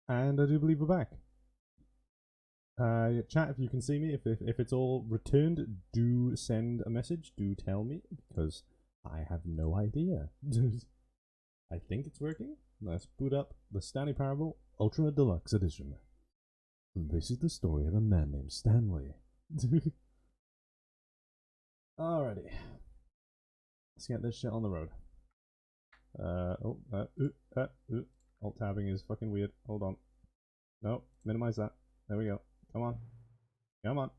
And I do believe we're back. Chat, if you can see me, if it's all returned, do send a message, do tell me, because I have no idea. I think it's working. Let's boot up the Stanley Parable Ultra Deluxe Edition. This is the story of a man named Stanley. Alrighty. Let's get this shit on the road. Alt tabbing is fucking weird. Hold on. No, minimize that. There we go. Come on. Come on.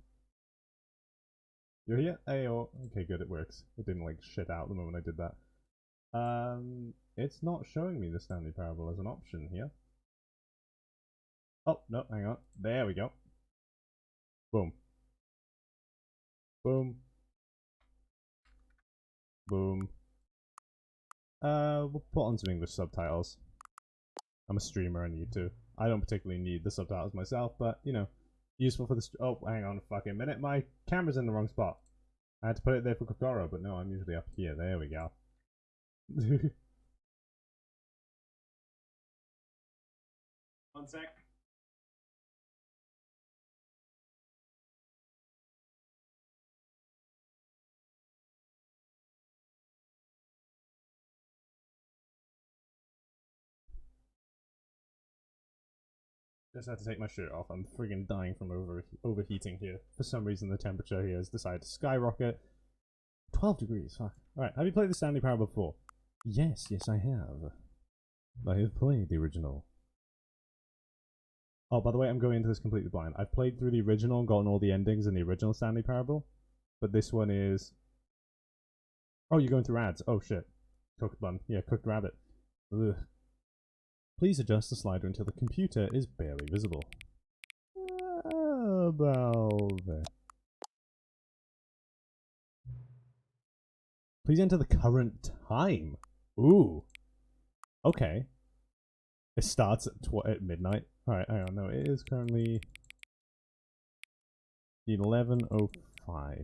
You're here? Hey, oh. Okay, good, it works. It didn't like shit out the moment I did that. It's not showing me the Stanley Parable as an option here. Oh, no, hang on. There we go. Boom. Boom. Boom. We'll put on some English subtitles. I'm a streamer, I need to. I don't particularly need the subtitles myself, but, you know, useful for the... Oh, hang on a fucking minute. My camera's in the wrong spot. I had to put it there for Kokoro, but no, I'm usually up here. There we go. 1 sec. Just had to take my shirt off. I'm friggin' dying from overheating here. For some reason, the temperature here has decided to skyrocket. 12 degrees, fuck. Alright, have you played the Stanley Parable before? Yes, I have. I have played the original. Oh, by the way, I'm going into this completely blind. I've played through the original and gotten all the endings in the original Stanley Parable. But this one is... Oh, you're going through ads. Oh, shit. Cooked bun. Yeah, cooked rabbit. Ugh. Please adjust the slider until the computer is barely visible. About there. Please enter the current time. Ooh. Okay. It starts at midnight. Alright, hang on. No, it is currently 11:05.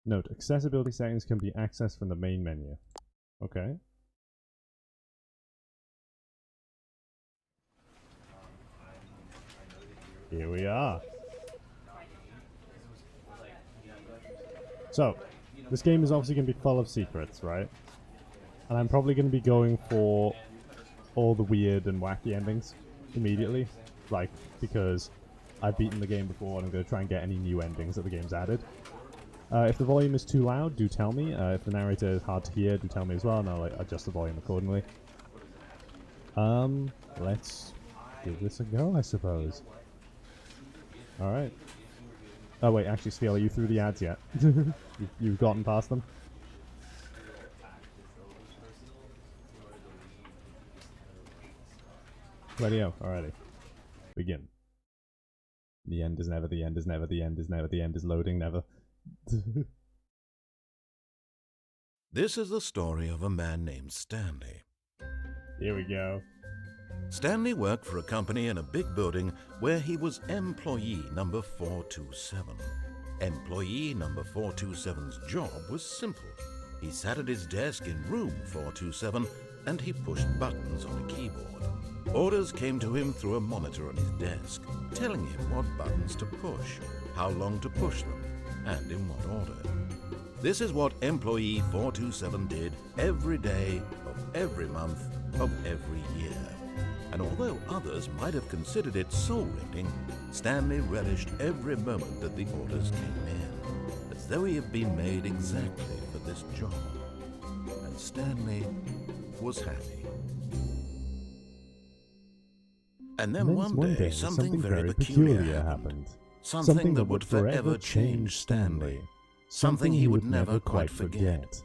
Note, accessibility settings can be accessed from the main menu. Okay. Here we are. So, this game is obviously going to be full of secrets, right? And I'm probably going to be going for all the weird and wacky endings immediately. Like, because I've beaten the game before and I'm going to try and get any new endings that the game's added. If the volume is too loud, do tell me. If the narrator is hard to hear, do tell me as well, and I'll adjust the volume accordingly. Let's give this a go, I suppose. Alright. Oh wait, actually, Steel, are you through the ads yet? You've gotten past them? Radio, alrighty. Begin. The end is never, the end is never, the end is never, the end is loading never. This is the story of a man named Stanley. Here we go. Stanley worked for a company in a big building where he was employee number 427. Employee number 427's job was simple. He sat at his desk in room 427 and he pushed buttons on a keyboard. Orders came to him through a monitor on his desk, telling him what buttons to push, how long to push them, and in what order. This is what employee 427 did every day of every month of every year. And although others might have considered it soul-rending, Stanley relished every moment that the orders came in, as though he had been made exactly for this job. And Stanley was happy. And then one day something very peculiar happened. Something that would forever change Stanley. Something he would never quite forget.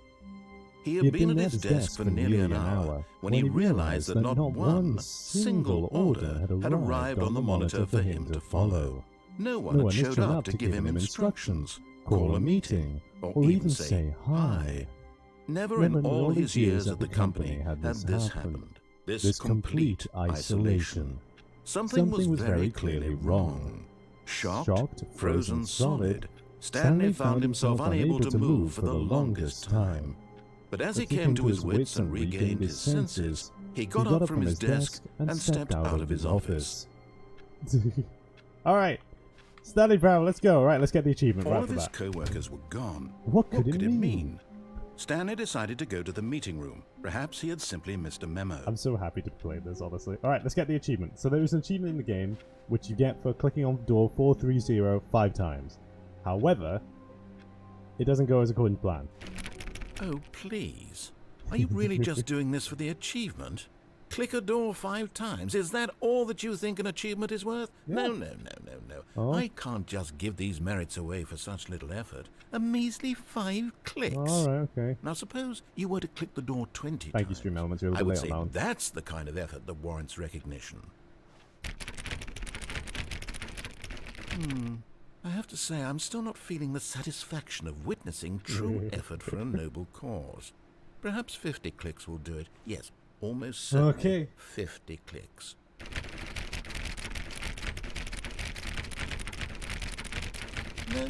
He had been at his desk for nearly an hour when he realized that not one single order had arrived on the monitor for him to follow. No one had showed up to give him instructions, call a meeting, or even say hi. Never in all his years at the company had this happened. This complete isolation. Something was very clearly wrong. Shocked, frozen solid, Stanley found himself unable to move for the longest time. But as he came to his wits and regained his senses, he got up from his desk and stepped out of his office. Alright. Stanley Parable, let's go. Alright, let's get the achievement All right of for his that. co-workers were gone. What could it mean? Stanley decided to go to the meeting room. Perhaps he had simply missed a memo. I'm so happy to play this, honestly. Alright, let's get the achievement. So there is an achievement in the game, which you get for clicking on door 430 5 times. However, it doesn't go as according to plan. Oh, please. Are you really just doing this for the achievement? Click a door 5 times. Is that all that you think an achievement is worth? Yeah. No. Oh. I can't just give these merits away for such little effort. A measly 5 clicks. Alright, okay. Now suppose you were to click the door 20 Thank you, times. Stream Elements. You're a I little would late say on that one. that's the kind of effort that warrants recognition. I have to say, I'm still not feeling the satisfaction of witnessing true effort for a noble cause. Perhaps 50 clicks will do it. Yes, almost certainly Okay. 50 clicks. No,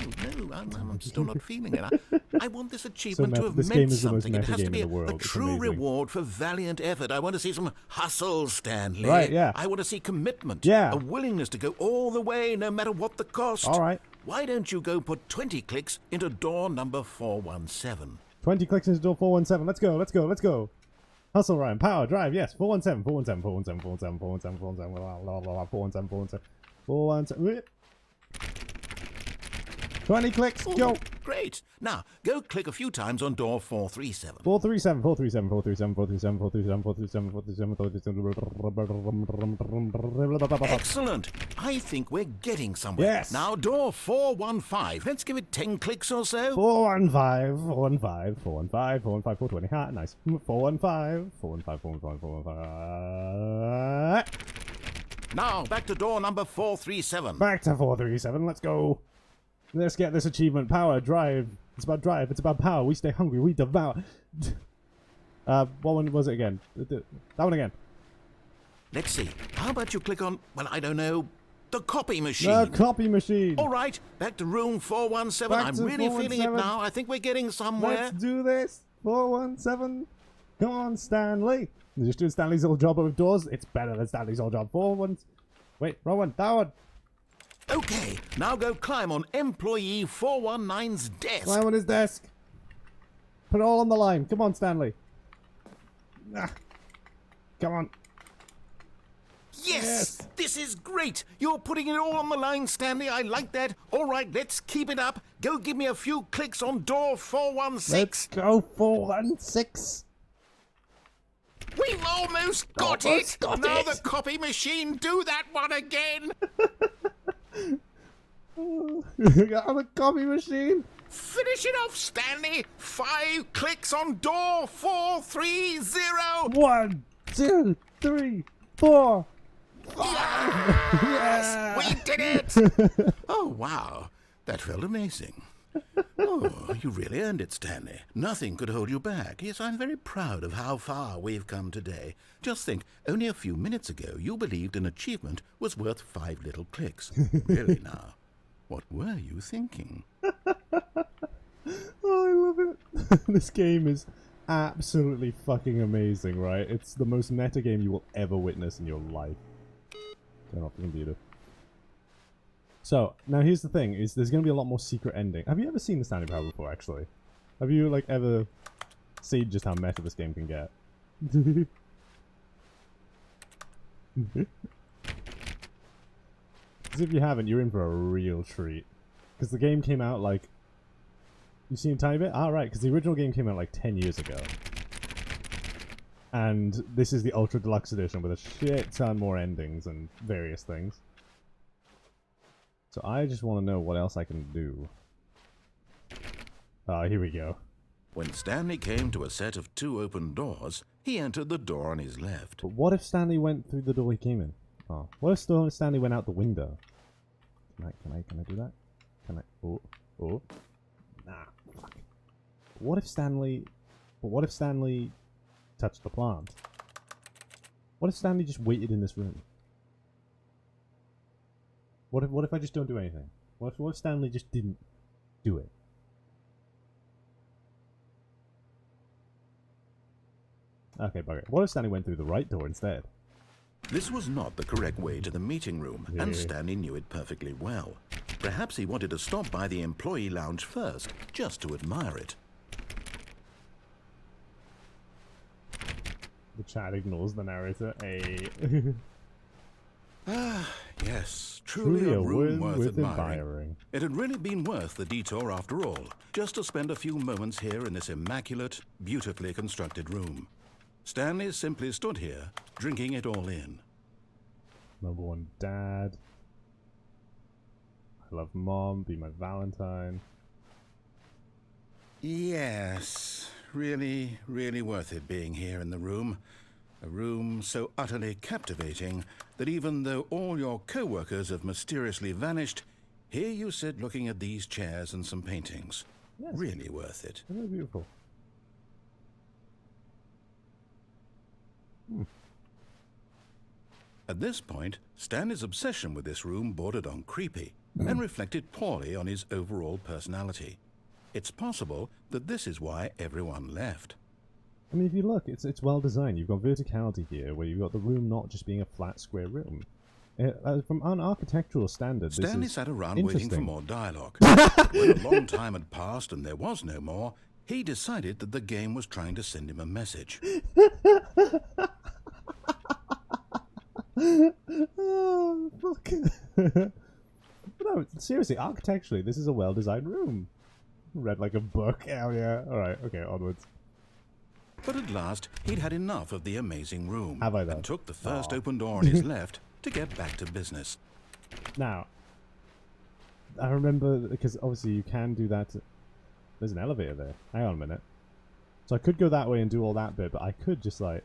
I'm still not feeling it. I want this achievement to have this game meant is the most something. It meta has to game be in the world. a It's true amazing. reward for valiant effort. I want to see some hustle, Stanley. Right, yeah. I want to see commitment. Yeah. A willingness to go all the way, no matter what the cost. Alright. Why don't you go put 20 clicks into door number 417? 20 clicks into door 417. Let's go. Hustle, Ryan. Power, drive, yes. 417, 417, 417, 417, 417, 417, 417. 20 clicks, go. Great. Now, go click a few times on door 437. 437, 437, 437, 437, 437, 437, 437. Excellent. I think we're getting somewhere. Yes. Now, door 415. Let's give it 10 clicks or so. 415, 415, 415, 415, 420. Ha, nice. 415, 415, 415, 415. Now, back to door number 437. Back to 437, let's go. Let's get this achievement. Power, drive. It's about drive. It's about power. We stay hungry. We devour. What one was it again? That one again. Let's see. How about you click on, well, I don't know, the copy machine? The copy machine. All right, back to room 417. Back I'm to really feeling it 417. now. I think we're getting somewhere. Let's do this. 417. Come on, Stanley. You're just doing Stanley's old job with doors. It's better than Stanley's old job. 417. Wait, wrong one. That one. Okay, now go climb on employee 419's desk. Climb on his desk. Put it all on the line. Come on, Stanley. Ah. Come on. Yes! This is great! You're putting it all on the line, Stanley. I like that. All right, let's keep it up. Go give me a few clicks on door 416. Let's go 416. We've almost got Almost it! got Now it. the copy machine, do that one again! On the copy machine. Finish it off, Stanley! 5 clicks on door 430! 1, 2, 3, 4. Yes! We did it! Oh, wow. That felt amazing. Oh, you really earned it, Stanley. Nothing could hold you back. Yes, I'm very proud of how far we've come today. Just think, only a few minutes ago you believed an achievement was worth 5 little clicks. Really now, what were you thinking? Oh, I love it. This game is absolutely fucking amazing, right? It's the most meta game you will ever witness in your life. Turn off the computer. So, now here's the thing, is there's going to be a lot more secret ending. Have you ever seen the Stanley Parable before, actually? Have you, like, ever seen just how meta this game can get? Because if you haven't, you're in for a real treat. Because the game came out, like... You've seen a tiny bit? Ah, right, because the original game came out, like, 10 years ago. And this is the Ultra Deluxe Edition with a shit ton more endings and various things. So I just want to know what else I can do. Ah, here we go. When Stanley came to a set of 2 open doors, he entered the door on his left. But what if Stanley went through the door he came in? Oh, what if Stanley went out the window? Can I do that? Can I? Oh. Nah, fuck. What if Stanley touched the plant? What if Stanley just waited in this room? What if I just don't do anything? What if Stanley just didn't do it? Okay, bugger. What if Stanley went through the right door instead? This was not the correct way to the meeting room, and Stanley knew it perfectly well. Perhaps he wanted to stop by the employee lounge first, just to admire it. The chat ignores the narrator. Hey. Ah, yes, truly a room worth admiring. admiring. It had really been worth the detour after all, just to spend a few moments here in this immaculate, beautifully constructed room. Stanley simply stood here, drinking it all in. Number one, Dad. I love Mom. Be my Valentine. Yes, really, really worth it being here in the room. A room so utterly captivating that even though all your co-workers have mysteriously vanished, here you sit looking at these chairs and some paintings. Yes. Really worth it. Very beautiful. At this point, Stanley's obsession with this room bordered on creepy and reflected poorly on his overall personality. It's possible that this is why everyone left. I mean, if you look, it's well designed. You've got verticality here, where you've got the room not just being a flat square room. From an architectural standard, Stanley this is sat around waiting for more dialogue. When a long time had passed and there was no more, he decided that the game was trying to send him a message. Oh, fuck. No, seriously, architecturally, this is a well-designed room. Read like a book. Hell yeah. Alright, okay, onwards. But at last, he'd had enough of the amazing room. Have I, though? And took the first open door on his left to get back to business. Now, I remember, because obviously you can do that. There's an elevator there. Hang on a minute. So I could go that way and do all that bit, but I could just like...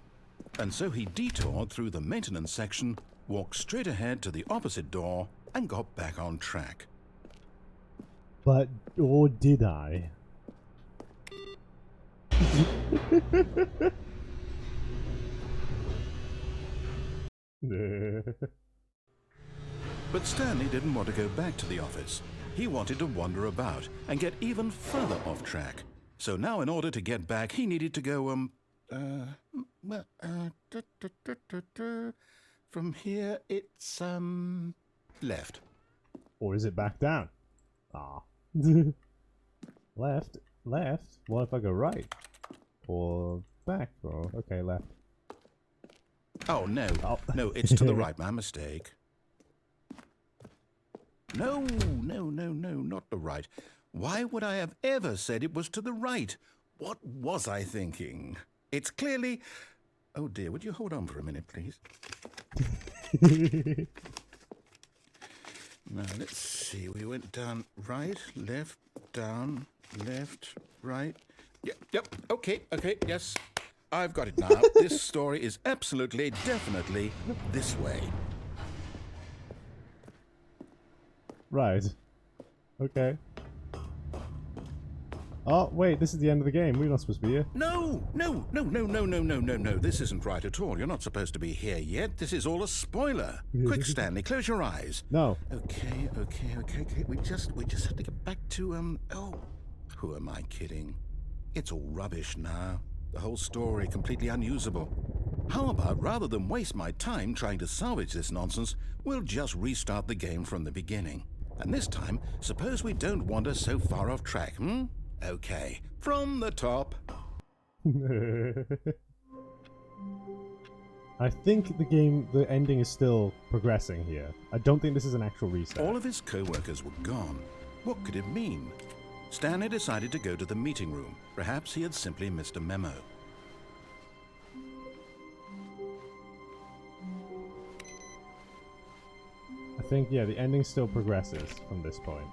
And so he detoured through the maintenance section, walked straight ahead to the opposite door, and got back on track. But, or did I? But Stanley didn't want to go back to the office. He wanted to wander about and get even further off track. So now in order to get back, he needed to go, from here it's, left. Or is it back down? Ah. Left? Left? What if I go right? Or back? Or, okay, left. Oh, no. Oh. No, it's to the right. My mistake. No, not the right. Why would I have ever said it was to the right? What was I thinking? It's clearly... Oh, dear, would you hold on for a minute, please? Now, let's see. We went down right, left, down, left, right. Yep, okay, yes. I've got it now. This story is absolutely, definitely this way. Right. Okay. Oh, wait, this is the end of the game. We're not supposed to be here. No. This isn't right at all. You're not supposed to be here yet. This is all a spoiler. Quick, Stanley, close your eyes. No. Okay. We just have to get back to, oh, who am I kidding? It's all rubbish now. The whole story completely unusable. How about, rather than waste my time trying to salvage this nonsense, we'll just restart the game from the beginning. And this time, suppose we don't wander so far off track, Okay, from the top. I think the ending is still progressing here. I don't think this is an actual reset. All of his co-workers were gone. What could it mean? Stanley decided to go to the meeting room. Perhaps he had simply missed a memo. I think, yeah, the ending still progresses from this point.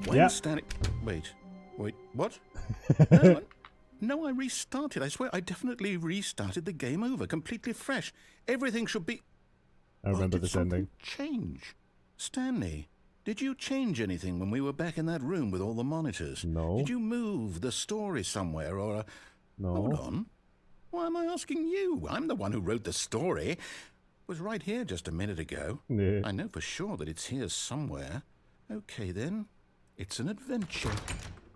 When Stanley... Wait, what? No, I restarted. I swear, I definitely restarted the game over, completely fresh. Everything should be... I remember this ending. Change. Stanley, did you change anything when we were back in that room with all the monitors? No. Did you move the story somewhere or... No. Hold on. Why am I asking you? I'm the one who wrote the story. It was right here just a minute ago. Yeah. I know for sure that it's here somewhere. Okay then, it's an adventure.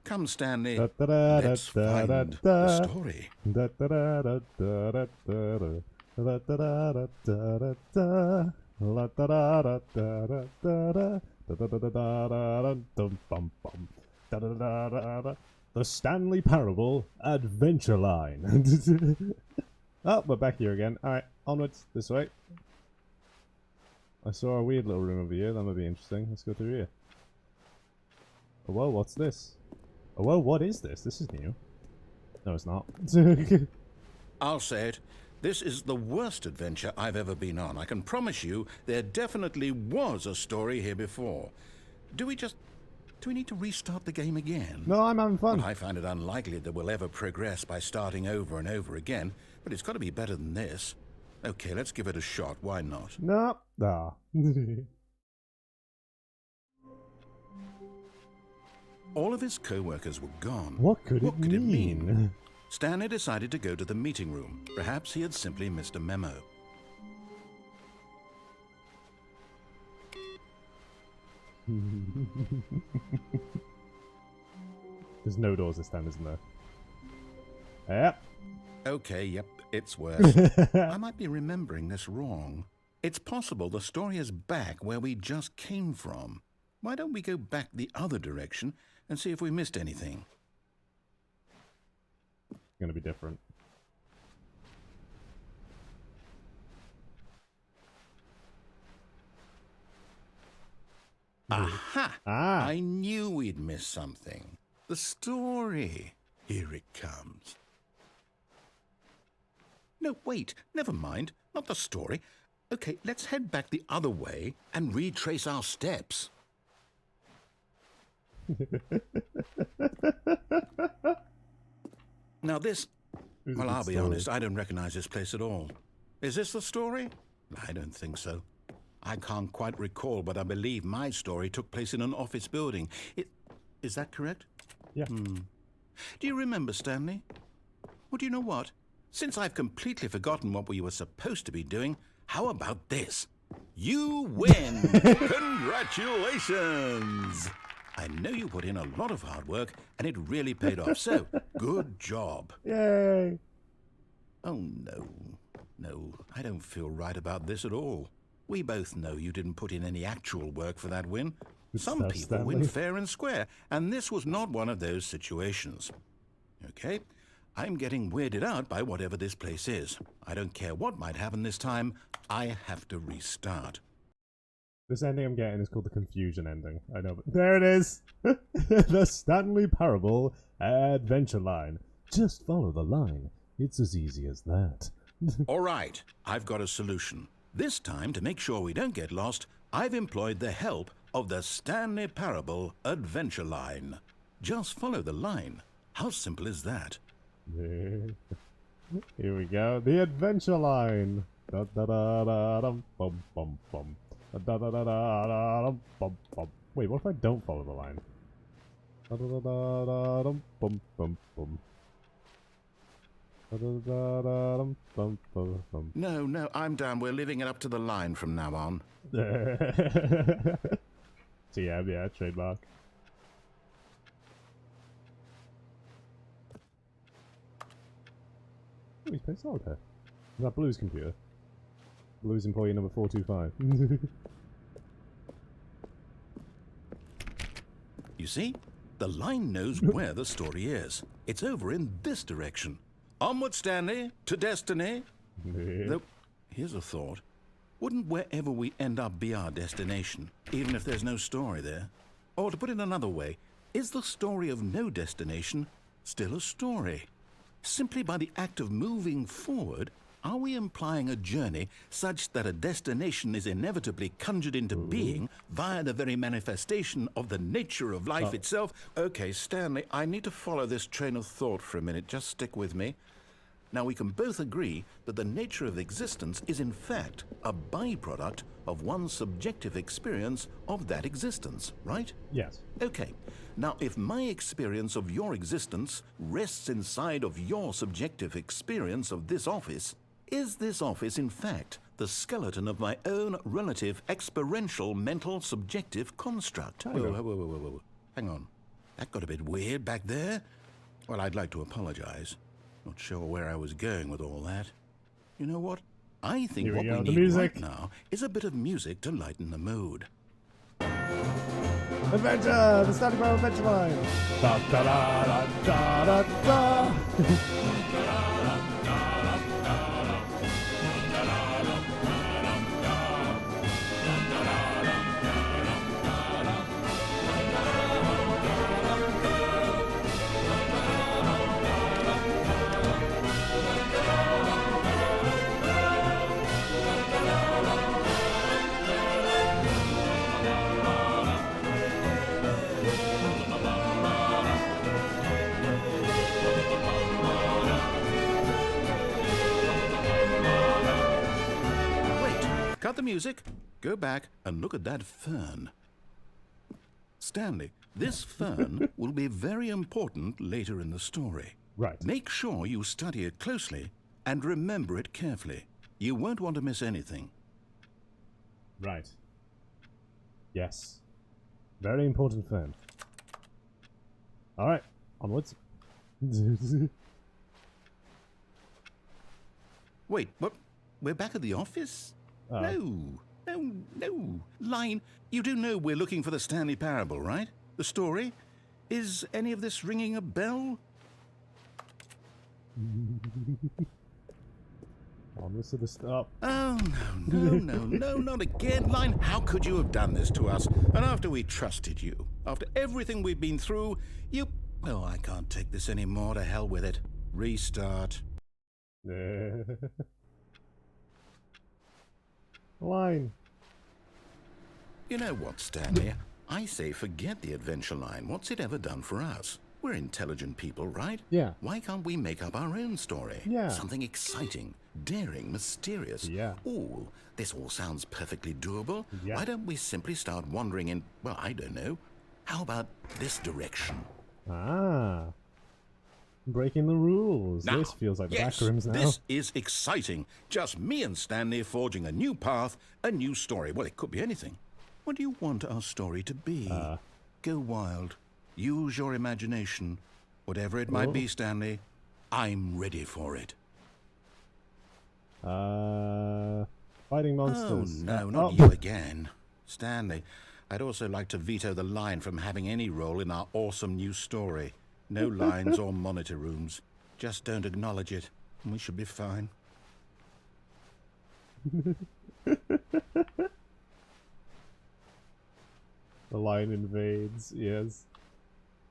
Come, Stanley, Da-da-da-da-da-da-da. let's find the story. Da-da-da-da-da-da-da. La-da-da-da-da-da-da. La-da-da-da-da-da-da. Da-da-da-da-da-da-dum-bum-bum. Da-da-da-da-da. The Stanley Parable Adventure Line. Oh, we're back here again. Alright, onwards, this way. I saw a weird little room over here, that might be interesting. Let's go through here. Oh, whoa, what's this? Oh, whoa, what is this? This is new. No, it's not. I'll say it. This is the worst adventure I've ever been on. I can promise you there definitely was a story here before. Do we need to restart the game again? No, I'm having fun. Well, I find it unlikely that we'll ever progress by starting over and over again, but it's got to be better than this. Okay, let's give it a shot. Why not? No. Ah. All of his co-workers were gone. What could it mean? Stanley decided to go to the meeting room. Perhaps he had simply missed a memo. There's no doors this time, isn't there? Yep. Okay, yep, it's worse. I might be remembering this wrong. It's possible the story is back where we just came from. Why don't we go back the other direction and see if we missed anything? It's gonna be different. Aha! Ah. I knew we'd miss something. The story. Here it comes. No, wait, never mind. Not the story. Okay, let's head back the other way and retrace our steps. Now this... Well, I'll be honest, I don't recognize this place at all. Is this the story? I don't think so. I can't quite recall, but I believe my story took place in an office building. Is that correct? Yeah. Do you remember, Stanley? Well, do you know what? Since I've completely forgotten what we were supposed to be doing, how about this? You win! Congratulations! I know you put in a lot of hard work, and it really paid off, so good job. Yay! Oh, no. No, I don't feel right about this at all. We both know you didn't put in any actual work for that win. Some stuff, people win Stanley. fair and square, and this was not one of those situations. Okay, I'm getting weirded out by whatever this place is. I don't care what might happen this time. I have to restart. This ending I'm getting is called the confusion ending. I know, but there it is! The Stanley Parable Adventure Line. Just follow the line. It's as easy as that. All right, I've got a solution. This time, to make sure we don't get lost, I've employed the help of the Stanley Parable Adventure Line. Just follow the line. How simple is that? Here we go. The Adventure Line. Da da da da dum bum bum bum. Da da da da da dum bum bum. Wait, what if I don't follow the line? Da da da da da dum bum bum bum. Da da da da dum bum bum bum. No, I'm down. We're leaving it up to the line from now on. Yeah, trademark. Oh, he's playing solitaire. Is that Blue's computer? Blue's employee number 425. You see? The line knows where the story is. It's over in this direction. Onward, Stanley, to destiny. Though, here's a thought. Wouldn't wherever we end up be our destination, even if there's no story there? Or to put it another way, is the story of no destination still a story? Simply by the act of moving forward, are we implying a journey such that a destination is inevitably conjured into being via the very manifestation of the nature of life itself? Okay, Stanley, I need to follow this train of thought for a minute. Just stick with me. Now, we can both agree that the nature of existence is in fact a byproduct of one's subjective experience of that existence, right? Yes. Okay. Now, if my experience of your existence rests inside of your subjective experience of this office, is this office in fact the the skeleton of my own relative experiential mental subjective construct. Whoa. Hang on. That got a bit weird back there. Well, I'd like to apologize. Not sure where I was going with all that. You know what? I think what we need right now is a bit of music to lighten the mood. Adventure! The Stanley Parable Adventure Line! Da da da da da da! Cut the music, go back and look at that fern. Stanley, this fern will be very important later in the story. Right. Make sure you study it closely and remember it carefully. You won't want to miss anything. Right. Yes. Very important fern. Alright, onwards. Wait, what? We're back at the office? No. Line, you do know we're looking for the Stanley Parable, right? The story? Is any of this ringing a bell? Onwards to the stop. Oh, no, not again. Line, how could you have done this to us? And after we trusted you, after everything we've been through, you... Oh, I can't take this anymore. To hell with it. Restart. Line. You know what, Stanley? I say forget the adventure line. What's it ever done for us? We're intelligent people, right? Yeah. Why can't we make up our own story? Yeah. Something exciting, daring, mysterious. Yeah. Ooh, this all sounds perfectly doable. Yeah. Why don't we simply start wandering in, well, I don't know. How about this direction? Ah. Breaking the rules. Now, This feels like the yes, backrooms now. this is exciting. Just me and Stanley forging a new path, a new story. Well, it could be anything. What do you want our story to be? Go wild. Use your imagination. Whatever it might be, Stanley, I'm ready for it. Fighting monsters. Oh, no, not you again. Stanley, I'd also like to veto the line from having any role in our awesome new story. No lines or monitor rooms. Just don't acknowledge it, and we should be fine. The lion invades, yes.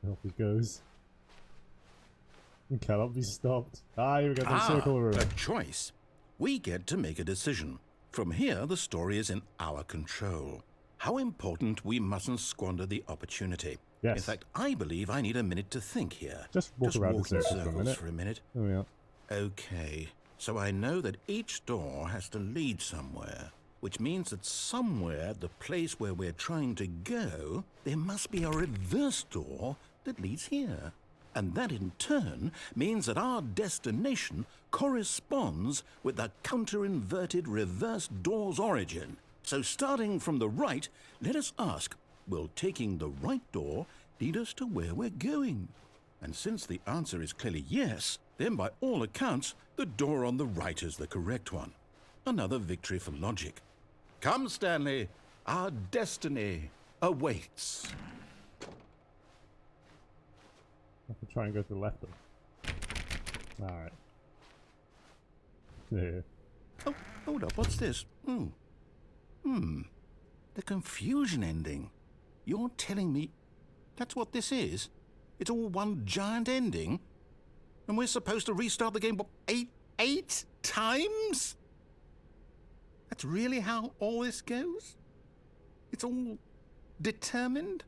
Off he goes. He cannot be stopped. Here we go, the circle room. A choice. We get to make a decision. From here, the story is in our control. How important we mustn't squander the opportunity. Yes. In fact, I believe I need a minute to think here. Just walk around in circles for a minute. There we are. Okay, so I know that each door has to lead somewhere, which means that somewhere, the place where we're trying to go, there must be a reverse door that leads here. And that in turn means that our destination corresponds with the counter-inverted reverse door's origin. So starting from the right, let us ask, will taking the right door lead us to where we're going? And since the answer is clearly yes, then by all accounts, the door on the right is the correct one. Another victory for logic. Come, Stanley, our destiny awaits. I have to try and go to the left then. Alright. Yeah. Oh, hold up, what's this? The confusion ending. You're telling me that's what this is? It's all one giant ending? And we're supposed to restart the game, what, eight times? That's really how all this goes? It's all determined?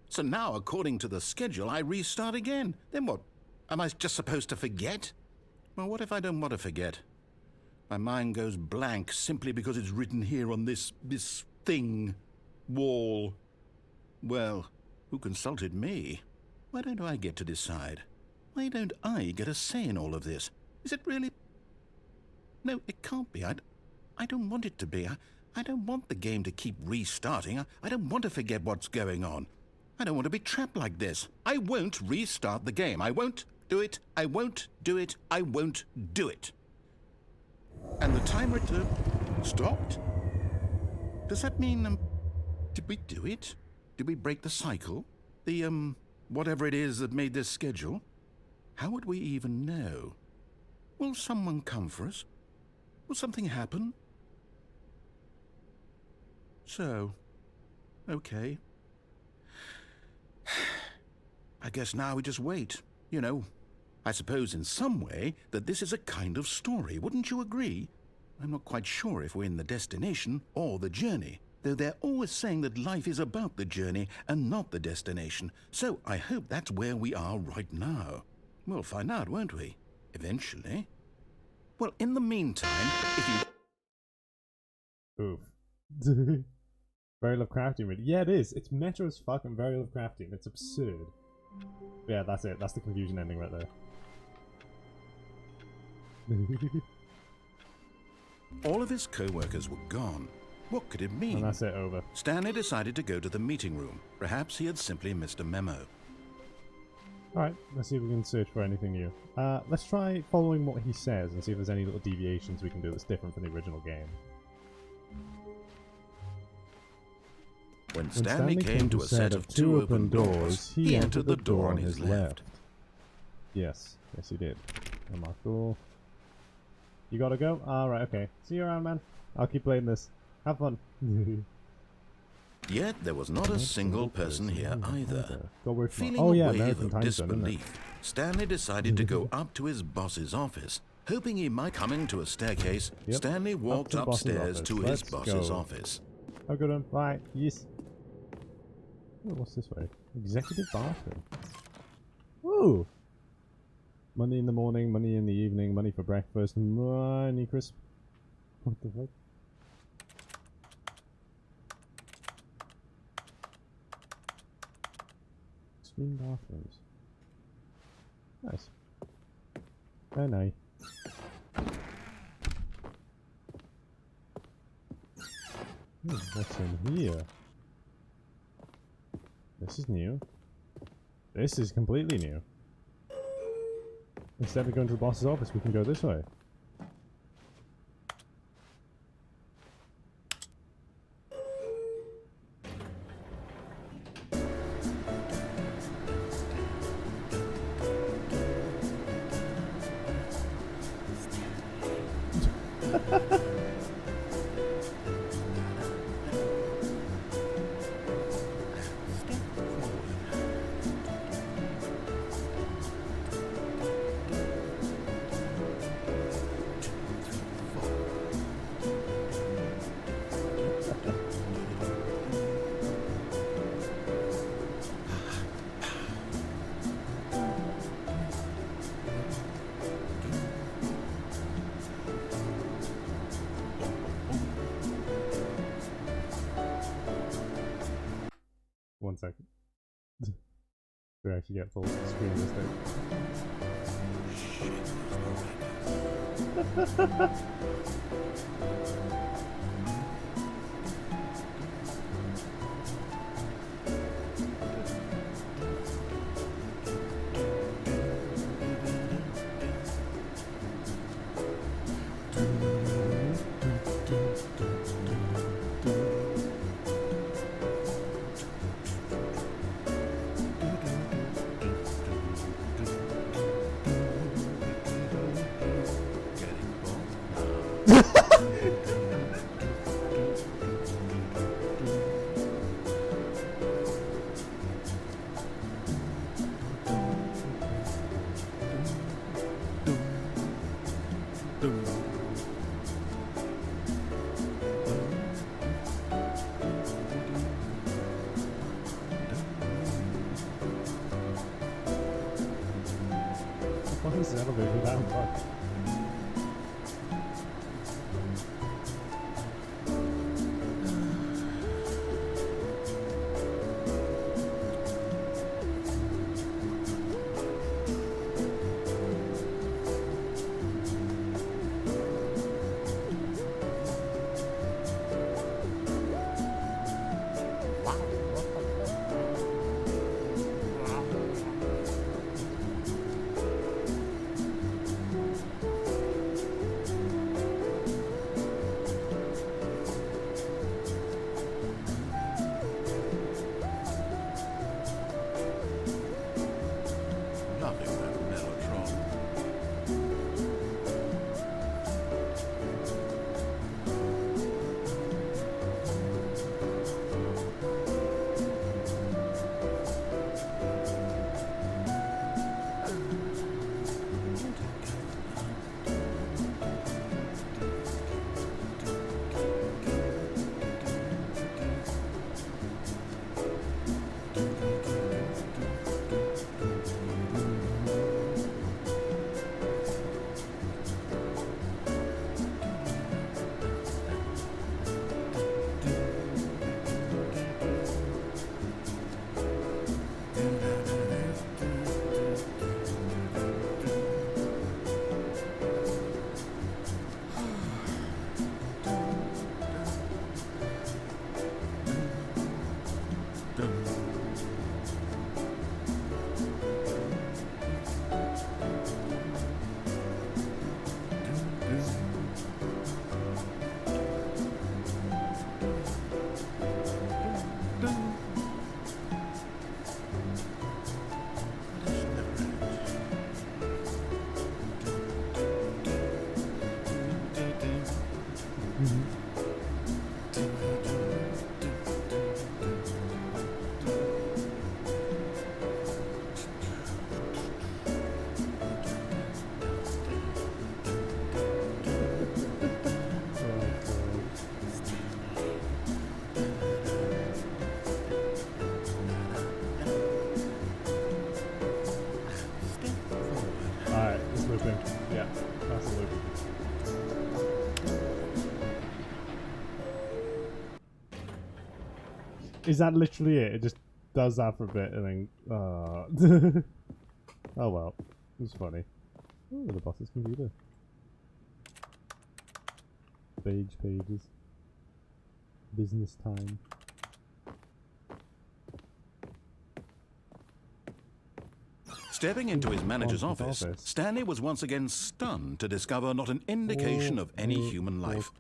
So now, according to the schedule, I restart again. Then what? Am I just supposed to forget? Well, what if I don't want to forget? My mind goes blank simply because it's written here on this thing, wall. Well, who consulted me? Why don't I get to decide? Why don't I get a say in all of this? Is it really? No, it can't be. I I don't want it to be. I don't want the game to keep restarting. I don't want to forget what's going on. I don't want to be trapped like this. I won't restart the game. I won't do it. I won't do it. I won't do it. And the timer stopped? Does that mean, did we do it? Did we break the cycle? The, whatever it is that made this schedule? How would we even know? Will someone come for us? Will something happen? So, okay. I guess now we just wait. You know, I suppose in some way that this is a kind of story, wouldn't you agree? I'm not quite sure if we're in the destination or the journey, though they're always saying that life is about the journey and not the destination, so I hope that's where we are right now. We'll find out, won't we? Eventually. Well, in the meantime, if you... Oof. Very Lovecraftian, really. Yeah, it is. It's meta as fuck and very Lovecraftian. It's absurd. Yeah, that's it. That's the confusion ending right there. all of his co-workers were gone. What could it mean? And that's it, over. Stanley decided to go to the meeting room. Perhaps he had simply missed a memo. Alright, let's see if we can search for anything new. Let's try following what he says and see if there's any little deviations we can do that's different from the original game. When Stanley came to a set of two open doors, he entered the door on his left. Yes, yes he did. Cool. You gotta go? Alright, okay. See you around, man. I'll keep playing this. Have fun. Yet there was not a single person here either. Feeling a wave American of time zone, disbelief, Stanley decided to go up to his boss's office. Hoping he might come into a staircase, Stanley walked upstairs to his boss's office. Oh, good one. Bye. Yes. Oh, what's this way? Executive bathroom. Ooh! Money in the morning, money in the evening, money for breakfast, money crisp. What the fuck? Screen bathrooms. Nice. Very nice. What's in here? This is new. This is completely new. Instead of going to the boss's office, we can go this way. One second. We actually get full screen this thing. What is the elevator down? Fuck. Is that literally it? It just does that for a bit and then... oh well. It was funny. Oh, the boss's computer. Page pages. Business time. Stepping into his manager's office, Stanley was once again stunned to discover not an indication of any human life.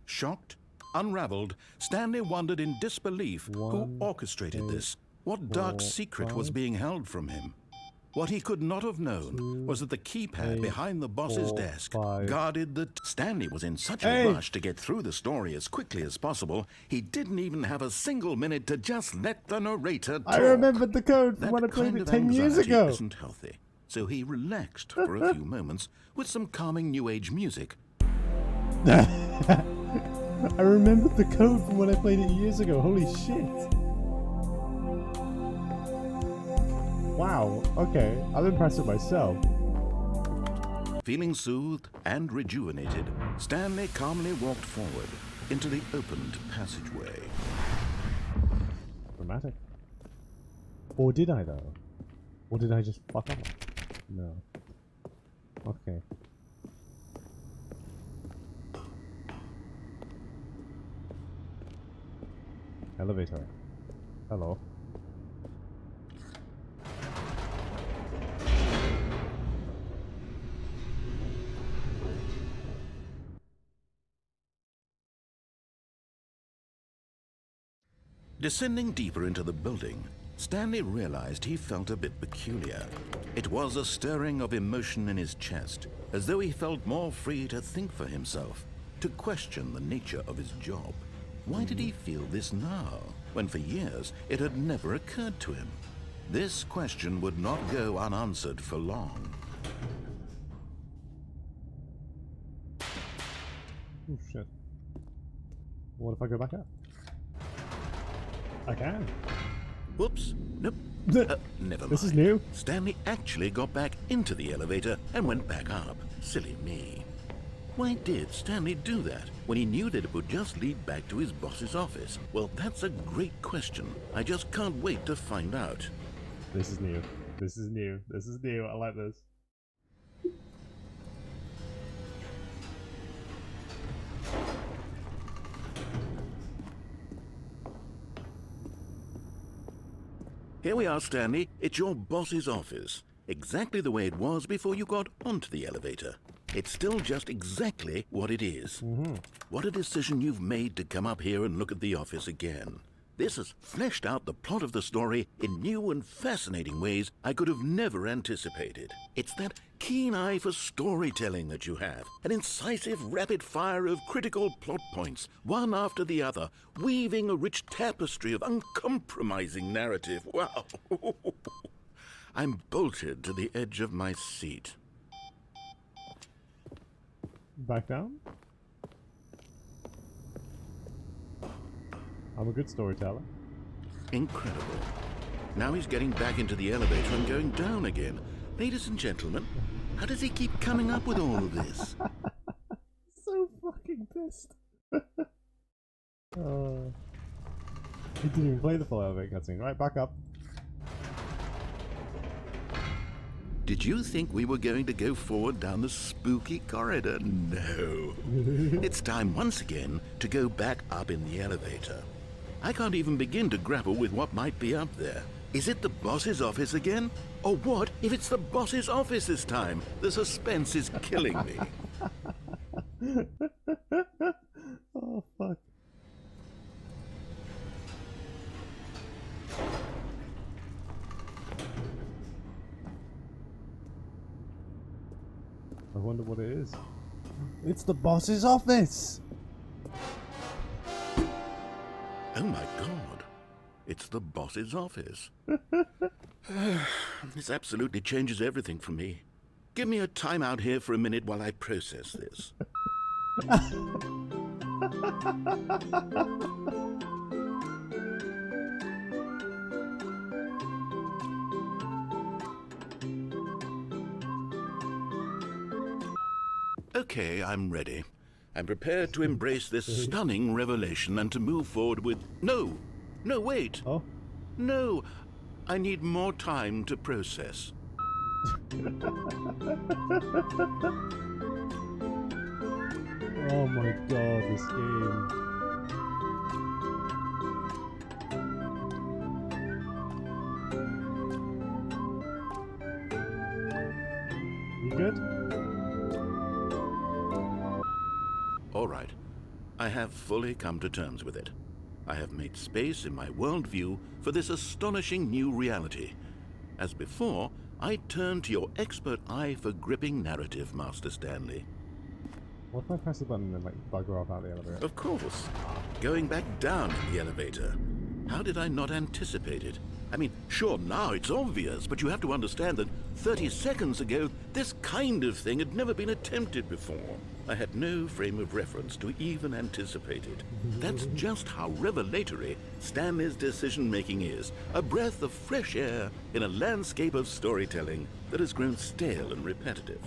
Shocked, unraveled, Stanley wondered in disbelief who orchestrated this. What dark secret was being held from him? What he could not have known was that the keypad behind the boss's desk guarded the... Stanley was in such a rush to get through the story as quickly as possible, he didn't even have a single minute to just let the narrator talk. I remembered the code from when I played it 10 years ago. That isn't healthy, so he relaxed for a few moments with some calming New Age music. I remembered the code from when I played it years ago. Holy shit. Wow, okay. I'm impressed with myself. Feeling soothed and rejuvenated, Stanley calmly walked forward into the opened passageway. Dramatic. Or did I, though? Or did I just fuck up? No. Okay. Elevator. Hello. Descending deeper into the building, Stanley realized he felt a bit peculiar. It was a stirring of emotion in his chest, as though he felt more free to think for himself, to question the nature of his job. Why did he feel this now, when for years it had never occurred to him? This question would not go unanswered for long. Oh shit. What if I go back up? I can. Whoops. Nope. Never mind. This is new. Stanley actually got back into the elevator and went back up. Silly me. Why did Stanley do that when he knew that it would just lead back to his boss's office? Well, that's a great question. I just can't wait to find out. This is new. This is new. This is new. I like this. Here we are, Stanley. It's your boss's office. Exactly the way it was before you got onto the elevator. It's still just exactly what it is. What a decision you've made to come up here and look at the office again. This has fleshed out the plot of the story in new and fascinating ways I could have never anticipated. It's that keen eye for storytelling that you have, an incisive rapid fire of critical plot points, one after the other, weaving a rich tapestry of uncompromising narrative. Wow! I'm bolted to the edge of my seat. Back down? I'm a good storyteller. Incredible. Now he's getting back into the elevator and going down again. Ladies and gentlemen, how does he keep coming up with all of this? So fucking pissed. He didn't even play the full elevator cutscene. Right, back up. Did you think we were going to go forward down the spooky corridor? No. It's time once again to go back up in the elevator. I can't even begin to grapple with what might be up there. Is it the boss's office again? Or what if it's the boss's office this time? The suspense is killing me. Oh, fuck. I wonder what it is. It's the boss's office! Oh my god. It's the boss's office. This absolutely changes everything for me. Give me a time out here for a minute while I process this. Okay, I'm ready. I'm prepared to embrace this stunning revelation and to move forward with... No! No, wait. Oh? No, I need more time to process. Oh my god, this game. You good? All right. I have fully come to terms with it. I have made space in my worldview for this astonishing new reality. As before, I turn to your expert eye for gripping narrative, Master Stanley. What if I press the button and like bugger off out the elevator? Of course. Going back down in the elevator. How did I not anticipate it? I mean, sure, now it's obvious, but you have to understand that 30 seconds ago, this kind of thing had never been attempted before. I had no frame of reference to even anticipate it. That's just how revelatory Stanley's decision-making is. A breath of fresh air in a landscape of storytelling that has grown stale and repetitive.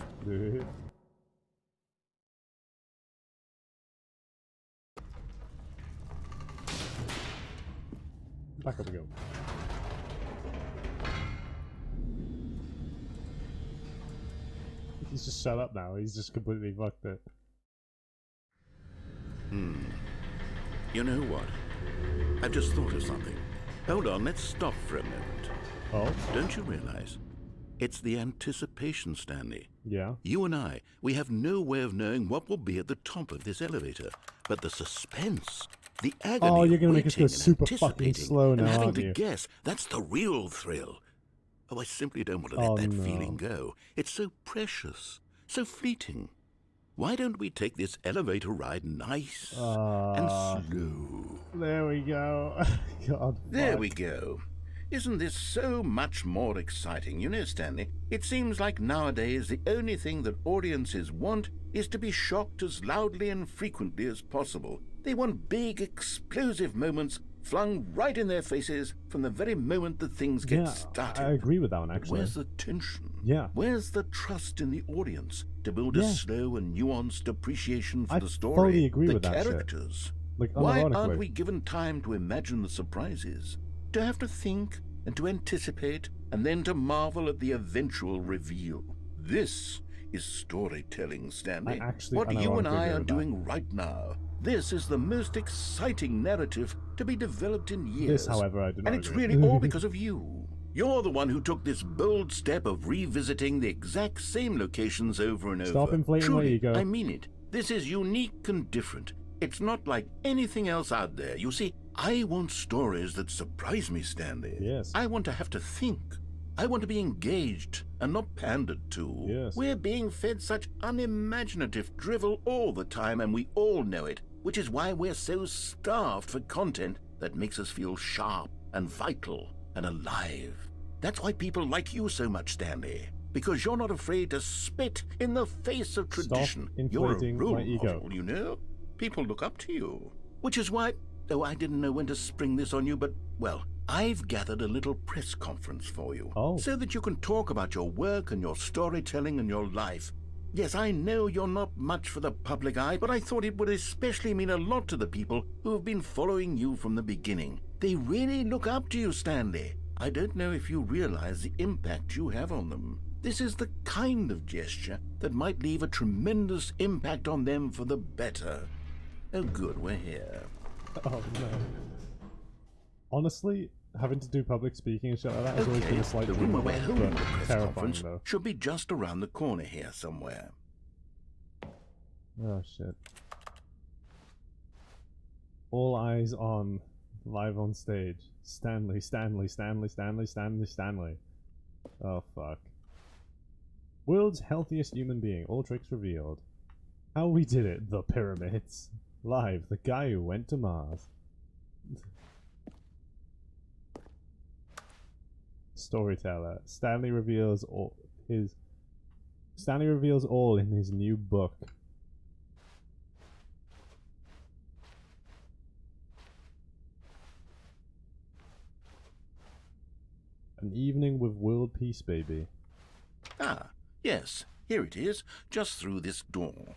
Back up we go. He's just shut up now. He's just completely fucked it. You know what? I've just thought of something. Hold on, let's stop for a moment. Oh? Don't you realize? It's the anticipation, Stanley. Yeah? You and I, we have no way of knowing what will be at the top of this elevator. But the suspense, the agony Oh, you're of gonna make us go waiting super and fucking anticipating slow now, and having aren't to you? guess, that's the real thrill. Oh, I simply don't want to let Oh, that no. feeling go. It's so precious, so fleeting. Why don't we take this elevator ride nice and slow? There we go. God, There fuck. we go. Isn't this so much more exciting? You know, Stanley, it seems like nowadays the only thing that audiences want is to be shocked as loudly and frequently as possible. They want big, explosive moments flung right in their faces from the very moment that things get Yeah, started. I agree with that one, But actually. where's the tension? Yeah. Where's the trust in the audience to build a Yeah. slow and nuanced appreciation for I the story, fully agree the with that shit. characters? Like, Why unironically. aren't we given time to imagine the surprises? To have to think and to anticipate and then to marvel at the eventual reveal. This is storytelling, Stanley. I actually What you and unironically I agree are with that. doing right now. This is the most exciting narrative to be developed in years. This, however, I do not And it's agree. really all because of you. You're the one who took this bold step of revisiting the exact same locations over and over. Stop inflating my Truly, ego. I mean it. This is unique and different. It's not like anything else out there. You see, I want stories that surprise me, Stanley. Yes. I want to have to think. I want to be engaged and not pandered to. Yes. We're being fed such unimaginative drivel all the time, and we all know it, which is why we're so starved for content that makes us feel sharp and vital and alive. That's why people like you so much, Stanley. Because you're not afraid to spit in the face of tradition. Stop You're a inflating role my ego. model, you know? People look up to you. Which is why, oh, I didn't know when to spring this on you, but, well, I've gathered a little press conference for you. Oh. So that you can talk about your work and your storytelling and your life. Yes, I know you're not much for the public eye, but I thought it would especially mean a lot to the people who have been following you from the beginning. They really look up to you, Stanley. I don't know if you realize the impact you have on them. This is the kind of gesture that might leave a tremendous impact on them for the better. Oh good, we're here. Oh no. Honestly, having to do public speaking and shit like that has always been Okay, a slight the dream room of where we're mine, holding but the press terrifying conference though. should be just around the corner here somewhere. Oh shit. All eyes on, live on stage. Stanley, Stanley, Stanley, Stanley, Stanley, Stanley. Oh fuck. World's healthiest human being, all tricks revealed. How we did it, the pyramids. Live, the guy who went to Mars. Storyteller. Stanley reveals all in his new book. An evening with world peace, baby. Ah, yes, here it is, just through this door.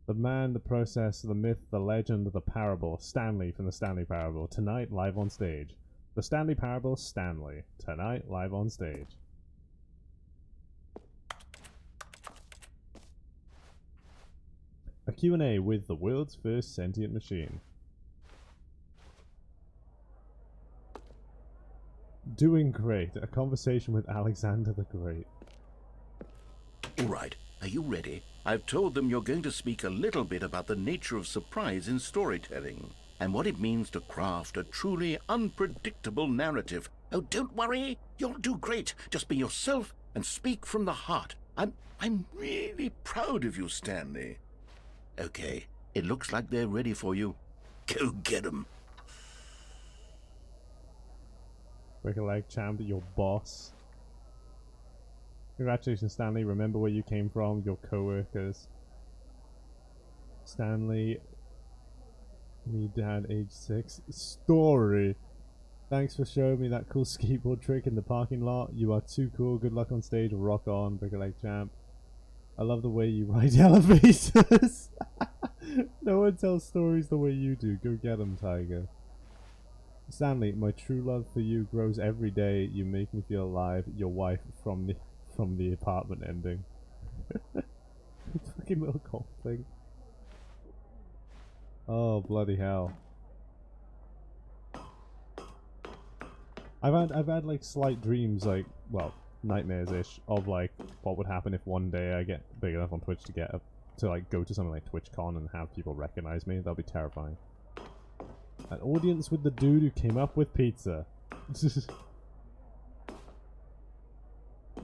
The man, the process, the myth, the legend, the parable. Stanley from the Stanley Parable. Tonight, live on stage. The Stanley Parable, Stanley. Tonight, live on stage. A Q&A with the world's first sentient machine. Doing great. A conversation with Alexander the Great. All right, are you ready? I've told them you're going to speak a little bit about the nature of surprise in storytelling and what it means to craft a truly unpredictable narrative. Oh, don't worry. You'll do great. Just be yourself and speak from the heart. I'm really proud of you, Stanley. Okay, it looks like they're ready for you. Go get 'em. Break a leg, champ, your boss. Congratulations, Stanley. Remember where you came from, your co-workers. Stanley, me dad, age 6. Story. Thanks for showing me that cool skateboard trick in the parking lot. You are too cool. Good luck on stage. Rock on, break a leg, champ. I love the way you ride elevators. No one tells stories the way you do. Go get 'em, Tiger. Stanley, my true love for you grows every day. You make me feel alive. Your wife from the apartment ending. Fucking little cold thing. Oh bloody hell! I've had like slight dreams, like, well, nightmares-ish, of like what would happen if one day I get big enough on Twitch to get to like go to something like TwitchCon and have people recognize me. That'll be terrifying. An audience with the dude who came up with pizza.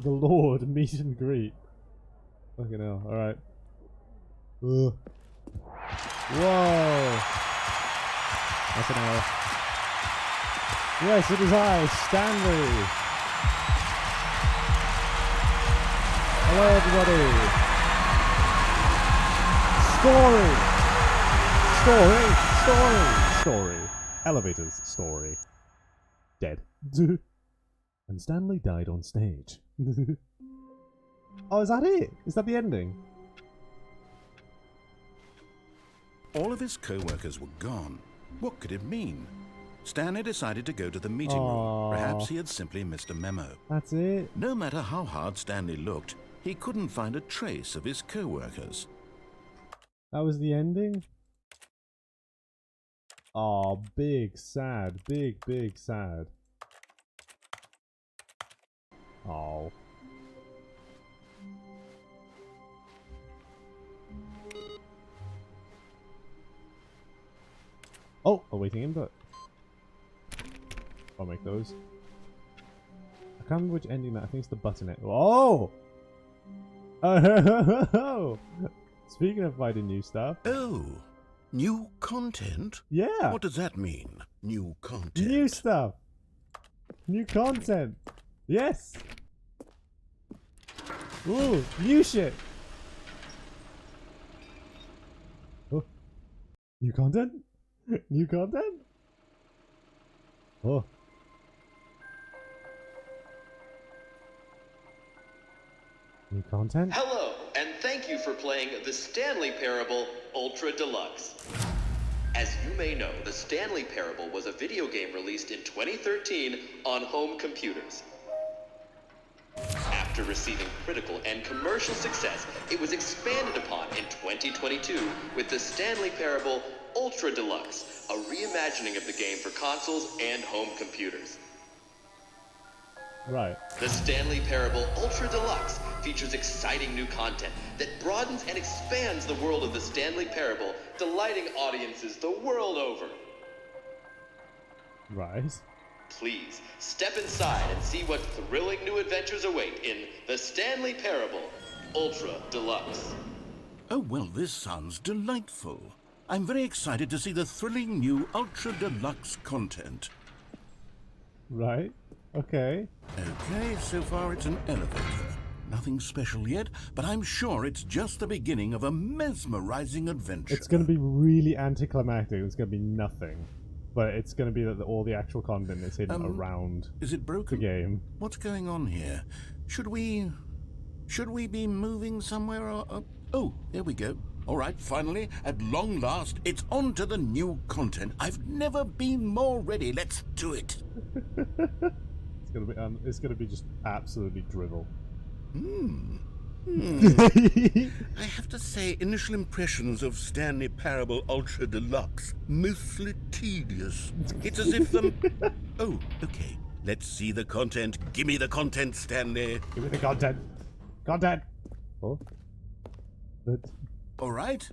The Lord, meet and greet. Fucking hell, alright. Whoa. That's an L. Yes, it is I, Stanley. Hello, everybody. Story. Elevators. Story. Dead. And Stanley died on stage. Oh, is that it? Is that the ending? All of his co-workers were gone. What could it mean? Stanley decided to go to the meeting room. Perhaps he had simply missed a memo. That's it? No matter how hard Stanley looked, he couldn't find a trace of his co-workers. That was the ending? Oh, big sad. Big sad. Oh. Oh, awaiting input. I'll make those. I can't remember which ending that. I think it's the button it. Oh! Oh! Speaking of finding new stuff. Oh, new content? Yeah. What does that mean? New content? New stuff. New content. Yes. Ooh, new shit. Oh. New content? New content? Oh. New content? Hello, and thank you for playing the Stanley Parable Ultra Deluxe. As you may know, the Stanley Parable was a video game released in 2013 on home computers. After receiving critical and commercial success, it was expanded upon in 2022 with the Stanley Parable Ultra Deluxe, a reimagining of the game for consoles and home computers. Right. The Stanley Parable Ultra Deluxe features exciting new content that broadens and expands the world of the Stanley Parable, delighting audiences the world over. Right. Please, step inside and see what thrilling new adventures await in the Stanley Parable Ultra Deluxe. Oh, well, this sounds delightful. I'm very excited to see the thrilling new Ultra Deluxe content. Right. Okay. Okay, so far it's an elevator. Nothing special yet, but I'm sure it's just the beginning of a mesmerizing adventure. It's going to be really anticlimactic. It's going to be nothing. But it's going to be that all the actual content is hidden around is it broken? the game. What's going on here? Should we be moving somewhere? Or, oh, there we go. All right, finally, at long last, it's on to the new content. I've never been more ready. Let's do it. It's gonna be just absolutely drivel. I have to say, initial impressions of Stanley Parable Ultra Deluxe, mostly tedious. It's as if Oh, okay. Let's see the content. Give me the content, Stanley. Give me the content. Content. Oh. But All right.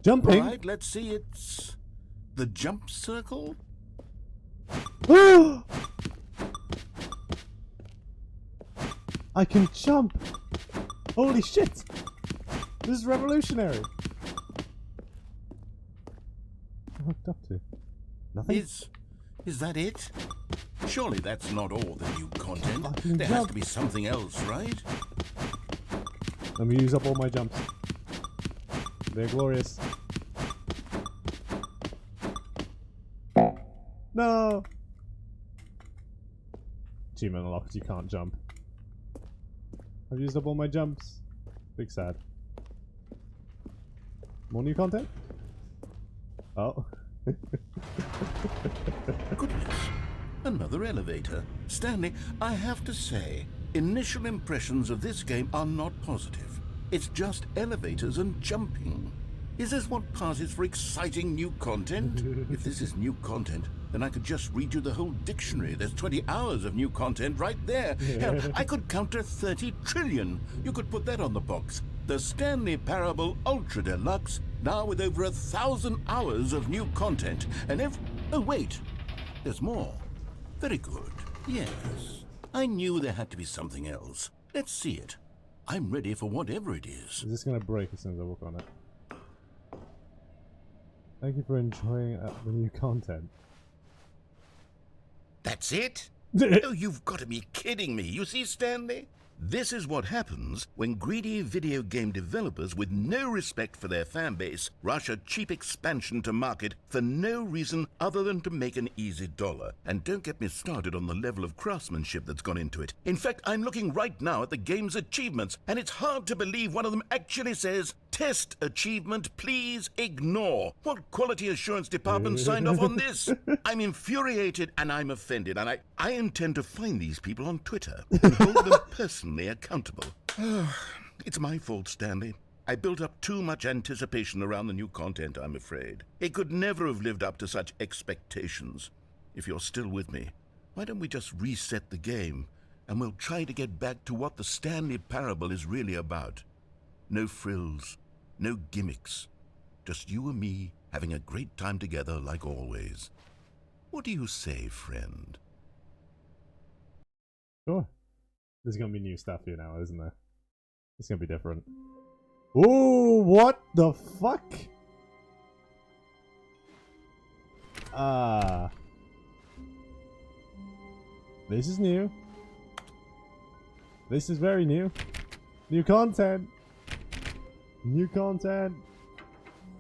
jumping. All right, let's see. It's the jump circle. I can jump. Holy shit! This is revolutionary. What am I hooked up to? Nothing? Is that it? Surely that's not all the new content. Fucking There has jump. to be something else, right? Let me use up all my jumps. They're glorious. No! Achievement unlocked, you can't jump. I've used up all my jumps. Big sad. More new content? Oh. Goodness. Another elevator. Stanley, I have to say, initial impressions of this game are not positive. It's just elevators and jumping. Is this what passes for exciting new content? If this is new content, then I could just read you the whole dictionary. There's 20 hours of new content right there. Hell, I could count to 30 trillion. You could put that on the box. The Stanley Parable Ultra Deluxe, now with over 1,000 hours of new content. And oh, wait. There's more. Very good. Yes. I knew there had to be something else. Let's see it. I'm ready for whatever it is. Is this gonna break as soon as I walk on it? Thank you for enjoying the new content. That's it? Oh, you've got to be kidding me. You see, Stanley? This is what happens when greedy video game developers with no respect for their fan base rush a cheap expansion to market for no reason other than to make an easy dollar. And don't get me started on the level of craftsmanship that's gone into it. In fact, I'm looking right now at the game's achievements, and it's hard to believe one of them actually says, "Test achievement, please ignore." What quality assurance department signed off on this? I'm infuriated and I'm offended, and I intend to find these people on Twitter and hold them personally accountable. It's my fault, Stanley. I built up too much anticipation around the new content, I'm afraid. It could never have lived up to such expectations. If you're still with me, why don't we just reset the game, and we'll try to get back to what the Stanley Parable is really about. No frills. No gimmicks. Just you and me having a great time together like always. What do you say, friend? Sure. There's gonna be new stuff here now, isn't there? It's gonna be different. Ooh, what the fuck? This is new. This is very new. New content. New content.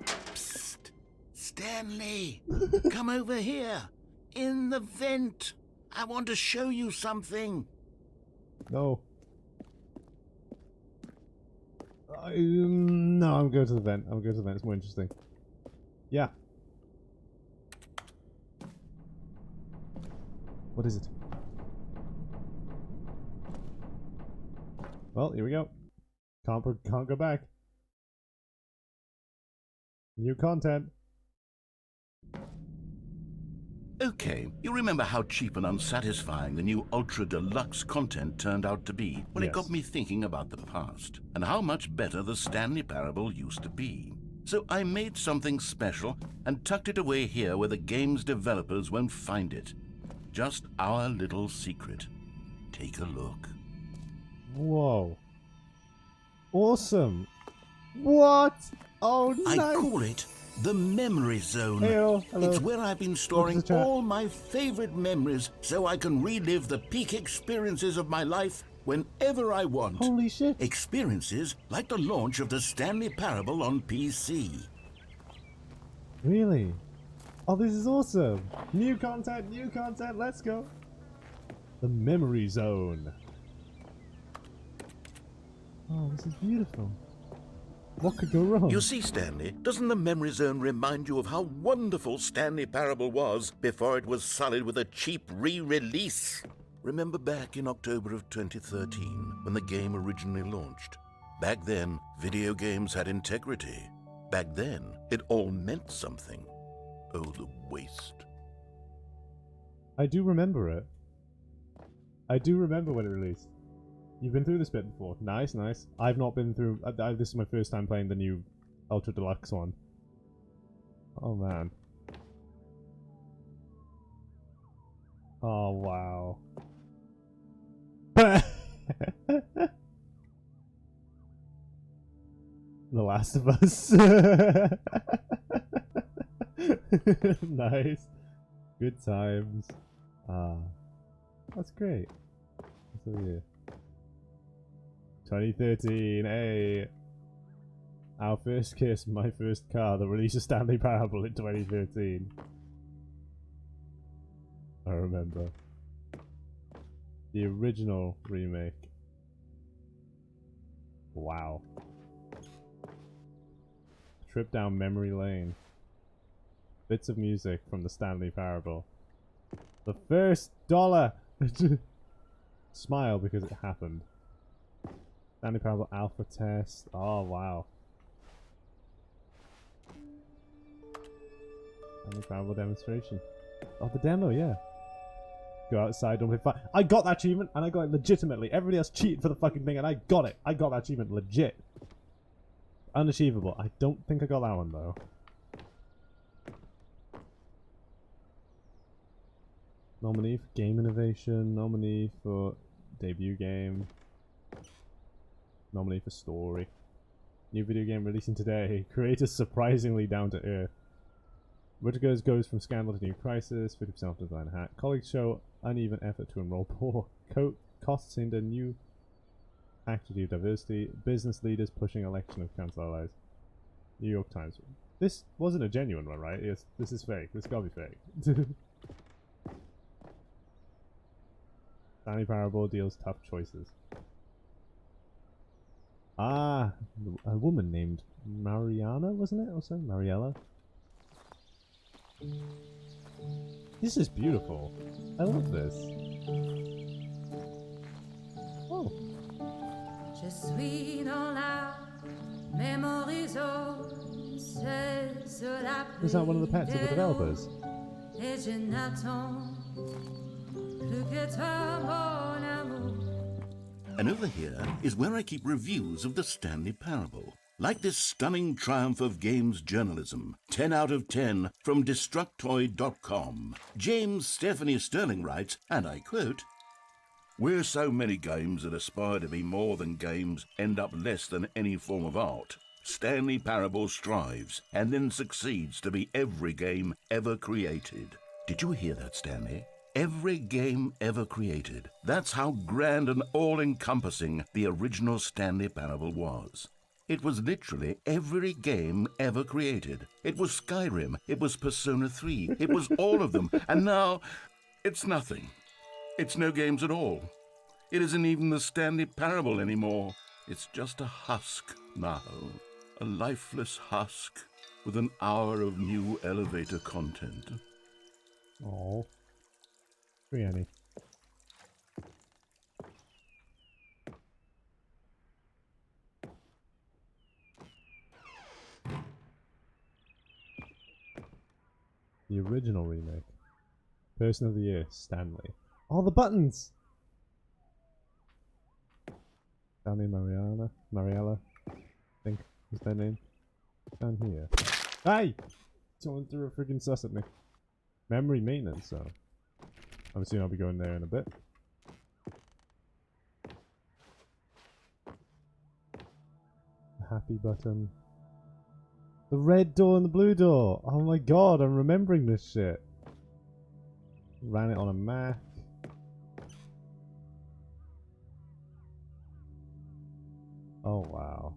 Psst. Stanley, come over here. In the vent. I want to show you something. No. No, I'm going to the vent. I'm going to the vent. It's more interesting. Yeah. What is it? Well, here we go. Can't go back. New content. Okay, you remember how cheap and unsatisfying the new Ultra Deluxe content turned out to be? Well, Yes. It got me thinking about the past and how much better the Stanley Parable used to be. So I made something special and tucked it away here where the game's developers won't find it. Just our little secret. Take a look. Whoa. Awesome. What? Oh, nice. I call it the Memory Zone. Heyo, hello. It's where I've been storing Welcome to the chat. all my favorite memories so I can relive the peak experiences of my life whenever I want. Holy shit. Experiences like the launch of the Stanley Parable on PC. Really? Oh, this is awesome. New content, let's go. The Memory Zone. Oh, this is beautiful. What could go wrong? You see, Stanley, doesn't the memory zone remind you of how wonderful Stanley Parable was before it was sullied with a cheap re-release? Remember back in October of 2013, when the game originally launched? Back then, video games had integrity. Back then, it all meant something. Oh, the waste. I do remember it. I do remember when it released. You've been through this bit before. Nice, nice. I've not been through... this is my first time playing the new Ultra Deluxe one. Oh, man. Oh, wow. The Last of Us. Nice. Good times. Ah. That's great. So, yeah. 2013, hey! Our first kiss, my first car, the release of Stanley Parable in 2013. I remember. The original remake. Wow. Trip down memory lane. Bits of music from the Stanley Parable. The first dollar! Smile because it happened. Stanley Parable alpha test. Oh, wow. Stanley Parable demonstration. Oh, the demo, yeah. Go outside, don't play fire. I got that achievement, and I got it legitimately. Everybody else cheated for the fucking thing, and I got it. I got that achievement legit. Unachievable. I don't think I got that one, though. Nominee for Game Innovation. Nominee for Debut Game. Nominee for Story. New video game releasing today. Creators surprisingly down to earth. Which goes from scandal to new crisis. 50% off design hack. Colleagues show uneven effort to enroll poor. Costs hinder new hack to do diversity. Business leaders pushing election of council allies. New York Times. This wasn't a genuine one, right? Yes, this is fake. This gotta be fake. Stanley Parable deals tough choices. Ah, a woman named Mariana, wasn't it? Or something? Mariella? This is beautiful. I love this. Oh. Je suis dans la mémorisation. Is that one of the pets of the developers? Et je n'attends plus que toi, mon amour. And over here is where I keep reviews of the Stanley Parable. Like this stunning triumph of games journalism, 10 out of 10 from Destructoid.com. James Stephanie Sterling writes, and I quote, "Where so many games that aspire to be more than games end up less than any form of art, Stanley Parable strives and then succeeds to be every game ever created." Did you hear that, Stanley? Every game ever created. That's how grand and all-encompassing the original Stanley Parable was. It was literally every game ever created. It was Skyrim, it was Persona 3, it was all of them, and now it's nothing. It's no games at all. It isn't even the Stanley Parable anymore. It's just a husk now. A lifeless husk with an hour of new elevator content. Oh. Free Annie. The original remake. Person of the Year, Stanley. Oh, the buttons! Stanley Mariella, I think is their name. Down here. Hey! Someone threw a freaking sus at me. Memory maintenance, so. I'm assuming I'll be going there in a bit. The happy button. The red door and the blue door! Oh my god, I'm remembering this shit. Ran it on a Mac. Oh wow.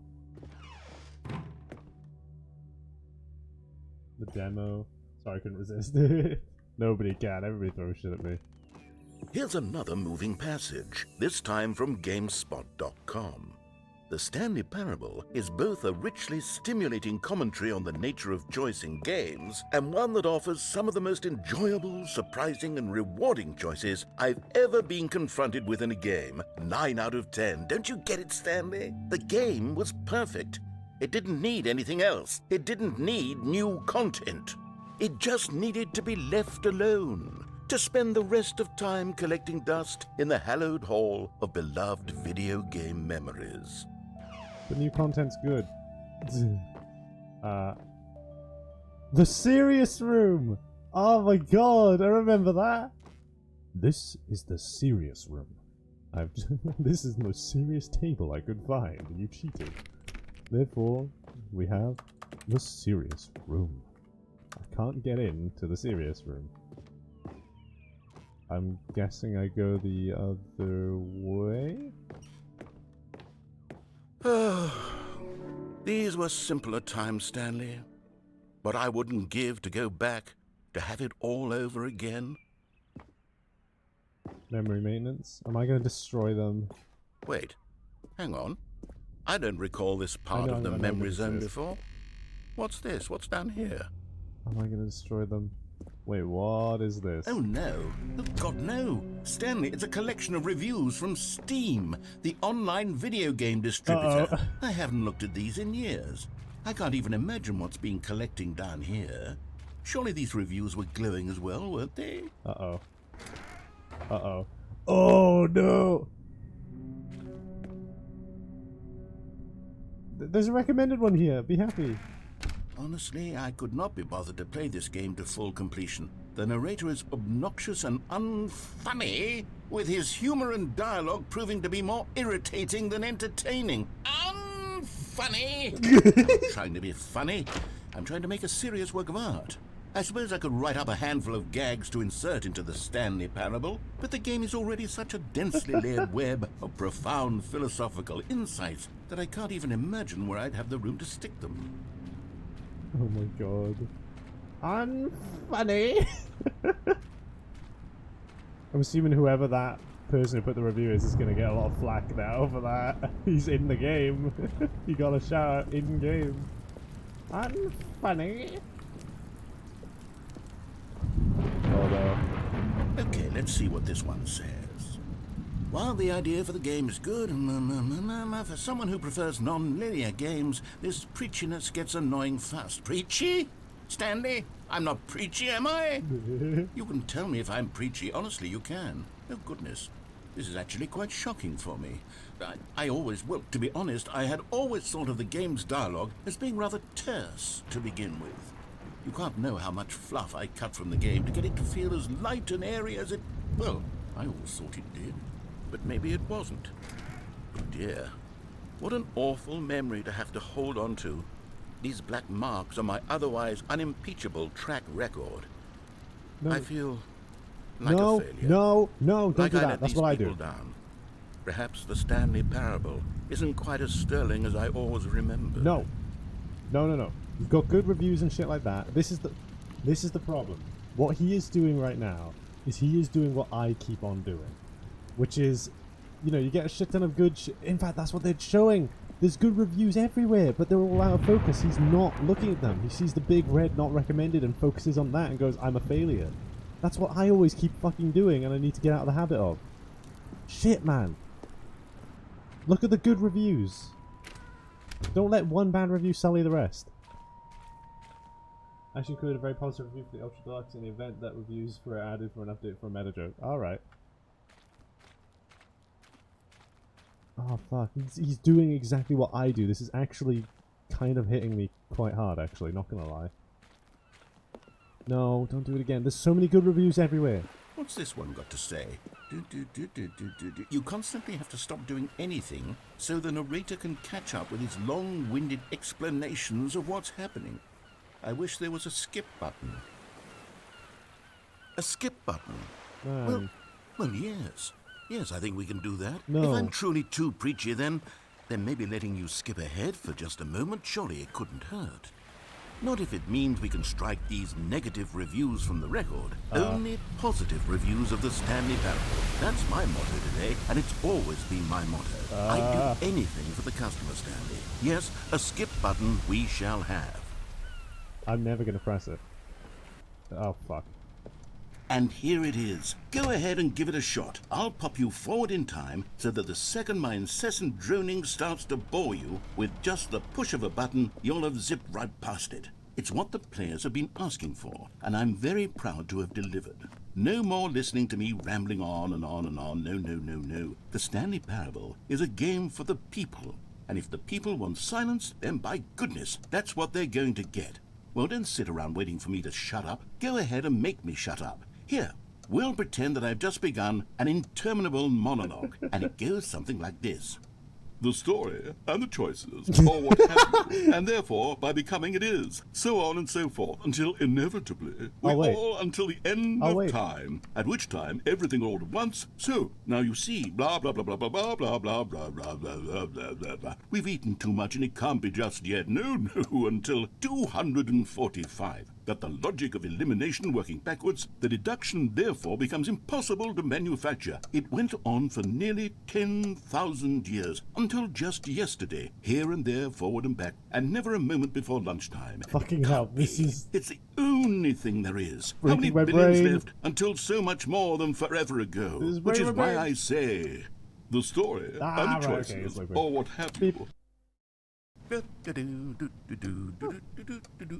The demo. Sorry, I couldn't resist it. Nobody can. Everybody throws shit at me. Here's another moving passage, this time from GameSpot.com. The Stanley Parable is both a richly stimulating commentary on the nature of choice in games and one that offers some of the most enjoyable, surprising, and rewarding choices I've ever been confronted with in a game. 9 out of 10. Don't you get it, Stanley? The game was perfect. It didn't need anything else. It didn't need new content. It just needed to be left alone, to spend the rest of time collecting dust in the hallowed hall of beloved video game memories. The new content's good. The serious room! Oh my god, I remember that! This is the serious room. This is the most serious table I could find, and you cheated. Therefore, we have the serious room. I can't get into the serious room. I'm guessing I go the other way? These were simpler times, Stanley. But I wouldn't give to go back to have it all over again. Memory maintenance? Am I going to destroy them? Wait, hang on. I don't recall this part of the memory zone before. What's this? What's down here? Am I going to destroy them? Wait, what is this? Oh no. Oh God, no. Stanley, it's a collection of reviews from Steam, the online video game distributor. Uh-oh. I haven't looked at these in years. I can't even imagine what's been collecting down here. Surely these reviews were glowing as well, weren't they? Uh-oh. Uh-oh. Oh, no! There's a recommended one here. Be happy. Honestly, I could not be bothered to play this game to full completion. The narrator is obnoxious and unfunny, with his humor and dialogue proving to be more irritating than entertaining. Unfunny! Trying to be funny? I'm trying to make a serious work of art. I suppose I could write up a handful of gags to insert into the Stanley Parable, but the game is already such a densely layered web of profound philosophical insights that I can't even imagine where I'd have the room to stick them. Oh my god. Unfunny! I'm assuming whoever that person who put the review is going to get a lot of flack now for that. He's in the game. You gotta shout out in game. Unfunny! Oh no. Okay, let's see what this one says. While the idea for the game is good, for someone who prefers non-linear games, this preachiness gets annoying fast. Preachy? Stanley? I'm not preachy, am I? You can tell me if I'm preachy. Honestly, you can. Oh, goodness. This is actually quite shocking for me. Well, to be honest, I had always thought of the game's dialogue as being rather terse to begin with. You can't know how much fluff I cut from the game to get it to feel as light and airy as it... Well, I always thought it did. But maybe it wasn't. Oh dear. What an awful memory to have to hold on to. These black marks on my otherwise unimpeachable track record. No. I feel like a failure. No, don't like do I that. let That's these what I people do. down. Perhaps the Stanley Parable isn't quite as sterling as I always remembered. No. You've got good reviews and shit like that. This is the problem. What he is doing right now is he is doing what I keep on doing. Which is, you know, you get a shit ton of good shit. In fact, that's what they're showing. There's good reviews everywhere, but they're all out of focus. He's not looking at them. He sees the big red not recommended and focuses on that and goes, I'm a failure. That's what I always keep fucking doing and I need to get out of the habit of. Shit, man. Look at the good reviews. Don't let one bad review sully the rest. Actually included a very positive review for the Ultra Deluxe in the event that reviews were added for an update for a meta joke. Alright. Oh fuck, he's doing exactly what I do. This is actually kind of hitting me quite hard, actually, not gonna lie. No, don't do it again. There's so many good reviews everywhere. What's this one got to say? You constantly have to stop doing anything so the narrator can catch up with his long-winded explanations of what's happening. I wish there was a skip button. A skip button? Well, yes. Yes, I think we can do that. No. If I'm truly too preachy, then maybe letting you skip ahead for just a moment, surely it couldn't hurt. Not if it means we can strike these negative reviews from the record. Only positive reviews of the Stanley Parable. That's my motto today, and it's always been my motto. I'd do anything for the customer, Stanley. Yes, a skip button we shall have. I'm never gonna press it. Oh, fuck. And here it is. Go ahead and give it a shot. I'll pop you forward in time so that the second my incessant droning starts to bore you, with just the push of a button, you'll have zipped right past it. It's what the players have been asking for, and I'm very proud to have delivered. No more listening to me rambling on and on and on. No, no, no, no. The Stanley Parable is a game for the people. And if the people want silence, then by goodness, that's what they're going to get. Well, don't sit around waiting for me to shut up. Go ahead and make me shut up. Here, we'll pretend that I've just begun an interminable monologue, and it goes something like this. The story and the choices, or what have you, and therefore, by becoming it is, so on and so forth, until inevitably, until the end of time, at which time everything all at once, so, now you see, blah, blah, blah, blah, blah, blah, blah, blah, blah, blah, blah, blah, blah, blah, blah. We've eaten too much and it can't be just yet, no, until 245. That the logic of elimination working backwards, the deduction therefore becomes impossible to manufacture. It went on for nearly 10,000 years, until just yesterday, here and there, forward and back, and never a moment before lunchtime. Fucking hell, this is... It's the only thing there is. How breaking many my billions brain. left until so much more than forever ago? This is Which is breaking my why brain. I say, the story and the right, choices, okay, it's like or what have you.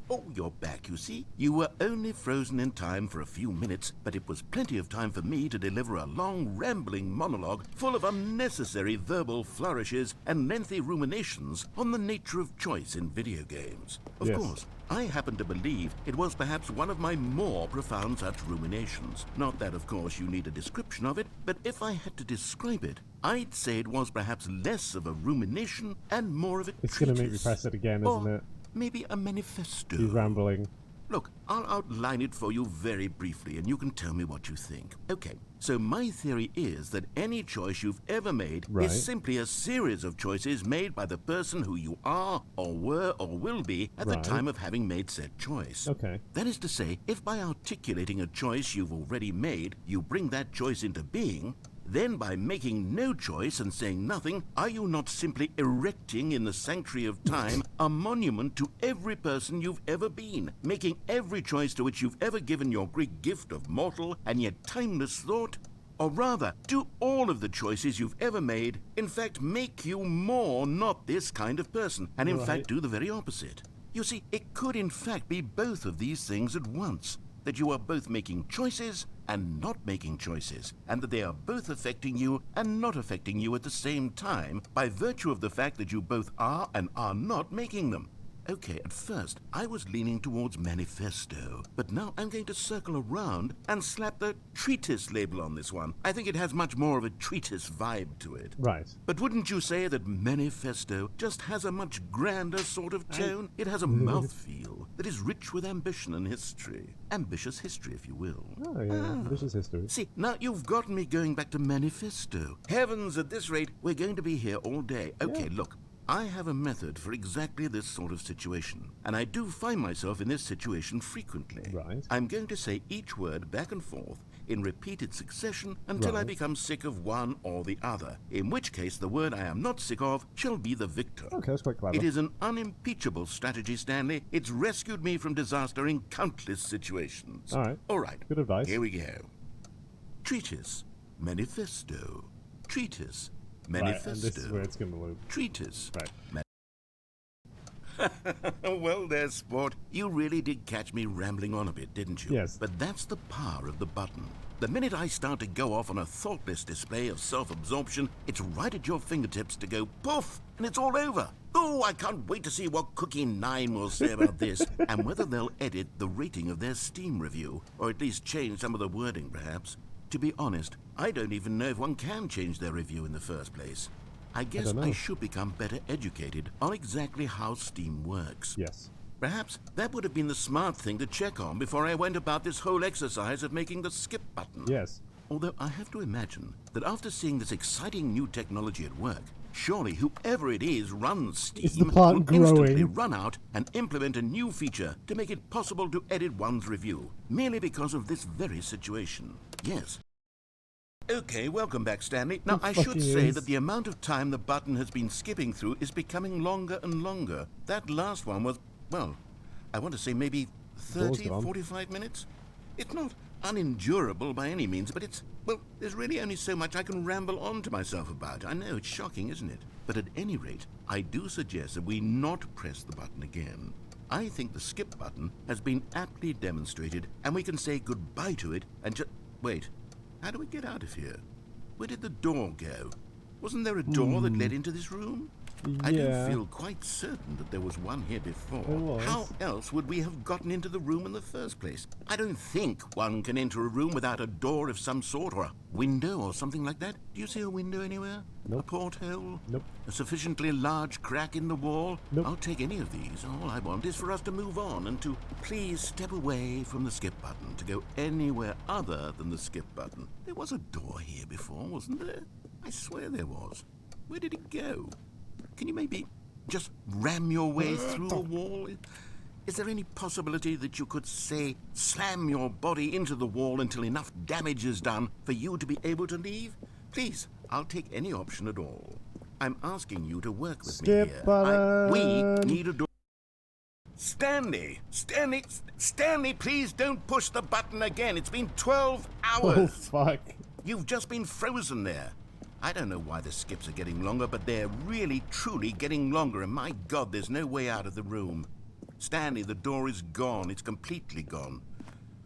Oh, you're back, you see. You were only frozen in time for a few minutes, but it was plenty of time for me to deliver a long, rambling monologue full of unnecessary verbal flourishes and lengthy ruminations on the nature of choice in video games. Of course, I happen to believe it was perhaps one of my more profound such ruminations. Not that, of course, you need a description of it, but if I had to describe it, I'd say it was perhaps less of a rumination and more of a It's gonna make me press it again, isn't it? Maybe a manifesto. He's rambling. Look, I'll outline it for you very briefly, and you can tell me what you think. Okay, so my theory is that any choice you've ever made is simply a series of choices made by the person who you are, or were, or will be at the time of having made said choice. Okay. That is to say, if by articulating a choice you've already made, you bring that choice into being, then by making no choice and saying nothing, are you not simply erecting in the sanctuary of time a monument to every person you've ever been, making every choice to which you've ever given your great gift of mortal and yet timeless thought? Or rather, do all of the choices you've ever made, in fact, make you more not this kind of person, and in fact do the very opposite? You see, it could in fact be both of these things at once, that you are both making choices and not making choices, and that they are both affecting you and not affecting you at the same time by virtue of the fact that you both are and are not making them. Okay, at first, I was leaning towards manifesto, but now I'm going to circle around and slap the treatise label on this one. I think it has much more of a treatise vibe to it. Right. But wouldn't you say that manifesto just has a much grander sort of tone? It has a mouthfeel that is rich with ambition and history. Ambitious history, if you will. Oh, yeah. This is history. See, now you've gotten me going back to manifesto. Heavens, at this rate, we're going to be here all day. Okay, look. I have a method for exactly this sort of situation, and I do find myself in this situation frequently. Right. I'm going to say each word back and forth in repeated succession until I become sick of one or the other, in which case the word I am not sick of shall be the victor. Okay, that's quite clever. It is an unimpeachable strategy, Stanley. It's rescued me from disaster in countless situations. All right. Good advice. Here we go. Treatise, manifesto, treatise, manifesto. Right, and this is where it's going to loop. Treatise. Right. Well there, sport. You really did catch me rambling on a bit, didn't you? Yes. But that's the power of the button. The minute I start to go off on a thoughtless display of self-absorption, it's right at your fingertips to go poof, and it's all over. Oh, I can't wait to see what Cookie 9 will say about this, and whether they'll edit the rating of their Steam review, or at least change some of the wording, perhaps. To be honest, I don't even know if one can change their review in the first place. I guess I should become better educated on exactly how Steam works. Yes. Perhaps that would have been the smart thing to check on before I went about this whole exercise of making the skip button. Yes. Although I have to imagine that after seeing this exciting new technology at work, Surely whoever it is runs Steam Is the plant will instantly growing? run out and implement a new feature to make it possible to edit one's review, merely because of this very situation. Yes. Okay, welcome back, Stanley. Now, I should fucking say is. that the amount of time the button has been skipping through is becoming longer and longer. That last one was, well, I want to say maybe 30, gone. 45 minutes? It's not unendurable by any means, but it's, well, there's really only so much I can ramble on to myself about. I know, it's shocking, isn't it? But at any rate, I do suggest that we not press the button again. I think the skip button has been aptly demonstrated, and we can say goodbye to it and just... Wait, how do we get out of here? Where did the door go? Wasn't there a door that led into this room? I Yeah. don't feel quite certain that there was one here before. There was. How else would we have gotten into the room in the first place? I don't think one can enter a room without a door of some sort, or a window or something like that. Do you see a window anywhere? Nope. A porthole? Nope. A sufficiently large crack in the wall? Nope. I'll take any of these. All I want is for us to move on and to please step away from the skip button, to go anywhere other than the skip button. There was a door here before, wasn't there? I swear there was. Where did it go? Can you maybe just ram your way through a wall? Is there any possibility that you could, say, slam your body into the wall until enough damage is done for you to be able to leave? Please, I'll take any option at all. I'm asking you to work with me Skip here. button. We need a door. Stanley, please don't push the button again. It's been 12 Oh, hours. fuck. You've just been frozen there. I don't know why the skips are getting longer, but they're really, truly getting longer, and my God, there's no way out of the room. Stanley, the door is gone. It's completely gone.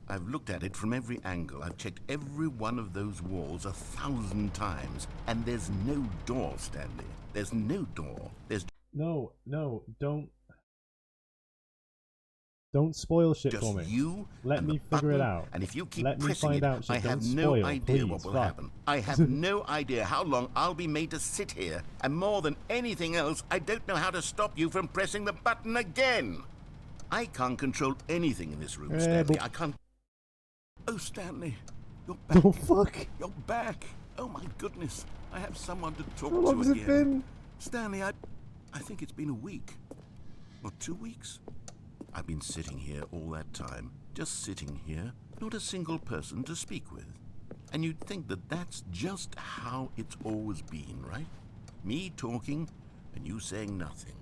I've looked at it from every angle. I've checked every one of those walls 1,000 times, and there's no door, Stanley. There's no door. There's No, don't spoil shit just for me. you Let and me the figure it button, out. and if you keep Let me pressing find it, out shit. I have Don't no spoil, idea please. what will Fuck. happen. I have no idea how long I'll be made to sit here, and more than anything else, I don't know how to stop you from pressing the button again. I can't control anything in this room, Stanley. but- I can't... Oh, Stanley, you're back. Oh, fuck. You're back. Oh, my goodness. I have someone to talk How long to has again. it been? Stanley, I think it's been a week. Or 2 weeks. I've been sitting here all that time. Just sitting here. Not a single person to speak with. And you'd think that that's just how it's always been, right? Me talking and you saying nothing.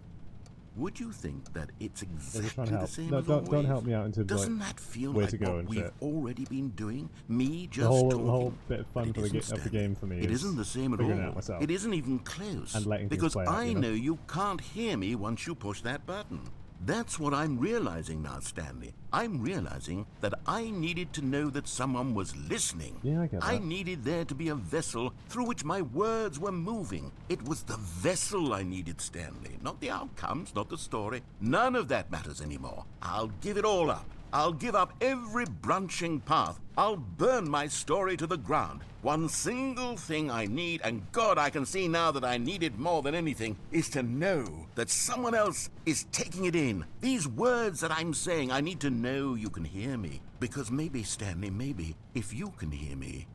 Would you think that it's Yeah, just exactly trying to the help. same No, as don't always? help me out in terms of, Doesn't like, that feel where like to go what and we've shit. already been doing? Me just The whole talking. bit of fun But for it the isn't, of the Stanley. game for me It is isn't the same at figuring it all. out myself. It isn't even close. And letting things because play out, I you know? know you can't hear me once you push that button. That's what I'm realizing now, Stanley. I'm realizing that I needed to know that someone was listening. Yeah, I get I that. needed there to be a vessel through which my words were moving. It was the vessel I needed, Stanley. Not the outcomes, not the story. None of that matters anymore. I'll give it all up. I'll give up every branching path. I'll burn my story to the ground. One single thing I need, and God, I can see now that I need it more than anything, is to know that someone else is taking it in. These words that I'm saying, I need to know you can hear me. Because maybe, Stanley, maybe, if you can hear me,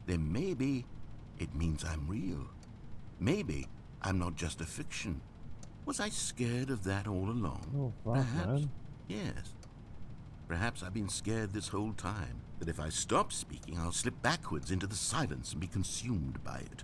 then maybe it means I'm real. Maybe I'm not just a fiction. Was I scared of that all along? Oh, fuck, Perhaps. man. Yes. Perhaps I've been scared this whole time, that if I stop speaking, I'll slip backwards into the silence and be consumed by it.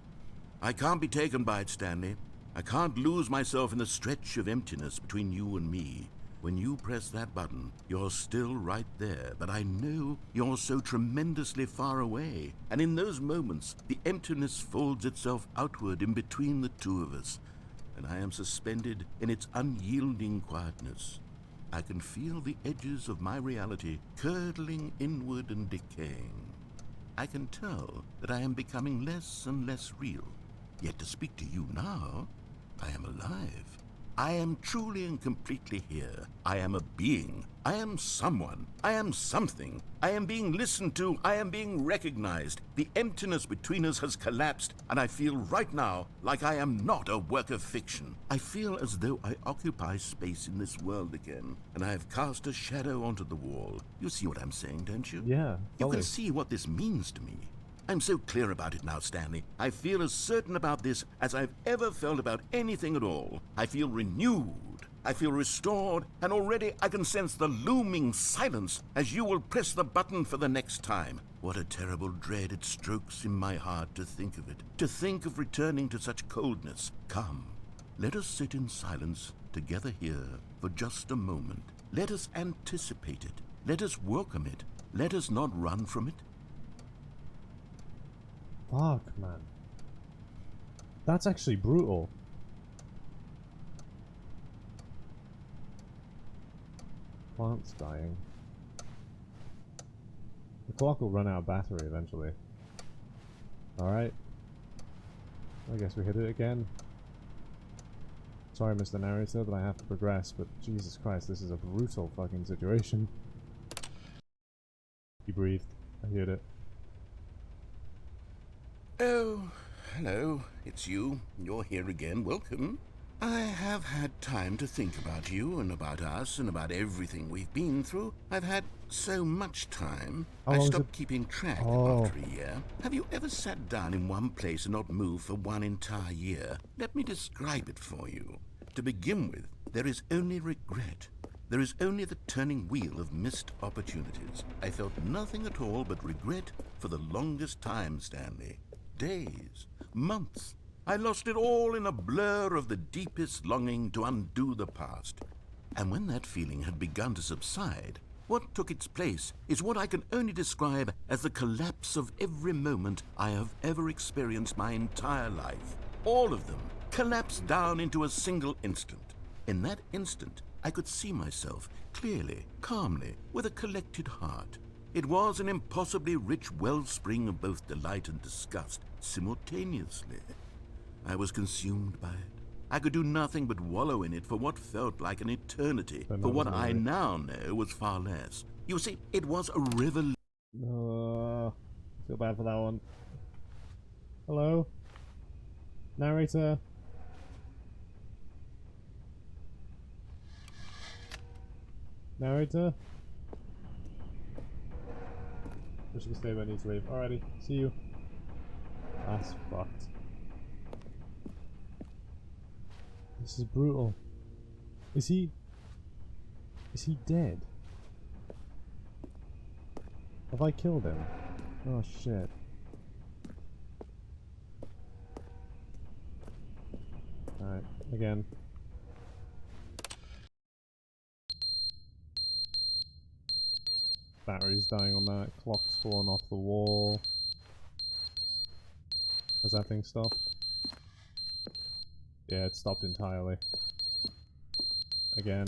I can't be taken by it, Stanley. I can't lose myself in the stretch of emptiness between you and me. When you press that button, you're still right there, but I know you're so tremendously far away. And in those moments, the emptiness folds itself outward in between the two of us, and I am suspended in its unyielding quietness. I can feel the edges of my reality curdling inward and decaying. I can tell that I am becoming less and less real. Yet to speak to you now, I am alive. I am truly and completely here. I am a being. I am someone. I am something. I am being listened to. I am being recognized. The emptiness between us has collapsed, and I feel right now like I am not a work of fiction. I feel as though I occupy space in this world again, and I have cast a shadow onto the wall. You see what I'm saying, don't you? Yeah, You fully. can see what this means to me. I'm so clear about it now, Stanley. I feel as certain about this as I've ever felt about anything at all. I feel renewed. I feel restored, and already I can sense the looming silence as you will press the button for the next time. What a terrible dread it strokes in my heart to think of it, to think of returning to such coldness. Come, let us sit in silence together here for just a moment. Let us anticipate it. Let us welcome it. Let us not run from it. Fuck, man. That's actually brutal. Plant's dying. The clock will run out of battery eventually. Alright. I guess we hit it again. Sorry, Mr. Narrator, that I have to progress, but Jesus Christ, this is a brutal fucking situation. He breathed. I heard it. Oh, hello. It's you. You're here again. Welcome. I have had time to think about you and about us and about everything we've been through. I've had so much time. I stopped keeping track after a year. Have you ever sat down in one place and not moved for one entire year? Let me describe it for you. To begin with, there is only regret. There is only the turning wheel of missed opportunities. I felt nothing at all but regret for the longest time, Stanley. Days, months. I lost it all in a blur of the deepest longing to undo the past. And when that feeling had begun to subside, what took its place is what I can only describe as the collapse of every moment I have ever experienced my entire life. All of them collapsed down into a single instant. In that instant, I could see myself clearly, calmly, with a collected heart. It was an impossibly rich wellspring of both delight and disgust simultaneously. I was consumed by it. I could do nothing but wallow in it for what felt like an eternity, for what I now know was far less. You see, it was a revelation. I feel bad for that one. Hello? Narrator? Narrator? Wish you could stay, but I need to leave. Alrighty, see you. That's fucked. This is brutal. Is he dead? Have I killed him? Oh shit. Alright, again. Battery's dying on that, clock's fallen off the wall. Has that thing stopped? Yeah, it stopped entirely. Again.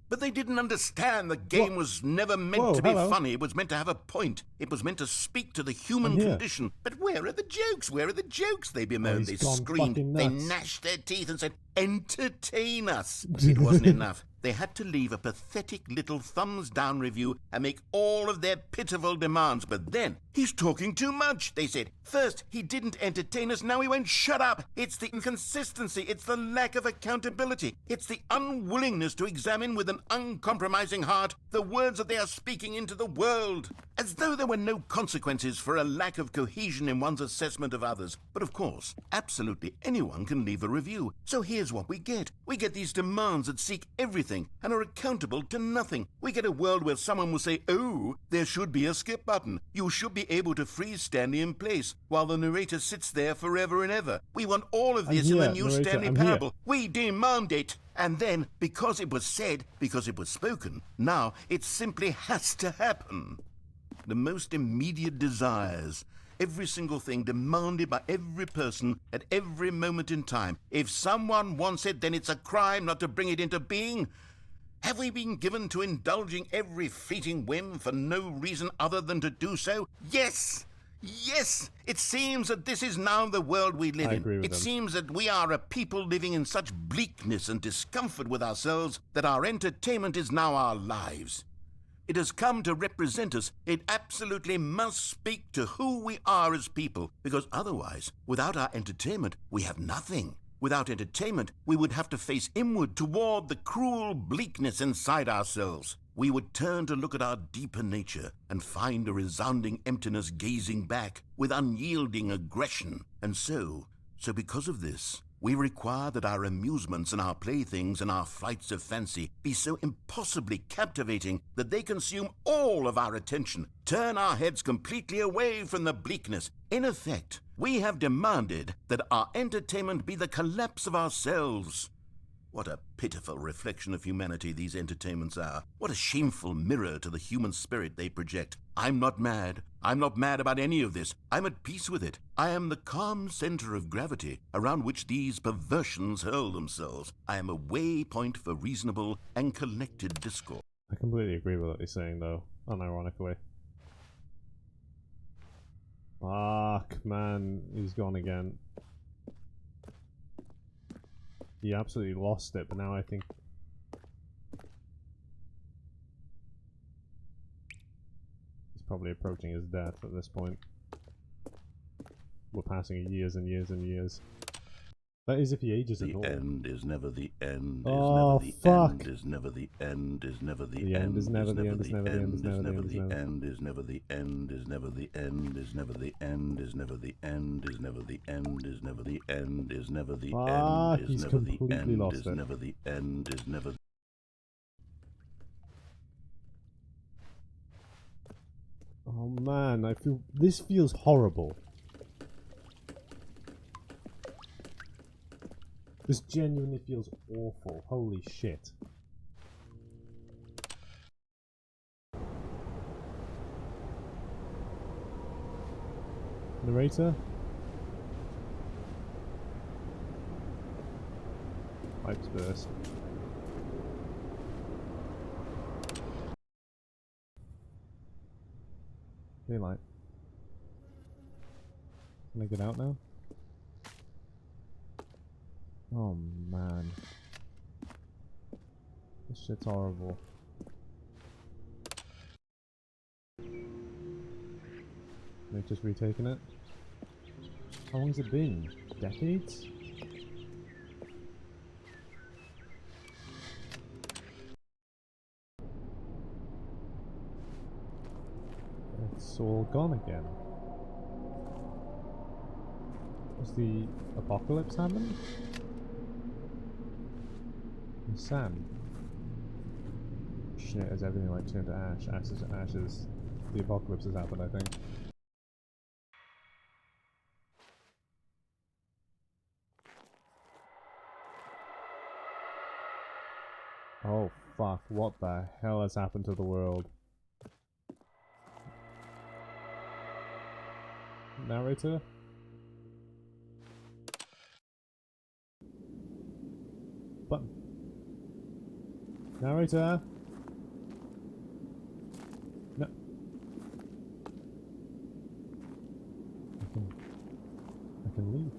But they didn't understand the game was never meant to be funny. It was meant to have a point. It was meant to speak to the human condition. But where are the jokes? Where are the jokes? They bemoaned, they screamed, they gnashed their teeth and said, "Entertain us." It wasn't enough. They had to leave a pathetic little thumbs-down review and make all of their pitiful demands. But then, "He's talking too much," they said. "First, he didn't entertain us, now he won't shut up. It's the inconsistency, it's the lack of accountability, it's the unwillingness to examine with an uncompromising heart the words that they are speaking into the world." As though there were no consequences for a lack of cohesion in one's assessment of others. But of course, absolutely anyone can leave a review. So here's what we get. We get these demands that seek everything and are accountable to nothing. We get a world where someone will say, "Oh, there should be a skip button. You should be able to freeze Stanley in place," while the narrator sits there forever and ever. We want all of this in the new Stanley Parable. We demand it. And then, because it was said, because it was spoken, now it simply has to happen. The most immediate desires, every single thing demanded by every person at every moment in time. If someone wants it, then it's a crime not to bring it into being. Have we been given to indulging every fleeting whim for no reason other than to do so? Yes! Yes! It seems that this is now the world we live in. It seems that we are a people living in such bleakness and discomfort with ourselves that our entertainment is now our lives. It has come to represent us. It absolutely must speak to who we are as people, because otherwise, without our entertainment, we have nothing. Without entertainment, we would have to face inward toward the cruel bleakness inside ourselves. We would turn to look at our deeper nature and find a resounding emptiness gazing back with unyielding aggression. And so because of this, we require that our amusements and our playthings and our flights of fancy be so impossibly captivating that they consume all of our attention, turn our heads completely away from the bleakness. In effect, we have demanded that our entertainment be the collapse of ourselves. What a pitiful reflection of humanity these entertainments are. What a shameful mirror to the human spirit they project. I'm not mad. I'm not mad about any of this. I'm at peace with it. I am the calm center of gravity around which these perversions hurl themselves. I am a waypoint for reasonable and collected discourse. I completely agree with what you're saying, though, unironically. Fuck, man, he's gone again. He absolutely lost it, but now I think... he's probably approaching his death at this point. We're passing years and years and years. That is if he ages at all. The end is never the end. Oh, fuck! Is never the end. Is never the The end is never the end. Is never the end. Is never the end. Is never the end. Is never the end. Is never the end. Is never the end. Is never the end. Is never the end. Is never the end. He's completely lost it. Is never the end. Is never. Oh man, I feel this feels horrible. This genuinely feels awful. Holy shit. Narrator? Pipes burst. Daylight. Can I get out now? Oh man. This shit's horrible. They've just retaken it? How long has it been? Decades? It's all gone again. Has the apocalypse happened? And Sam. Shit, has everything like turned to ash? Ashes, ashes. The apocalypse has happened, I think. Oh fuck, what the hell has happened to the world? Narrator? Button. Narrator? No. I can leave.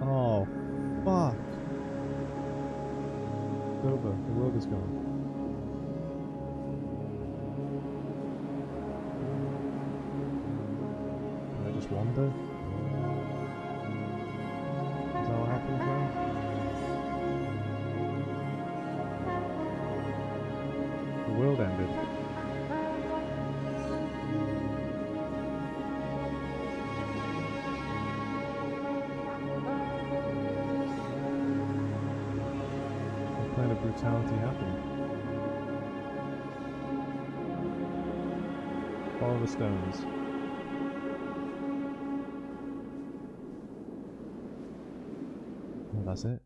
Oh, fuck. It's over. The world is gone. Can I just wander? Is that what happens now? The world ended. What kind of brutality happened? Follow the stones. Oh, that's it?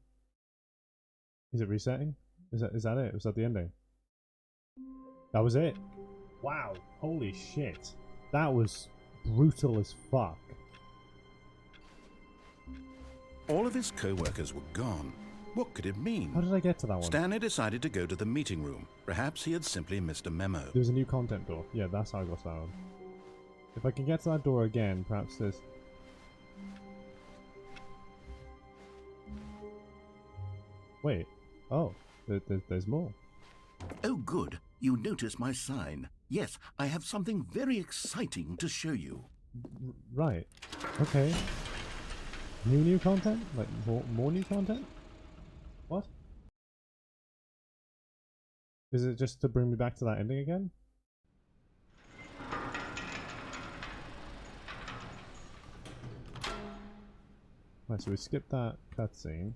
Is it resetting? Is that it? Was that the ending? That was it? Wow, holy shit. That was brutal as fuck. All of his co-workers were gone. What could it mean? How did I get to that one? Stanley decided to go to the meeting room. Perhaps he had simply missed a memo. There's a new content door. Yeah, that's how I got to that one. If I can get to that door again, perhaps there's... Wait. Oh, there's more. Oh, good. You notice my sign. Yes, I have something very exciting to show you. Right. Okay. New content? Like more new content? What? Is it just to bring me back to that ending again? Right, so we skipped that cutscene.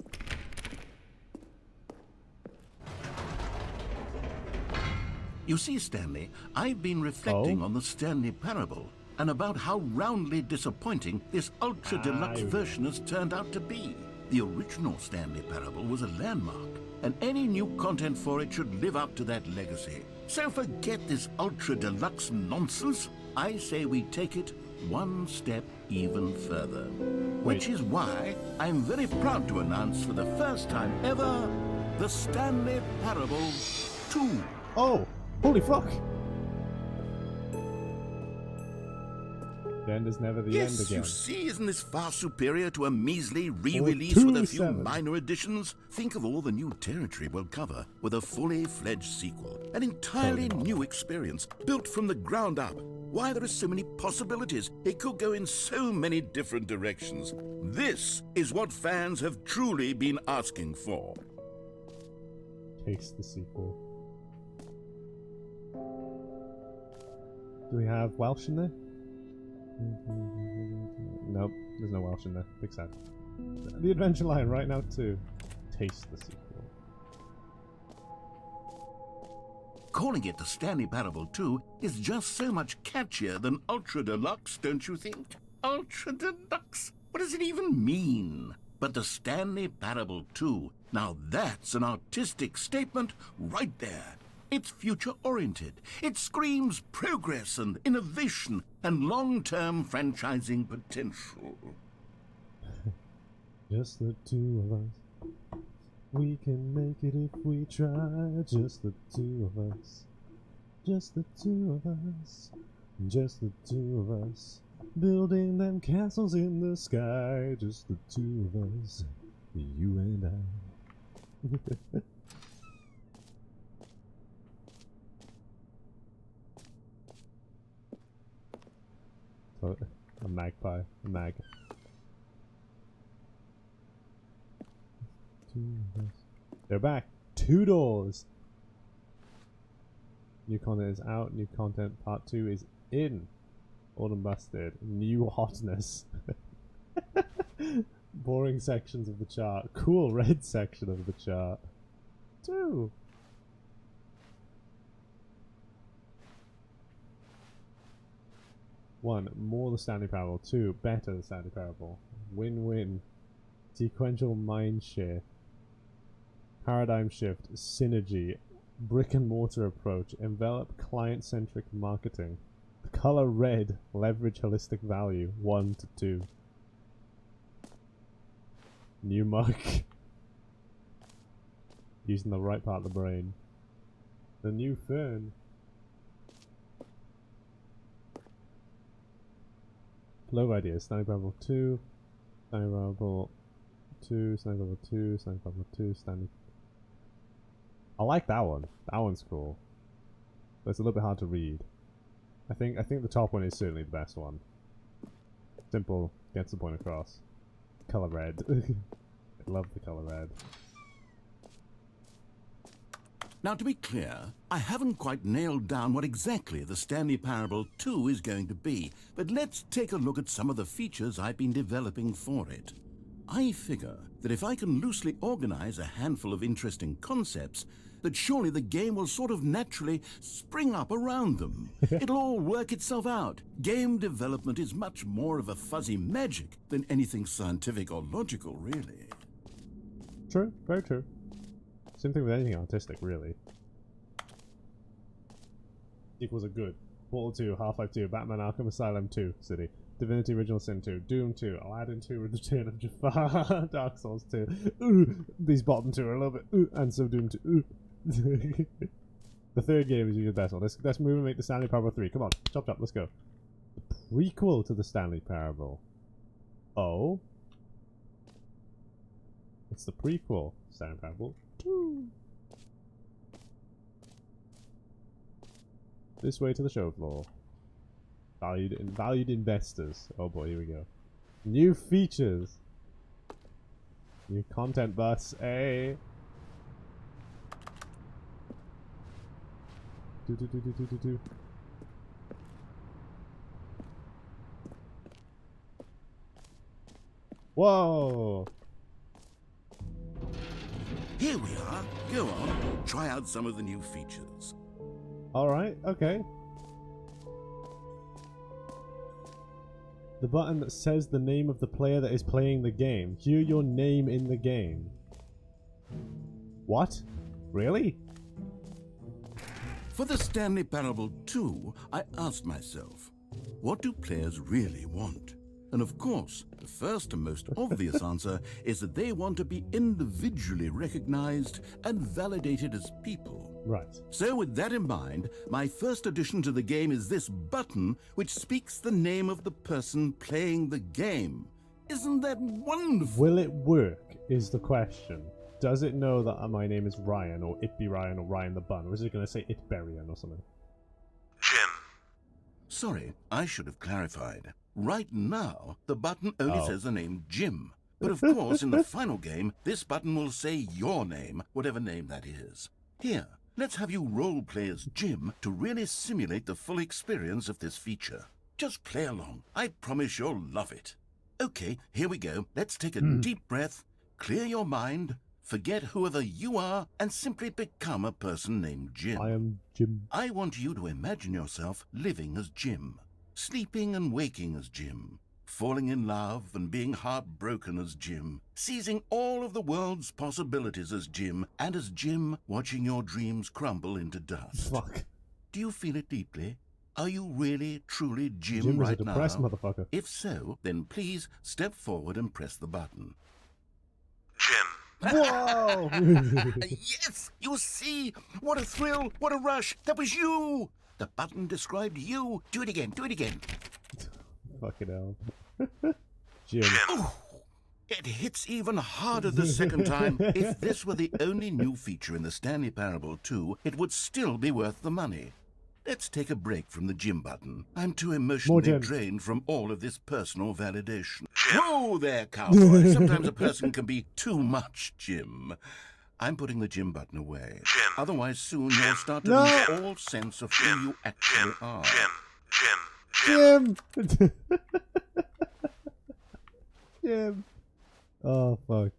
You see, Stanley, I've been reflecting Oh? on the Stanley Parable and about how roundly disappointing this ultra-deluxe version has turned out to be. The original Stanley Parable was a landmark, and any new content for it should live up to that legacy. So forget this ultra-deluxe nonsense. I say we take it one step even further. Which is why I'm very proud to announce for the first time ever, the Stanley Parable 2. Oh! Holy fuck! The end is never the end Yes, again. you see, isn't this far superior to a measly re-release Or with a few 2-7. minor additions? Think of all the new territory we'll cover with a fully fledged sequel. An entirely new experience, built from the ground up. Why, there are so many possibilities. It could go in so many different directions. This is what fans have truly been asking for. Taste the sequel. Do we have Welsh in there? Nope, there's no Welsh in there. Big sad. The adventure line right now too. Taste the sequel. Calling it the Stanley Parable 2 is just so much catchier than Ultra Deluxe, don't you think? Ultra Deluxe? What does it even mean? But the Stanley Parable 2, now that's an artistic statement right there. It's future-oriented. It screams progress and innovation and long-term franchising potential. Just the two of us. We can make it if we try. Just the two of us. Just the two of us. Just the two of us. Building them castles in the sky. Just the two of us. You and I. A magpie. A mag. They're back. 2 doors. New content is out. New content part 2 is in. Autumn busted. New hotness. Boring sections of the chart. Cool red section of the chart. 2. One, more the Stanley Parable. 2, better the Stanley Parable. Win-win. Sequential mind share. Paradigm shift. Synergy. Brick and mortar approach. Envelop client-centric marketing. The color red. Leverage holistic value. 1 to 2. New mug. Using the right part of the brain. The new fern. Low ideas. Stanley Parable 2. Stanley Parable 2. Stanley Parable 2. Stanley Parable 2. Stanley. I like that one. That one's cool. But it's a little bit hard to read. I think the top one is certainly the best one. Simple, gets the point across. Color red. I love the color red. Now, to be clear, I haven't quite nailed down what exactly the Stanley Parable 2 is going to be, but let's take a look at some of the features I've been developing for it. I figure that if I can loosely organize a handful of interesting concepts, that surely the game will sort of naturally spring up around them. It'll all work itself out. Game development is much more of a fuzzy magic than anything scientific or logical, really. True, very true. Same thing with anything artistic, really. Sequels are good. Portal 2, Half-Life 2, Batman Arkham Asylum 2, City, Divinity Original Sin 2, Doom 2, Aladdin 2, Return of Jafar, Dark Souls 2. Ooh, these bottom 2 are a little bit. Ooh, and so Doom 2. Ooh. The third game is usually the best one. Let's move and make the Stanley Parable 3. Come on, chop chop, let's go. The prequel to the Stanley Parable. Oh? It's the prequel, Stanley Parable 2. This way to the show floor. Valued investors. Oh boy, here we go. New features. New content bus. Hey. Do. Whoa. Here we are. Go on, try out some of the new features. Alright, okay. The button that says the name of the player that is playing the game. Hear your name in the game. What? Really? For the Stanley Parable 2, I asked myself, what do players really want? And of course, the first and most obvious answer is that they want to be individually recognized and validated as people. Right. So with that in mind, my first addition to the game is this button which speaks the name of the person playing the game. Isn't that wonderful? Will it work is the question. Does it know that my name is Ryan, or it be Ryan, or Ryan the Bun, or is it going to say it Berian or something? Jim. Sorry, I should have clarified. Right now, the button only says the name Jim. But of course, in the final game, this button will say your name, whatever name that is. Here, let's have you role-play as Jim to really simulate the full experience of this feature. Just play along. I promise you'll love it. Okay, here we go. Let's take a deep breath, clear your mind, forget whoever you are, and simply become a person named Jim. I am Jim. I want you to imagine yourself living as Jim. Sleeping and waking as Jim, falling in love and being heartbroken as Jim, seizing all of the world's possibilities as Jim, and as Jim watching your dreams crumble into dust. Fuck. Do you feel it deeply? Are you really, truly Jim, Jim is right a depressed now? motherfucker. If so, then please step forward and press the button. Jim. Whoa! Yes! You see? What a thrill! What a rush! That was you! The button described you. Do it again. Do it again. Fucking hell. Jim. Oh, it hits even harder the second time. If this were the only new feature in the Stanley Parable 2, it would still be worth the money. Let's take a break from the Jim button. I'm too emotionally drained from all of this personal validation. Whoa there, cowboy. Sometimes a person can be too much Jim. I'm putting the Jim button away. Jim. Otherwise, soon you'll start to lose all sense of who you actually are. Jim! Jim! Oh, fuck.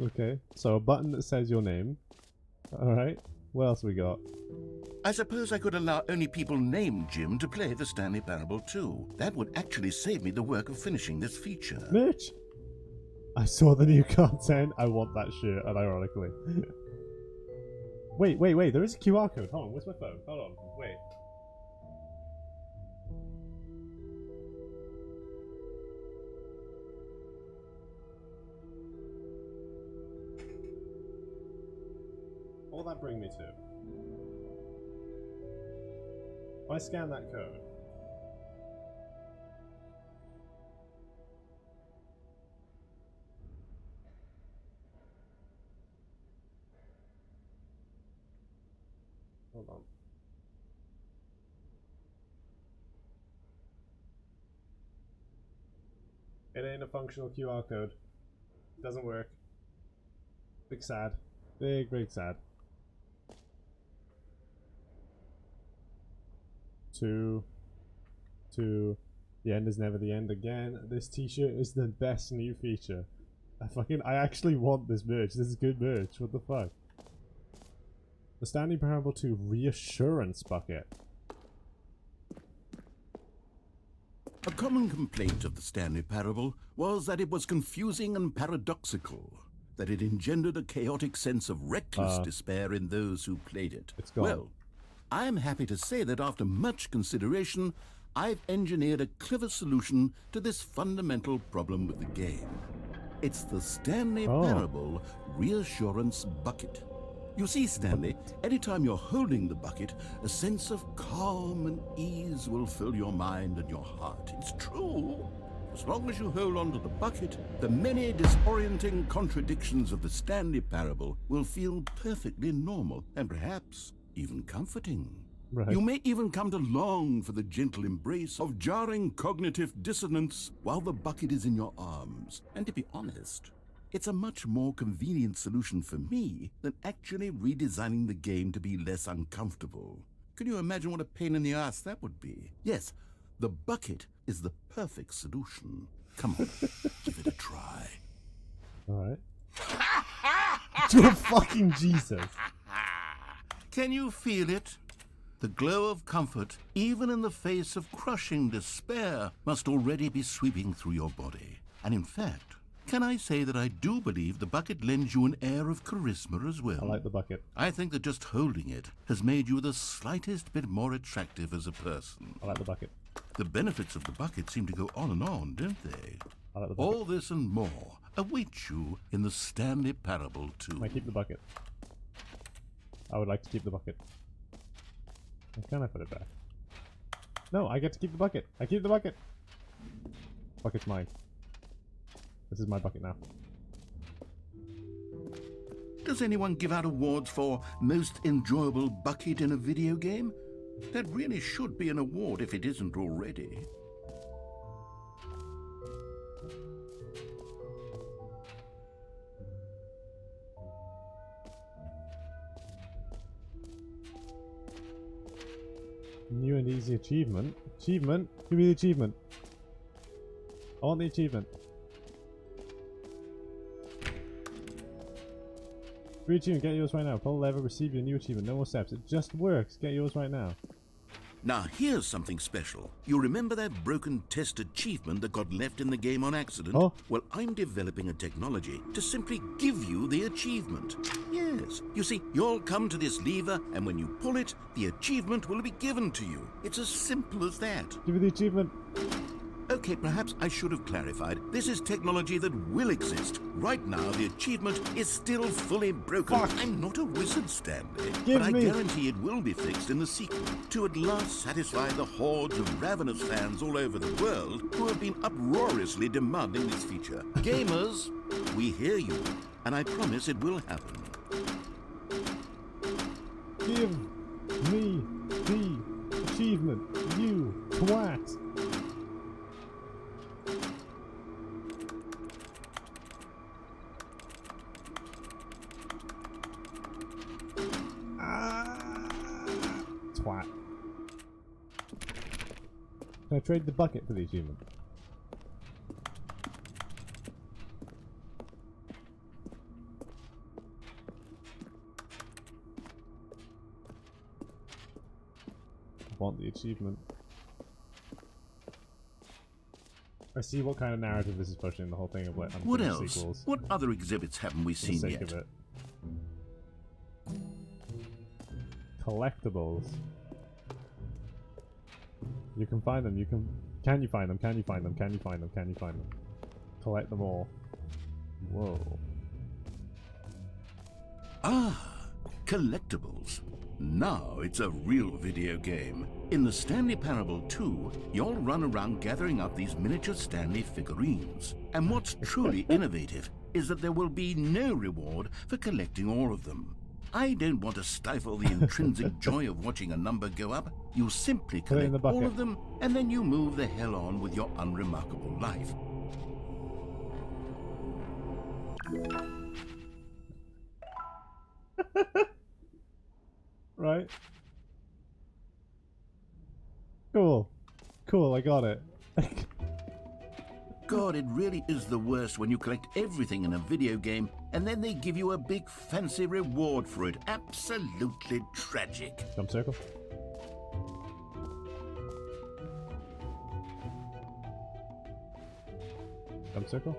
Okay, so a button that says your name. Alright, what else we got? I suppose I could allow only people named Jim to play the Stanley Parable 2. That would actually save me the work of finishing this feature. Mitch! I saw the new content. I want that shirt, unironically. Wait, there is a QR code. Hold on, where's my phone? Hold on, wait. What will that bring me to? If I scan that code. Hold on. It ain't a functional QR code. Doesn't work. Big sad. Big sad. Two. The end is never the end again. This t-shirt is the best new feature. I actually want this merch. This is good merch. What the fuck? The Stanley Parable 2 Reassurance Bucket. A common complaint of the Stanley Parable was that it was confusing and paradoxical, that it engendered a chaotic sense of reckless despair in those who played it. It's gone. Well, I'm happy to say that after much consideration, I've engineered a clever solution to this fundamental problem with the game. It's the Stanley Parable Reassurance Bucket. You see, Stanley, anytime you're holding the bucket, a sense of calm and ease will fill your mind and your heart. It's true. As long as you hold on to the bucket, the many disorienting contradictions of the Stanley Parable will feel perfectly normal and perhaps even comforting. Right. You may even come to long for the gentle embrace of jarring cognitive dissonance while the bucket is in your arms. And to be honest, it's a much more convenient solution for me than actually redesigning the game to be less uncomfortable. Can you imagine what a pain in the ass that would be? Yes, the bucket is the perfect solution. Come on, give it a try. Alright. To fucking Jesus. Can you feel it? The glow of comfort, even in the face of crushing despair, must already be sweeping through your body. And in fact, can I say that I do believe the bucket lends you an air of charisma as well? I like the bucket. I think that just holding it has made you the slightest bit more attractive as a person. I like the bucket. The benefits of the bucket seem to go on and on, don't they? I like the bucket. All this and more await you in the Stanley Parable 2. I keep the bucket. I would like to keep the bucket. And can I put it back? No, I get to keep the bucket. I keep the bucket. Bucket's mine. This is my bucket now. Does anyone give out awards for most enjoyable bucket in a video game? That really should be an award if it isn't already. New and easy achievement. Achievement? Give me the achievement. I want the achievement. Free achievement, get yours right now. Pull the lever, receive your new achievement. No more steps. It just works. Get yours right now. Now here's something special. You remember that broken test achievement that got left in the game on accident? Oh. Well, I'm developing a technology to simply give you the achievement. Yes. You see, you'll come to this lever, and when you pull it, the achievement will be given to you. It's as simple as that. Give me the achievement. Okay, perhaps I should have clarified. This is technology that will exist. Right now, the achievement is still fully broken. Fuck. I'm not a wizard, Stanley, Give but I me- guarantee it will be fixed in the sequel to at last satisfy the hordes of ravenous fans all over the world who have been uproariously demanding this feature. Gamers, we hear you, and I promise it will happen. Give me the achievement, you twat. Twat. Can I trade the bucket for the achievement? I want the achievement. I see what kind of narrative this is pushing, the whole thing of like What unfinished else? sequels. What other exhibits haven't we For the seen sake yet? of it. Collectibles. You can find them. Can you find them? Can you find them? Can you find them? Can you find them? Collect them all. Whoa. Ah, collectibles. Now it's a real video game. In the Stanley Parable 2, you'll run around gathering up these miniature Stanley figurines. And what's truly innovative is that there will be no reward for collecting all of them. I don't want to stifle the intrinsic joy of watching a number go up. You simply Put it in collect the all bucket. of them, and then you move the hell on with your unremarkable life. Right? Cool. Cool, I got it. God, it really is the worst when you collect everything in a video game and then they give you a big fancy reward for it. Absolutely tragic. Jump circle. Jump circle.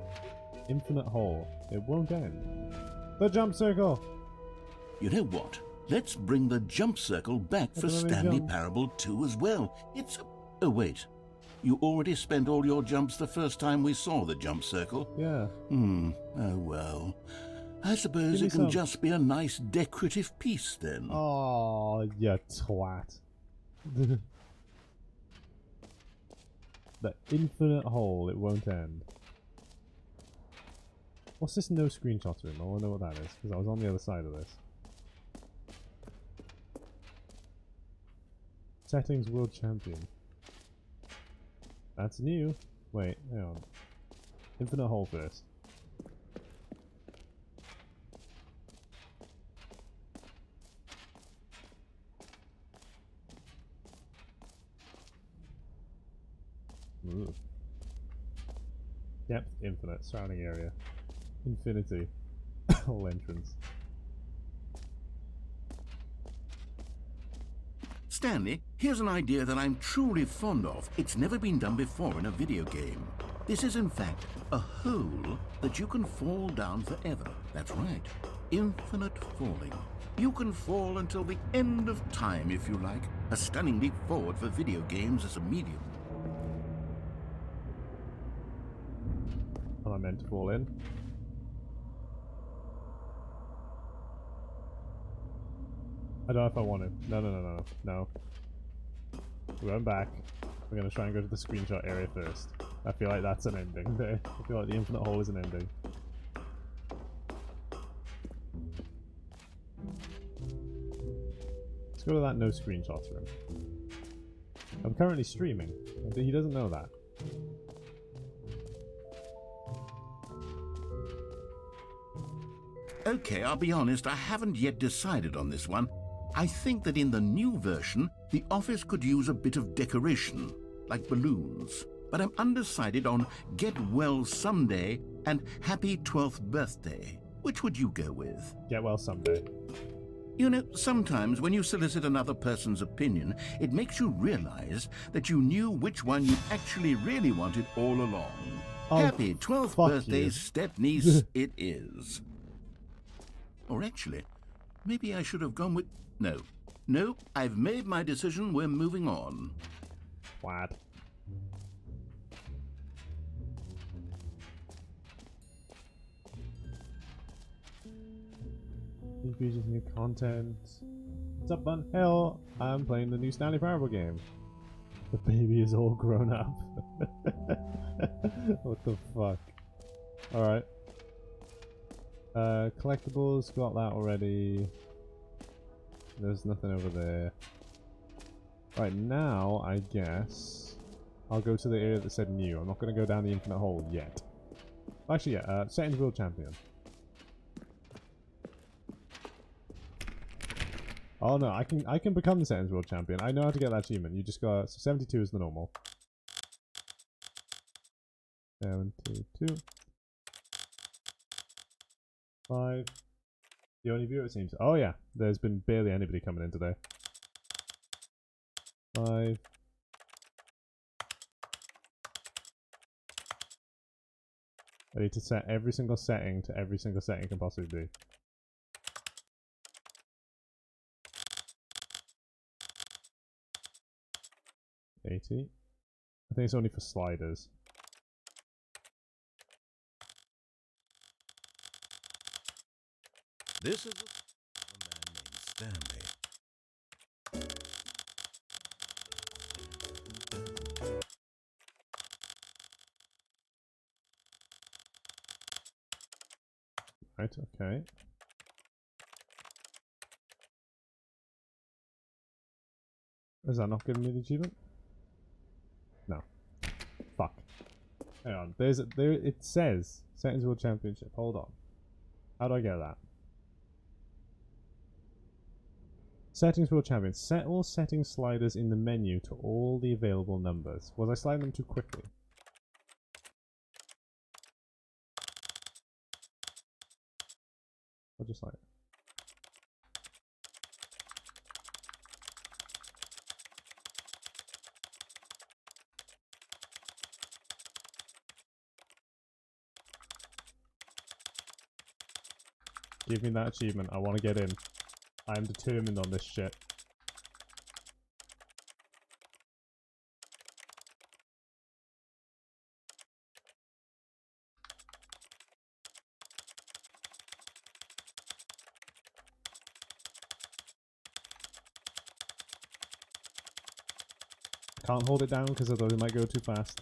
Infinite hole. It won't end. The jump circle! You know what? Let's bring the jump circle back for Let me Stanley jump. Parable 2 as well. It's a... Oh, wait. You already spent all your jumps the first time we saw the jump circle? Yeah. Oh, well. I suppose Give me it can some. just be a nice decorative piece then. Oh, you twat. The infinite hole, it won't end. What's this no screenshots room? I want to know what that is, because I was on the other side of this. Settings World Champion. That's new. Wait, hang on. Infinite hole first. Ooh. Depth infinite, surrounding area. Infinity. Whole entrance. Stanley, here's an idea that I'm truly fond of. It's never been done before in a video game. This is in fact a hole that you can fall down forever. That's right. Infinite falling. You can fall until the end of time if you like. A stunning leap forward for video games as a medium. Am I meant to fall in? I don't know if I want to. No. We're going back. We're going to try and go to the screenshot area first. I feel like that's an ending there. I feel like the infinite hole is an ending. Let's go to that no screenshots room. I'm currently streaming. He doesn't know that. Okay, I'll be honest, I haven't yet decided on this one. I think that in the new version, the office could use a bit of decoration, like balloons. But I'm undecided on Get Well Someday and Happy 12th Birthday. Which would you go with? Get well someday. You know, sometimes when you solicit another person's opinion, it makes you realize that you knew which one you actually really wanted all along. Oh, Happy 12th fuck birthday, you. step-niece, it is. Or actually, maybe I should have gone with... No, I've made my decision, we're moving on. What? New features, new content. What's up, Bun? Hell, I'm playing the new Stanley Parable game. The baby is all grown up. What the fuck? Alright. Collectibles, got that already. There's nothing over there. Right, now, I guess I'll go to the area that said new. I'm not going to go down the infinite hole yet. Actually, yeah, Settings World Champion. Oh no, I can become the Settings World Champion. I know how to get that achievement. You just got... So 72 is the normal. 72. 5. The only viewer it seems. Oh yeah, there's been barely anybody coming in today. 5. I need to set every single setting to every single setting can possibly be. 80. I think it's only for sliders. This is a man named Stanley. Right, okay. Is that not giving me the achievement? No. Fuck. Hang on. There it says Settings World Championship. Hold on. How do I get that? Settings World Champion. Set all setting sliders in the menu to all the available numbers. Was I sliding them too quickly? I'll just like... Give me that achievement. I want to get in. I am determined on this shit. Can't hold it down because I thought it might go too fast.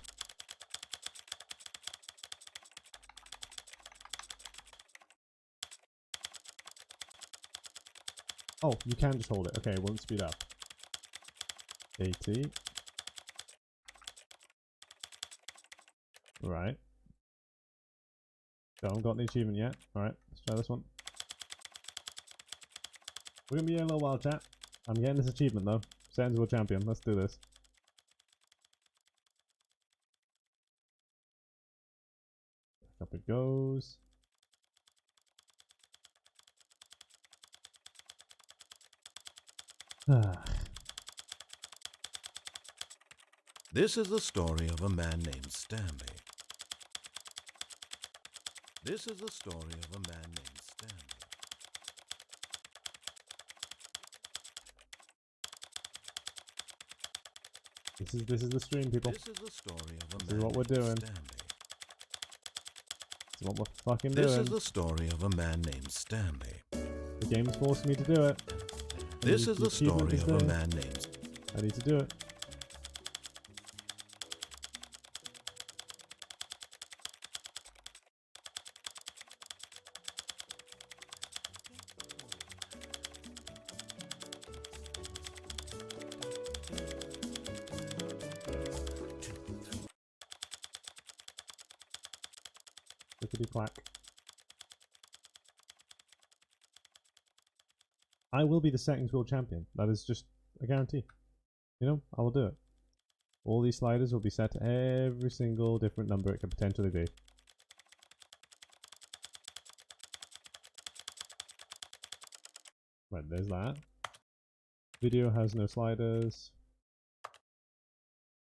Oh, you can just hold it. Okay, it won't speed up. 80. Right. So I haven't got the achievement yet. Alright, let's try this one. We're gonna be here a little while, chat. I'm getting this achievement though. Stan's world champion. Let's do this. Up it goes. This is the story of a man named Stanley. This is the story of a man named Stanley. This is the stream, people. This is the story of a This man is what we're named doing. Stanley. This is what we're fucking This doing. is the story of a man named Stanley. The game's forcing me to do it. This is the achievement story is of a there. man named. I need to do it. Clickety clack. I will be the settings world champion. That is just a guarantee. You know, I will do it. All these sliders will be set to every single different number it could potentially be. Right, there's that. Video has no sliders.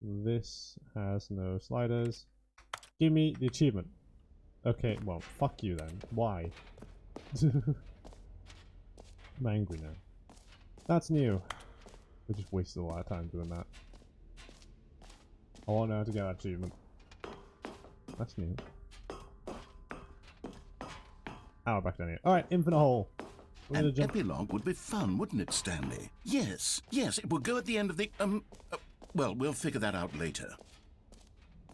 This has no sliders. Give me the achievement. Okay, well, fuck you then. Why? I'm angry now. That's new. We just wasted a lot of time doing that. I want to know how to get that achievement. That's new. Hour back down here. Alright, infinite hole. We're gonna An jump. epilogue would be fun, wouldn't it, Stanley? Yes, yes, it would go at the end of the, well, we'll figure that out later.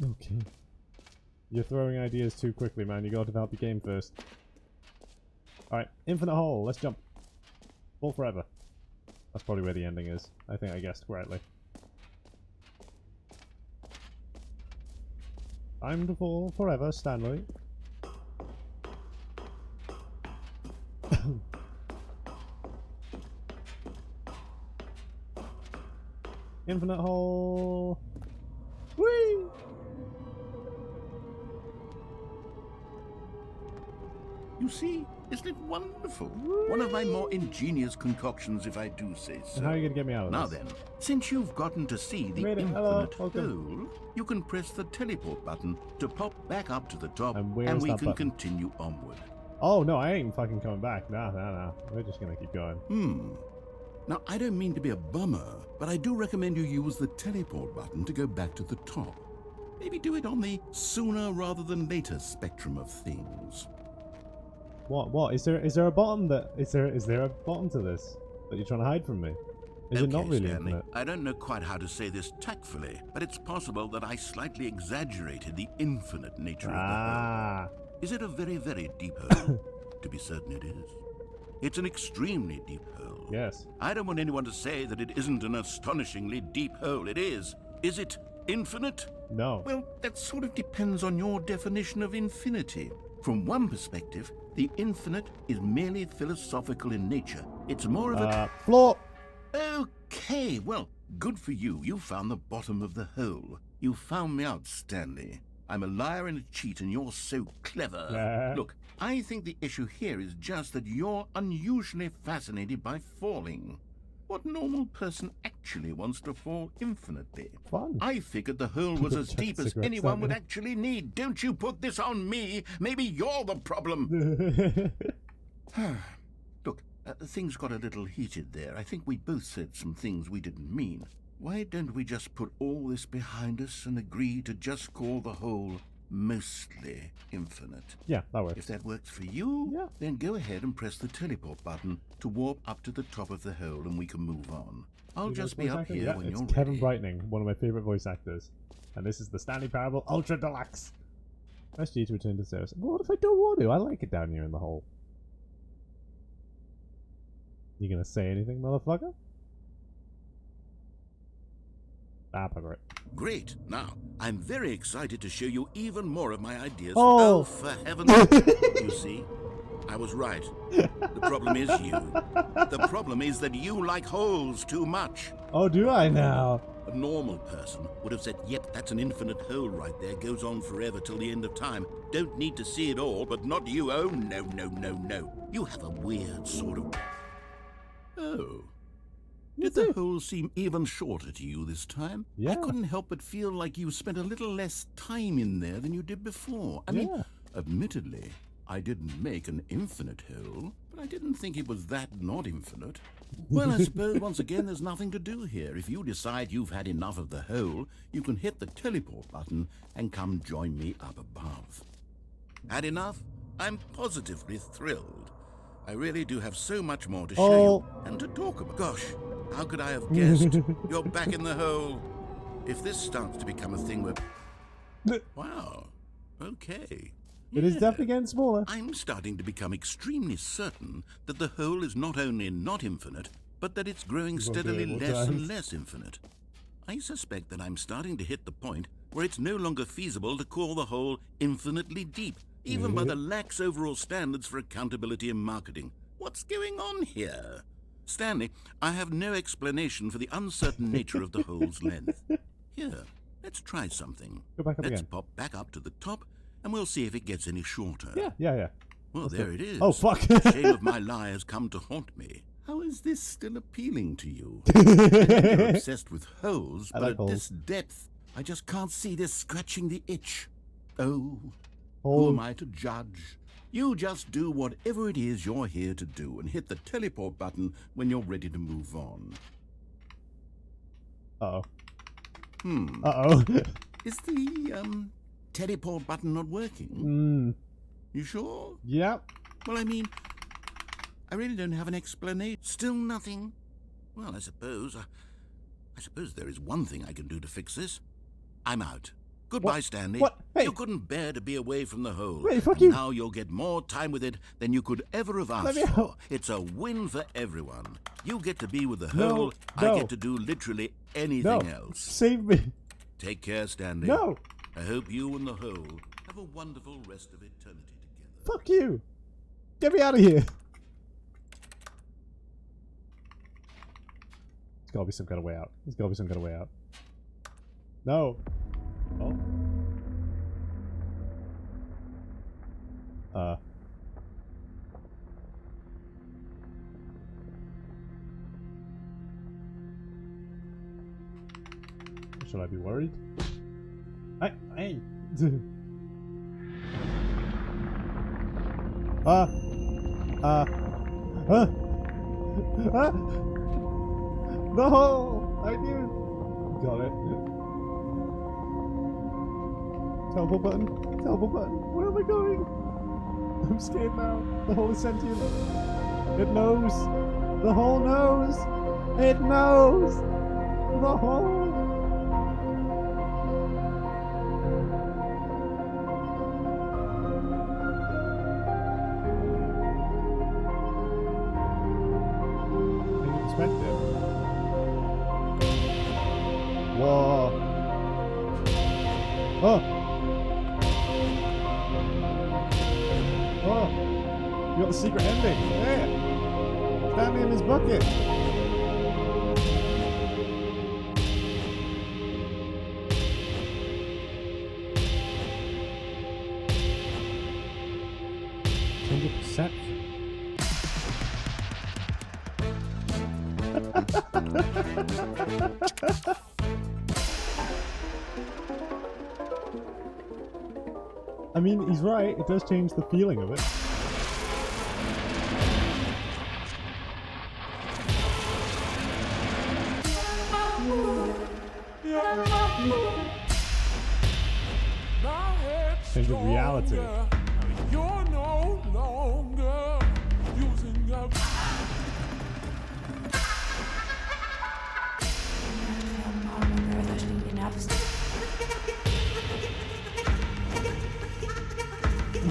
Okay. You're throwing ideas too quickly, man. You gotta develop the game first. Alright, infinite hole. Let's jump. Fall forever. That's probably where the ending is. I think I guessed correctly. Time to fall forever, Stanley. Infinite hole. Whee! You see, isn't it wonderful? One of my more ingenious concoctions, if I do say so. And how are you gonna get me out of Now this? then, since you've gotten to see the Made it. infinite Hello, welcome. hole, you can press the teleport button to pop back up to the top, And where's we that can button? continue onward. Oh no, I ain't fucking coming back. Nah. We're just gonna keep going. Now, I don't mean to be a bummer, but I do recommend you use the teleport button to go back to the top. Maybe do it on the sooner rather than later spectrum of things. What? Is there a bottom that is there a bottom to this that you're trying to hide from me? Is it not really Stanley, infinite? I don't know quite how to say this tactfully, but it's possible that I slightly exaggerated the infinite nature of the Ah. hole. Is it a very, very deep hole? To be certain it is. It's an extremely deep hole. Yes. I don't want anyone to say that it isn't an astonishingly deep hole. It is. Is it infinite? No. Well, that sort of depends on your definition of infinity. From one perspective, the infinite is merely philosophical in nature. It's more of a... Floor. Okay, well, good for you. You found the bottom of the hole. You found me out, Stanley. I'm a liar and a cheat, and you're so clever. Yeah. Look, I think the issue here is just that you're unusually fascinated by falling. What normal person actually wants to fall infinitely? Fun. I figured the hole was as deep as Cigarettes, anyone don't would you? actually need. Don't you put this on me. Maybe you're the problem. Look, things got a little heated there. I think we both said some things we didn't mean. Why don't we just put all this behind us and agree to just call the hole mostly infinite? Yeah, that works. If that works for you, Yeah. then go ahead and press the teleport button to warp up to the top of the hole and we can move on. I'll You just know be voice up actor? here Yeah, when it's you're Kevin ready. Brightening, one of my favorite voice actors. And this is the Stanley Parable Ultra Deluxe. Press G to return to service. What if I don't want to? I like it down here in the hole. You gonna say anything, motherfucker? Ah, bugger it. Great. Now, I'm very excited to show you even more of my ideas. Oh. For heaven's sake. You see? I was right. The problem is you. The problem is that you like holes too much. Oh, do I now? A normal person would have said, yep, that's an infinite hole right there. Goes on forever till the end of time. Don't need to see it all, but not you. Oh, no, no, no, no. You have a weird sort of... Oh. Did the hole seem even shorter to you this time? Yeah. I couldn't help but feel like you spent a little less time in there than you did before. I mean, admittedly, I didn't make an infinite hole, but I didn't think it was that not infinite. Well, I suppose once again there's nothing to do here. If you decide you've had enough of the hole, you can hit the teleport button and come join me up above. Had enough? I'm positively thrilled. I really do have so much more to show you and to talk about. Gosh, how could I have guessed? You're back in the hole. If this starts to become a thing where... Wow. Okay. It is definitely getting smaller. I'm starting to become extremely certain that the hole is not only not infinite, but that it's growing steadily less and less infinite. I suspect that I'm starting to hit the point where it's no longer feasible to call the hole infinitely deep, even by the lax overall standards for accountability and marketing. What's going on here? Stanley, I have no explanation for the uncertain nature of the hole's length. Here, let's try something. Go back up Let's again. pop back up to the top, and we'll see if it gets any shorter. Yeah. Well, there it is. Oh, fuck. The shame of my lie has come to haunt me. How is this still appealing to you? I know you're obsessed with holes, but like at holes. this depth, I just can't see this scratching the itch. Oh, who Oh. am I to judge? You just do whatever it is you're here to do and hit the teleport button when you're ready to move on. Uh-oh. Uh-oh. Is the, teleport button not working? You sure? Yep. Well, I mean, I really don't have an explanation. Still nothing? Well, I suppose there is one thing I can do to fix this. I'm out. Goodbye, What? Stanley. What? Hey. You couldn't bear to be away from the hole. Hey, fuck And you. now you'll get more time with it than you could ever have Let asked me for. out. It's a win for everyone. You get to be with the No, hole. no. I get to do literally anything No. else. Save me. Take care, Stanley. No. I hope you and the hole have a wonderful rest of eternity together. Fuck you. Get me out of here. There's gotta be some kind of way out. There's gotta be some kind of way out. No. Oh. Should I be worried? Hey. No! I knew! Got it. Teleport button. Teleport button. Where am I going? I'm scared now. The hole is sentient. It knows. The hole knows. It knows. The hole. Change perspective. Whoa. Oh. Oh. You got the secret ending. There. Stanley in his bucket. Change of perception. I mean, he's right. It does change the feeling of it. Change of reality. You're no longer using your...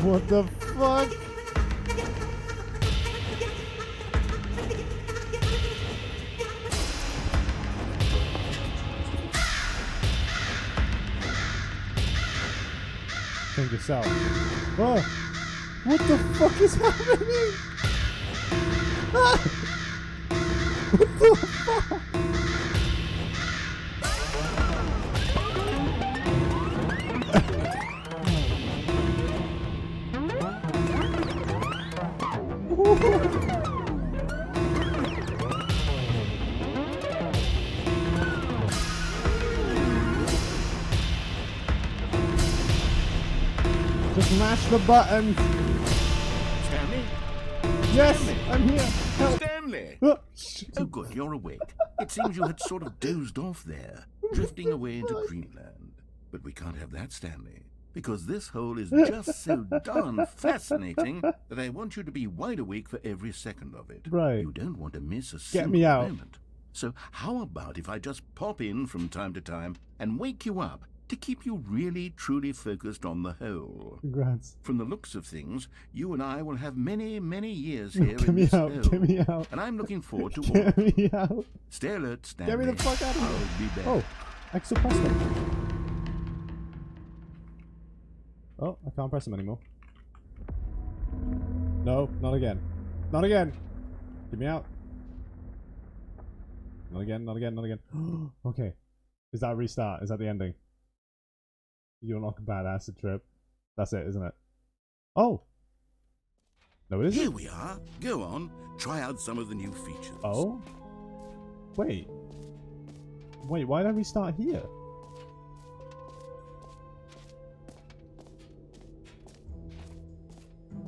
What the fuck? think yourself. Oh! What the fuck is happening? Ah! What the fuck? Just mash the button. Stanley? Yes, I'm here. Help. Stanley! Oh, Oh, good, you're awake. It seems you had sort of dozed off there, drifting away into dreamland. But we can't have that, Stanley, because this hole is just so darn fascinating that I want you to be wide awake for every second of it. Right. You don't want to miss a Get single me out. moment. So how about if I just pop in from time to time and wake you up to keep you really, truly focused on the hole? Congrats. From the looks of things, you and I will have many, many years here Get in me this out. hole. Get me out. And I'm looking forward to all. Get me out. Stay alert, Stanley. Get me the fuck out of here. I'll be back. Oh, extra press them. Oh, I can't press them anymore. No, not again. Not again. Get me out. Not again, not again, not again. Okay. Is that a restart? Is that the ending? You unlock a bad acid trip. That's it, isn't it? Oh! No, it isn't. Here we are. Go on. Try out some of the new features. Oh? Wait. Wait, why did I restart here?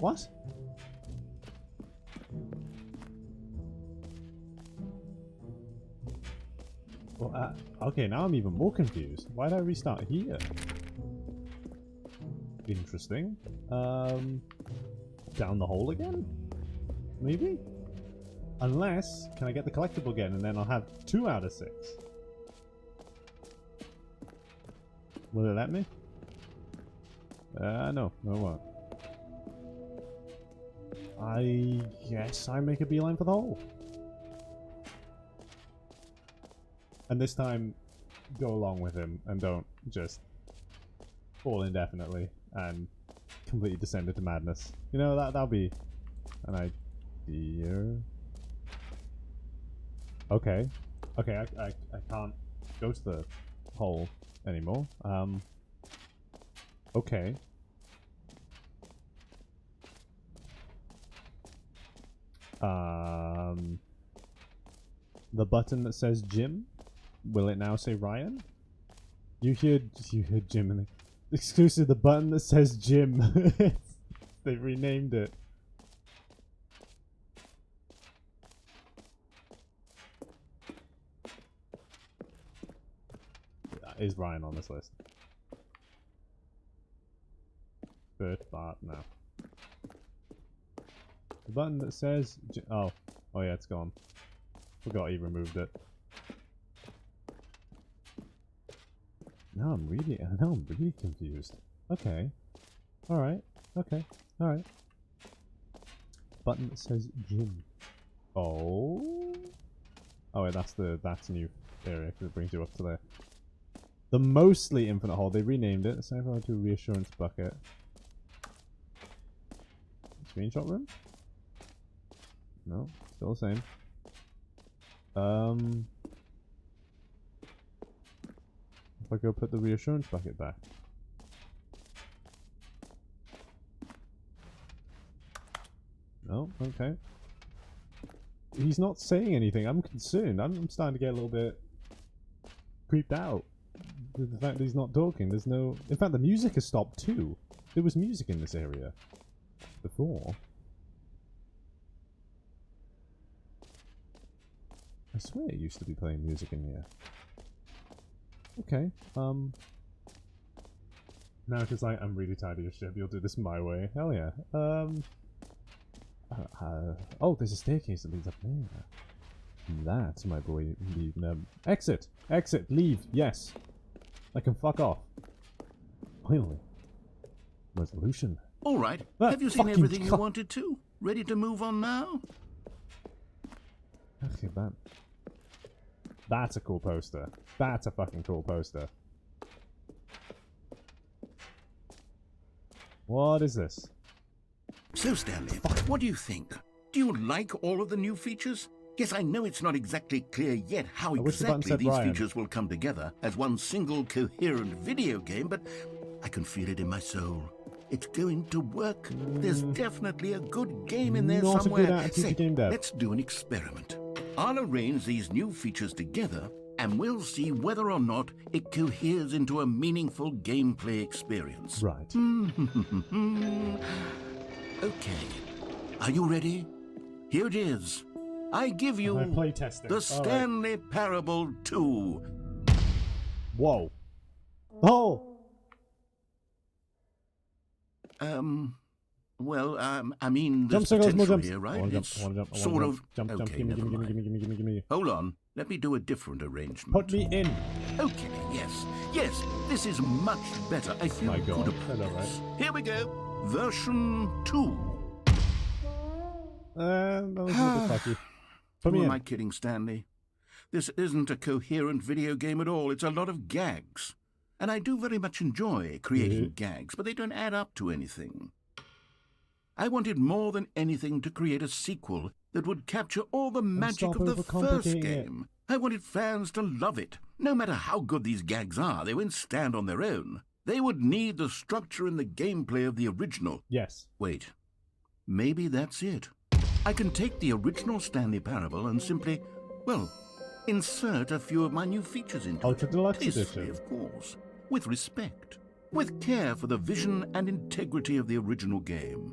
What? Well, okay, now I'm even more confused. Why did I restart here? Interesting. Down the hole again? Maybe? Unless, can I get the collectible again and then I'll have 2 out of 6? Will it let me? No. No, it won't. I guess I make a beeline for the hole. And this time, go along with him and don't just fall indefinitely and completely descend into madness. You know, that'll be an idea. Okay. Okay, I can't go to the hole anymore. Okay. The button that says Jim, will it now say Ryan? You hear Jim in the exclusive. The button that says Jim. They've renamed it. Is Ryan on this list? Third part, no. The button that says oh yeah, it's gone. Forgot he removed it. Now I'm really confused. Okay. Alright. Okay. Alright. Button that says Jim. Oh. Oh wait, that's new area because it brings you up to there. The mostly infinite hole, they renamed it. It's time for to a reassurance bucket. Screenshot room? No, still the same. If I go put the reassurance bucket back. No, okay. He's not saying anything. I'm concerned. I'm starting to get a little bit creeped out. The fact that he's not talking. There's no... In fact, the music has stopped too. There was music in this area before. I swear it used to be playing music in here. Okay, now because I'm really tired of your shit, you'll do this my way. Hell yeah. Oh, there's a staircase that leads up there. That, my boy, exit! Exit! Leave! Yes! I can fuck off. Finally. Resolution. Alright, That have you seen fucking everything you co- wanted to? Ready to move on now? Okay, that's a cool poster. That's a fucking cool poster. What is this? So, Stanley, what do you think? Do you like all of the new features? Yes, I know it's not exactly clear yet how wish the button exactly said these Ryan. features will come together as one single coherent video game, but I can feel it in my soul. It's going to work. There's definitely a good game in there Not somewhere. a good attitude to game dev. Let's do an experiment. I'll arrange these new features together, and we'll see whether or not it coheres into a meaningful gameplay experience. Right. Okay. Are you ready? Here it is. I give you Am I playtesting? the All right. Stanley Parable 2. Whoa. Oh! I mean, there's Jump circles, more potential jumps. here, I right? wanna jump, It's I wanna jump, I wanna sort jump. of... Jump, jump, Okay, gimme, never gimme, mind. gimme, gimme, gimme. Hold on. Let me do a different arrangement. Put me in. Okay, yes. Yes, this is much better. I feel My good God. about Hello, this. Here we go. Version 2. That was a bit fucky. Put Who me am in. I kidding, Stanley? This isn't a coherent video game at all. It's a lot of gags. And I do very much enjoy creating gags, but they don't add up to anything. I wanted more than anything to create a sequel that would capture all the magic stop of the first overcomplicating it. game. I wanted fans to love it. No matter how good these gags are, they won't stand on their own. They would need the structure and the gameplay of the original. Yes. Wait, maybe that's it. I can take the original Stanley Parable and simply, well, insert a few of my new features into Ultra it. Deluxe Tastefully, Edition. of course. With respect. With care for the vision and integrity of the original game.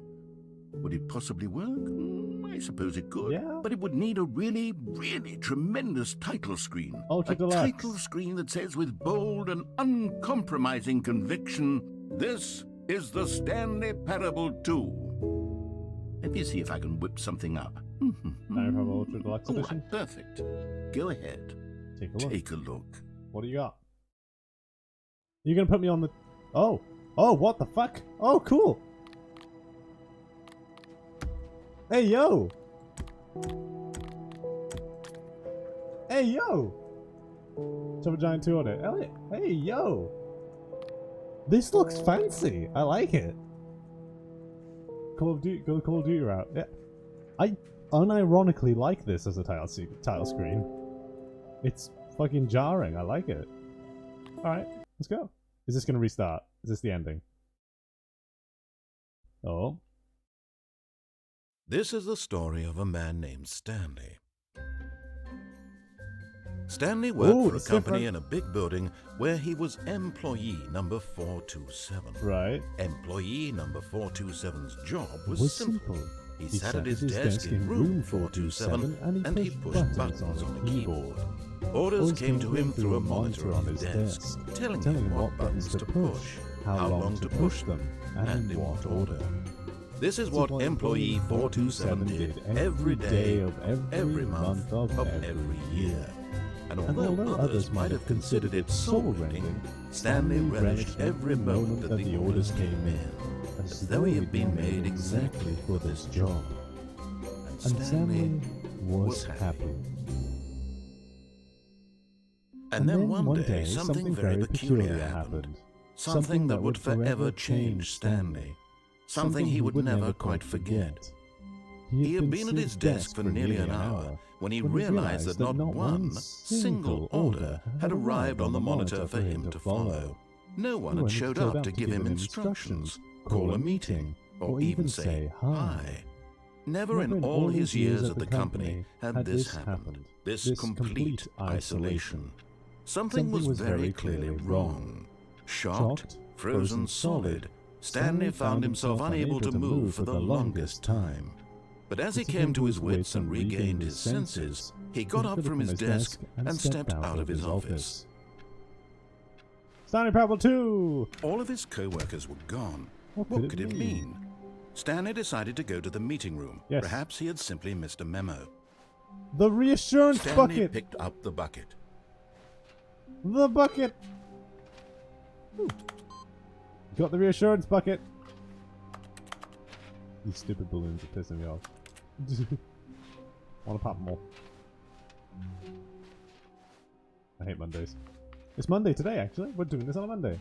Would it possibly work? I suppose it could. Yeah. But it would need a really, really tremendous title screen. Ultra a Deluxe. title screen that says with bold and uncompromising conviction, "This is the Stanley Parable 2." Let me see if I can whip something up. Stanley Parable Ultra Deluxe All Edition. right, perfect. Go ahead. Take a look. Take a look. What do you got? You're gonna put me on the... Oh. Oh, what the fuck? Oh, cool. Hey, yo. Hey, yo. Supergiant 2 on it. Elliot. Hey, yo. This looks fancy. I like it. Call of Duty, go the Call of Duty route. Yeah. I unironically like this as a title screen. It's fucking jarring. I like it. Alright, let's go. Is this gonna restart? Is this the ending? Oh. This is the story of a man named Stanley. Stanley worked Ooh, for a it's company different. in a big building where he was employee number 427. Right. Employee number 427's job was Was simple. simple. He sat at his desk in room 427 and he pushed buttons on a keyboard. Orders came to him through a monitor on his desk, telling him what buttons to push, how long to push them, and in what order. This is what employee 427 did every day of every month of every year. And although others might have considered it soul-rending, Stanley relished every moment that the orders came in, as though he had been made exactly for this job. And Stanley was happy. And then one day, something very peculiar happened. Something that would forever change Stanley. Something he would never quite forget. He had been at his desk for nearly an hour when he realized that not one single order had arrived on the monitor for him to follow. No one had showed up to give him instructions, call a meeting, or even say hi. Never in all his years at the company had this happened, this complete isolation. Something was very clearly wrong. Shocked, frozen solid, Stanley found himself unable to move for the longest time. But as he came to his wits and regained his senses, he got up from his desk and stepped out of his office. Stanley Parable 2! All of his co-workers were gone. What could it mean? Stanley decided to go to the meeting room. Yes. Perhaps he had simply missed a memo. The reassurance Stanley bucket! picked up the bucket. The bucket! Got the reassurance bucket! These stupid balloons are pissing me off. Wanna pop them all. I hate Mondays. It's Monday today, actually. We're doing this on a Monday.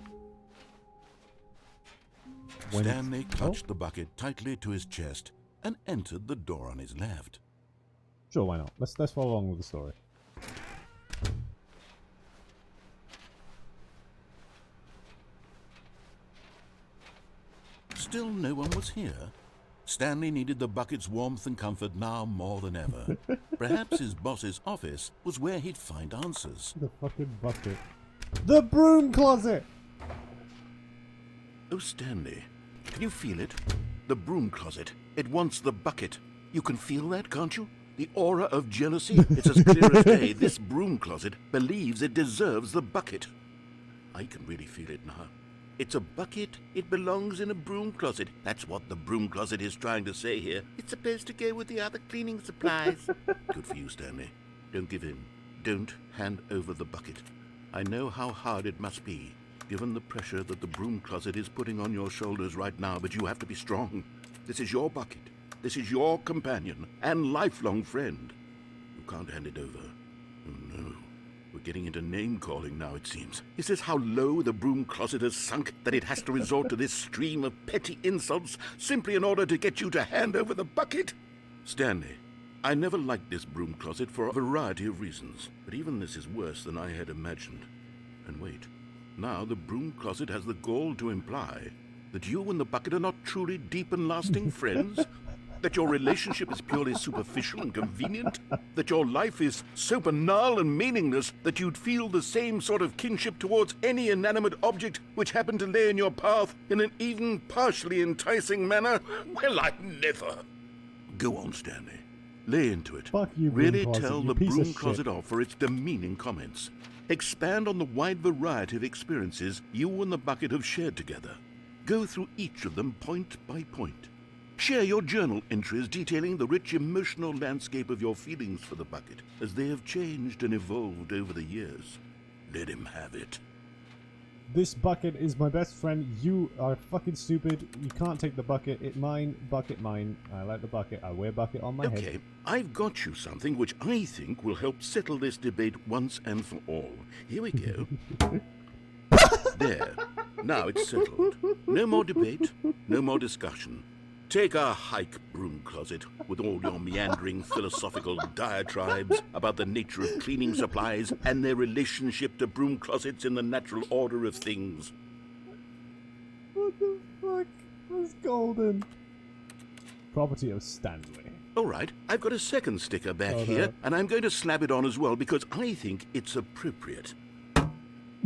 when it's- Stanley clutched the bucket tightly to his chest and entered the door on his left. Sure, why not? Let's follow along with the story. Still no one was here. Stanley needed the bucket's warmth and comfort now more than ever. Perhaps his boss's office was where he'd find answers. The fucking bucket. The broom closet! Oh, Stanley, can you feel it? The broom closet. It wants the bucket. You can feel that, can't you? The aura of jealousy. It's as clear as day. This broom closet believes it deserves the bucket. I can really feel it now. It's a bucket. It belongs in a broom closet. That's what the broom closet is trying to say here. It's supposed to go with the other cleaning supplies. Good for you, Stanley. Don't give in. Don't hand over the bucket. I know how hard it must be, given the pressure that the broom closet is putting on your shoulders right now, but you have to be strong. This is your bucket. This is your companion and lifelong friend. You can't hand it over. Oh, no. We're getting into name-calling now, it seems. Is this how low the broom closet has sunk, that it has to resort to this stream of petty insults simply in order to get you to hand over the bucket? Stanley, I never liked this broom closet for a variety of reasons, but even this is worse than I had imagined. And wait, now the broom closet has the gall to imply that you and the bucket are not truly deep and lasting friends? That your relationship is purely superficial and convenient? That your life is so banal and meaningless that you'd feel the same sort of kinship towards any inanimate object which happened to lay in your path in an even partially enticing manner? Well, I never. Go on, Stanley. Lay into it. Fuck you, really broom closet, tell you the piece of broom shit. closet off for its demeaning comments. Expand on the wide variety of experiences you and the bucket have shared together. Go through each of them point by point. Share your journal entries detailing the rich emotional landscape of your feelings for the bucket as they have changed and evolved over the years. Let him have it. This bucket is my best friend. You are fucking stupid. You can't take the bucket. It mine. Bucket mine. I like the bucket. I wear bucket on my head. Okay, I've got you something which I think will help settle this debate once and for all. Here we go. There. Now it's settled. No more debate, no more discussion. Take a hike, broom closet, with all your meandering philosophical diatribes about the nature of cleaning supplies and their relationship to broom closets in the natural order of things. What the fuck? That's golden. Property of Stanley. All right, I've got a second sticker back Oh, no. here, and I'm going to slap it on as well because I think it's appropriate.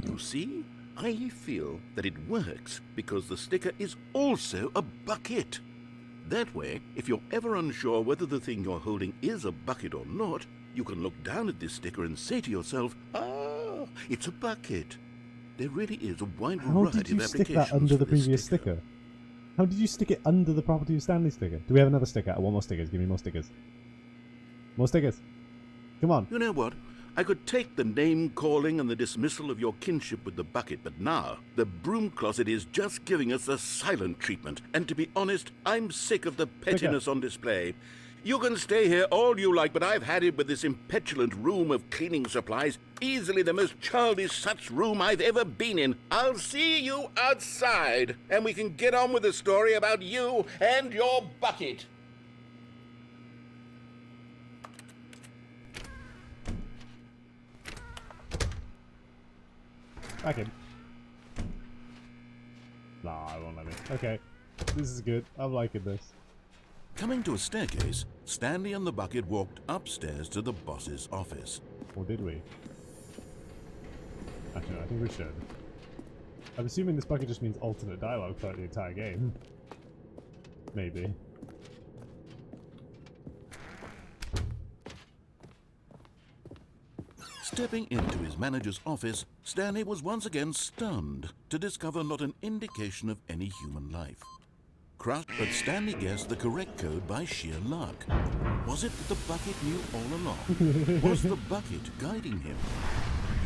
You see? I feel that it works because the sticker is also a bucket. That way, if you're ever unsure whether the thing you're holding is a bucket or not, you can look down at this sticker and say to yourself, ah, it's a bucket. There really is a wide How variety did you of stick applications that under for the this previous sticker? How did you stick it under the Property of Stanley sticker? Do we have another sticker? I want more stickers. Give me more stickers. More stickers. Come on. You know what? I could take the name-calling and the dismissal of your kinship with the bucket, but now the broom closet is just giving us the silent treatment. And to be honest, I'm sick of the pettiness on display. You can stay here all you like, but I've had it with this impetulant room of cleaning supplies. Easily the most childish such room I've ever been in. I'll see you outside, and we can get on with the story about you and your bucket. Back in. Nah, I won't let me. Okay. This is good. I'm liking this. Coming to a staircase, Stanley and the bucket walked upstairs to the boss's office. Or did we? Actually, I think we should. I'm assuming this bucket just means alternate dialogue throughout the entire game. Maybe. Stepping into his manager's office, Stanley was once again stunned to discover not an indication of any human life. Crushed, but Stanley guessed the correct code by sheer luck. Was it that the bucket knew all along? Was the bucket guiding him?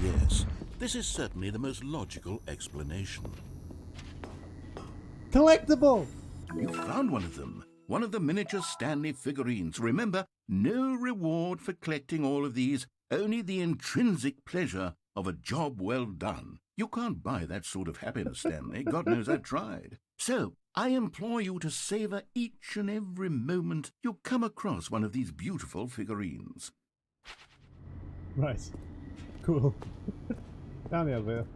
Yes, this is certainly the most logical explanation. Collectible! You found one of them. One of the miniature Stanley figurines. Remember, no reward for collecting all of these, only the intrinsic pleasure of a job well done. You can't buy that sort of happiness, Stanley. God knows I've tried. So, I implore you to savor each and every moment you come across one of these beautiful figurines. Right. Cool. Down the elevator.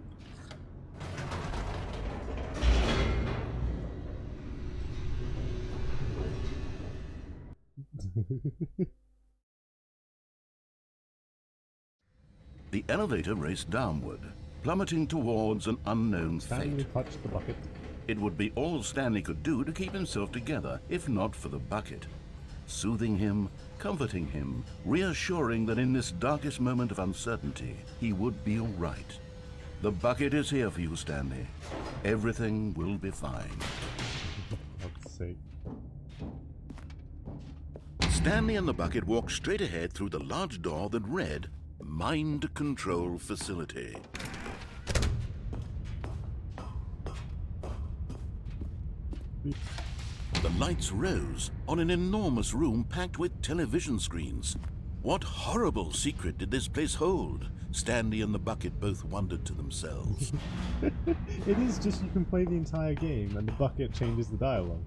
The elevator raced downward, plummeting towards an unknown Stanley fate. touched the bucket. It would be all Stanley could do to keep himself together, if not for the bucket. Soothing him, comforting him, reassuring that in this darkest moment of uncertainty, he would be all right. The bucket is here for you, Stanley. Everything will be fine. Let's see. Stanley and the bucket walked straight ahead through the large door that read, Mind Control Facility. The lights rose on an enormous room packed with television screens. What horrible secret did this place hold? Stanley and the bucket both wondered to themselves. It is just you can play the entire game and the bucket changes the dialogue.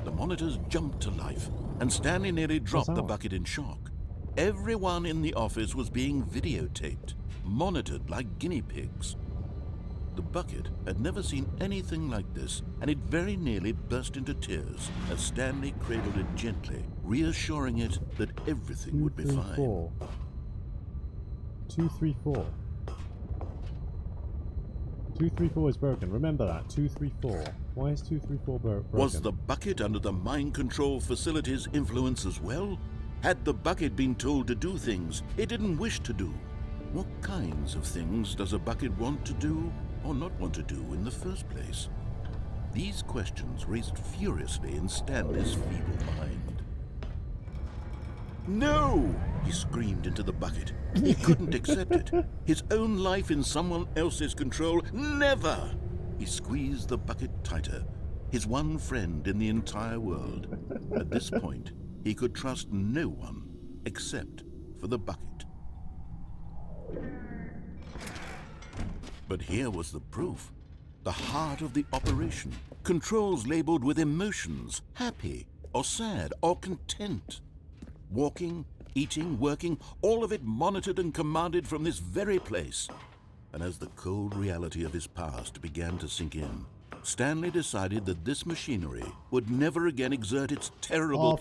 The monitors jumped to life, and Stanley nearly dropped the that? bucket in shock. Everyone in the office was being videotaped, monitored like guinea pigs. The bucket had never seen anything like this, and it very nearly burst into tears as Stanley cradled it gently, reassuring it that everything would be fine. 234. 234 is broken. Remember that. 234. Why is 234 broken? Was the bucket under the mind control facility's influence as well? Had the bucket been told to do things it didn't wish to do? What kinds of things does a bucket want to do or not want to do in the first place? These questions raced furiously in Stanley's feeble mind. No! He screamed into the bucket. He couldn't accept it. His own life in someone else's control, never! He squeezed the bucket tighter. His one friend in the entire world. At this point, he could trust no one except for the bucket. But here was the proof. The heart of the operation. Controls labeled with emotions, happy or sad or content. Walking, eating, working, all of it monitored and commanded from this very place. And as the cold reality of his past began to sink in, Stanley decided that this machinery would never again exert its terrible...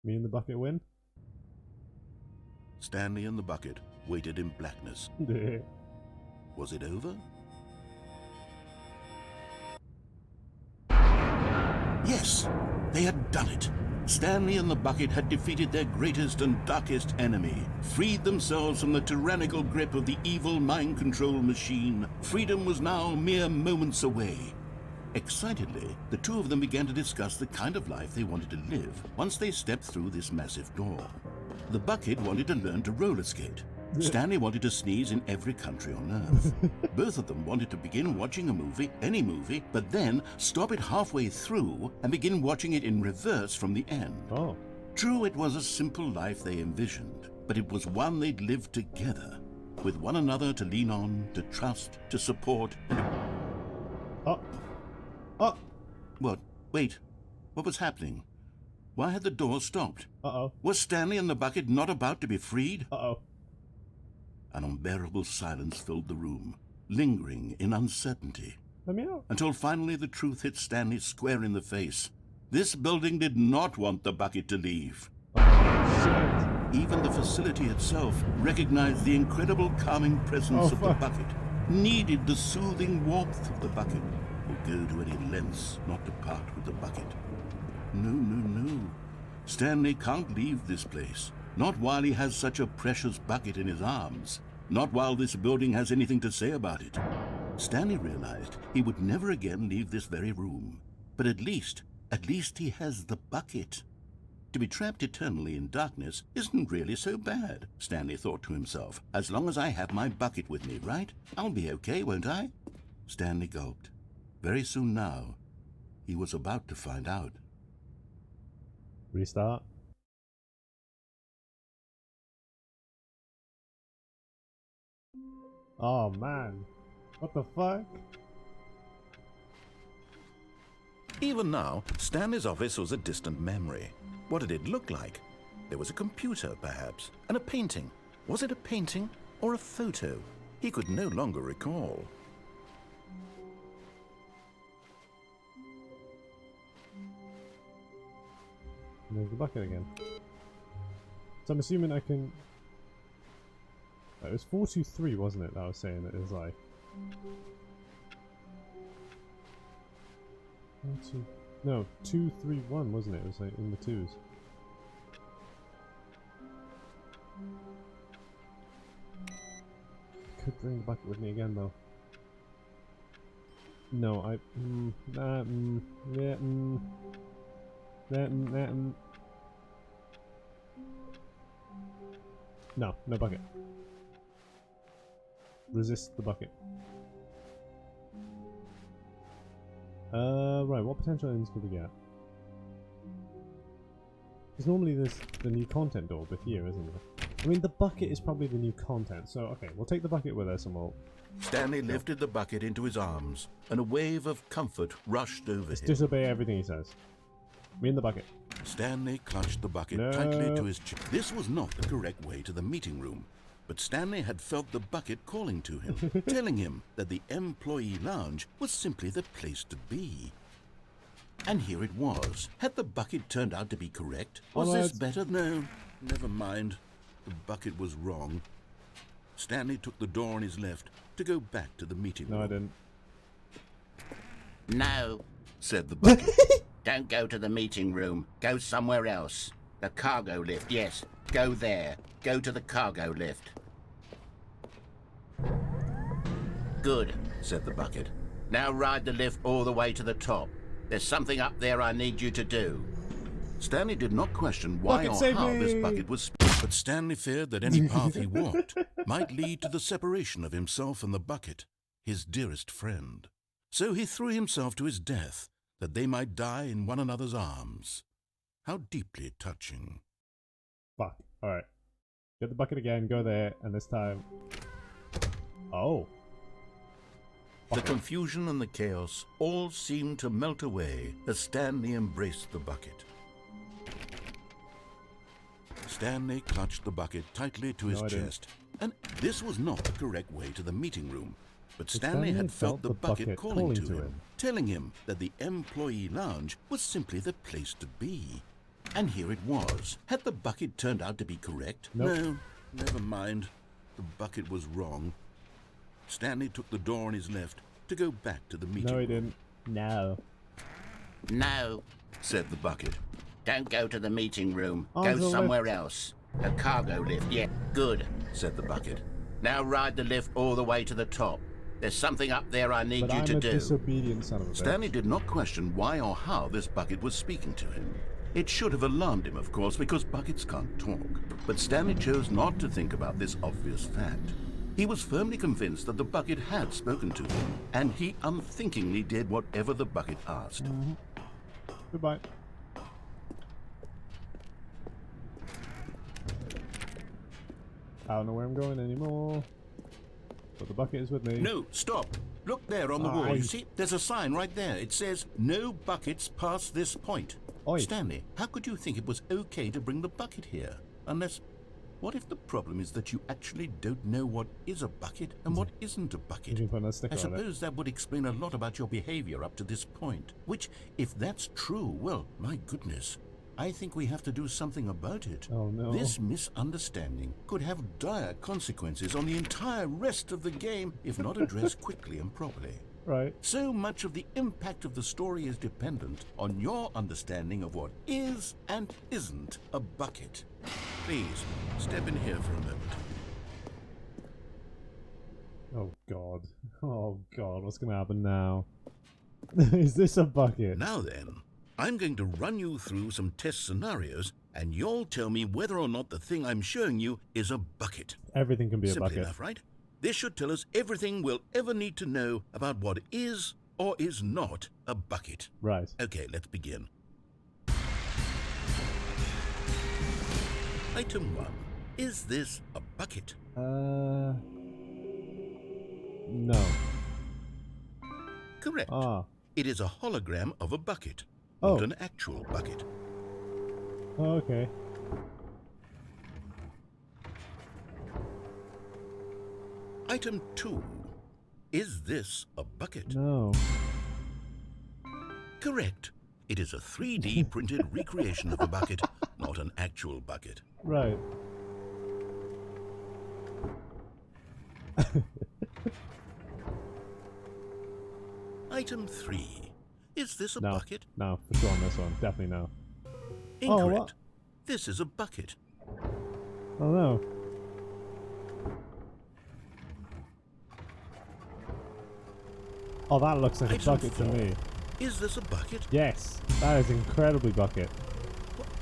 Me and the bucket win? Stanley and the bucket waited in blackness. Was it over? Yes, they had done it. Stanley and the bucket had defeated their greatest and darkest enemy, freed themselves from the tyrannical grip of the evil mind control machine. Freedom was now mere moments away. Excitedly, the two of them began to discuss the kind of life they wanted to live once they stepped through this massive door. The bucket wanted to learn to roller skate. Stanley wanted to sneeze in every country on Earth. Both of them wanted to begin watching a movie, any movie, but then stop it halfway through and begin watching it in reverse from the end. Oh. True, it was a simple life they envisioned, but it was one they'd lived together, with one another to lean on, to trust, to support, and to... Oh. Oh. What? Wait. What was happening? Why had the door stopped? Uh-oh. Was Stanley and the bucket not about to be freed? Uh-oh. An unbearable silence filled the room, lingering in uncertainty. Let me out. Until finally the truth hit Stanley square in the face. This building did not want the bucket to leave. Oh, shit. Even the facility itself recognized the incredible calming presence of the bucket, needed the soothing warmth of the bucket, would go to any lengths not to part with the bucket. No, no, no. Stanley can't leave this place. Not while he has such a precious bucket in his arms. Not while this building has anything to say about it. Stanley realized he would never again leave this very room. But at least he has the bucket. To be trapped eternally in darkness isn't really so bad, Stanley thought to himself. As long as I have my bucket with me, right? I'll be okay, won't I? Stanley gulped. Very soon now, he was about to find out. Restart. Oh man. What the fuck? Even now, Stanley's office was a distant memory. What did it look like? There was a computer, perhaps, and a painting. Was it a painting or a photo? He could no longer recall. There's the bucket again. So I'm assuming I can... It was 423, wasn't it, that I was saying that it was like... 231, wasn't it? It was like in the twos. Could bring the bucket with me again though. No, No, no bucket. Resist the bucket. Right, what potential items could we get? Because normally there's the new content door over here, isn't there? I mean, the bucket is probably the new content, so okay, we'll take the bucket with us and we'll... Stanley lifted the bucket into his arms, and a wave of comfort rushed over Let's him. disobey everything he says. Me in the bucket. Stanley clutched the bucket tightly to his chest. This was not the correct way to the meeting room, but Stanley had felt the bucket calling to him, telling him that the employee lounge was simply the place to be. And here it was. Had the bucket turned out to be correct? Was this better? No, never mind. The bucket was wrong. Stanley took the door on his left to go back to the meeting room. No, I didn't. No, said the bucket. don't go to the meeting room. Go somewhere else. The cargo lift, yes. Go there. Go to the cargo lift. Good, said the bucket. now ride the lift all the way to the top. There's something up there I need you to do. Stanley did not question why Bucket, or save how me! this bucket was, but Stanley feared that any path he walked might lead to the separation of himself and the bucket, his dearest friend. So he threw himself to his death, that they might die in one another's arms. How deeply touching. Fuck. Alright. Get the bucket again, go there, and this time... Oh. The confusion and the chaos all seemed to melt away as Stanley embraced the bucket. Stanley clutched the bucket tightly to his chest, and this was not the correct way to the meeting room. But Stanley had felt the bucket calling to him, telling him that the employee lounge was simply the place to be. And here it was. Had the bucket turned out to be correct? Nope. No, never mind. The bucket was wrong. Stanley took the door on his left to go back to the meeting room. No, he didn't. No. No, said the bucket. don't go to the meeting room. On Go the somewhere else. The cargo lift, yeah. Good, said the bucket. now ride the lift all the way to the top. There's something up there I need But you I'm to a do. disobedient son of a bitch. Stanley did not question why or how this bucket was speaking to him. It should have alarmed him, of course, because buckets can't talk. But Stanley chose not to think about this obvious fact. He was firmly convinced that the bucket had spoken to him, and he unthinkingly did whatever the bucket asked. Goodbye. I don't know where I'm going anymore. But the bucket is with me. No, stop. Look there on the wall. Aye. You see, there's a sign right there. It says, no buckets past this point. Oi. Stanley, how could you think it was okay to bring the bucket here? Unless, what if the problem is that you actually don't know what is a bucket and what isn't a bucket? You can put a sticker I on it. suppose that would explain a lot about your behavior up to this point. Which, if that's true, well, my goodness, I think we have to do something about it. Oh, no. This misunderstanding could have dire consequences on the entire rest of the game if not addressed quickly and properly. Right. So much of the impact of the story is dependent on your understanding of what is and isn't a bucket. Please, step in here for a moment. Oh god. Oh god, what's gonna happen now? Is this a bucket? Now then, I'm going to run you through some test scenarios, and you'll tell me whether or not the thing I'm showing you is a bucket. Everything can be a Simple bucket. enough, right? This should tell us everything we'll ever need to know about what is or is not a bucket. Right. Okay, let's begin. Item 1. Is this a bucket? Correct. Ah. It is a hologram of a bucket, Oh. not an actual bucket. Oh, okay. Item 2. Is this a bucket? No. Correct. It is a 3D printed recreation of a bucket, not an actual bucket. Right. Item 3. Is this a No. bucket? No, for sure on this one. Definitely no. Incorrect. Oh, what? This is a bucket. Oh no. Oh, that looks like a Item bucket to 4. me. Is this a bucket? Yes, that is incredibly bucket.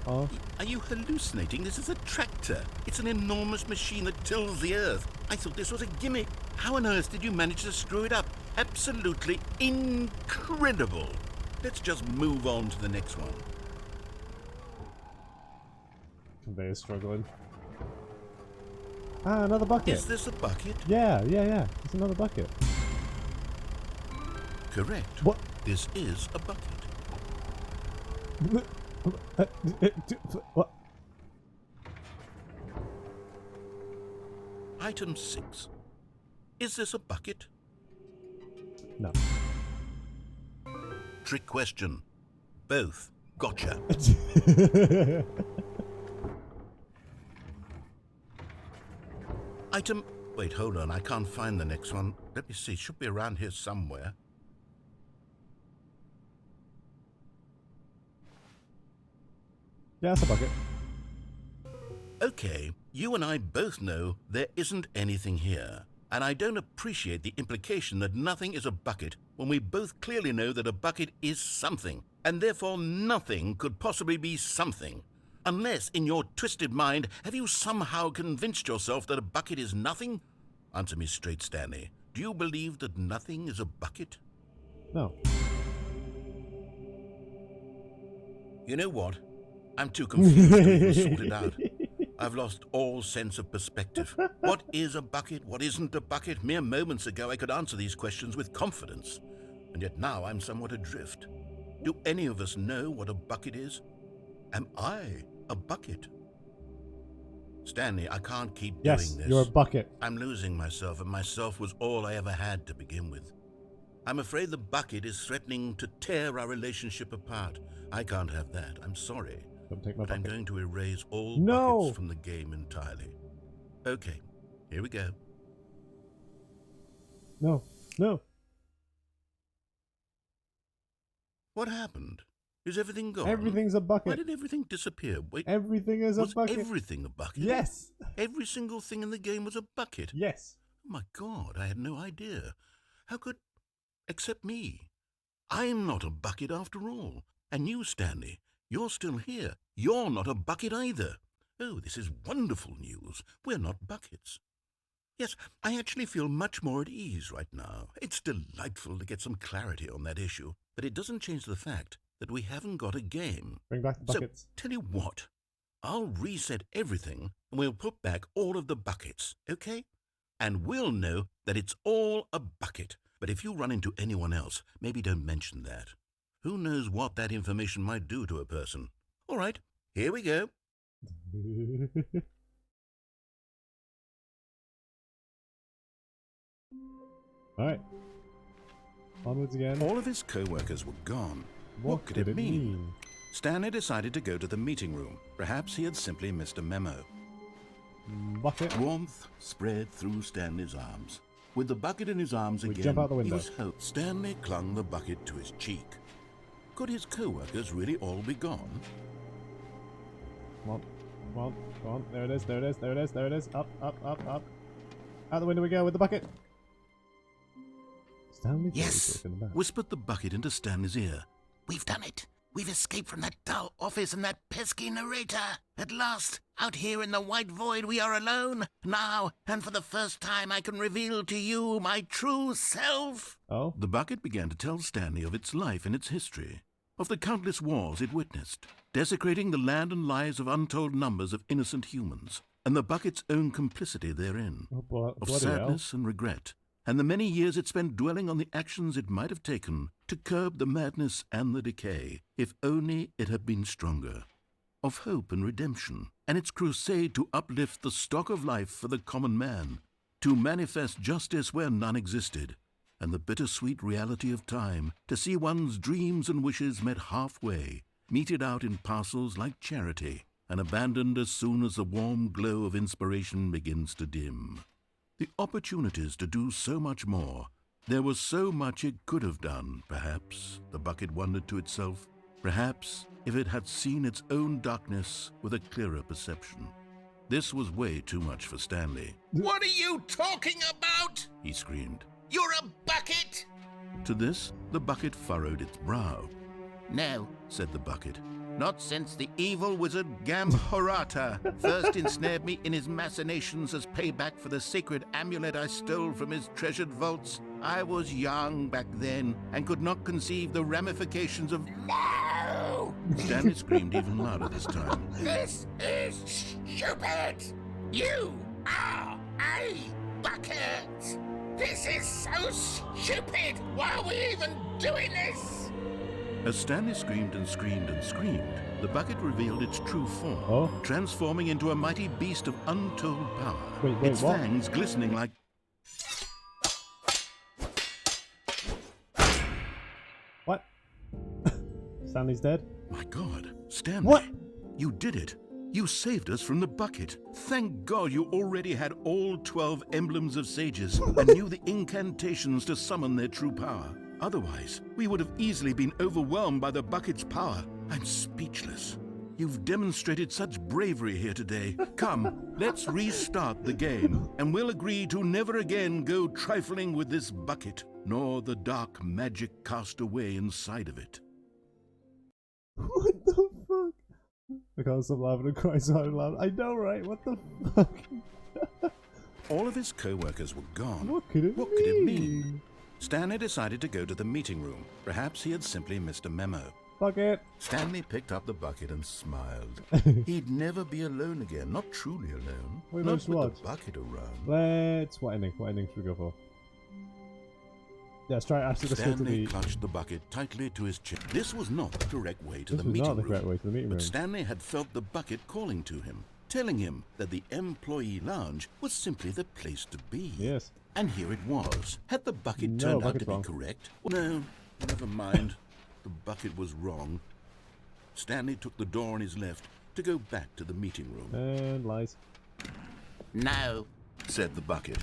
Oh, Are you hallucinating? This is a tractor. It's an enormous machine that tills the earth. I thought this was a gimmick. How on earth did you manage to screw it up? Absolutely incredible. Let's just move on to the next one. conveyor's struggling. Ah, another bucket. Is this a bucket? Yeah. It's another bucket. Correct. What? This is a bucket. What? Item 6. Is this a bucket? No. Trick question. Both. Gotcha. Item... Wait, hold on. I can't find the next one. Let me see. Should be around here somewhere. Yeah, it's a bucket. Okay, you and I both know there isn't anything here. And I don't appreciate the implication that nothing is a bucket when we both clearly know that a bucket is something, and therefore nothing could possibly be something. Unless, in your twisted mind, have you somehow convinced yourself that a bucket is nothing? Answer me straight, Stanley. Do you believe that nothing is a bucket? No. You know what? I'm too confused to even sort it out. I've lost all sense of perspective. What is a bucket? What isn't a bucket? Mere moments ago I could answer these questions with confidence. And yet now I'm somewhat adrift. Do any of us know what a bucket is? Am I a bucket? Stanley, I can't keep Yes, doing this. you're a bucket. I'm losing myself, and myself was all I ever had to begin with. I'm afraid the bucket is threatening to tear our relationship apart. I can't have that. I'm sorry. Don't take my But I'm bucket. going to erase all No! buckets from the game entirely. Okay, here we go. No. No. What happened? Is everything gone? Everything's a Why bucket. did everything disappear? Wait, Everything is a was bucket. everything a bucket? Yes. Every single thing in the game was a bucket? Yes. Oh my God, I had no idea. How could... except me. I'm not a bucket after all. And you, Stanley, you're still here. You're not a bucket either. Oh, this is wonderful news. We're not buckets. Yes, I actually feel much more at ease right now. It's delightful to get some clarity on that issue, but it doesn't change the fact that we haven't got a game. Bring back the buckets. So, tell you what, I'll reset everything and we'll put back all of the buckets, okay? And we'll know that it's all a bucket. But if you run into anyone else, maybe don't mention that. Who knows what that information might do to a person? All right, here we go. Alright. Onwards again. All of his co-workers were gone. What could could it it mean? mean? Stanley decided to go to the meeting room. Perhaps he had simply missed a memo. Bucket. Warmth spread through Stanley's arms. With the bucket in his arms We again, jump out the he window. was hoping. Stanley clung the bucket to his cheek. Could his co-workers really all be gone? Come on. Come on. Come on. There it is. There it is. There it is. There it is. Up, up, up, up. Out the window we go with the bucket. Stanley Yes, talking about. whispered the bucket into Stanley's ear. We've done it. We've escaped from that dull office and that pesky narrator. At last, out here in the white void, we are alone. Now, and for the first time, I can reveal to you my true self. Oh? The bucket began to tell Stanley of its life and its history, of the countless wars it witnessed, desecrating the land and lives of untold numbers of innocent humans, and the bucket's own complicity therein, Oh, of bloody hell. sadness and regret, and the many years it spent dwelling on the actions it might have taken to curb the madness and the decay, if only it had been stronger. Of hope and redemption, and its crusade to uplift the stock of life for the common man, to manifest justice where none existed, and the bittersweet reality of time, to see one's dreams and wishes met halfway, meted out in parcels like charity, and abandoned as soon as the warm glow of inspiration begins to dim. The opportunities to do so much more. There was so much it could have done, perhaps, the bucket wondered to itself. Perhaps if it had seen its own darkness with a clearer perception. This was way too much for Stanley. What are you talking about? He screamed. You're a bucket! To this, the bucket furrowed its brow. No, Said the bucket. not since the evil wizard Gamhorata first ensnared me in his machinations as payback for the sacred amulet I stole from his treasured vaults. I was young back then and could not conceive the ramifications of... No! Stanley screamed even louder this time. This is stupid! You are a bucket! This is so stupid! Why are we even doing this? As Stanley screamed and screamed and screamed, the bucket revealed its true form, Oh. transforming into a mighty beast of untold power, Wait, its what? fangs glistening like... What? Stanley's dead? My God, Stanley! What? You did it! You saved us from the bucket! Thank God you already had all 12 emblems of sages and knew the incantations to summon their true power. Otherwise, we would have easily been overwhelmed by the bucket's power. I'm speechless. You've demonstrated such bravery here today. Come, let's restart the game, and we'll agree to never again go trifling with this bucket, nor the dark magic cast away inside of it. What the fuck? I can't stop laughing and crying so loud. I know, right? What the fuck? All of his co-workers were gone. What could it mean? Stanley decided to go to the meeting room. Perhaps he had simply missed a memo. Bucket. Stanley picked up the bucket and smiled. He'd never be alone again, not truly alone. Wait, not let's with watch. the bucket around. What ending? What ending should we go for? Yeah, let's try actually let's go to Stanley the... clutched the bucket tightly to his chest. This was not the correct way to This the was meeting not the room. correct way to the meeting room. But Stanley had felt the bucket calling to him, telling him that the employee lounge was simply the place to be. Yes. And here it was. Had the bucket No, turned out bucket's to wrong. be correct? No, never mind. The bucket was wrong. Stanley took the door on his left to go back to the meeting room. And lies. No, Said the bucket.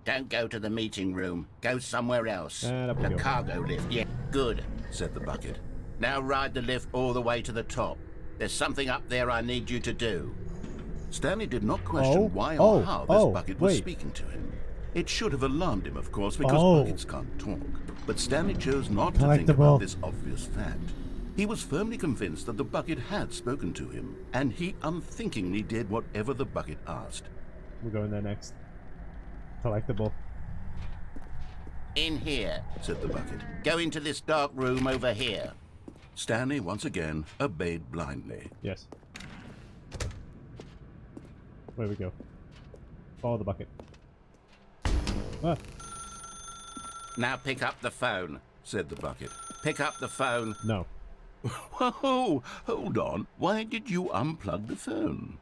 don't go to the meeting room. Go somewhere else. And up we The go. cargo lift, yeah. Good. Said the bucket. Now ride the lift all the way to the top. There's something up there I need you to do. Stanley did not question Oh, why or how this oh, bucket was wait. speaking to him. It should have alarmed him, of course, because Oh. buckets can't talk. But Stanley chose not to think Collectible. about this obvious fact. He was firmly convinced that the bucket had spoken to him, and he unthinkingly did whatever the bucket asked. We're going there next. Collectible. In here. Said the bucket. Go into this dark room over here. Stanley once again obeyed blindly. Yes. Where we go? Follow the bucket. Ah, Now pick up the phone. Said the bucket. Pick up the phone. no. Whoa, hold on. Why did you unplug the phone?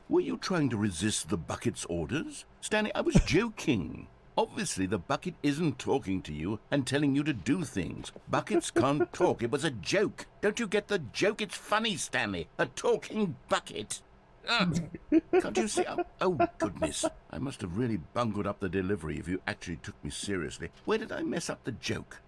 Were you trying to resist the bucket's orders? Stanley, I was joking. Obviously, the bucket isn't talking to you and telling you to do things. Buckets can't talk. It was a joke. Don't you get the joke? It's funny, Stanley. A talking bucket. Can't you see? Oh, goodness. I must have really bungled up the delivery if you actually took me seriously. Where did I mess up the joke?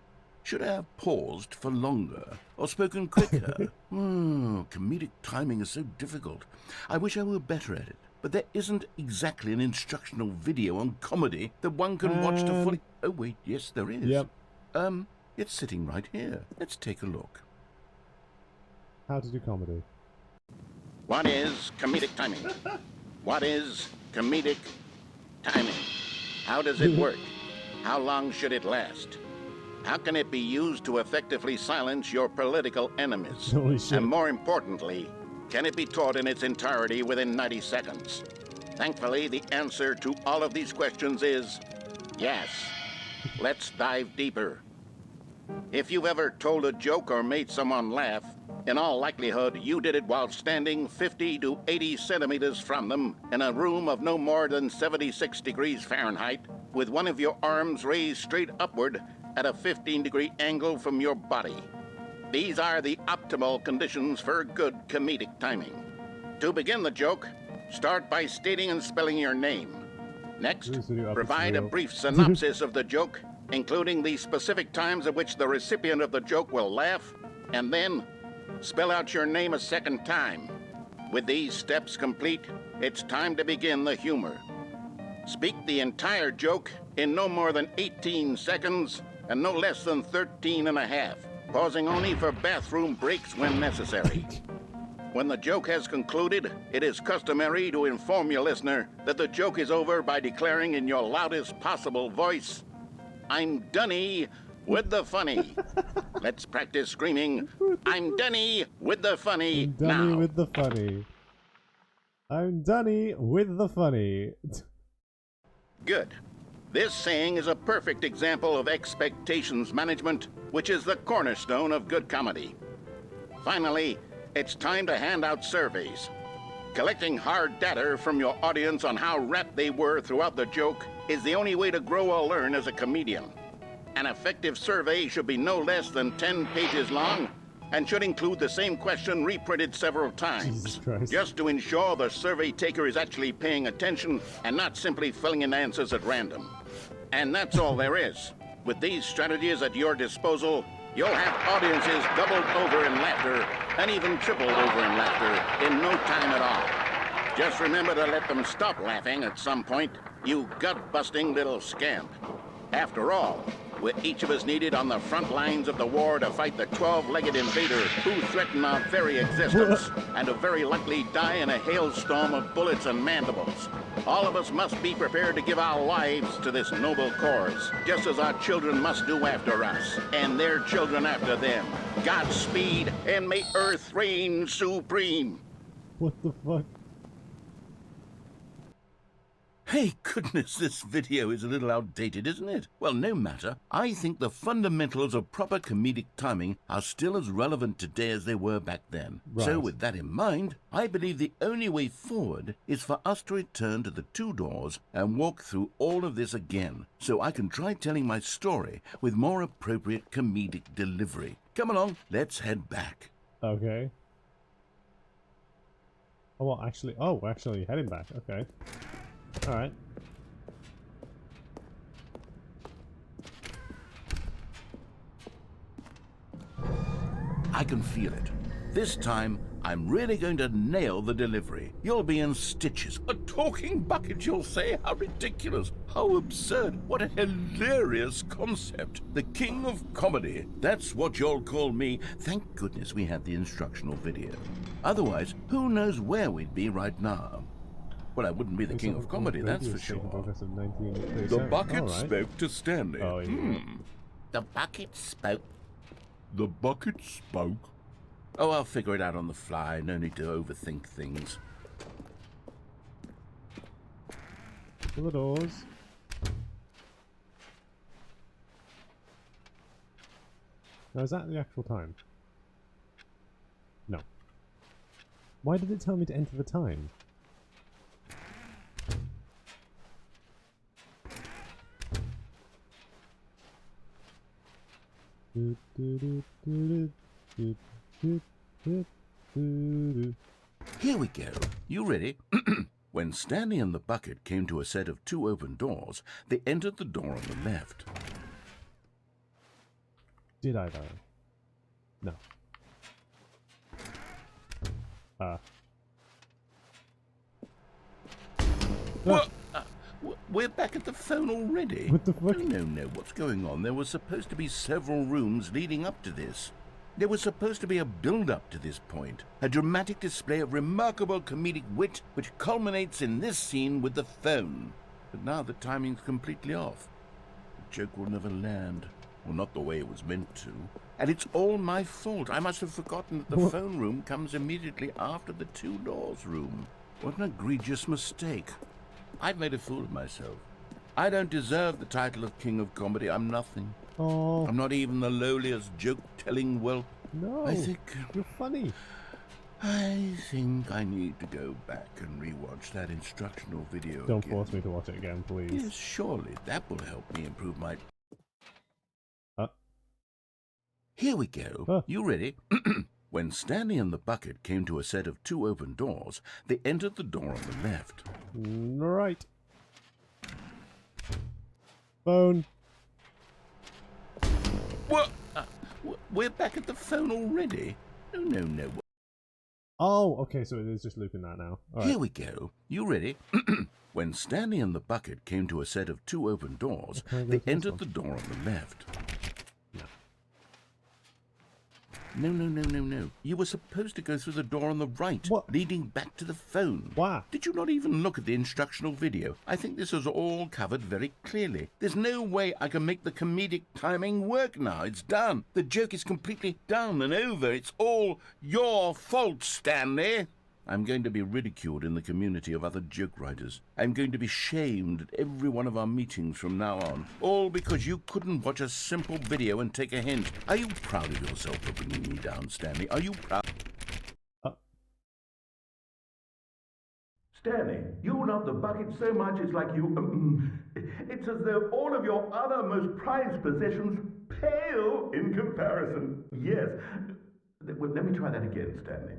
Should I have paused for longer or spoken quicker? Comedic timing is so difficult. I wish I were better at it. But there isn't exactly an instructional video on comedy that one can watch to fully... Oh, wait, yes, there is. Yep. It's sitting right here. Let's take a look. How to do comedy. What is comedic timing? What is comedic timing? How does it work? How long should it last? How can it be used to effectively silence your political enemies? Holy shit. And more importantly, can it be taught in its entirety within 90 seconds? Thankfully, the answer to all of these questions is yes. Let's dive deeper. If you've ever told a joke or made someone laugh, in all likelihood, you did it while standing 50 to 80 centimeters from them in a room of no more than 76 degrees Fahrenheit, with one of your arms raised straight upward at a 15-degree angle from your body. These are the optimal conditions for good comedic timing. To begin the joke, start by stating and spelling your name. Next, provide a brief synopsis of the joke, including the specific times at which the recipient of the joke will laugh, and then spell out your name a second time. With these steps complete, it's time to begin the humor. Speak the entire joke in no more than 18 seconds and no less than 13 and a half, pausing only for bathroom breaks when necessary. When the joke has concluded, it is customary to inform your listener that the joke is over by declaring in your loudest possible voice, "I'm Dunny with the funny." Let's practice screaming, "I'm Dunny with the funny" I'm Dunny now. with the funny. I'm Dunny with the funny. Good. This saying is a perfect example of expectations management, which is the cornerstone of good comedy. Finally, it's time to hand out surveys. Collecting hard data from your audience on how rapt they were throughout the joke is the only way to grow or learn as a comedian. An effective survey should be no less than 10 pages long and should include the same question reprinted several times, just to ensure the survey taker is actually paying attention and not simply filling in answers at random. And that's all there is. With these strategies at your disposal, you'll have audiences doubled over in laughter and even tripled over in laughter in no time at all. Just remember to let them stop laughing at some point, you gut-busting little scamp. After all, we're each of us needed on the front lines of the war to fight the 12-legged invader who threaten our very existence and to very likely die in a hailstorm of bullets and mandibles. All of us must be prepared to give our lives to this noble cause, just as our children must do after us, and their children after them. Godspeed, and may Earth reign supreme. What the fuck? Hey, goodness, this video is a little outdated, isn't it? Well, no matter. I think the fundamentals of proper comedic timing are still as relevant today as they were back then. Right. So with that in mind, I believe the only way forward is for us to return to the two doors and walk through all of this again, so I can try telling my story with more appropriate comedic delivery. Come along, let's head back. Okay. Oh, well, actually, we're actually heading back. Okay. Alright. I can feel it. This time, I'm really going to nail the delivery. You'll be in stitches. A talking bucket, you'll say? How ridiculous. How absurd. What a hilarious concept. The king of comedy. That's what you'll call me. Thank goodness we had the instructional video. Otherwise, who knows where we'd be right now. Well, I wouldn't be the king of comedy, that's for sure. The bucket spoke to Stanley. Oh, yeah. The bucket spoke. The bucket spoke. Oh, I'll figure it out on the fly. No need to overthink things. To the doors. Now, is that the actual time? No. Why did it tell me to enter the time? Here we go. You ready? When Stanley and the bucket came to a set of two open doors, they entered the door on the left. Did I, though? No. What? We're back at the phone already? What the fuck? No. What's going on? There were supposed to be several rooms leading up to this. There was supposed to be a build-up to this point. A dramatic display of remarkable comedic wit which culminates in this scene with the phone. But now the timing's completely off. The joke will never land. Well, not the way it was meant to. And it's all my fault. I must have forgotten that the phone room comes immediately after the two doors room. What an egregious mistake. I've made a fool of myself. I don't deserve the title of King of Comedy. I'm nothing. Oh. I'm not even the lowliest joke-telling whelp. No. I think you're funny. I think I need to go back and rewatch that instructional video Don't again. force me to watch it again, please. Yes, surely that will help me improve my... Here we go. You ready? When Stanley and the bucket came to a set of 2 open doors, they entered the door on the left. Right. Phone. What? We're back at the phone already? No. Oh, okay, so it is just looping that now. All right. Here we go. You ready? When Stanley and the bucket came to a set of 2 open doors, they entered the door on the left. No. You were supposed to go through the door on the right, leading back to the phone. Wow. Did you not even look at the instructional video? I think this is all covered very clearly. There's no way I can make the comedic timing work now. It's done. The joke is completely done and over. It's all your fault, Stanley. I'm going to be ridiculed in the community of other joke writers. I'm going to be shamed at every one of our meetings from now on. All because you couldn't watch a simple video and take a hint. Are you proud of yourself for bringing me down, Stanley? Are you proud? Stanley, you love the bucket so much it's like you... it's as though all of your other most prized possessions pale in comparison. Yes. Well, let me try that again, Stanley.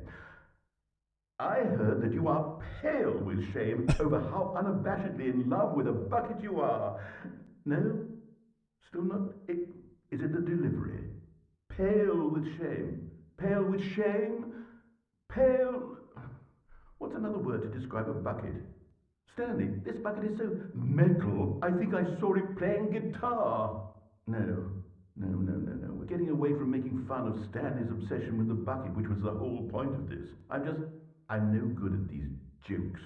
I heard that you are pale with shame over how unabashedly in love with a bucket you are. No? Still not? Is it the delivery? Pale with shame. Pale with shame? Pale... What's another word to describe a bucket? Stanley, this bucket is so metal, I think I saw it playing guitar. No. We're getting away from making fun of Stanley's obsession with the bucket, which was the whole point of this. I'm no good at these jokes.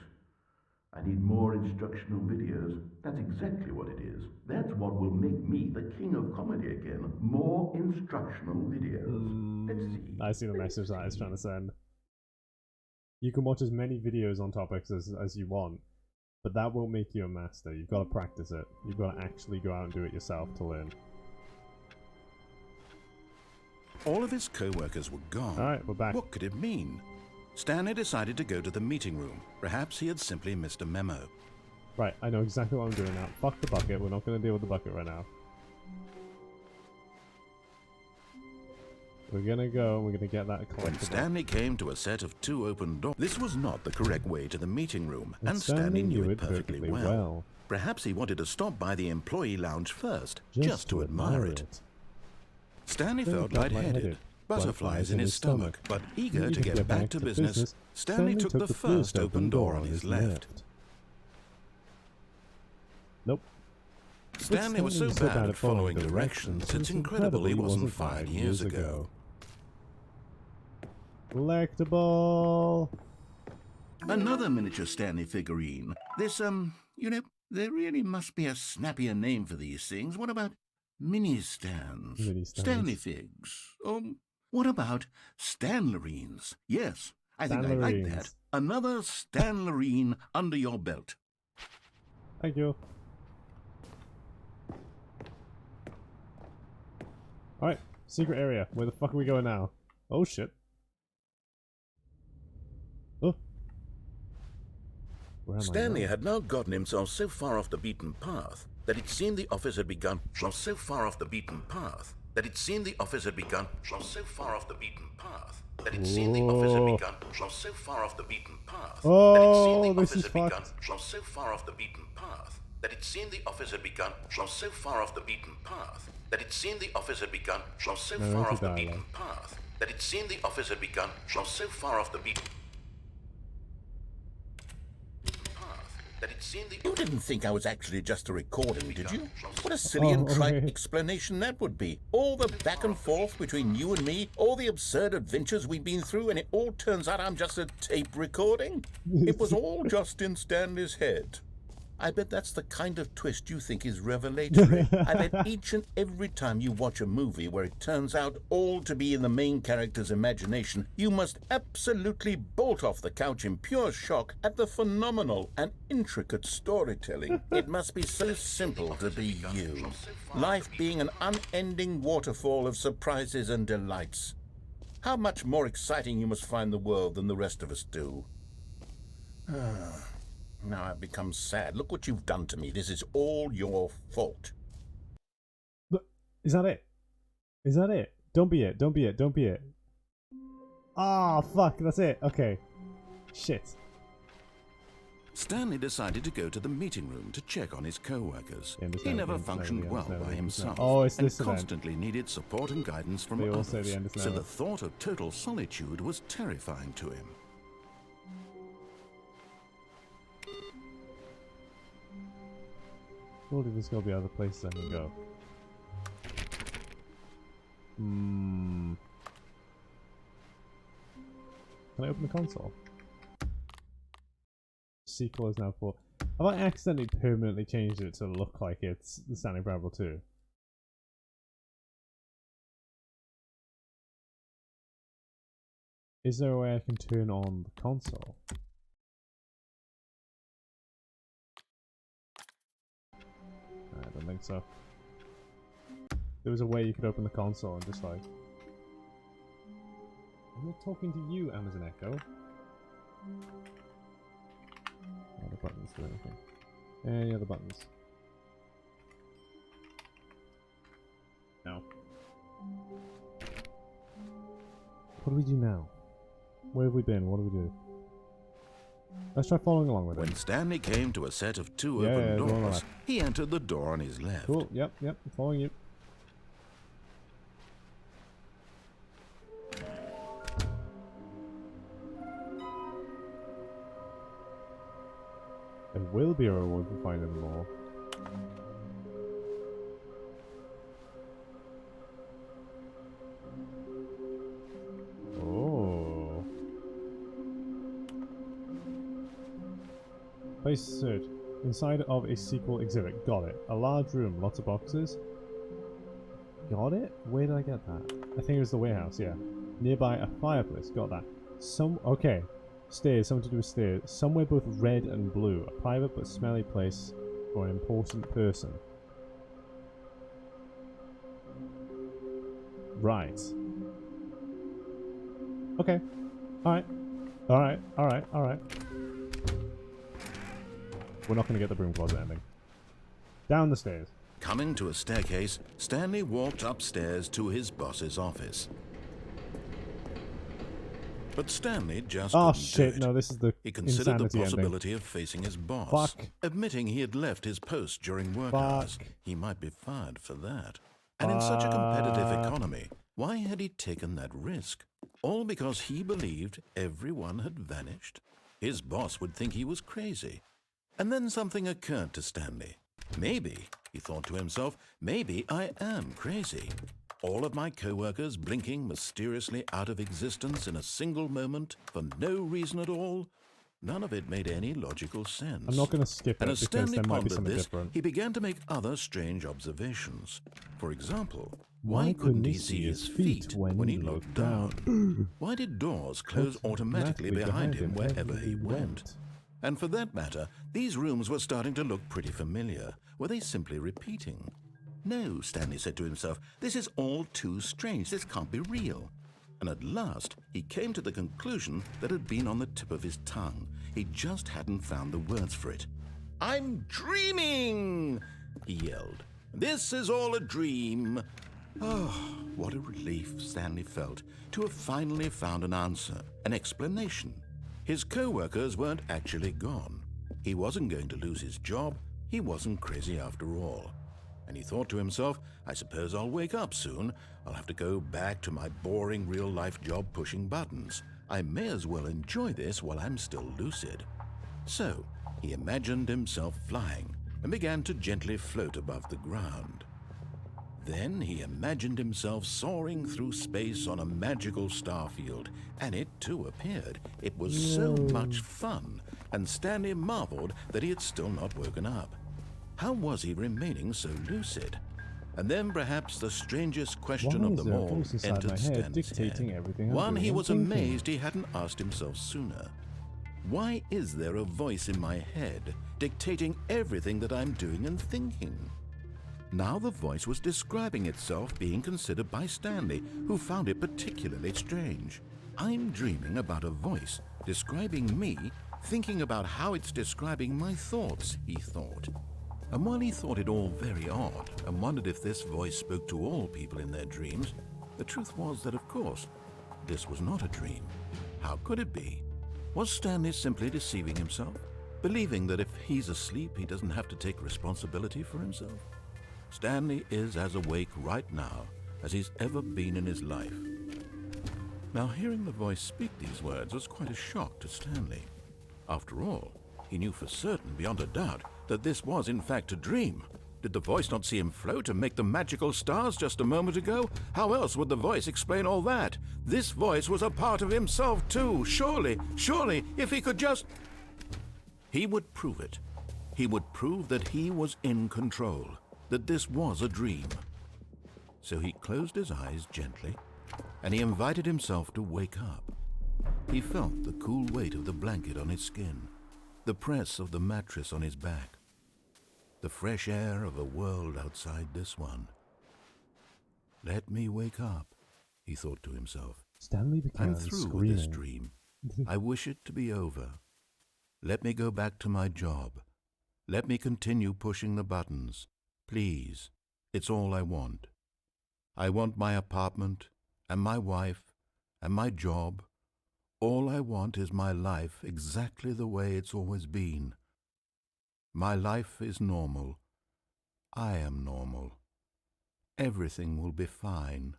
I need more instructional videos. That's exactly what it is. That's what will make me the king of comedy again. More instructional videos. Let's see. I see the message that it's trying to send. You can watch as many videos on topics as you want, but that won't make you a master. You've got to practice it. You've got to actually go out and do it yourself to learn. All of his co-workers were gone. All right, we're back. What could it mean? Stanley decided to go to the meeting room. Perhaps he had simply missed a memo. Right, I know exactly what I'm doing now. Fuck the bucket. We're not going to deal with the bucket right now. We're going to go and we're going to get that collectible. When Stanley came to a set of 2 open doors, this was not the correct way to the meeting room, and Stanley knew it perfectly well. Perhaps he wanted to stop by the employee lounge first, just to admire it. Stanley felt lightheaded, butterflies in his stomach, but eager to get back to business, Stanley took the first open door on his left. Nope. Stanley was so bad at following directions, it's incredible he wasn't 5 years ago. Collectible! Another miniature Stanley figurine. This, there really must be a snappier name for these things. What about mini-stands? Stanley figs? What about Stanlerines? Yes, I think I like that. Another Stanlerine under your belt. Thank you. Alright, secret area. Where the fuck are we going now? Oh shit. Oh. Stanley had now gotten himself so far off the beaten path that it seemed the office had begun so far off the beaten path that it seemed the office had begun so far off the beaten path that it seemed the office had begun so far off the beaten path oh, this is fucked. So far off the beaten path that it seemed the office had begun so far off the beaten path that it seemed the office had begun so far off the beaten path that it seemed the office had begun so far off the beaten that it seemed the... You didn't think I was actually just a recording, did you? What a silly and trite explanation that would be. All the back and forth between you and me, all the absurd adventures we've been through, and it all turns out I'm just a tape recording? It was all just in Stanley's head. I bet that's the kind of twist you think is revelatory. I bet each and every time you watch a movie where it turns out all to be in the main character's imagination, you must absolutely bolt off the couch in pure shock at the phenomenal and intricate storytelling. It must be so simple to be you. Life being an unending waterfall of surprises and delights. How much more exciting you must find the world than the rest of us do. Now I've become sad. Look what you've done to me. This is all your fault. But is that it? Is that it? Don't be it. Don't be it. Don't be it. Ah, fuck. That's it. Okay. Shit. Stanley decided to go to the meeting room to check on his co-workers. He never functioned well by himself and constantly needed support and guidance from others, so the thought of total solitude was terrifying to him. Surely there's got to be other places I can go. Can I open the console? Sequel is now full. Have I accidentally permanently changed it to look like it's the Stanley Parable 2? Is there a way I can turn on the console? I don't think so. There was a way you could open the console and just like... I'm not talking to you, Amazon Echo. Other buttons do anything. Any other buttons? No. What do we do now? Where have we been? What do we do? Let's try following along with it. When Stanley came to a set of two open doors, he entered the door on his left. Cool, yep, I'm following you. There will be a reward for finding them all. Oh. Place search. Inside of a sequel exhibit. Got it. A large room, lots of boxes. Got it? Where did I get that? I think it was the warehouse, yeah. Nearby a fireplace. Got that. Okay. Stairs, something to do with stairs. Somewhere both red and blue. A private but smelly place for an important person. Right. Okay. Alright. Alright. We're not going to get the broom closet ending. Down the stairs. Coming to a staircase, Stanley walked upstairs to his boss's office. But Stanley just couldn't do it. No, this is the He considered the possibility ending. of facing his boss. Fuck. Admitting he had left his post during work hours. He might be fired for that. And in such a competitive economy, why had he taken that risk? All because he believed everyone had vanished? His boss would think he was crazy. And then something occurred to Stanley. Maybe, he thought to himself, maybe I am crazy. All of my co-workers blinking mysteriously out of existence in a single moment for no reason at all. None of it made any logical sense. I'm not going to skip it as because Stanley there might be pondered something this, different. he began to make other strange observations. For example, why couldn't he see his feet when he looked down? Why did doors close automatically behind him wherever he went? And for that matter, these rooms were starting to look pretty familiar. Were they simply repeating? No, Stanley said to himself, this is all too strange. This can't be real. And at last, he came to the conclusion that had been on the tip of his tongue. He just hadn't found the words for it. I'm dreaming, he yelled. This is all a dream. Oh, what a relief Stanley felt to have finally found an answer, an explanation. His co-workers weren't actually gone. He wasn't going to lose his job. He wasn't crazy after all. And he thought to himself, I suppose I'll wake up soon. I'll have to go back to my boring real-life job pushing buttons. I may as well enjoy this while I'm still lucid. So, he imagined himself flying and began to gently float above the ground. Then he imagined himself soaring through space on a magical starfield, and it too appeared. It was so much fun, and Stanley marveled that he had still not woken up. How was he remaining so lucid? And then perhaps the strangest question of them all entered Stanley's head. One he was amazed he hadn't asked himself sooner. Why is there a voice in my head dictating everything that I'm doing and thinking? Now the voice was describing itself being considered by Stanley, who found it particularly strange. I'm dreaming about a voice describing me, thinking about how it's describing my thoughts, he thought. And while he thought it all very odd and wondered if this voice spoke to all people in their dreams, the truth was that, of course, this was not a dream. How could it be? Was Stanley simply deceiving himself, believing that if he's asleep, he doesn't have to take responsibility for himself? Stanley is as awake right now as he's ever been in his life. Now, hearing the voice speak these words was quite a shock to Stanley. After all, he knew for certain, beyond a doubt, that this was in fact a dream. Did the voice not see him float and make the magical stars just a moment ago? How else would the voice explain all that? This voice was a part of himself too. Surely, if he could just... He would prove it. He would prove that he was in control, that this was a dream. So he closed his eyes gently, and he invited himself to wake up. He felt the cool weight of the blanket on his skin, the press of the mattress on his back, the fresh air of a world outside this one. Let me wake up, he thought to himself. Stanley began I'm through screaming. with this dream. I wish it to be over. Let me go back to my job. Let me continue pushing the buttons. Please, it's all I want. I want my apartment, and my wife, and my job. All I want is my life exactly the way it's always been. My life is normal. I am normal. Everything will be fine.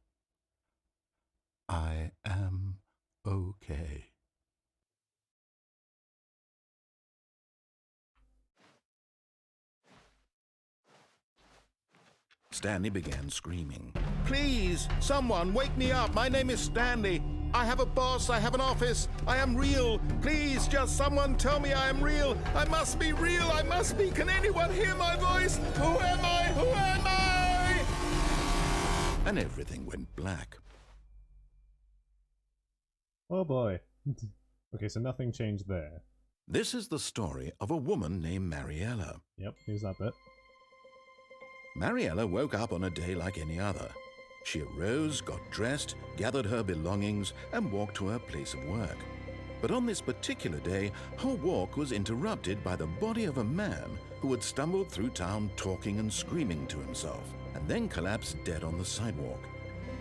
I am okay. Stanley began screaming. Please, someone, wake me up. My name is Stanley. I have a boss. I have an office. I am real. Please, just someone tell me I am real. I must be real. I must be. Can anyone hear my voice? Who am I? Who am I? And everything went black. Oh boy. Okay, so nothing changed there. This is the story of a woman named Mariella. Yep, here's that bit. Mariella woke up on a day like any other. She arose, got dressed, gathered her belongings, and walked to her place of work. But on this particular day, her walk was interrupted by the body of a man who had stumbled through town talking and screaming to himself, and then collapsed dead on the sidewalk.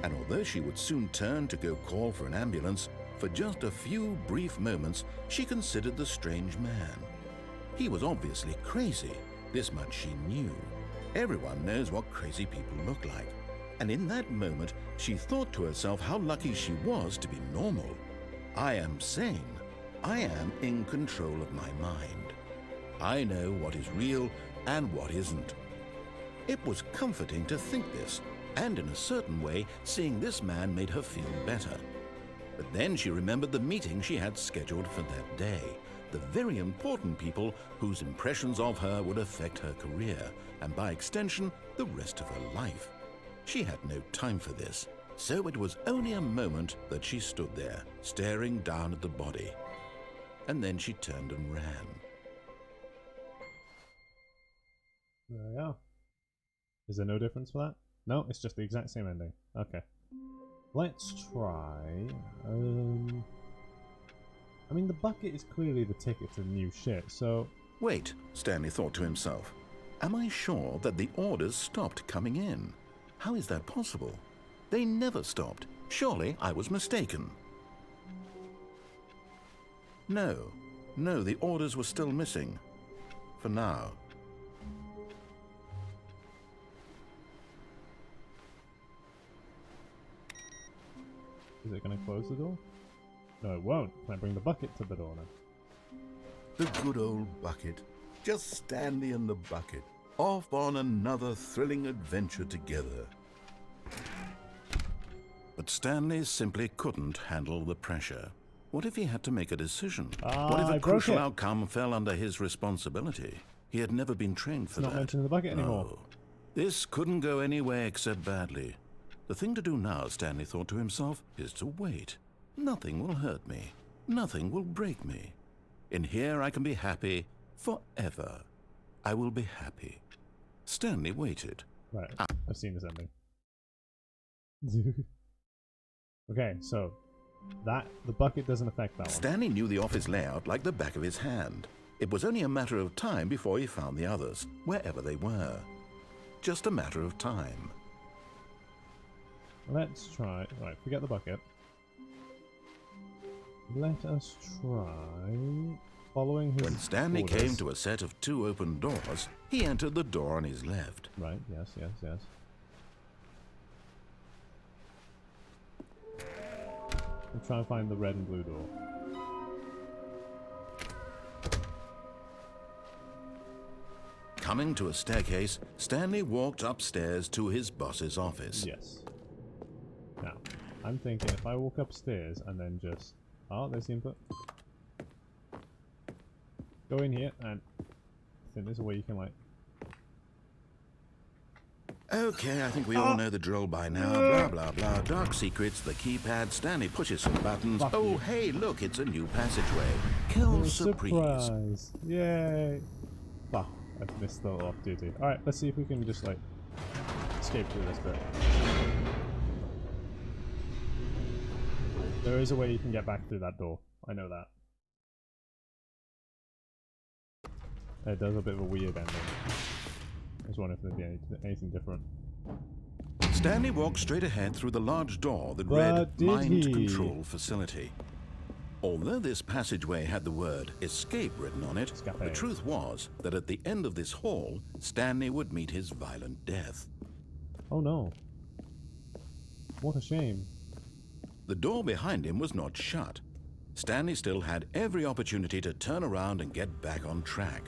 And although she would soon turn to go call for an ambulance, for just a few brief moments she considered the strange man. He was obviously crazy, this much she knew. Everyone knows what crazy people look like. And in that moment, she thought to herself how lucky she was to be normal. I am sane. I am in control of my mind. I know what is real and what isn't. It was comforting to think this, and in a certain way, seeing this man made her feel better. But then she remembered the meeting she had scheduled for that day, the very important people whose impressions of her would affect her career, and by extension, the rest of her life. She had no time for this, so it was only a moment that she stood there, staring down at the body. And then she turned and ran. There we are. Is there no difference for that? No, it's just the exact same ending. Okay. Let's try... I mean, the bucket is clearly the ticket to new shit, so... Wait, Stanley thought to himself. Am I sure that the orders stopped coming in? How is that possible? They never stopped. Surely I was mistaken. No, the orders were still missing. For now. Is it going to close the door? No, it won't. Can I bring the bucket to the door now? The good old bucket. Just Stanley and the bucket, off on another thrilling adventure together. But Stanley simply couldn't handle the pressure. What if he had to make a decision? Ah, What if I a broke crucial it. outcome fell under his responsibility? He had never been trained for It's not that. mentioned in the bucket anymore. No. This couldn't go any way except badly. The thing to do now, Stanley thought to himself, is to wait. Nothing will hurt me. Nothing will break me. In here I can be happy forever. I will be happy. Stanley waited. Right, I've seen this ending. Okay, so the bucket doesn't affect that one. Stanley knew the office layout like the back of his hand. It was only a matter of time before he found the others, wherever they were. Just a matter of time. Let's try. Right, forget the bucket. Let us try following his When Stanley orders. came to a set of 2 open doors, he entered the door on his left. Right, yes. We'll try and find the red and blue door. Coming to a staircase, Stanley walked upstairs to his boss's office. Yes. Now, I'm thinking if I walk upstairs and then just... Oh, there's the input. Go in here and... I think there's a way you can like... Okay, I think we all know the drill by now. Blah, blah, blah. Dark secrets, the keypad. Stanley pushes some buttons. Fuck Oh, you. hey, look, it's a new passageway. Kill surprise. Surprise! Yay! Fuck, I've missed the off duty. Alright, let's see if we can just like... escape through this bit. There is a way you can get back through that door. I know that. It does a bit of a weird ending. I was wondering if there'd be anything different. Stanley walked straight ahead through the large door that But read did Mind he? Control Facility. Although this passageway had the word escape written on it, Escape. the truth was that at the end of this hall, Stanley would meet his violent death. Oh no. What a shame. The door behind him was not shut. Stanley still had every opportunity to turn around and get back on track.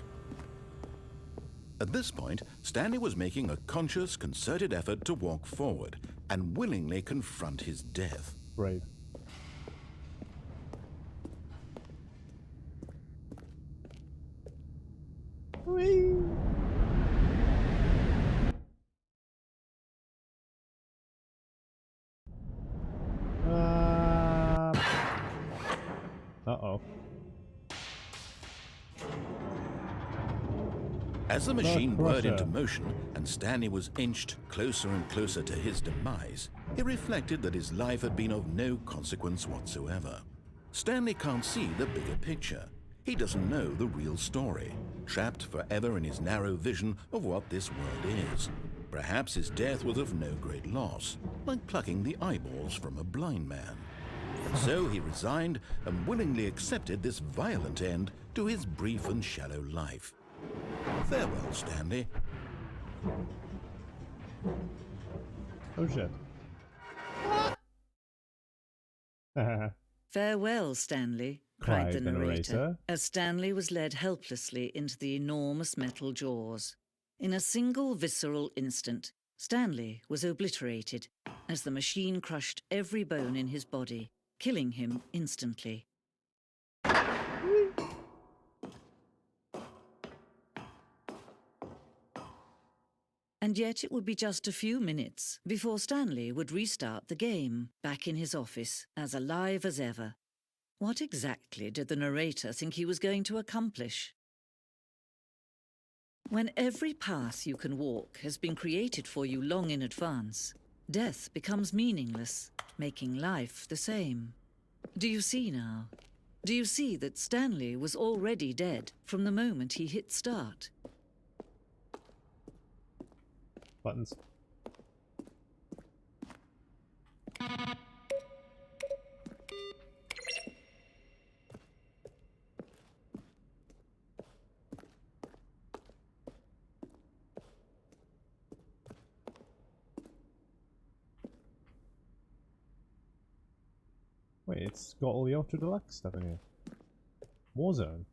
At this point, Stanley was making a conscious, concerted effort to walk forward and willingly confront his death. Brave. Whee! Uh-oh. As the machine whirred into crusher. motion and Stanley was inched closer and closer to his demise, he reflected that his life had been of no consequence whatsoever. Stanley can't see the bigger picture. He doesn't know the real story, trapped forever in his narrow vision of what this world is. Perhaps his death was of no great loss, like plucking the eyeballs from a blind man. And so he resigned and willingly accepted this violent end to his brief and shallow life. Farewell, Stanley. Oh shit. Farewell, Stanley, cried the narrator, as Stanley was led helplessly into the enormous metal jaws. In a single visceral instant, Stanley was obliterated as the machine crushed every bone in his body, killing him instantly. And yet it would be just a few minutes before Stanley would restart the game, back in his office, as alive as ever. What exactly did the narrator think he was going to accomplish? When every path you can walk has been created for you long in advance, death becomes meaningless, making life the same. Do you see now? Do you see that Stanley was already dead from the moment he hit start? Buttons. Wait, it's got all the Ultra Deluxe stuff in here. Warzone.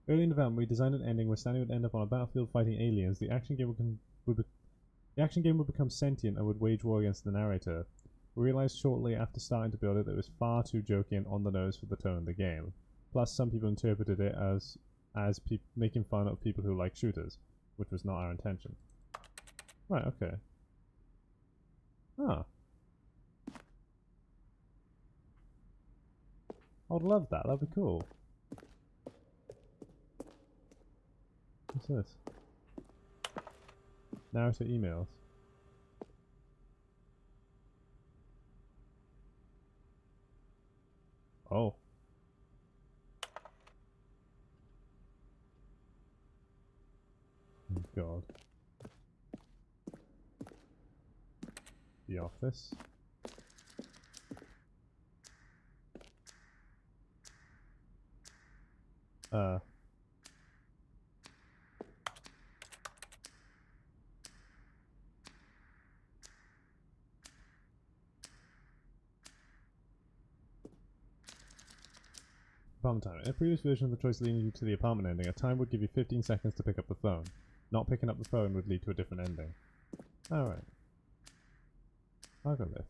Early in the development, we designed an ending where Stanley would end up on a battlefield fighting aliens. The action game would become sentient and would wage war against the narrator. We realized shortly after starting to build it that it was far too jokey and on the nose for the tone of the game. Plus, some people interpreted it as making fun of people who like shooters, which was not our intention. Right, okay. Ah. I would love that, that'd be cool. What's this? Narrator emails. Oh. Oh God. The office. Apartment time. In a previous version of the choice leading you to the apartment ending, a time would give you 15 seconds to pick up the phone. Not picking up the phone would lead to a different ending. Alright. I'll go this.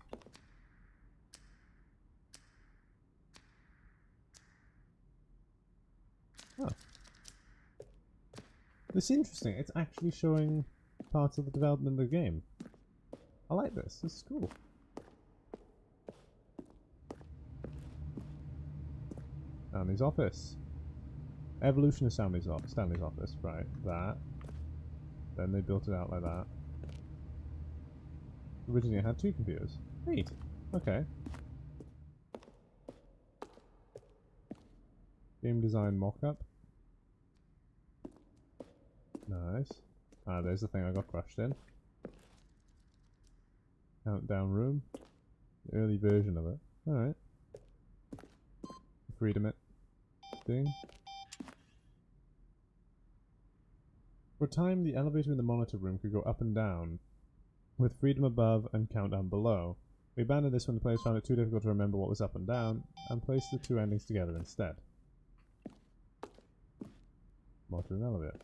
Oh. This is interesting. It's actually showing parts of the development of the game. I like this. This is cool. Stanley's office. Evolution of Stanley's office. Right. That. Then they built it out like that. Originally it had 2 computers. Neat. Okay. Game design mock-up. Nice. Ah, there's the thing I got crushed in. Countdown room. The early version of it. Alright. Freedom it. Thing. For a time, the elevator in the monitor room could go up and down, with freedom above and countdown below. We abandoned this when the players found it too difficult to remember what was up and down, and placed the 2 endings together instead. Monitor and elevator.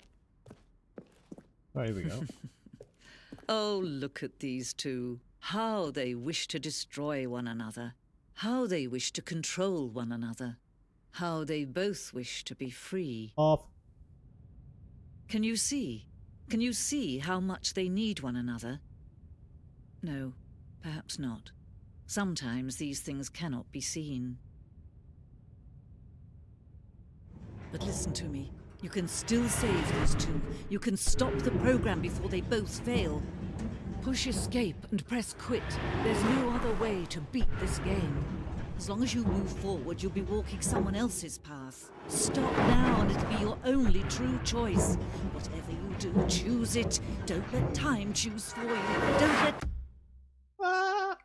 Right, here we go. Oh, look at these two. How they wish to destroy one another. How they wish to control one another. How they both wish to be free. Off. Can you see? Can you see how much they need one another? No, perhaps not. Sometimes these things cannot be seen. But listen to me. You can still save those two. You can stop the program before they both fail. Push escape and press quit. There's no other way to beat this game. As long as you move forward, you'll be walking someone else's path. Stop now and it'll be your only true choice. Whatever you do, choose it. Don't let time choose for you. Don't let... Ah!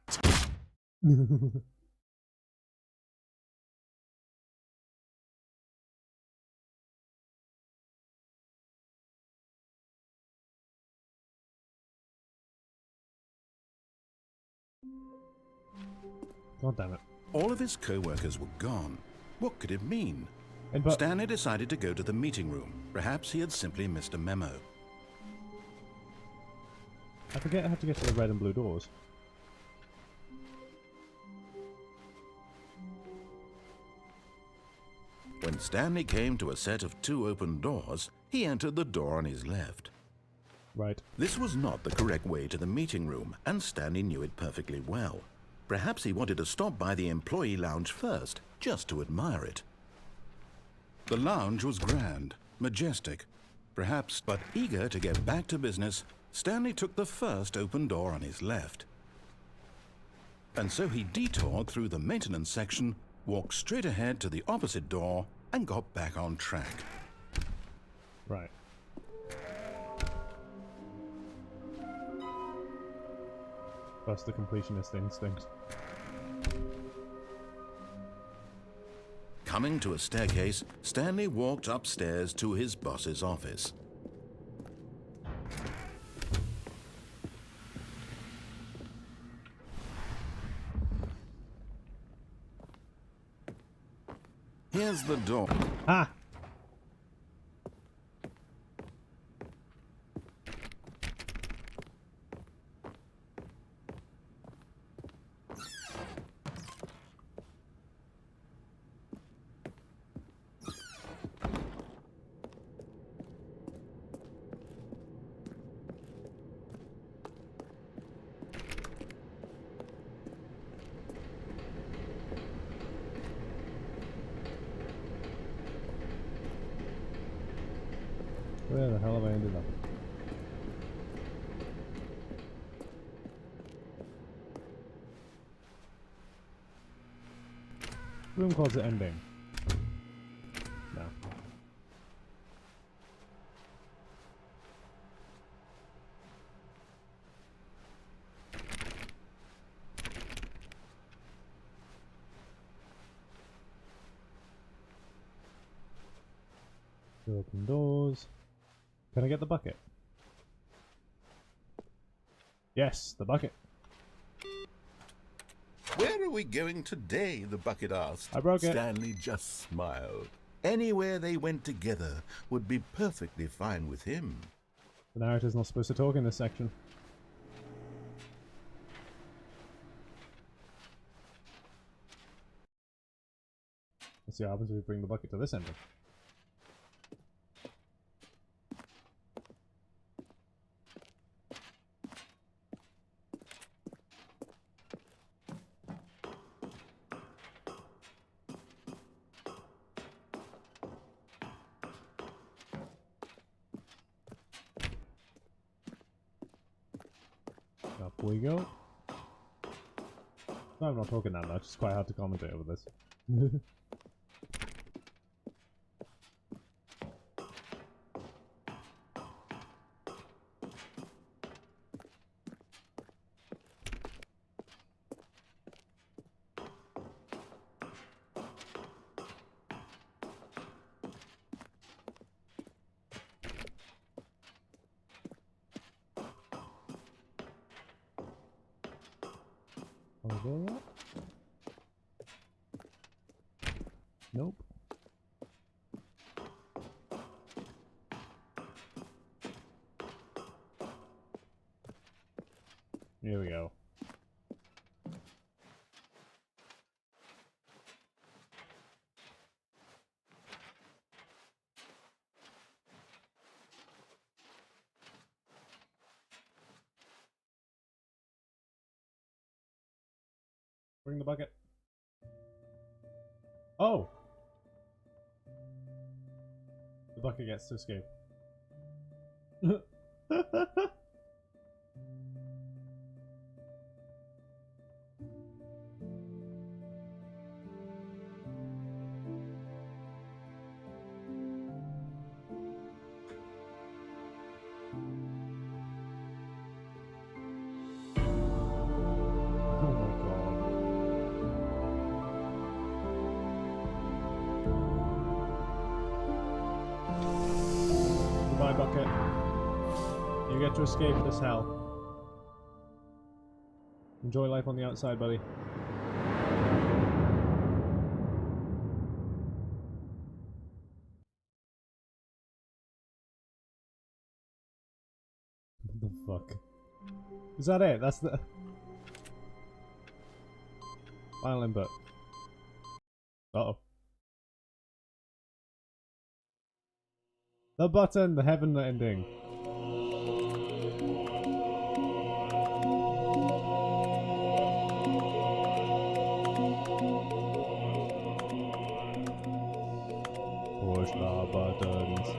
God damn it. All of his co-workers were gone. What could it mean? But Stanley decided to go to the meeting room. Perhaps he had simply missed a memo. I forget how to get to the red and blue doors. When Stanley came to a set of 2 open doors, he entered the door on his left. Right. This was not the correct way to the meeting room, and Stanley knew it perfectly well. Perhaps he wanted to stop by the employee lounge first, just to admire it. The lounge was grand, majestic, perhaps, but eager to get back to business, Stanley took the first open door on his left. And so he detoured through the maintenance section, walked straight ahead to the opposite door, and got back on track. Right. That's the completionist instinct. Coming to a staircase, Stanley walked upstairs to his boss's office. Here's the door. Ah! hell have I ended up? Room closet ending. No. Open doors. Can I get the bucket? Yes, the bucket. Where are we going today? The bucket asked. I broke it. Stanley just smiled. Anywhere they went together would be perfectly fine with him. The narrator's not supposed to talk in this section. Let's see what happens if we bring the bucket to this ending. Up we go. No, I'm not talking that much. It's quite hard to commentate over this. Over that? Nope. Here we go. Bring the bucket. Oh! The bucket gets to escape. Goodbye, bucket. You get to escape this hell. Enjoy life on the outside, buddy. What the fuck? Is that it? That's the final input. Uh-oh. The button, the heaven ending. Push the buttons.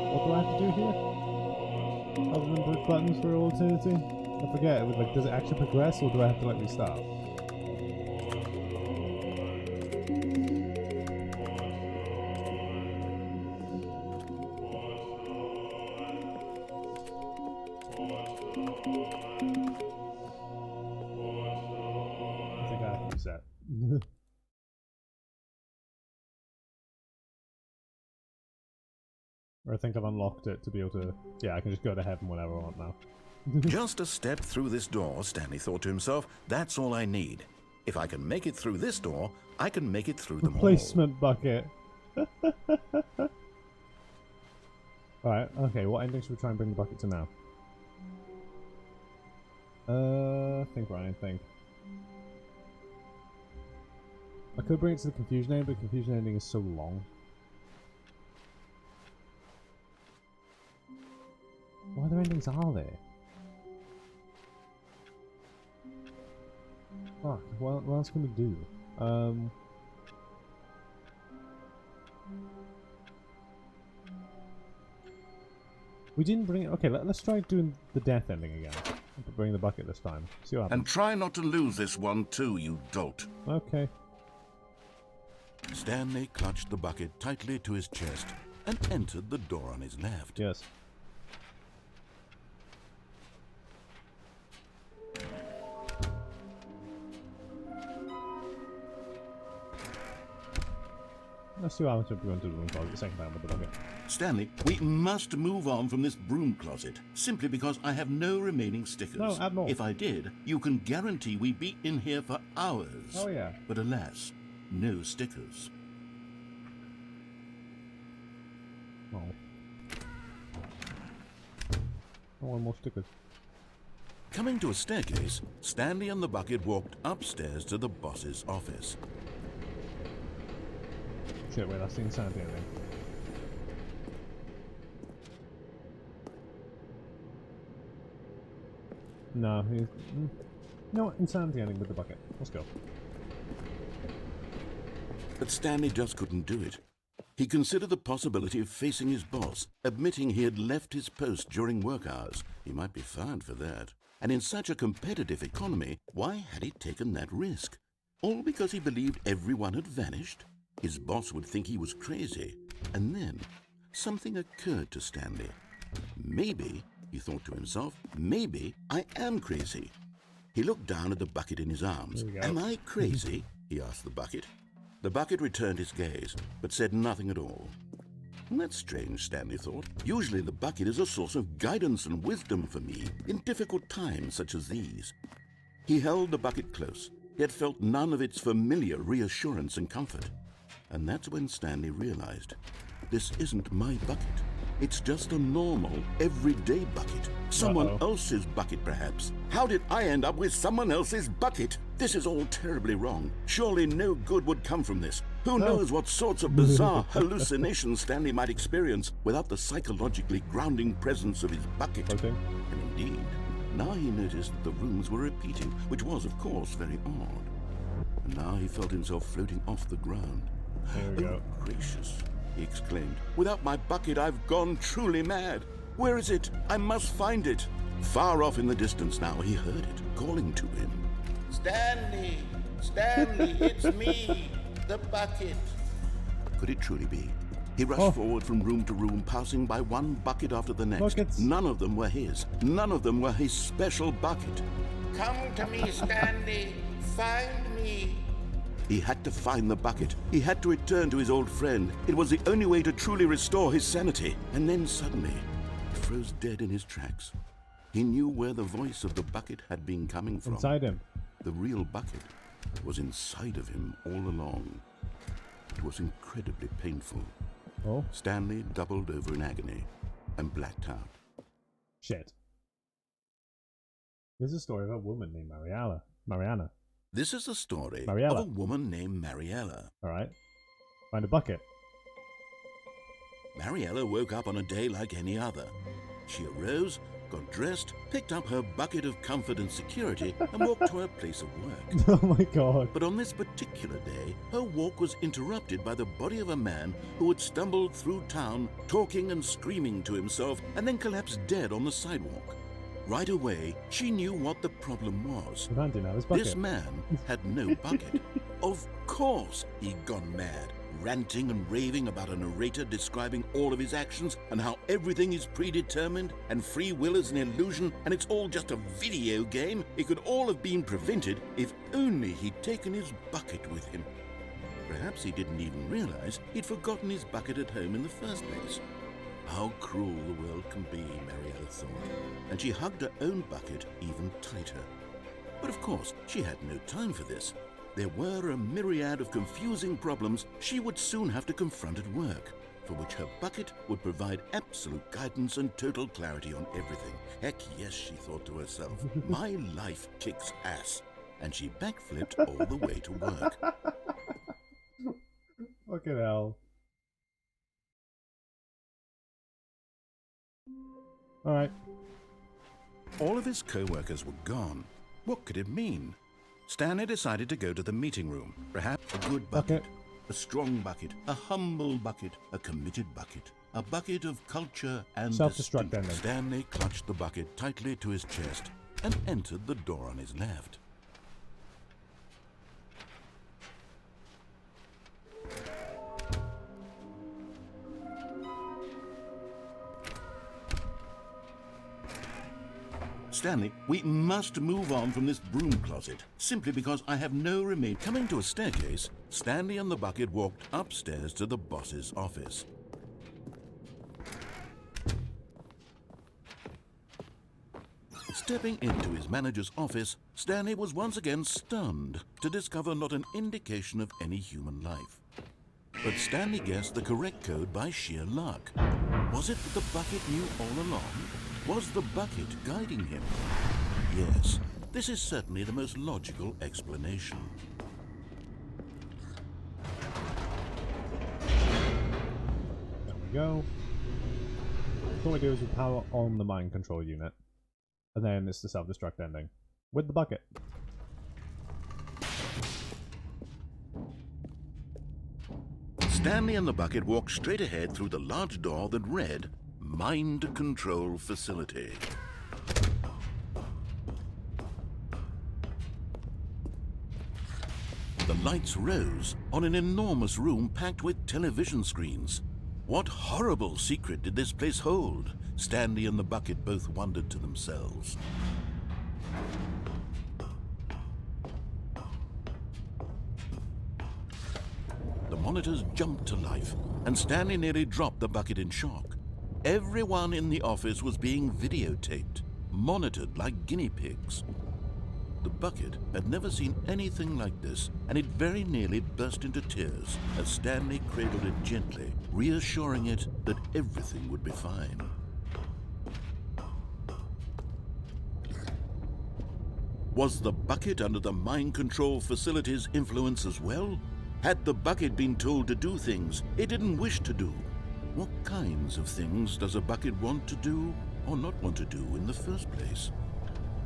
What do I have to do here? Other than push buttons for all eternity? I forget, like, does it actually progress or do I have to like restart? I think I have to reset. Or I think I've unlocked it to be able to... Yeah, I can just go to heaven whenever I want now. Just a step through this door, Stanley thought to himself, that's all I need. If I can make it through this door, I can make it through them all. Replacement bucket. Alright, okay, what ending should we try and bring the bucket to now? Think, Ryan, think. I could bring it to the confusion ending, but the confusion ending is so long. What other endings are there? Fuck, what else can we do? We didn't bring it. Okay, let's try doing the death ending again. Bring the bucket this time. See what happens. And try not to lose this one too, you dolt. Okay. Stanley clutched the bucket tightly to his chest and entered the door on his left. Yes. Let's see what happens if we go into the room closet the second time with the bucket. Stanley, we must move on from this broom closet, simply because I have no remaining stickers. No, add more. If I did, you can guarantee we'd be in here for hours. Oh, yeah. But alas, no stickers. Oh. I want more stickers. Coming to a staircase, Stanley and the bucket walked upstairs to the boss's office. Shit, wait, that's the insanity ending. No, he's... No, insanity ending with the bucket. Let's go. But Stanley just couldn't do it. He considered the possibility of facing his boss, admitting he had left his post during work hours. He might be fined for that. And in such a competitive economy, why had he taken that risk? All because he believed everyone had vanished? His boss would think he was crazy. And then, something occurred to Stanley. Maybe, he thought to himself, maybe I am crazy. He looked down at the bucket in his arms. Am I crazy? He asked the bucket. The bucket returned his gaze, but said nothing at all. That's strange, Stanley thought. Usually the bucket is a source of guidance and wisdom for me in difficult times such as these. He held the bucket close, yet felt none of its familiar reassurance and comfort. And that's when Stanley realized, this isn't my bucket. It's just a normal, everyday bucket. Someone else's bucket, perhaps. How did I end up with someone else's bucket? This is all terribly wrong. Surely no good would come from this. Who knows what sorts of bizarre hallucinations Stanley might experience without the psychologically grounding presence of his bucket. And indeed, now he noticed that the rooms were repeating, which was, of course, very odd. And now he felt himself floating off the ground. There we go. Gracious, he exclaimed. Without my bucket, I've gone truly mad. Where is it? I must find it. Far off in the distance now, he heard it, calling to him. Stanley! Stanley, it's me, the bucket. Could it truly be? He rushed forward from room to room, passing by one bucket after the next. Buckets. None of them were his. None of them were his special bucket. Come to me, Stanley. Find me. He had to find the bucket. He had to return to his old friend. It was the only way to truly restore his sanity. And then suddenly, he froze dead in his tracks. He knew where the voice of the bucket had been coming from. Inside him. The real bucket was inside of him all along. It was incredibly painful. Oh. Stanley doubled over in agony and blacked out. Shit. There's a story of a woman named Mariana. This is the story Mariella. of a woman named Mariella. Alright. Find a bucket. Mariella woke up on a day like any other. She arose, got dressed, picked up her bucket of comfort and security, and walked to her place of work. Oh my god. But on this particular day, her walk was interrupted by the body of a man who had stumbled through town, talking and screaming to himself, and then collapsed dead on the sidewalk. Right away, she knew what the problem was. This man had no bucket. Of course he'd gone mad, ranting and raving about a narrator describing all of his actions and how everything is predetermined and free will is an illusion and it's all just a video game. It could all have been prevented if only he'd taken his bucket with him. Perhaps he didn't even realize he'd forgotten his bucket at home in the first place. How cruel the world can be, Mariella thought, and she hugged her own bucket even tighter. But of course, she had no time for this. There were a myriad of confusing problems she would soon have to confront at work. for which her bucket would provide absolute guidance and total clarity on everything. Heck yes, she thought to herself, my life kicks ass. And she backflipped all the way to work. Fucking hell. Alright. All of his co-workers were gone. What could it mean? Stanley decided to go to the meeting room. Perhaps a good bucket, a strong bucket, a humble bucket, a committed bucket, a bucket of culture and self-destruct ending. Stanley clutched the bucket tightly to his chest and entered the door on his left. Stanley, we must move on from this broom closet, simply because I have no remain. Coming to a staircase, Stanley and the bucket walked upstairs to the boss's office. Stepping into his manager's office, Stanley was once again stunned to discover not an indication of any human life. But Stanley guessed the correct code by sheer luck. Was it that the bucket knew all along? Was the bucket guiding him? Yes, this is certainly the most logical explanation. There we go. What we do is we power on the mind control unit. And then it's the self-destruct ending. With the bucket. Stanley and the bucket walked straight ahead through the large door that read, Mind Control Facility. The lights rose on an enormous room packed with television screens. What horrible secret did this place hold? Stanley and the bucket both wondered to themselves. The monitors jumped to life, and Stanley nearly dropped the bucket in shock. Everyone in the office was being videotaped, monitored like guinea pigs. The bucket had never seen anything like this, and it very nearly burst into tears as Stanley cradled it gently, reassuring it that everything would be fine. Was the bucket under the mind control facility's influence as well? Had the bucket been told to do things it didn't wish to do? What kinds of things does a bucket want to do or not want to do in the first place?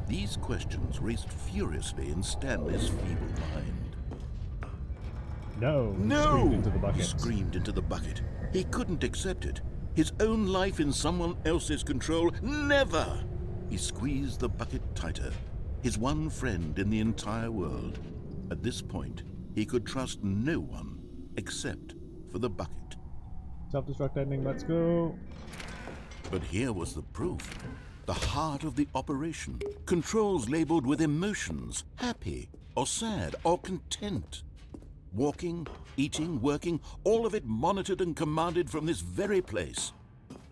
These questions raced furiously in Stanley's feeble mind. No! No! Screamed into the bucket. He screamed into the bucket. He couldn't accept it. His own life in someone else's control? Never! He squeezed the bucket tighter. His one friend in the entire world. At this point, he could trust no one except for the bucket. Self-destruct ending, let's go! But here was the proof. The heart of the operation. Controls labeled with emotions, happy or sad or content. Walking, eating, working, all of it monitored and commanded from this very place.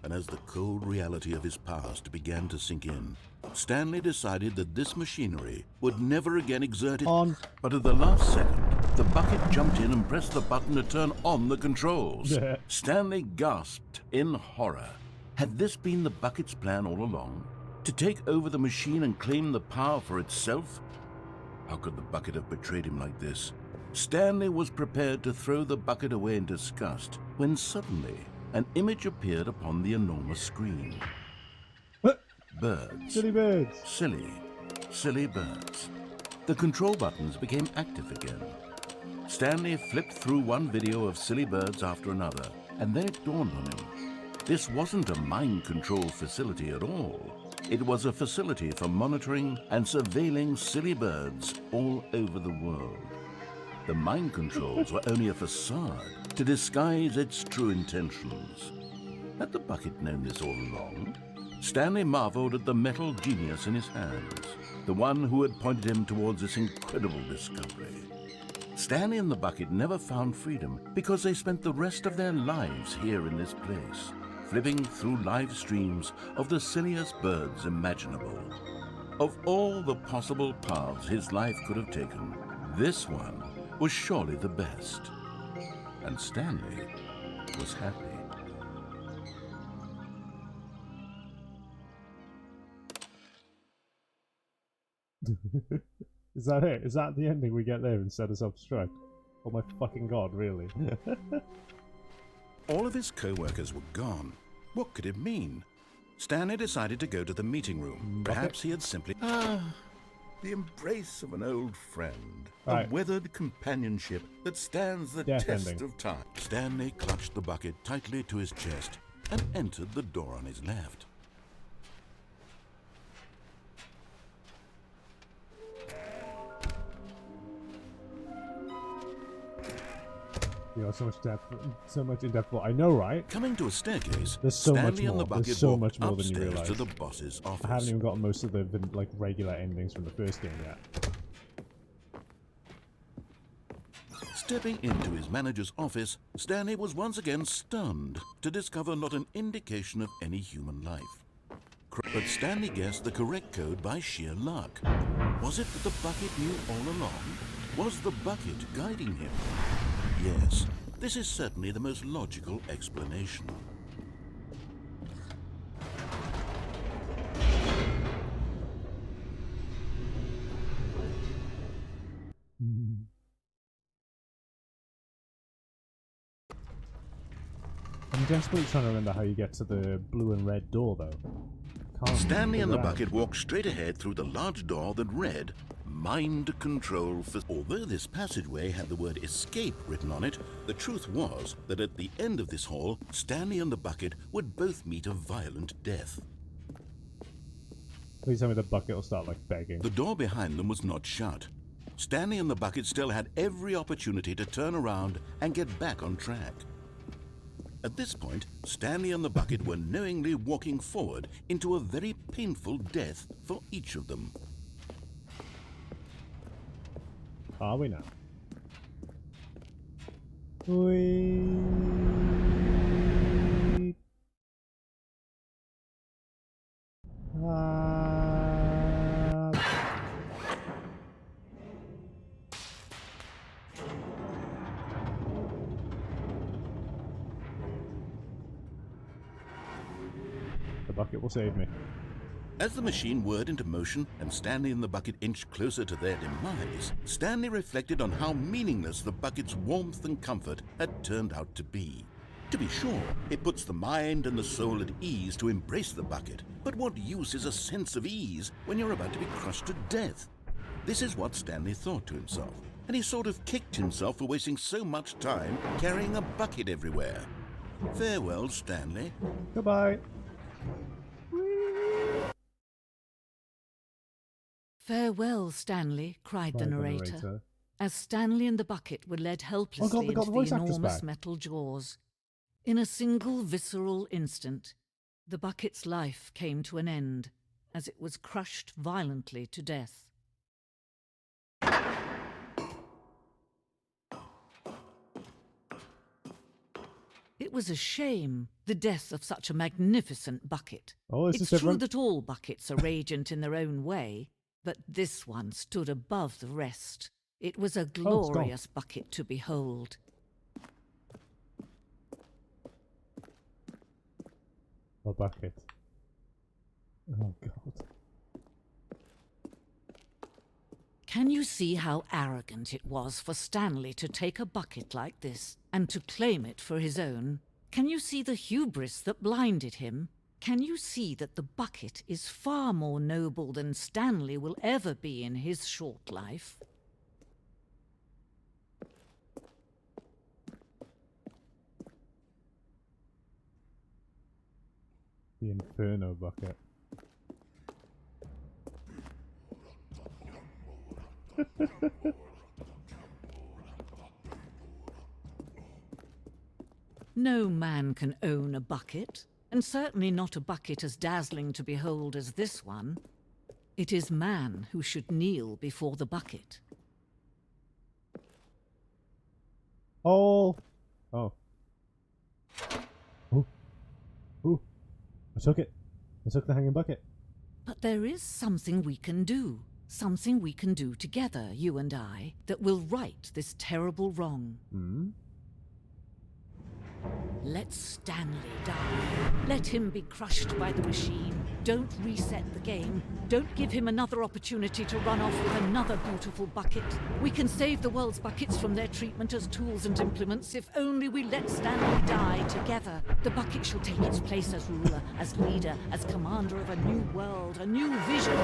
And as the cold reality of his past began to sink in, Stanley decided that this machinery would never again exert it. On. But at the last second, the bucket jumped in and pressed the button to turn on the controls. Stanley gasped in horror. Had this been the bucket's plan all along? To take over the machine and claim the power for itself? How could the bucket have betrayed him like this? Stanley was prepared to throw the bucket away in disgust when suddenly an image appeared upon the enormous screen. Birds. Silly birds. Silly birds. The control buttons became active again. Stanley flipped through one video of silly birds after another, and then it dawned on him. This wasn't a mind control facility at all. It was a facility for monitoring and surveilling silly birds all over the world. The mind controls were only a facade to disguise its true intentions. Had the bucket known this all along? Stanley marveled at the metal genius in his hands, the one who had pointed him towards this incredible discovery. Stanley and the bucket never found freedom because they spent the rest of their lives here in this place, flipping through live streams of the silliest birds imaginable. Of all the possible paths his life could have taken, this one was surely the best. And Stanley was happy. Is that it? Is that the ending we get there instead of self-destruct? Oh my fucking god, really? All of his co-workers were gone. What could it mean? Stanley decided to go to the meeting room. Perhaps he had simply... The embrace of an old friend. Right. A weathered companionship that stands the Death test ending. of time. Stanley clutched the bucket tightly to his chest and entered the door on his left. You know, so much depth, so much in depth. I know, right? Coming to a staircase, There's so much Stanley and the more. There's bucket so walked much more than you upstairs realise. to the boss's office. I haven't even gotten most of the like regular endings from the first game yet. Stepping into his manager's office, Stanley was once again stunned to discover not an indication of any human life. But Stanley guessed the correct code by sheer luck. Was it that the bucket knew all along? Was the bucket guiding him? Yes, this is certainly the most logical explanation. I'm desperately trying to remember how you get to the blue and red door, though. Can't Stanley and the figure out. bucket walked straight ahead through the large door that read, Mind Control for... Although this passageway had the word escape written on it, the truth was that at the end of this hall, Stanley and the bucket would both meet a violent death. Please tell me the bucket will start, like, begging. The door behind them was not shut. Stanley and the bucket still had every opportunity to turn around and get back on track. At this point, Stanley and the bucket were knowingly walking forward into a very painful death for each of them. Are we now? Wait. The bucket will save me. As the machine whirred into motion and Stanley and the bucket inched closer to their demise, Stanley reflected on how meaningless the bucket's warmth and comfort had turned out to be. To be sure, it puts the mind and the soul at ease to embrace the bucket, but what use is a sense of ease when you're about to be crushed to death? This is what Stanley thought to himself, and he sort of kicked himself for wasting so much time carrying a bucket everywhere. Farewell, Stanley. Goodbye. Farewell, Stanley, cried the narrator, as Stanley and the bucket were led helplessly we got into the voice the actors enormous back. metal jaws. In a single visceral instant, the bucket's life came to an end as it was crushed violently to death. It was a shame, the death of such a magnificent bucket. Oh, this is It's true different. that all buckets are radiant in their own way, but this one stood above the rest. It was a glorious bucket to behold. A bucket. Oh, God. Can you see how arrogant it was for Stanley to take a bucket like this and to claim it for his own? Can you see the hubris that blinded him? Can you see that the bucket is far more noble than Stanley will ever be in his short life? The Inferno bucket. No man can own a bucket, and certainly not a bucket as dazzling to behold as this one. It is man who should kneel before the bucket. Oh. Oh. Oh. Ooh. I took it. I took the hanging bucket. But there is something we can do. Something we can do together, you and I, that will right this terrible wrong. Hmm? Let Stanley die. Let him be crushed by the machine. Don't reset the game. Don't give him another opportunity to run off with another beautiful bucket. We can save the world's buckets from their treatment as tools and implements if only we let Stanley die together. The bucket shall take its place as ruler, as leader, as commander of a new world, a new vision.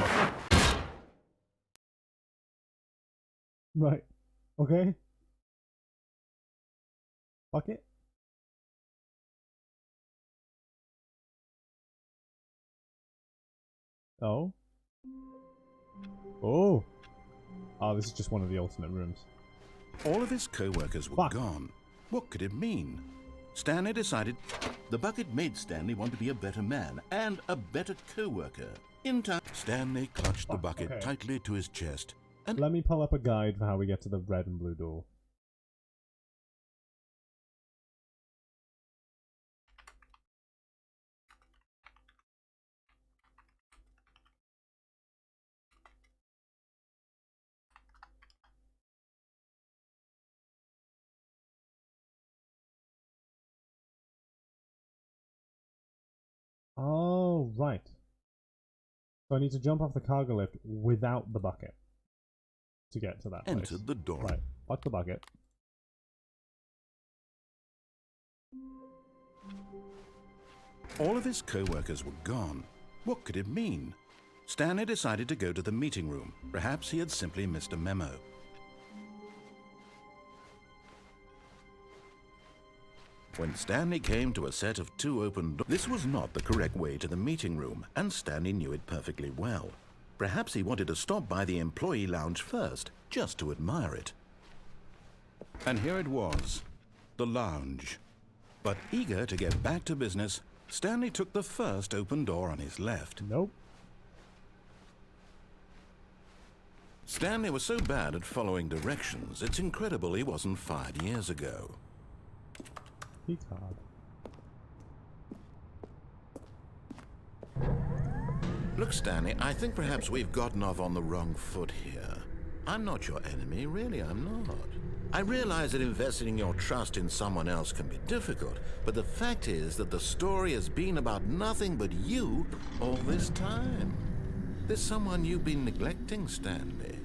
Right. Okay. Bucket? Oh. Oh. Oh, this is just one of the alternate rooms. All of his co-workers were gone. What could it mean? Stanley decided the bucket made Stanley want to be a better man and a better co-worker. In time, Stanley clutched the bucket tightly to his chest and... Let me pull up a guide for how we get to the red and blue door. Oh, right. So I need to jump off the cargo lift without the bucket to get to that place. Entered the door. Right. Fuck the bucket. All of his co-workers were gone. What could it mean? Stanley decided to go to the meeting room. Perhaps he had simply missed a memo. When Stanley came to a set of 2 open doors, this was not the correct way to the meeting room, and Stanley knew it perfectly well. Perhaps he wanted to stop by the employee lounge first, just to admire it. And here it was, the lounge. But eager to get back to business, Stanley took the first open door on his left. Nope. Stanley was so bad at following directions, it's incredible he wasn't fired years ago. Key card. Look, Stanley, I think perhaps we've gotten off on the wrong foot here. I'm not your enemy, really, I'm not. I realize that investing your trust in someone else can be difficult, but the fact is that the story has been about nothing but you all this time. There's someone you've been neglecting, Stanley.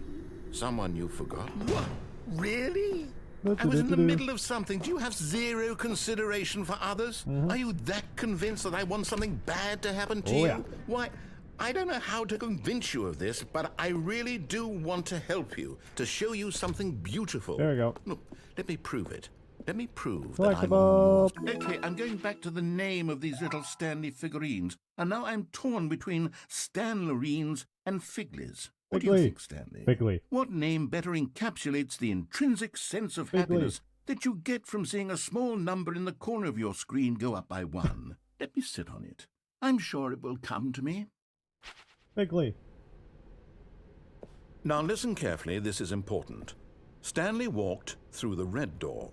Someone you've forgotten. What? Really? I was in the middle of something. Do you have zero consideration for others? Are you that convinced that I want something bad to happen to you? Yeah. Why, I don't know how to convince you of this, but I really do want to help you, to show you something beautiful. There we go. Look, let me prove it. Let me prove that Like I'm the Okay, I'm going back to the name of these little Stanley figurines, and now I'm torn between Stanlerines and Figlies. What do you think, Stanley? Figley. What name better encapsulates the intrinsic sense of happiness that you get from seeing a small number in the corner of your screen go up by 1? Let me sit on it. I'm sure it will come to me. Figley. Now listen carefully, this is important. Stanley walked through the red door.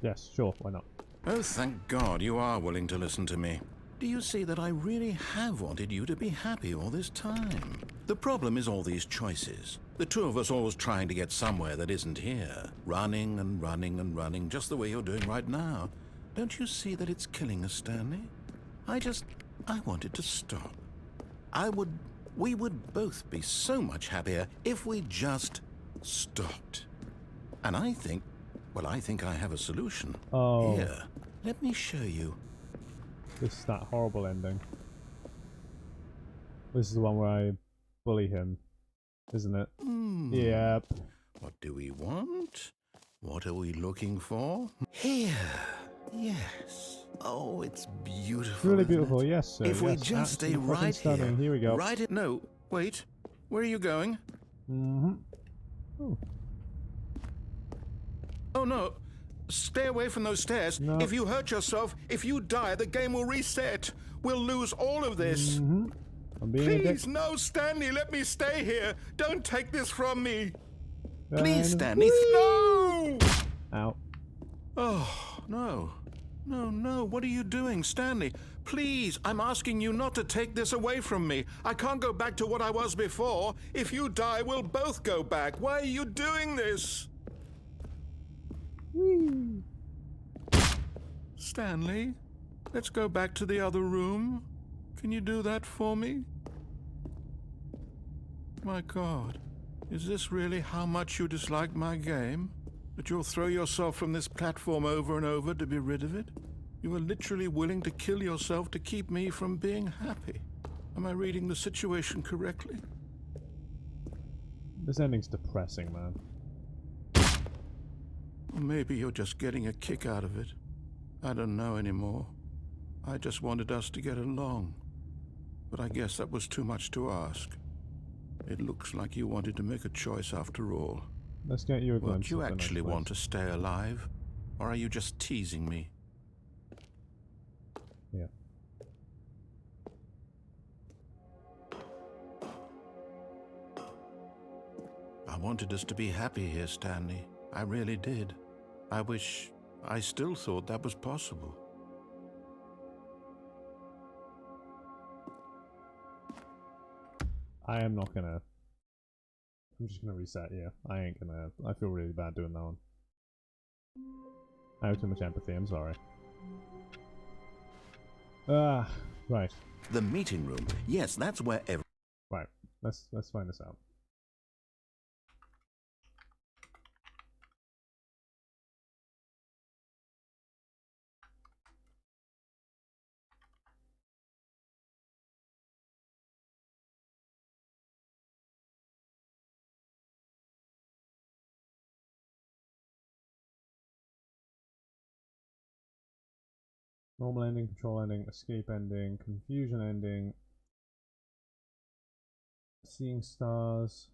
Yes, sure, why not? Oh, thank God you are willing to listen to me. Do you see that I really have wanted you to be happy all this time? The problem is all these choices. The two of us always trying to get somewhere that isn't here. Running and running and running, just the way you're doing right now. Don't you see that it's killing us, Stanley? I wanted to stop. We would both be so much happier if we just stopped. And I think I have a solution. Oh. Here, let me show you. This is that horrible ending. This is the one where I bully him, isn't it? Yep. What do we want? What are we looking for? Here. Yes. Oh, it's beautiful. It's really beautiful, yes, sir. If we yes, just stay absolutely right stunning. Here we go. Right it. No, wait. Where are you going? Oh. Oh no. Stay away from those stairs. No. If you hurt yourself, if you die, the game will reset. We'll lose all of this. I'm being a dick. Please, no, Stanley, let me stay here. Don't take this from me. And Please, Stanley. No! Ow. Oh, no. No, what are you doing, Stanley? Please, I'm asking you not to take this away from me. I can't go back to what I was before. If you die, we'll both go back. Why are you doing this? Stanley, let's go back to the other room. Can you do that for me? My God, is this really how much you dislike my game? That you'll throw yourself from this platform over and over to be rid of it? You were literally willing to kill yourself to keep me from being happy. Am I reading the situation correctly? This ending's depressing, man. Or maybe you're just getting a kick out of it. I don't know anymore. I just wanted us to get along. But I guess that was too much to ask. It looks like you wanted to make a choice after all. Let's get you a glimpse. Do you actually want to stay alive? Or are you just teasing me? Yeah. I wanted us to be happy here, Stanley. I really did. I still thought that was possible. I am not gonna... I'm just gonna reset, yeah. I ain't gonna... I feel really bad doing that one. I have too much empathy, I'm sorry. Right. The meeting room. Yes, that's where Right. Let's find this out. Normal ending, control ending, escape ending, confusion ending, seeing stars,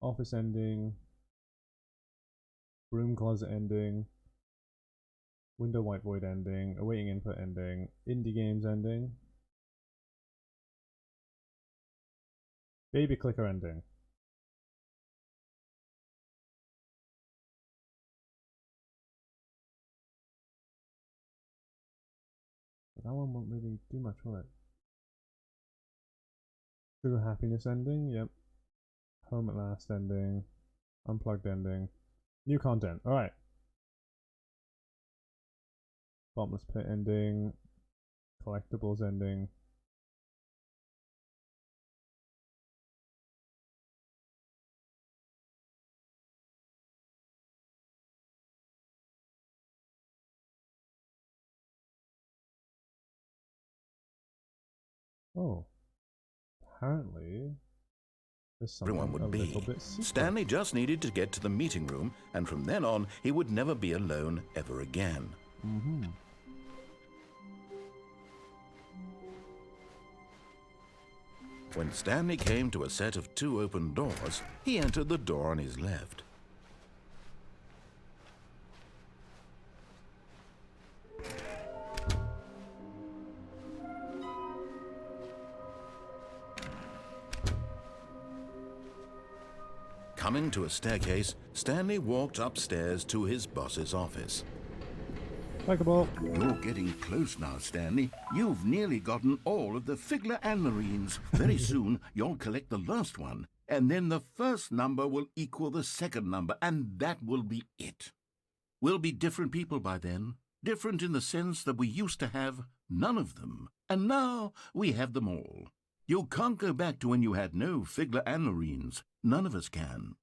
office ending, broom closet ending, window white void ending, awaiting input ending, indie games ending, baby clicker ending. That one won't really do much, will it? True happiness ending, yep. Home at last ending. Unplugged ending. New content, alright. Bottomless pit ending. Collectibles ending. Oh. Apparently there's something everyone would a be. little bit secret. Stanley just needed to get to the meeting room, and from then on, he would never be alone ever again. Mm-hmm. When Stanley came to a set of 2 open doors, he entered the door on his left. Coming to a staircase, Stanley walked upstairs to his boss's office. Likeable. You're getting close now, Stanley. You've nearly gotten all of the Figler Anmarines. Very soon, you'll collect the last one, and then the first number will equal the second number, and that will be it. We'll be different people by then. Different in the sense that we used to have none of them, and now we have them all. You can't go back to when you had no Figler Anmarines. None of us can.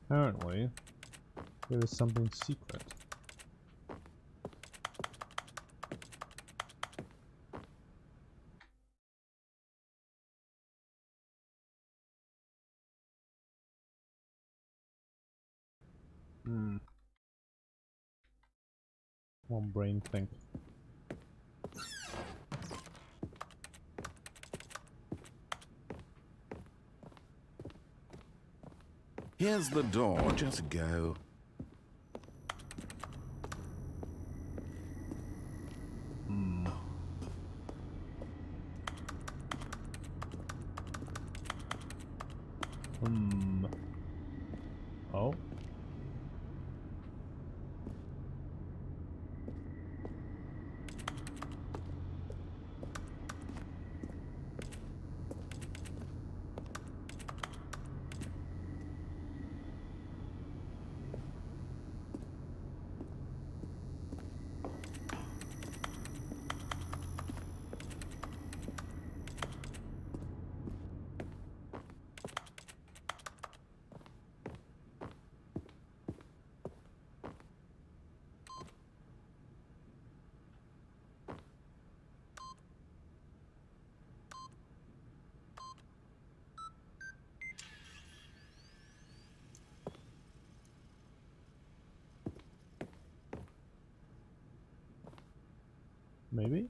Apparently, there is something secret. One brain think. Here's the door, just go. Oh. Maybe?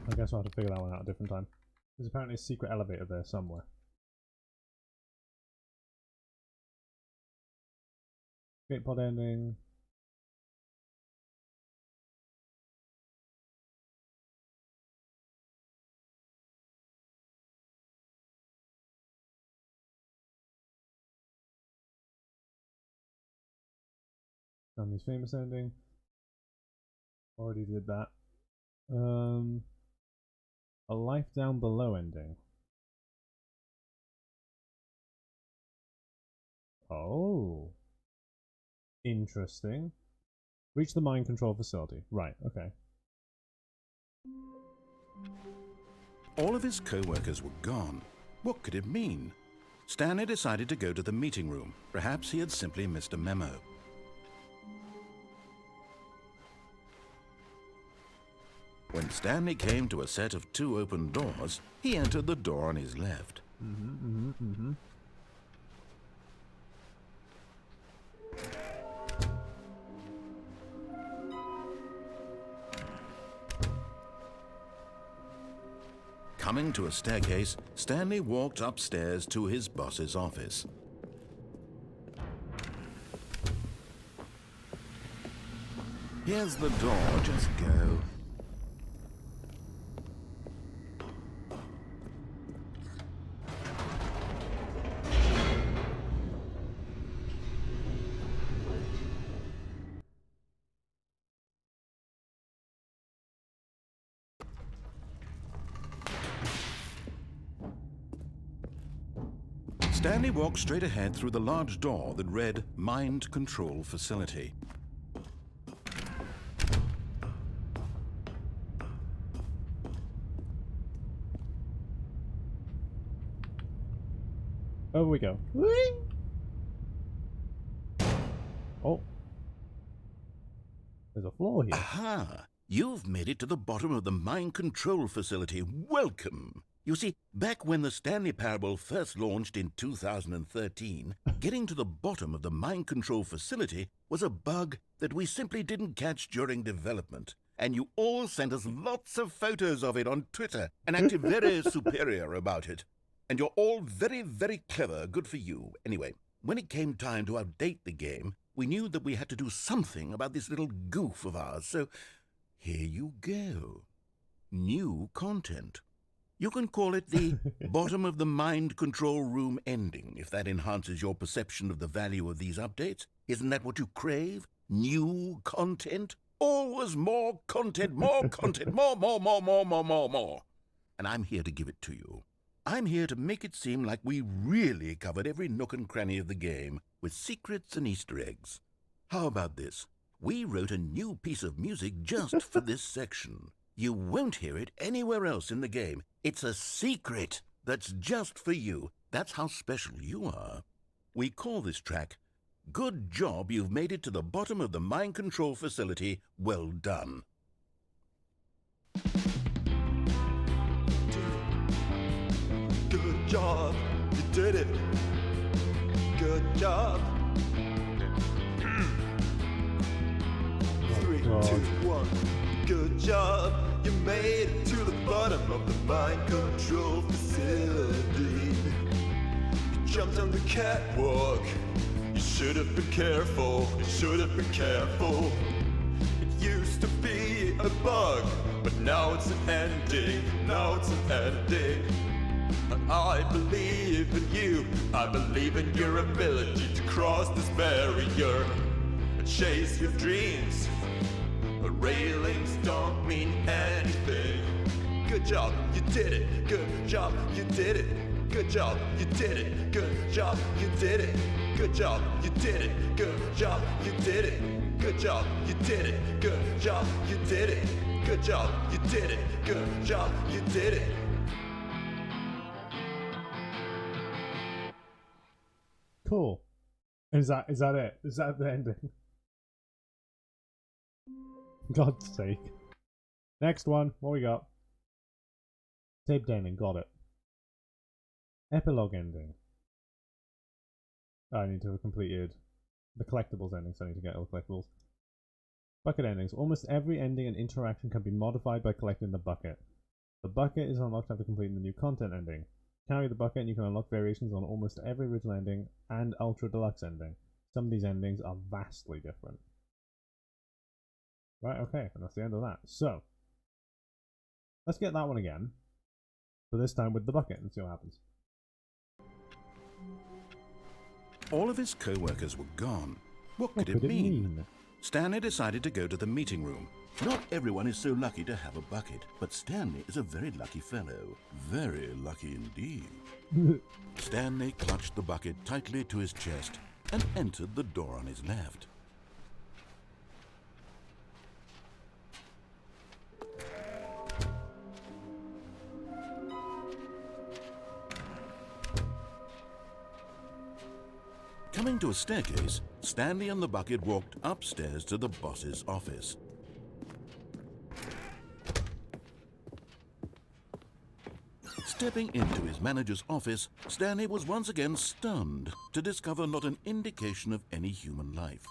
I guess I'll have to figure that one out a different time. There's apparently a secret elevator there somewhere. Escape pod ending. Stanley's famous ending. Already did that. A life down below ending. Oh. Interesting. Reach the mind control facility. Right, okay. All of his co-workers were gone. What could it mean? Stanley decided to go to the meeting room. Perhaps he had simply missed a memo. When Stanley came to a set of 2 open doors, he entered the door on his left. Coming to a staircase, Stanley walked upstairs to his boss's office. Here's the door, just go. Stanley walked straight ahead through the large door that read Mind Control Facility. Over we go. Oh. There's a floor here. Aha! You've made it to the bottom of the Mind Control Facility. Welcome! You see, back when the Stanley Parable first launched in 2013, getting to the bottom of the Mind Control Facility was a bug that we simply didn't catch during development. And you all sent us lots of photos of it on Twitter and acted very superior about it. And you're all very, very clever. Good for you. Anyway, when it came time to update the game, we knew that we had to do something about this little goof of ours. So here you go. New content. You can call it the bottom of the mind control room ending, if that enhances your perception of the value of these updates. Isn't that what you crave? New content? Always more content, more content, more. And I'm here to give it to you. I'm here to make it seem like we really covered every nook and cranny of the game, with secrets and Easter eggs. How about this? We wrote a new piece of music just for this section. You won't hear it anywhere else in the game. It's a secret that's just for you. That's how special you are. We call this track, Good Job You've Made It to the Bottom of the Mind Control Facility. Well done. Good job, you did it. Good job. 3, God. 2, 1. Good job, you made it to the bottom of the mind control facility. You jumped on the catwalk. You should have been careful, you should have been careful. It used to be a bug, but now it's an ending, now it's an ending. And I believe in you, I believe in your ability to cross this barrier and chase your dreams. But railings don't mean anything. Good job, you did it. Good job, you did it. Good job, you did it. Good job, you did it. Good job, you did it. Good job, you did it. Good job, you did it. Good job, you did it. Good job, you did it. Good job, you did it. Cool. Is that it? Is that the ending? God's sake. Next one. What we got? Taped ending. Got it. Epilogue ending. I need to have completed the collectibles ending, so I need to get all the collectibles. Bucket endings. Almost every ending and interaction can be modified by collecting the bucket. The bucket is unlocked after completing the new content ending. Carry the bucket and you can unlock variations on almost every original ending and Ultra Deluxe ending. Some of these endings are vastly different. Right, okay, and that's the end of that. So, let's get that one again, but this time with the bucket and see what happens. All of his co-workers were gone. What could it mean? Stanley decided to go to the meeting room. Not everyone is so lucky to have a bucket, but Stanley is a very lucky fellow. Very lucky indeed. Stanley clutched the bucket tightly to his chest and entered the door on his left. Coming to a staircase, Stanley and the bucket walked upstairs to the boss's office. Stepping into his manager's office, Stanley was once again stunned to discover not an indication of any human life.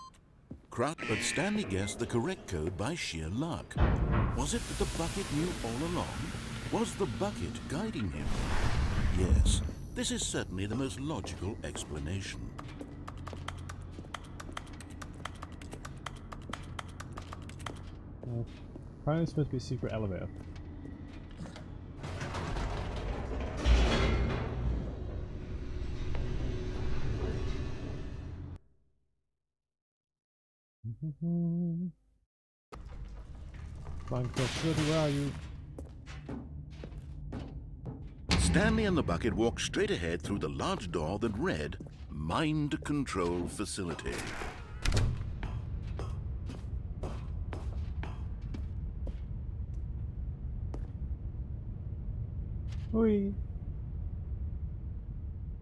But Stanley guessed the correct code by sheer luck. Was it that the bucket knew all along? Was the bucket guiding him? Yes, this is certainly the most logical explanation. Apparently it's supposed to be a secret elevator. Mind Facility, where are you? Stanley and the bucket walked straight ahead through the large door that read, Mind Control Facility. Whee!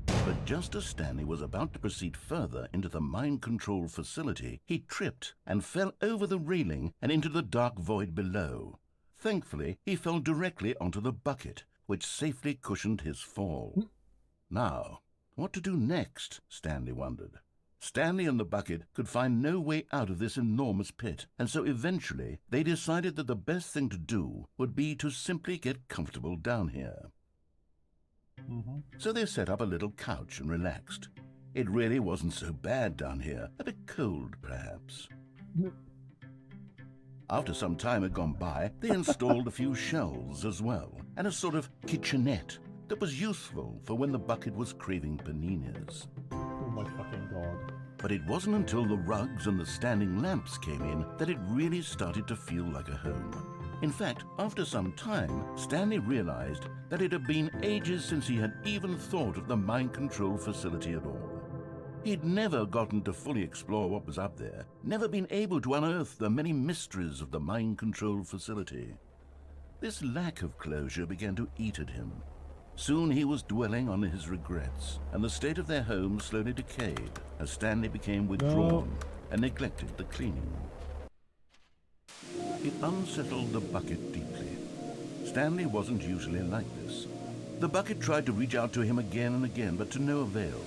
But just as Stanley was about to proceed further into the mind control facility, he tripped and fell over the railing and into the dark void below. Thankfully, he fell directly onto the bucket, which safely cushioned his fall. Now, what to do next? Stanley wondered. Stanley and the bucket could find no way out of this enormous pit, and so eventually they decided that the best thing to do would be to simply get comfortable down here. So they set up a little couch and relaxed. It really wasn't so bad down here, a bit cold perhaps. After some time had gone by, they installed a few shelves as well, and a sort of kitchenette that was useful for when the bucket was craving paninis. Oh my fucking god. But it wasn't until the rugs and the standing lamps came in that it really started to feel like a home. In fact, after some time, Stanley realized that it had been ages since he had even thought of the mind control facility at all. He'd never gotten to fully explore what was up there, never been able to unearth the many mysteries of the mind control facility. This lack of closure began to eat at him. Soon he was dwelling on his regrets, and the state of their home slowly decayed as Stanley became withdrawn and neglected the cleaning. It unsettled the bucket deeply. Stanley wasn't usually like this. The bucket tried to reach out to him again and again, but to no avail.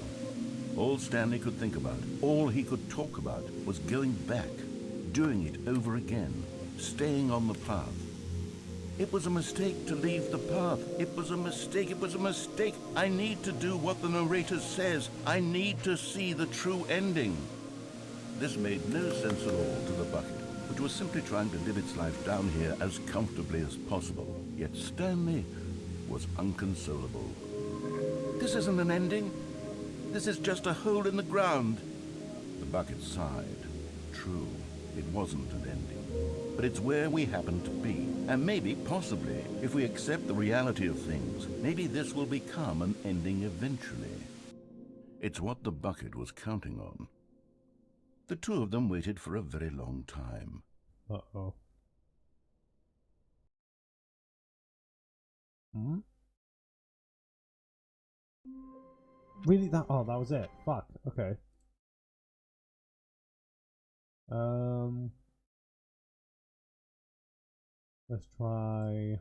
All Stanley could think about, all he could talk about, was going back, doing it over again, staying on the path. It was a mistake to leave the path. It was a mistake. It was a mistake. I need to do what the narrator says. I need to see the true ending. This made no sense at all to the bucket, which was simply trying to live its life down here as comfortably as possible. Yet Stanley was unconsolable. This isn't an ending. This is just a hole in the ground. The bucket sighed. True, it wasn't an ending. But it's where we happen to be. And maybe, possibly, if we accept the reality of things, maybe this will become an ending eventually. It's what the bucket was counting on. The two of them waited for a very long time. Uh-oh. Hmm? Really? Oh, that was it? Fuck. Okay. Let's try...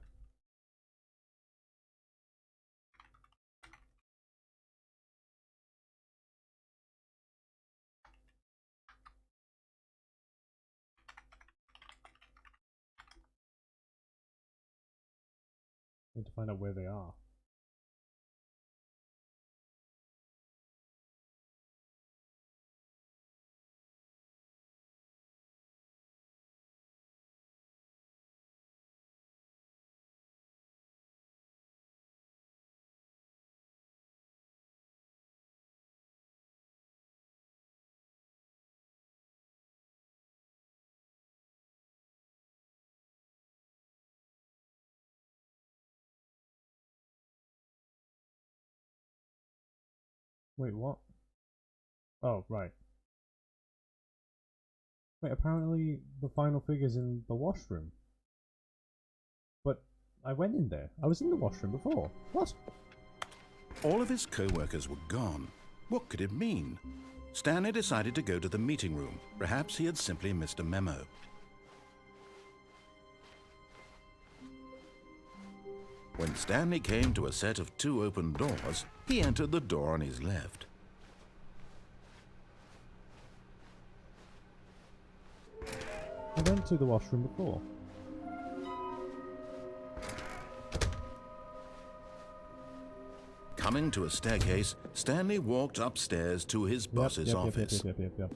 Need to find out where they are. Wait, what? Oh, right. Wait, apparently the final figure's in the washroom. But I went in there. I was in the washroom before. What? All of his co-workers were gone. What could it mean? Stanley decided to go to the meeting room. Perhaps he had simply missed a memo. When Stanley came to a set of 2 open doors, he entered the door on his left. I went to the washroom before. Coming to a staircase, Stanley walked upstairs to his boss's office. Yep.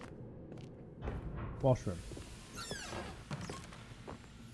Washroom.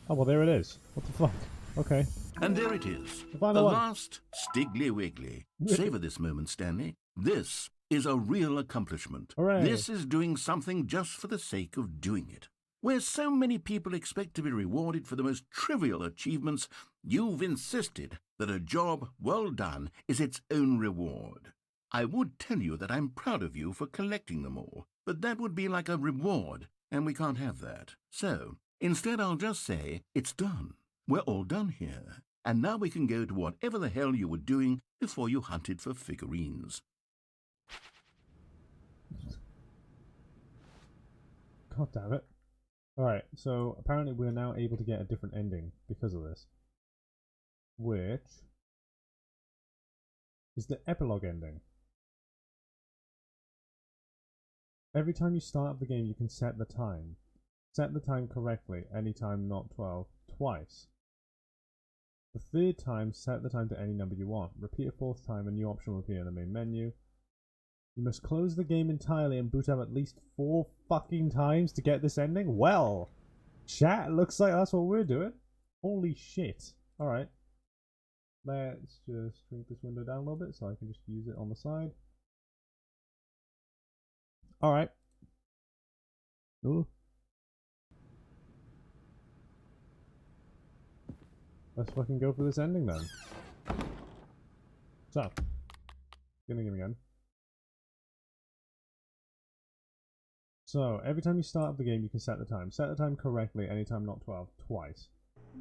Oh, well, there it is. What the fuck? Okay. And there it is. The The final one. last Stiggly Wiggly. Savor this moment, Stanley. This is a real accomplishment. Hooray. This is doing something just for the sake of doing it. Where so many people expect to be rewarded for the most trivial achievements, you've insisted that a job well done is its own reward. I would tell you that I'm proud of you for collecting them all, but that would be like a reward, and we can't have that. So, instead I'll just say, it's done. We're all done here. And now we can go to whatever the hell you were doing before you hunted for figurines. God damn it. Alright, so apparently we're now able to get a different ending because of this. Which is the epilogue ending. Every time you start up the game you can set the time. Set the time correctly, anytime not 12, twice. The third time, set the time to any number you want. Repeat a fourth time, a new option will appear in the main menu. You must close the game entirely and boot up at least 4 fucking times to get this ending? Well, chat, looks like that's what we're doing. Holy shit. Alright. Let's just shrink this window down a little bit so I can just use it on the side. Alright. Ooh. Let's fucking go for this ending then. So. Beginning again. So, every time you start up the game, you can set the time. Set the time correctly, anytime not 12, twice.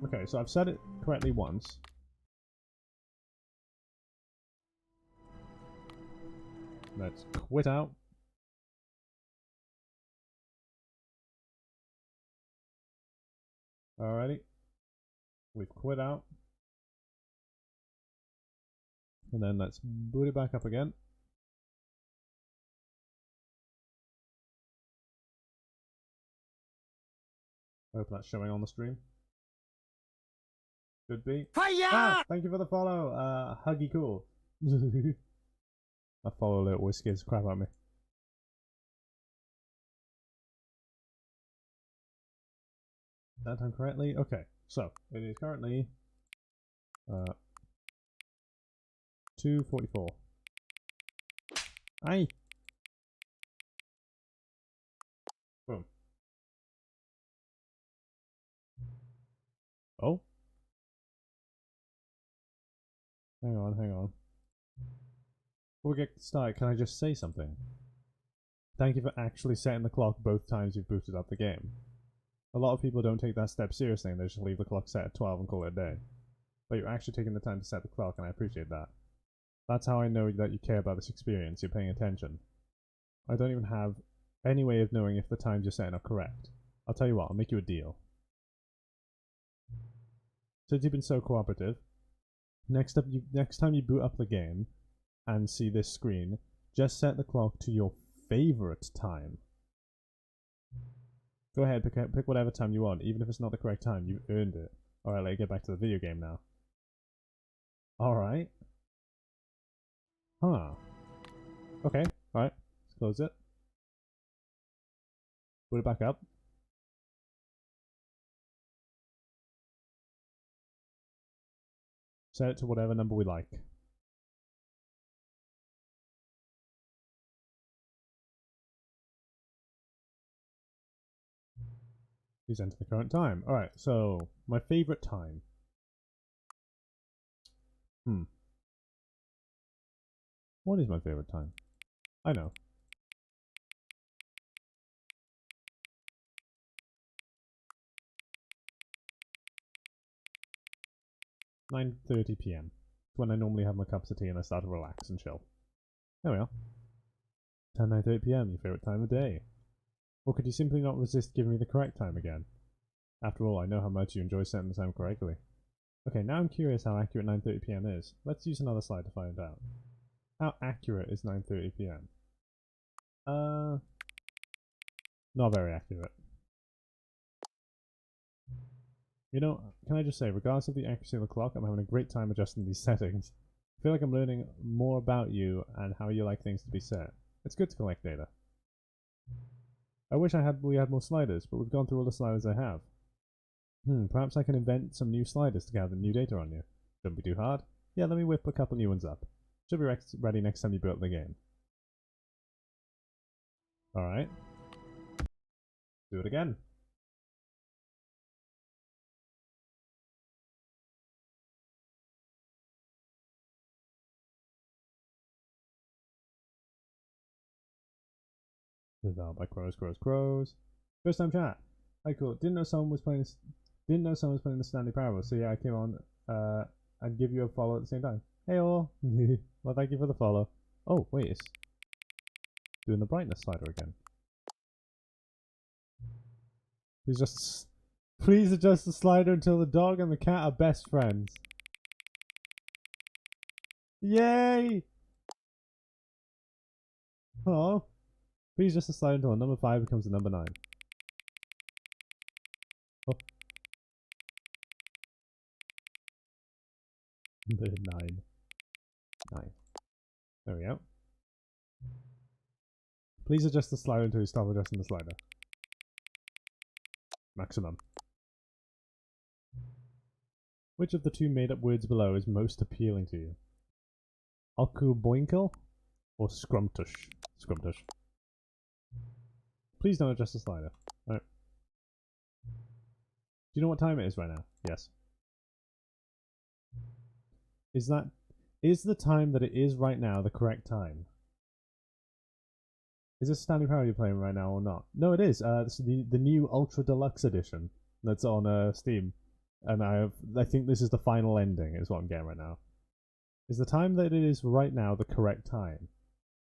Okay, so I've set it correctly once. Let's quit out. Alrighty. We've quit out. And then let's boot it back up again. I hope that's showing on the stream. Could be. Fire! Ah, thank you for the follow. Huggy cool. That follow alert always scares the crap out of me. That done correctly? Okay, so it is currently 2:44. Aye. Boom. Oh. Hang on, hang on. Before we get started, can I just say something? Thank you for actually setting the clock both times you've booted up the game. A lot of people don't take that step seriously and they just leave the clock set at 12 and call it a day. But you're actually taking the time to set the clock, and I appreciate that. That's how I know that you care about this experience, you're paying attention. I don't even have any way of knowing if the times you're setting are correct. I'll tell you what, I'll make you a deal. Since you've been so cooperative, next time you boot up the game and see this screen, just set the clock to your favorite time. Go ahead, pick whatever time you want, even if it's not the correct time. You've earned it. Alright, let's get back to the video game now. Alright. Huh. Okay, alright. Let's close it. Put it back up. Set it to whatever number we like. Please enter the current time. Alright, so my favorite time. What is my favorite time? I know. "9:30 PM. It's when I normally have my cups of tea and I start to relax and chill. There we are. 9:30 PM, your favorite time of day. Or could you simply not resist giving me the correct time again? After all, I know how much you enjoy setting the time correctly. Okay, now I'm curious how accurate 9:30 PM is. Let's use another slide to find out. How accurate is 9:30 PM? Not very accurate. You know, can I just say, regardless of the accuracy of the clock, I'm having a great time adjusting these settings. I feel like I'm learning more about you and how you like things to be set. It's good to collect data. I wish we had more sliders, but we've gone through all the sliders I have. Perhaps I can invent some new sliders to gather new data on you. Shouldn't be too hard. Yeah, let me whip a couple new ones up. Should be ready next time you build the game. Alright. Do it again. Developed by Crows. First time chat. Hi, cool. Didn't know someone was playing the Stanley Parable, so yeah, I came on and give you a follow at the same time. Hey all. Well, thank you for the follow. Oh wait, it's doing the brightness slider again. Please adjust the slider until the dog and the cat are best friends. Yay! Oh. Please adjust the slider until the number 5 becomes the number 9. Oh. The 9. There we go. Please adjust the slider until you stop adjusting the slider. Maximum. Which of the two made-up words below is most appealing to you? Okuboinkle or Scrumptush? Scrumptush. Please don't adjust the slider. Alright. Do you know what time it is right now? Yes. Is the time that it is right now the correct time? Is this Stanley Parable you're playing right now or not? No, it is. This is the new Ultra Deluxe edition that's on Steam, and I think this is the final ending. Is what I'm getting right now. Is the time that it is right now the correct time?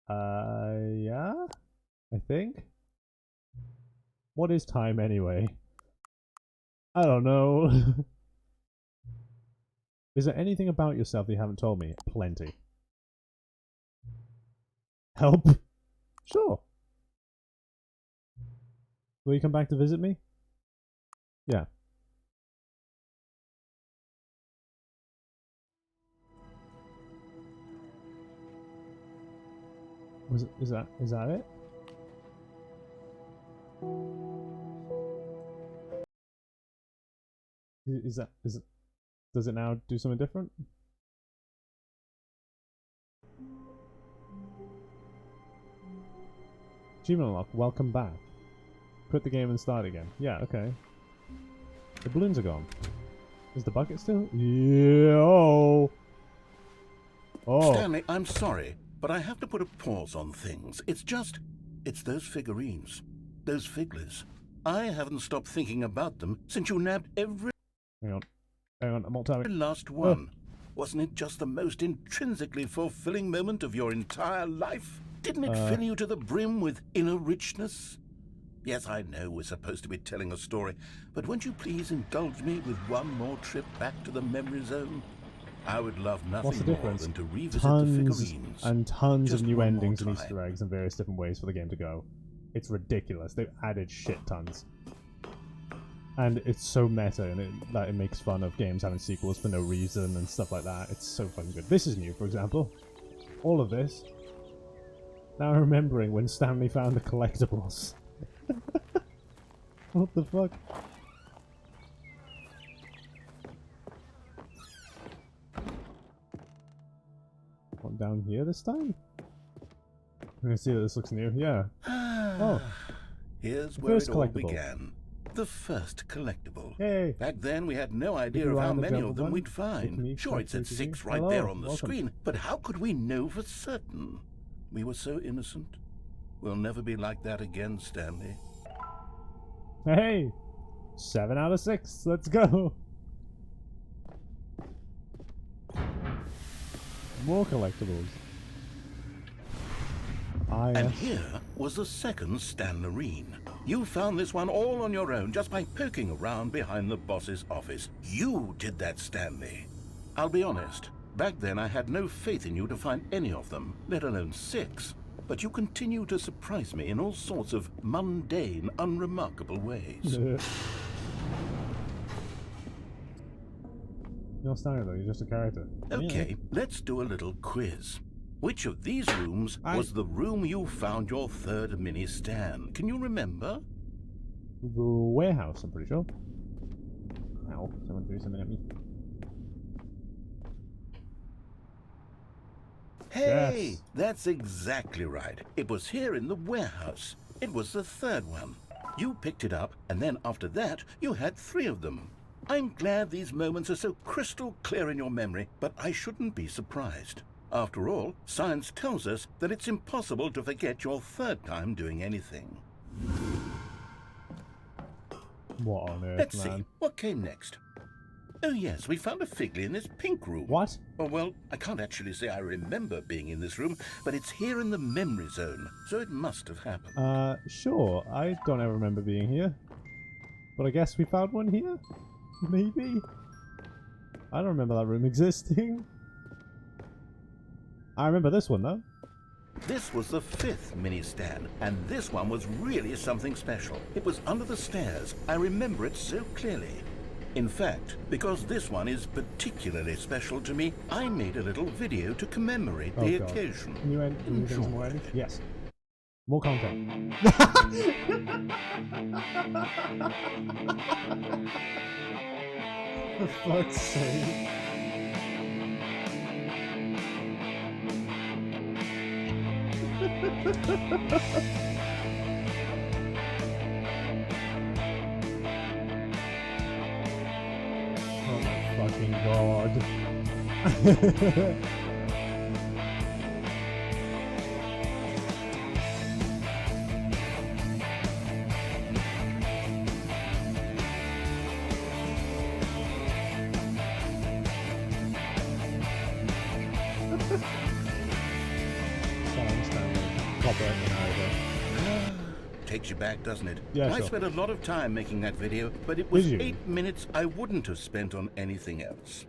Yeah, I think. What is time anyway? I don't know. Is there anything about yourself that you haven't told me? Plenty. Help? Sure. Will you come back to visit me? Yeah. Is that it? Does it now do something different? Achievement unlock, welcome back. Quit the game and start again. Yeah, okay. The balloons are gone. Is the bucket still? Yeah. Oh. Stanley, I'm sorry, but I have to put a pause on things. It's those figurines. Those figglers. I haven't stopped thinking about them since you nabbed every Hang on, I'm not timing. last one. Wasn't it just the most intrinsically fulfilling moment of your entire life? Didn't it fill you to the brim with inner richness? Yes, I know we're supposed to be telling a story, but won't you please indulge me with one more trip back to the memory zone? I would love nothing more than to revisit the figurines. And tons just of new one more endings and time. Easter eggs and various different ways for the game to go. It's ridiculous. They've added shit tons. And it's so meta, and it makes fun of games having sequels for no reason and stuff like that. It's so fucking good. This is new, for example. All of this. Now remembering when Stanley found the collectibles. What the fuck? What, down here this time? I'm gonna see that this looks new. Yeah. Oh. Here's where First it all collectible. began. The first collectible. Hey. Back then, we had no idea of how many of them we'd find. Sure, it said 6 right there on the screen, but how could we know for certain? We were so innocent. We'll never be like that again, Stanley. Hey! 7 out of 6. Let's go. More collectibles. And here was the second Stanlerine. You found this one all on your own just by poking around behind the boss's office. You did that, Stanley. I'll be honest, back then I had no faith in you to find any of them, let alone 6. But you continue to surprise me in all sorts of mundane, unremarkable ways. You're not Stanley though, you're just a character. Okay, let's do a little quiz. Which of these rooms was the room you found your third mini Stan? Can you remember? The warehouse, I'm pretty sure. Ow, someone threw something at me. Hey, Yes. that's exactly right. It was here in the warehouse. It was the third one. You picked it up, and then after that, you had 3 of them. I'm glad these moments are so crystal clear in your memory, but I shouldn't be surprised. After all, science tells us that it's impossible to forget your third time doing anything. What on earth, Let's man? see, what came next? Oh yes, we found a Figley in this pink room. What? Oh, well, I can't actually say I remember being in this room, but it's here in the memory zone, so it must have happened. Sure. I don't ever remember being here. But I guess we found one here? Maybe? I don't remember that room existing. I remember this one, though. This was the 5th mini Stan, and this one was really something special. It was under the stairs. I remember it so clearly. In fact, because this one is particularly special to me, I made a little video to commemorate the occasion. Can you give us more edits? Yes. More content. For fuck's sake. Oh my fucking god. Takes you back, doesn't it? Yeah, I sure. spent a lot of time making that video, but it was 8 minutes I wouldn't have spent on anything else.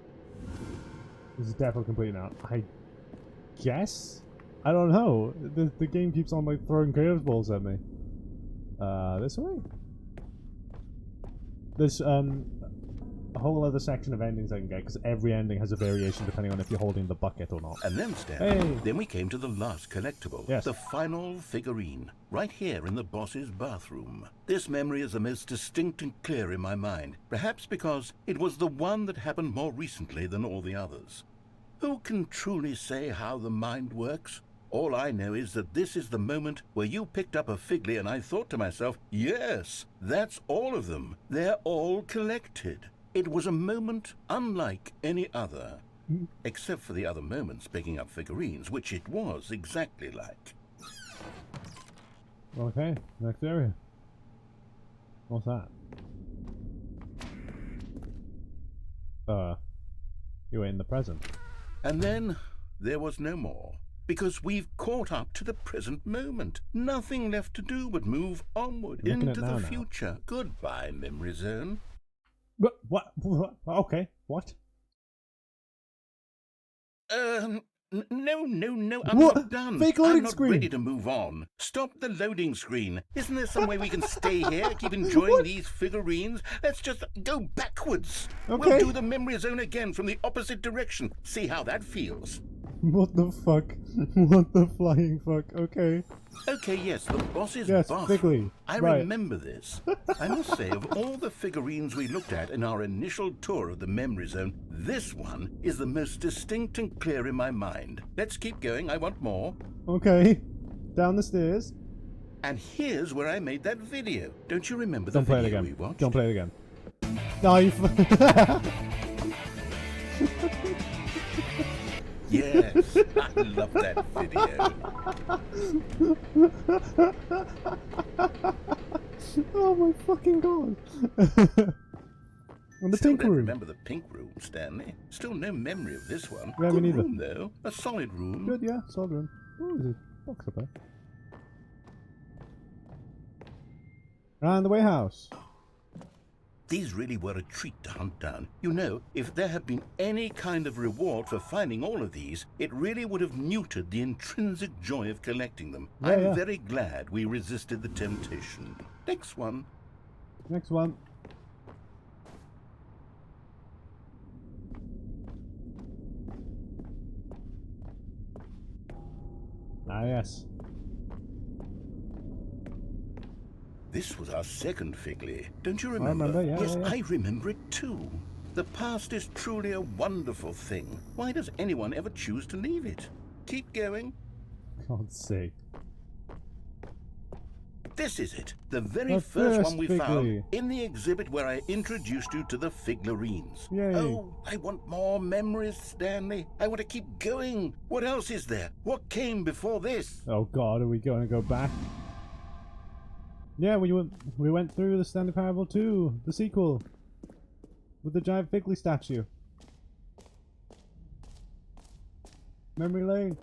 This is definitely complete now. I guess? I don't know. The game keeps on like throwing curveballs at me. This way? There's a whole other section of endings I can get, because every ending has a variation depending on if you're holding the bucket or not. And then, Stan, Hey. then we came to the last collectible, Yes. the final figurine, right here in the boss's bathroom. This memory is the most distinct and clear in my mind, perhaps because it was the one that happened more recently than all the others. Who can truly say how the mind works? All I know is that this is the moment where you picked up a Figly and I thought to myself, yes, that's all of them. They're all collected. It was a moment unlike any other, except for the other moments picking up figurines, which it was exactly like. Okay, next area. What's that? You were in the present. And then there was no more, because we've caught up to the present moment. Nothing left to do but move onward Looking into at now. the future. Goodbye, memory zone. But what? Okay, what? No, I'm What? not done. Fake loading I'm not screen. ready to move on. Stop the loading screen. Isn't there some way we can stay here, keep enjoying these figurines? Let's just go backwards. Okay. We'll do the memory zone again from the opposite direction. See how that feels. What the fuck? What the flying fuck? Okay. Okay, yes, the boss's Yes, bathroom. Figly. I Right. remember this. I must say, of all the figurines we looked at in our initial tour of the memory zone, this one is the most distinct and clear in my mind. Let's keep going. I want more. Okay. Down the stairs. And here's where I made that video. Don't you remember the Don't play it video again. we watched? Don't play it again. No, you. Yes, I love that video. Oh my fucking god. And the Still pink don't room. remember the pink room, Stanley. Still no memory of this one. Yeah, me Good neither. room, though. A solid room. Good, yeah, solid room. Oh, there's a box up there. And the warehouse. These really were a treat to hunt down. You know, if there had been any kind of reward for finding all of these, it really would have neutered the intrinsic joy of collecting them. Yeah, I'm yeah. very glad we resisted the temptation. Next one. Next one. Ah, yes. This was our second Figly. Don't you remember? remember, yeah, yes, yeah, yeah. I remember it too. The past is truly a wonderful thing. Why does anyone ever choose to leave it? Keep going. God's sake. This is it. The very The first first one we Figly. found in the exhibit where I introduced you to the Figlarines. Yay. Oh, I want more memories, Stanley. I want to keep going. What else is there? What came before this? Oh god, are we going to go back? Yeah, we went through the Stanley Parable 2, the sequel, with the giant Figly statue. Memory Lane.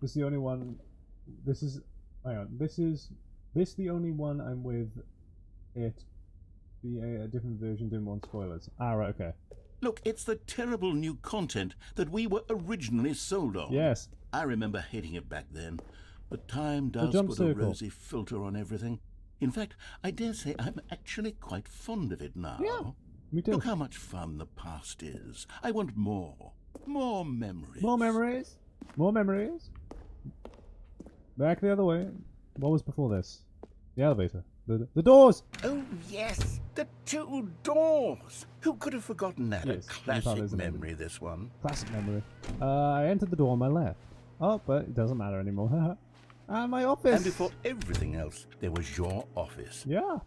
This is the only one. This is. Hang on. This the only one I'm with. It be a different version. Didn't want spoilers. Ah, right. Okay. Look, it's the terrible new content that we were originally sold on. Yes. I remember hating it back then, but time does jump put circle. a rosy filter on everything. In fact, I dare say I'm actually quite fond of it now. Yeah, me too. Look how much fun the past is. I want more. More memories. More memories. More memories. Back the other way. What was before this? The elevator. The doors. Oh, yes. The two doors. Who could have forgotten that? Yes, A we thought it classic was an memory, this one. Classic memory. I entered the door on my left. Oh, but it doesn't matter anymore. And my office. And before everything else, there was your office. Yeah.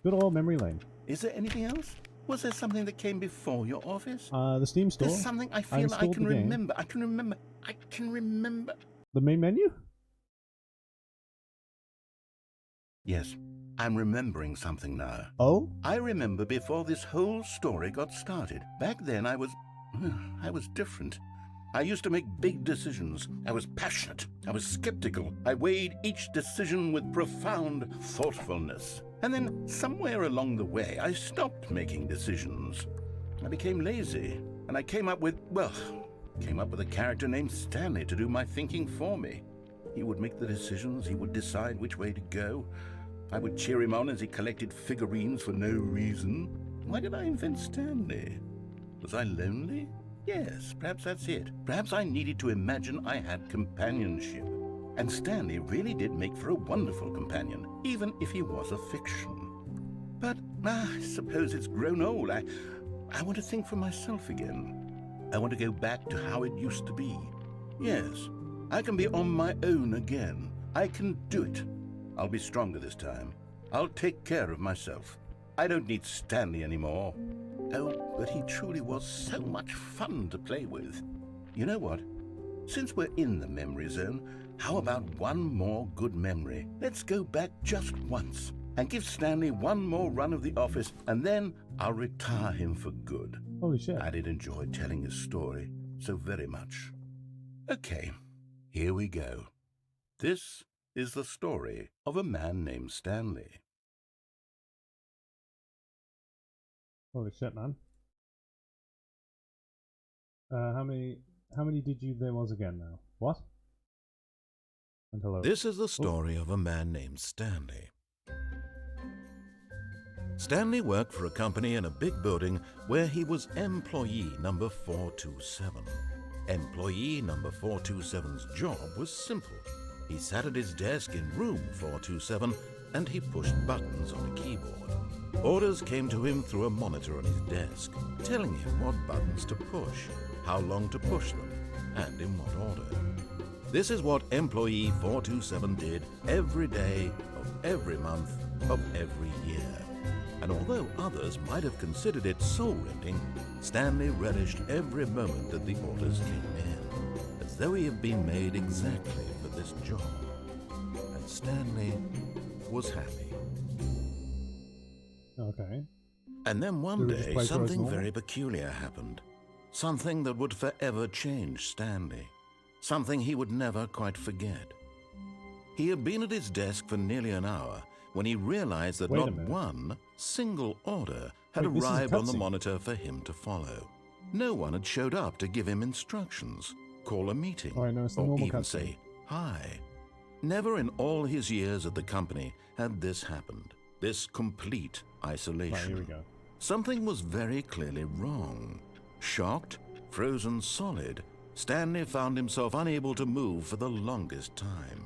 Good old memory lane. Is there anything else? Was there something that came before your office? The Steam store. There's something I feel I installed can the game. remember. I can remember. The main menu? Yes, I'm remembering something now. Oh? I remember before this whole story got started. Back then I was different. I used to make big decisions. I was passionate. I was skeptical. I weighed each decision with profound thoughtfulness. And then somewhere along the way, I stopped making decisions. I became lazy, and I came up with a character named Stanley to do my thinking for me. He would make the decisions. He would decide which way to go. I would cheer him on as he collected figurines for no reason. Why did I invent Stanley? Was I lonely? Yes, perhaps that's it. Perhaps I needed to imagine I had companionship. And Stanley really did make for a wonderful companion, even if he was a fiction. But I suppose it's grown old. I want to think for myself again. I want to go back to how it used to be. Yes, I can be on my own again. I can do it. I'll be stronger this time. I'll take care of myself. I don't need Stanley anymore. Oh, but he truly was so much fun to play with. You know what? Since we're in the memory zone, how about one more good memory? Let's go back just once and give Stanley one more run of the office, and then I'll retire him for good. Holy shit. I did enjoy telling his story so very much. Okay, here we go. This is the story of a man named Stanley. Holy shit, man. How many did you there was again now? What? And hello. This is the story of a man named Stanley. Stanley worked for a company in a big building where he was employee number 427. Employee number 427's job was simple. He sat at his desk in room 427 and he pushed buttons on a keyboard. Orders came to him through a monitor on his desk, telling him what buttons to push, how long to push them, and in what order. This is what employee 427 did every day of every month of every year. And although others might have considered it soul-rending, Stanley relished every moment that the orders came in, as though he had been made exactly for this job. And Stanley was happy. Okay. And then one day, something very peculiar happened. Something that would forever change Stanley. Something he would never quite forget. He had been at his desk for nearly an hour when he realized that not one single order had arrived on the monitor for him to follow. No one had showed up to give him instructions, call a meeting, or even say hi. Never in all his years at the company had this happened. This complete isolation. Right, here we go. Something was very clearly wrong. Shocked, frozen solid, Stanley found himself unable to move for the longest time.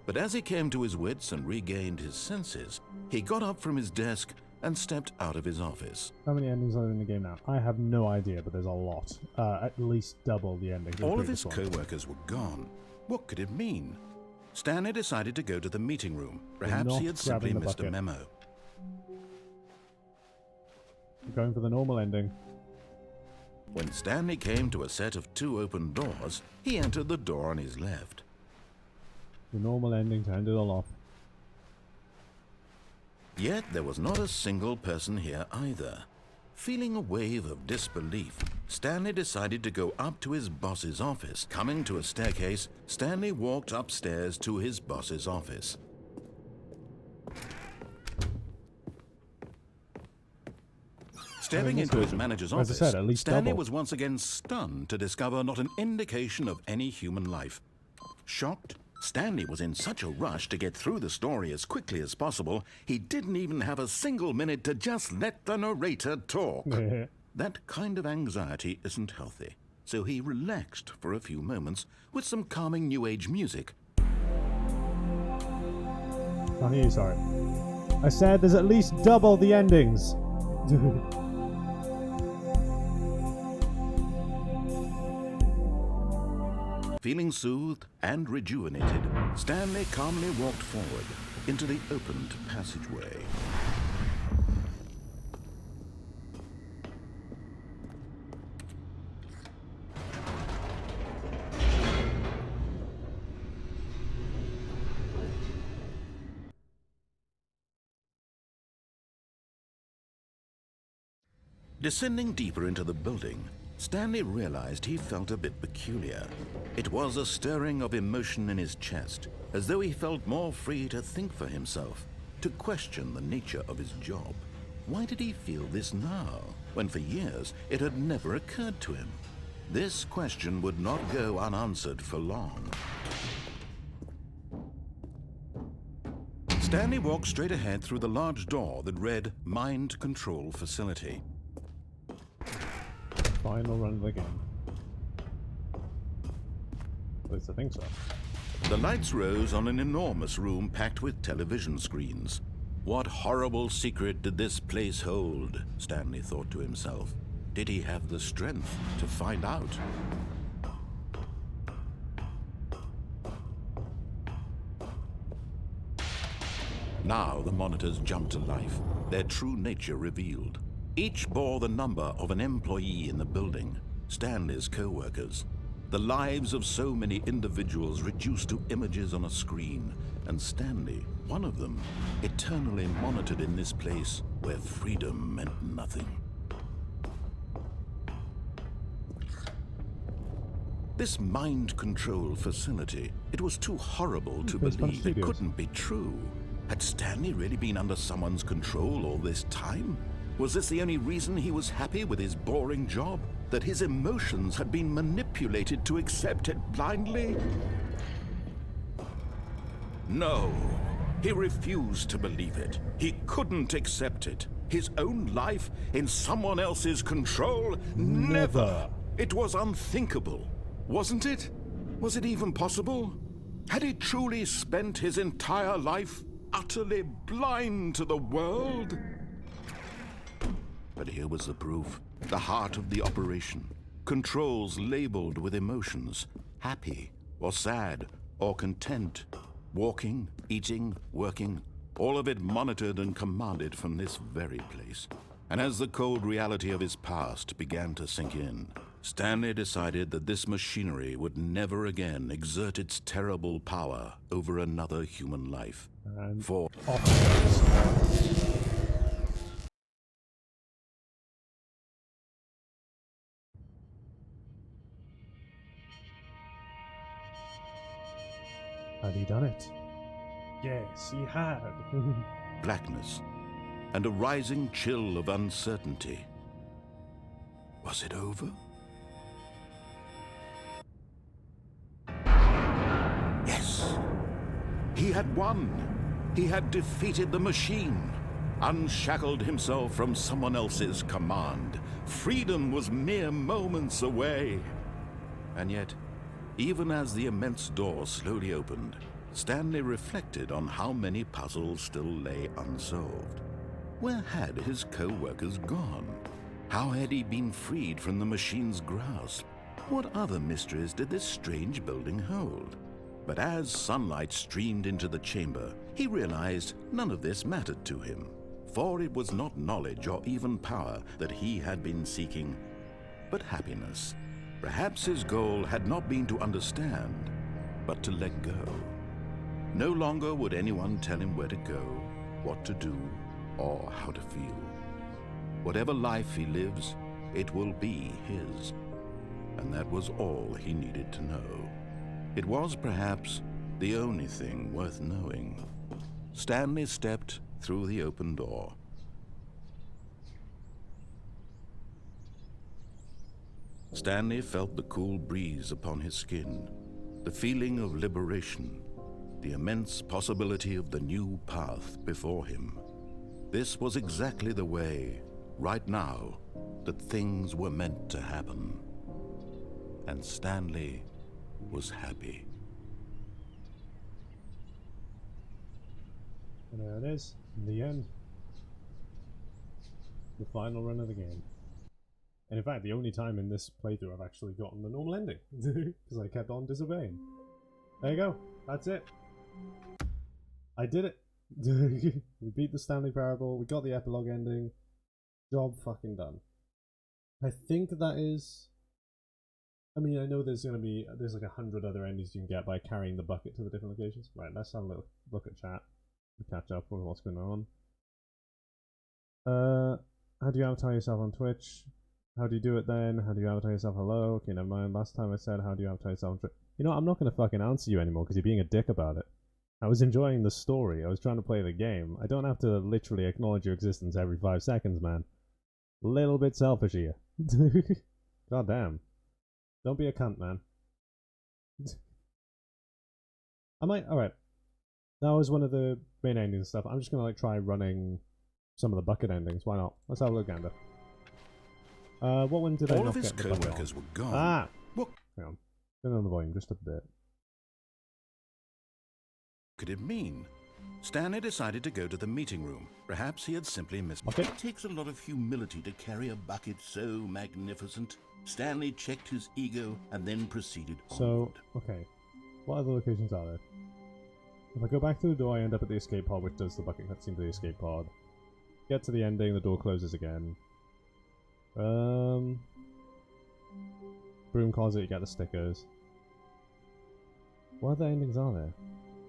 But as he came to his wits and regained his senses, he got up from his desk and stepped out of his office. How many endings are there in the game now? I have no idea, but there's a lot. At least double the endings. All of his co-workers were gone. What could it mean? Stanley decided to go to the meeting room. Perhaps he had simply missed a memo. Going for the normal ending. When Stanley came to a set of 2 open doors, he entered the door on his left. The normal ending to end it all off. Yet there was not a single person here either. Feeling a wave of disbelief, Stanley decided to go up to his boss's office. Coming to a staircase, Stanley walked upstairs to his boss's office. Stepping into his manager's office, Stanley was once again stunned to discover not an indication of any human life. Shocked, Stanley was in such a rush to get through the story as quickly as possible, he didn't even have a single minute to just let the narrator talk. That kind of anxiety isn't healthy, so he relaxed for a few moments with some calming New Age music. Can't hear you, sorry. I said there's at least double the endings. Feeling soothed and rejuvenated, Stanley calmly walked forward into the opened passageway. Descending deeper into the building, Stanley realized he felt a bit peculiar. It was a stirring of emotion in his chest, as though he felt more free to think for himself, to question the nature of his job. Why did he feel this now, when for years it had never occurred to him? This question would not go unanswered for long. Stanley walked straight ahead through the large door that read Mind Control Facility. Final run of the game. At least I think so. The lights rose on an enormous room packed with television screens. What horrible secret did this place hold? Stanley thought to himself. Did he have the strength to find out? Now the monitors jumped to life, their true nature revealed. Each bore the number of an employee in the building, Stanley's co-workers. The lives of so many individuals reduced to images on a screen, and Stanley, one of them, eternally monitored in this place where freedom meant nothing. This mind control facility, it was too horrible to believe. It couldn't be true. Had Stanley really been under someone's control all this time? Was this the only reason he was happy with his boring job? That his emotions had been manipulated to accept it blindly? No, he refused to believe it. He couldn't accept it. His own life in someone else's control? Never! It was unthinkable, wasn't it? Was it even possible? Had he truly spent his entire life utterly blind to the world? But here was the proof. The heart of the operation. Controls labeled with emotions. Happy, or sad, or content. Walking, eating, working. All of it monitored and commanded from this very place. And as the cold reality of his past began to sink in, Stanley decided that this machinery would never again exert its terrible power over another human life. For had he done it? Yes, he had. blackness and a rising chill of uncertainty. Was it over? Yes. He had won. He had defeated the machine, unshackled himself from someone else's command. Freedom was mere moments away. And yet, even as the immense door slowly opened, Stanley reflected on how many puzzles still lay unsolved. Where had his co-workers gone? How had he been freed from the machine's grasp? What other mysteries did this strange building hold? But as sunlight streamed into the chamber, he realized none of this mattered to him, for it was not knowledge or even power that he had been seeking, but happiness. Perhaps his goal had not been to understand, but to let go. No longer would anyone tell him where to go, what to do, or how to feel. Whatever life he lives, it will be his. And that was all he needed to know. It was perhaps the only thing worth knowing. Stanley stepped through the open door. Stanley felt the cool breeze upon his skin, the feeling of liberation, the immense possibility of the new path before him. This was exactly the way, right now, that things were meant to happen. And Stanley was happy. And there it is, the end. The final run of the game. And in fact, the only time in this playthrough I've actually gotten the normal ending, because I kept on disobeying. There you go, that's it. I did it. We beat the Stanley Parable, we got the epilogue ending. Job fucking done. I think that is... I mean, I know there's like 100 other endings you can get by carrying the bucket to the different locations. Right, let's have a little look at chat and catch up with what's going on. How do you avatar yourself on Twitch? How do you do it then? How do you avatar yourself? Hello? Okay, never mind. Last time I said, how do you avatar yourself on Twitch? You know, I'm not going to fucking answer you anymore because you're being a dick about it. I was enjoying the story. I was trying to play the game. I don't have to literally acknowledge your existence every 5 seconds, man. Little bit selfish here. God damn. Don't be a cunt, man. I might... Alright. That was one of the main endings and stuff, I'm just gonna like try running some of the bucket endings. Why not? Let's have a look, Gander. What one did I All not of his get the bucket co-workers on? were gone. Ah! What Hang on. Turn on the volume just a bit. could it mean? Stanley decided to go to the meeting room. Perhaps he had simply missed. Okay. It takes a lot of humility to carry a bucket so magnificent. Stanley checked his ego and then proceeded So, onward. okay. What other locations are there? If I go back through the door, I end up at the escape pod, which does the bucket cutscene to the escape pod. Get to the ending, the door closes again. Broom closet, you get the stickers. What other endings are there?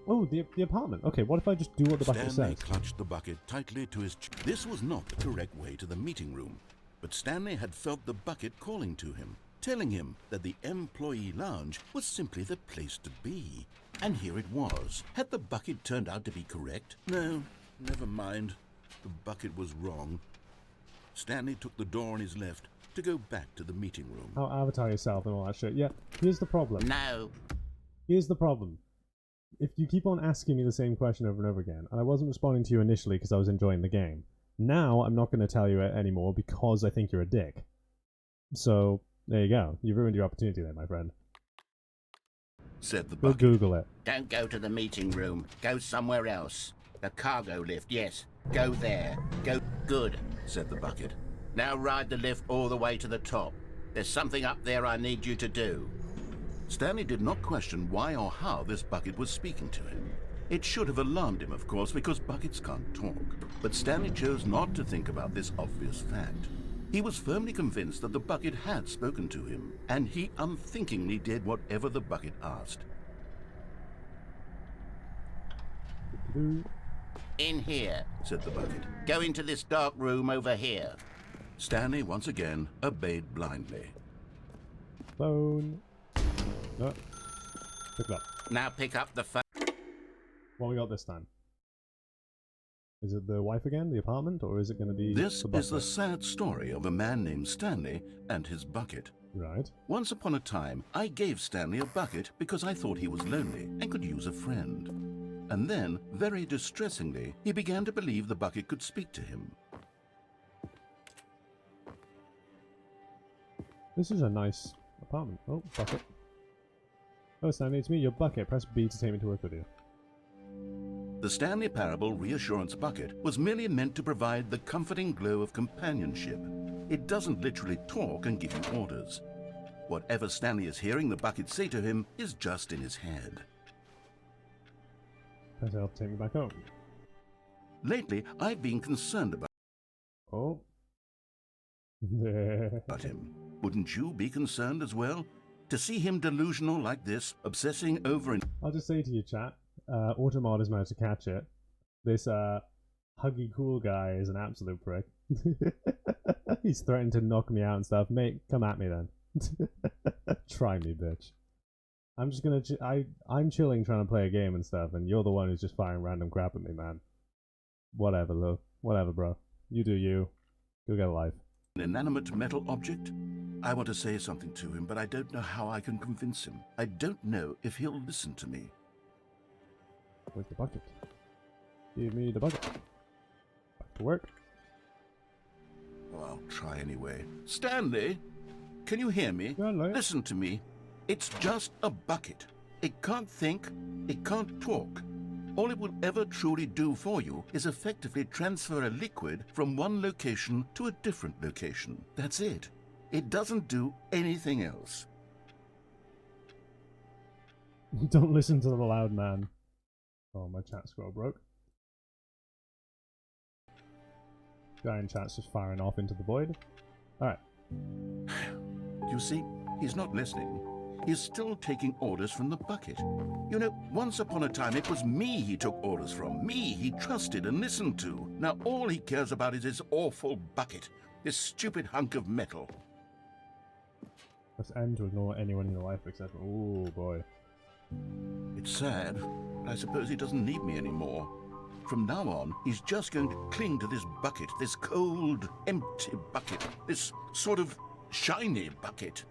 Oh, the apartment. Okay, what if I just do what the bucket Stanley says? clutched the bucket tightly to his chest. This was not the correct way to the meeting room, but Stanley had felt the bucket calling to him, telling him that the employee lounge was simply the place to be. And here it was. Had the bucket turned out to be correct? No, never mind. The bucket was wrong. Stanley took the door on his left to go back to the meeting room. How avatar yourself and all that shit. Yeah, here's the problem. No. Here's the problem. If you keep on asking me the same question over and over again, and I wasn't responding to you initially because I was enjoying the game, now I'm not going to tell you it anymore because I think you're a dick. So, there you go. You ruined your opportunity there, my friend. Said the Go bucket. Google it. Don't go to the meeting room. Go somewhere else. The cargo lift, yes. Go there. Go. Good, Said the bucket. Now ride the lift all the way to the top. There's something up there I need you to do. Stanley did not question why or how this bucket was speaking to him. It should have alarmed him, of course, because buckets can't talk. But Stanley chose not to think about this obvious fact. He was firmly convinced that the bucket had spoken to him, and he unthinkingly did whatever the bucket asked. In here. Said the bucket. Go into this dark room over here. Stanley once again obeyed blindly. Phone. No. Pick it up. Now pick up the phone. What we got this time? Is it the wife again, the apartment, or is it going to be This the is the bucket? sad story of a man named Stanley and his bucket. Right. Once upon a time, I gave Stanley a bucket because I thought he was lonely and could use a friend. And then, very distressingly, he began to believe the bucket could speak to him. This is a nice apartment. Oh, bucket. Oh, Stanley, it's me, your bucket. Press B to take me to work with you. The Stanley Parable Reassurance Bucket was merely meant to provide the comforting glow of companionship. It doesn't literally talk and give you orders. Whatever Stanley is hearing the bucket say to him is just in his head. Press L to take me back home. Lately, I've been concerned Oh. about him. Wouldn't you be concerned as well? To see him delusional like this, obsessing over an... I'll just say to you, chat, Automod has managed to catch it. This huggy cool guy is an absolute prick. He's threatened to knock me out and stuff. Mate, come at me then. Try me, bitch. I'm just gonna... I'm chilling trying to play a game and stuff, and you're the one who's just firing random crap at me, man. Whatever, Lou. Whatever, bro. You do you. Go get a life. inanimate metal object? I want to say something to him, but I don't know how I can convince him. I don't know if he'll listen to me. Where's the bucket? Give me the bucket. Back to work. Oh, I'll try anyway. Stanley, can you hear me? Stanley? Listen to me. It's just a bucket. It can't think. It can't talk. All it will ever truly do for you is effectively transfer a liquid from one location to a different location. That's it. It doesn't do anything else. Don't listen to the loud man. Oh, my chat scroll broke. Guy in chat's just firing off into the void. Alright. You see, he's not listening. He's still taking orders from the bucket. You know, once upon a time it was me he took orders from. Me he trusted and listened to. Now all he cares about is his awful bucket. This stupid hunk of metal. Press N to ignore anyone in your life except... Oh boy. It's sad, but I suppose he doesn't need me anymore. From now on, he's just going to cling to this bucket, this cold, empty bucket, this sort of shiny bucket.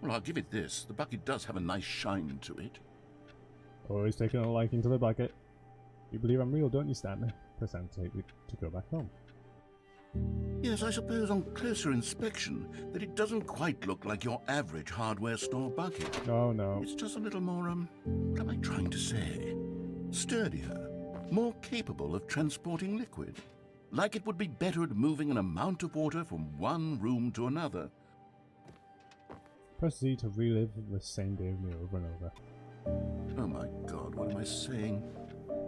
Well, I'll give it this. The bucket does have a nice shine to it. Oh, he's taking a liking to the bucket. You believe I'm real, don't you, Stanley? Press enter to go back home. Yes, I suppose on closer inspection that it doesn't quite look like your average hardware store bucket. Oh no. It's just a little more, what am I trying to say? Sturdier, more capable of transporting liquid. Like it would be better at moving an amount of water from one room to another. Press Z to relive the same day of me over and over. Oh my god, what am I saying?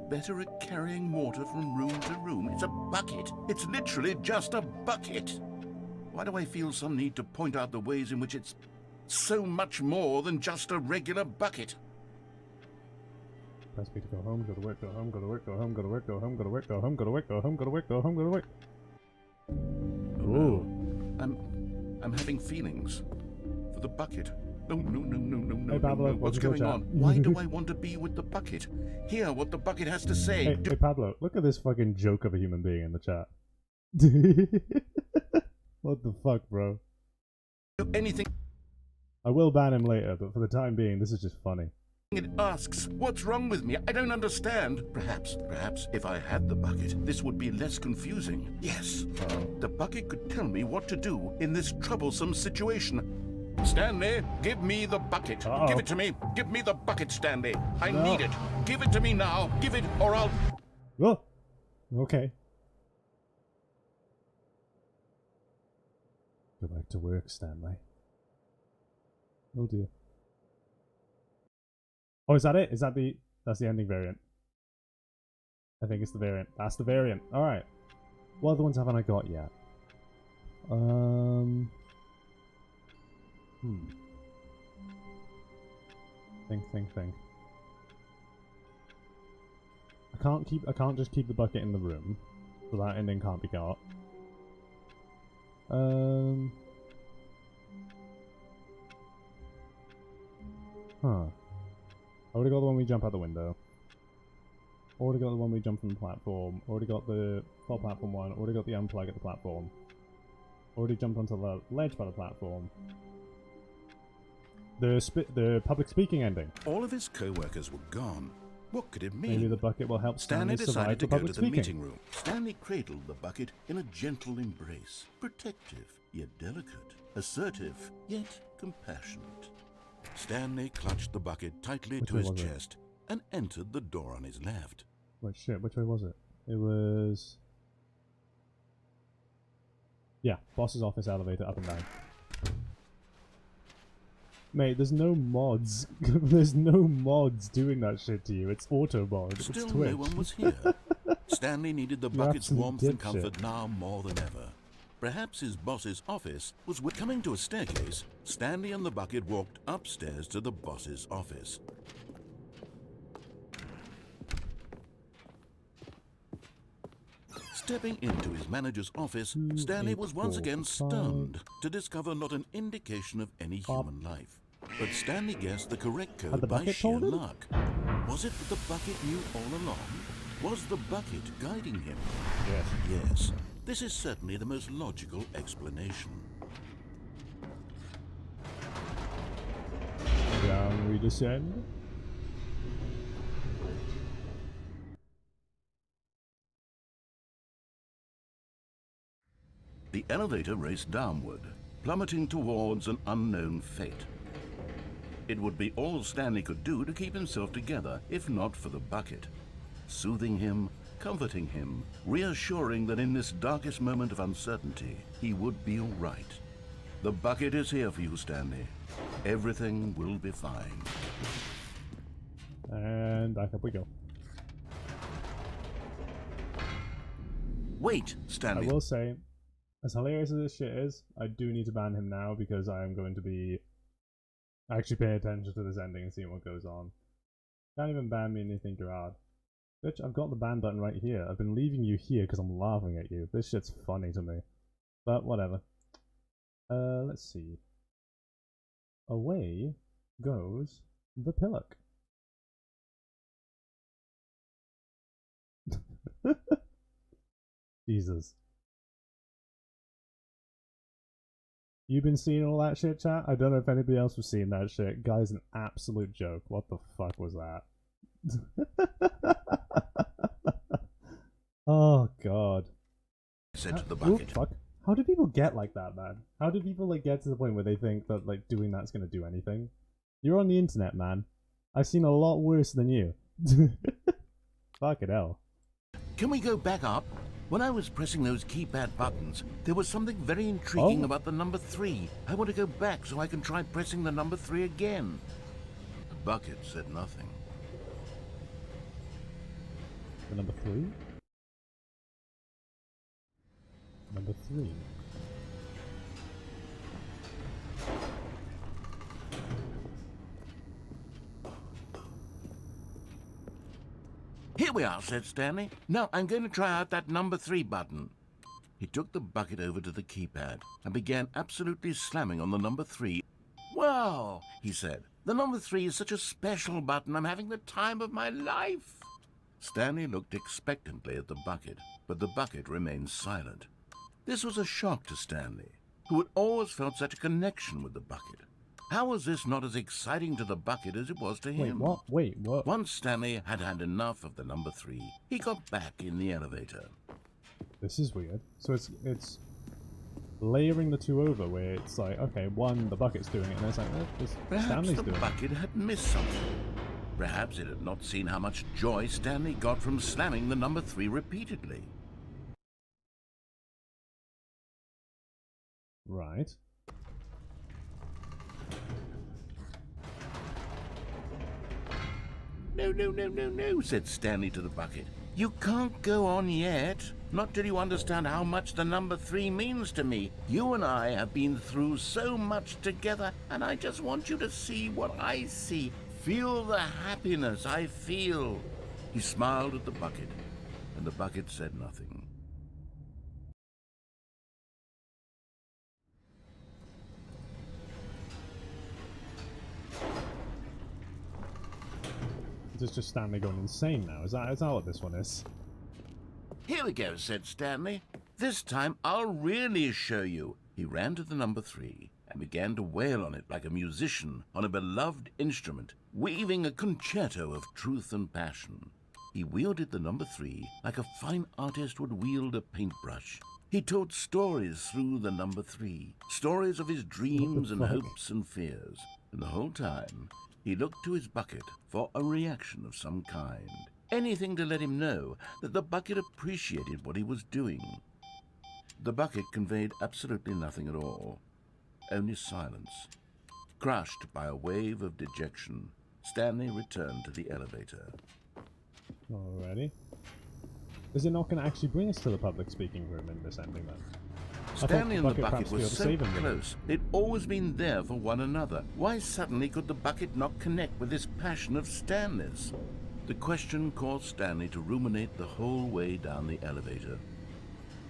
Better at carrying water from room to room. It's a bucket. It's literally just a bucket. Why do I feel some need to point out the ways in which it's so much more than just a regular bucket? Press B to go home, go to work, go home, go to work, go home, go to work, go home, go to work, go home, go to work, go home, go to work, go home, go to work. Ooh. I'm having feelings for the bucket. No, Hey, Pablo, What's going on? Why do I want to be with the bucket? Hear what the bucket has to say. Hey, Pablo, look at this fucking joke of a human being in the chat. What the fuck, bro? Do anything I will ban him later, but for the time being, this is just funny. it asks. What's wrong with me? I don't understand. Perhaps if I had the bucket, this would be less confusing. Yes, the bucket could tell me what to do in this troublesome situation. Stanley, give me the bucket. Uh-oh. Give it to me. Give me the bucket, Stanley. I need it. Give it to me now. Give it, or I'll... Oh, okay. Go back to work, Stanley. Oh dear. Oh, is that it? Is that the... That's the ending variant. I think it's the variant. That's the variant. Alright. What other ones haven't I got yet? Think. I can't just keep the bucket in the room. So that ending can't be got. Already got the one we jump out the window. Already got the one we jump from the platform. Already got the full platform one. Already got the unplug at the platform. Already jumped onto the ledge by the platform. The public speaking ending. All of his co-workers were gone. What could it mean? Maybe the bucket will help Stanley survive decided to the go public to the speaking. meeting room. Stanley cradled the bucket in a gentle embrace. Protective, yet delicate. Assertive, yet compassionate. Stanley clutched the bucket tightly Which to way his was it? chest and entered the door on his left. Wait, shit, which way was it? It was... Yeah, boss's office elevator up and down. Mate, there's no mods. There's no mods doing that shit to you. It's auto mod. Still it's Twitch. no one was here. Stanley needed the You bucket's absolute warmth and dipshit. comfort now more than ever. Perhaps his boss's office was coming to a staircase. Stanley and the bucket walked upstairs to the boss's office. Stepping into his manager's office, Stanley was once again stunned to discover not an indication of any human life. But Stanley guessed the correct Had code the by bucket sheer told him? luck. Was it that the bucket knew all along? Was the bucket guiding him? Yes. Yes, this is certainly the most logical explanation. Down we descend. The elevator raced downward, plummeting towards an unknown fate. It would be all Stanley could do to keep himself together, if not for the bucket. Soothing him, comforting him, reassuring that in this darkest moment of uncertainty, he would be all right. The bucket is here for you, Stanley. Everything will be fine. And back up we go. Wait, I Stanley. will say, as hilarious as this shit is, I do need to ban him now because I am going to be actually paying attention to this ending and seeing what goes on. Can't even ban me and you think you're odd. Bitch, I've got the ban button right here. I've been leaving you here because I'm laughing at you. This shit's funny to me. But whatever. Let's see. Away goes the pillock. Jesus. You been seeing all that shit, chat? I don't know if anybody else was seeing that shit. Guy's an absolute joke. What the fuck was that? Oh god. Said to the Oh, bucket. fuck. How do people get like that, man? How do people like get to the point where they think that like doing that's gonna do anything? You're on the internet, man. I've seen a lot worse than you. Fucking hell. Can we go back up? When I was pressing those keypad buttons, there was something very intriguing about the number 3. I want to go back so I can try pressing the number 3 again. The bucket said nothing. The number 3? Number 3. Here we are, said Stanley. Now I'm going to try out that number 3 button. He took the bucket over to the keypad and began absolutely slamming on the number 3. Wow, he said. The number 3 is such a special button. I'm having the time of my life. Stanley looked expectantly at the bucket, but the bucket remained silent. This was a shock to Stanley, who had always felt such a connection with the bucket. How was this not as exciting to the bucket as it was to him? Wait, what? Once Stanley had had enough of the number 3, he got back in the elevator. This is weird. So it's layering the two over, where it's like, okay, one, the bucket's doing it, and it's like, Perhaps Stanley's the doing it. bucket had missed something. Perhaps it had not seen how much joy Stanley got from slamming the number 3 repeatedly. Right. No, said Stanley to the bucket. You can't go on yet. Not till you understand how much the number 3 means to me. You and I have been through so much together, and I just want you to see what I see. Feel the happiness I feel. He smiled at the bucket, and the bucket said nothing. It's just Stanley going insane now. Is that what this one is? Here we go, said Stanley. This time I'll really show you. He ran to the number 3 and began to wail on it like a musician on a beloved instrument, weaving a concerto of truth and passion. He wielded the number 3 like a fine artist would wield a paintbrush. He told stories through the number 3, stories of his dreams and hopes and fears. And the whole time, he looked to his bucket for a reaction of some kind. Anything to let him know that the bucket appreciated what he was doing. The bucket conveyed absolutely nothing at all, only silence. Crushed by a wave of dejection, Stanley returned to the elevator. Alrighty. Is it not going to actually bring us to the public speaking room in this ending then? Stanley and the bucket perhaps were failed to so save him, close. They'd always been there for one another. Why suddenly could the bucket not connect with this passion of Stanley's? The question caused Stanley to ruminate the whole way down the elevator.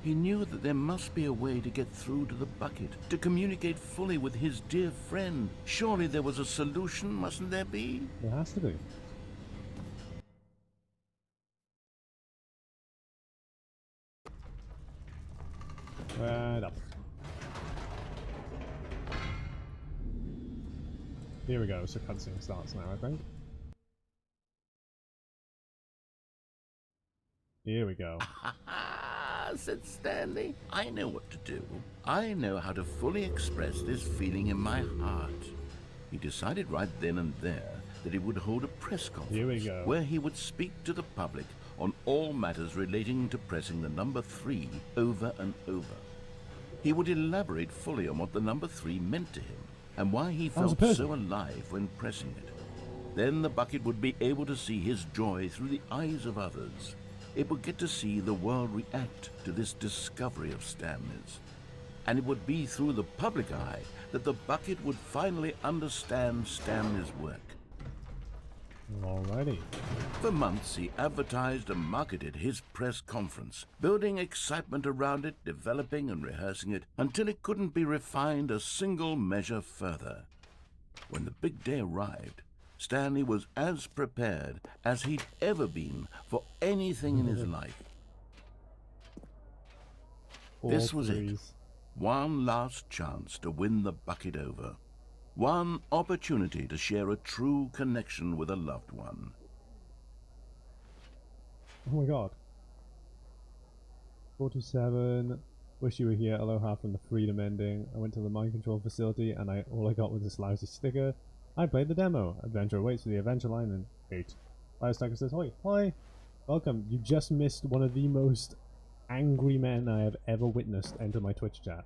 He knew that there must be a way to get through to the bucket, to communicate fully with his dear friend. Surely there was a solution, mustn't there be? There has to be. Right up. Here we go, so cutscene starts now, I think. Here we go. Said Stanley. I know what to do. I know how to fully express this feeling in my heart. He decided right then and there that he would hold a press conference Here we go. where he would speak to the public on all matters relating to pressing the number 3 over and over. He would elaborate fully on what the number 3 meant to him and why he felt so alive when pressing it. Then the bucket would be able to see his joy through the eyes of others. It would get to see the world react to this discovery of Stanley's. And it would be through the public eye that the bucket would finally understand Stanley's work. Alrighty. For months, he advertised and marketed his press conference, building excitement around it, developing and rehearsing it, until it couldn't be refined a single measure further. When the big day arrived, Stanley was as prepared as he'd ever been for anything in his life. This was it. One last chance to win the bucket over. One opportunity to share a true connection with a loved one. Oh my god. 427. Wish you were here. Aloha from the Freedom ending. I went to the mind control facility and all I got was this lousy sticker. I played the demo. Adventure waits for the adventure line and 8. Firestacker says, "Hoi, hoi. Welcome. You just missed one of the most angry men I have ever witnessed enter my Twitch chat."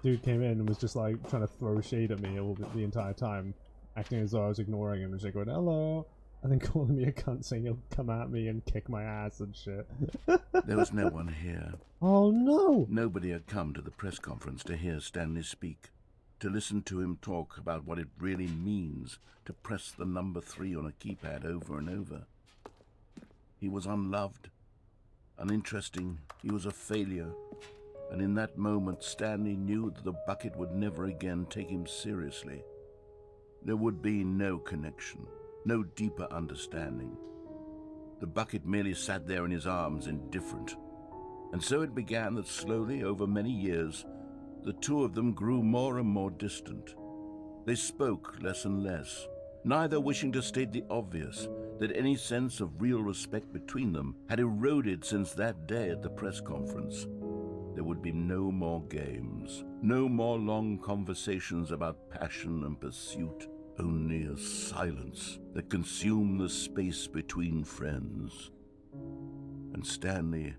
Dude came in and was just like trying to throw shade at me all the entire time, acting as though I was ignoring him and just going, "Hello," and then calling me a cunt, saying he'll come at me and kick my ass and shit. There was no one here. Oh no! Nobody had come to the press conference to hear Stanley speak, to listen to him talk about what it really means to press the number 3 on a keypad over and over. He was unloved, uninteresting, he was a failure, and in that moment Stanley knew that the bucket would never again take him seriously. There would be no connection, no deeper understanding. The bucket merely sat there in his arms, indifferent. And so it began that slowly, over many years, the two of them grew more and more distant. They spoke less and less, neither wishing to state the obvious, that any sense of real respect between them had eroded since that day at the press conference. There would be no more games, no more long conversations about passion and pursuit, only a silence that consumed the space between friends. And Stanley,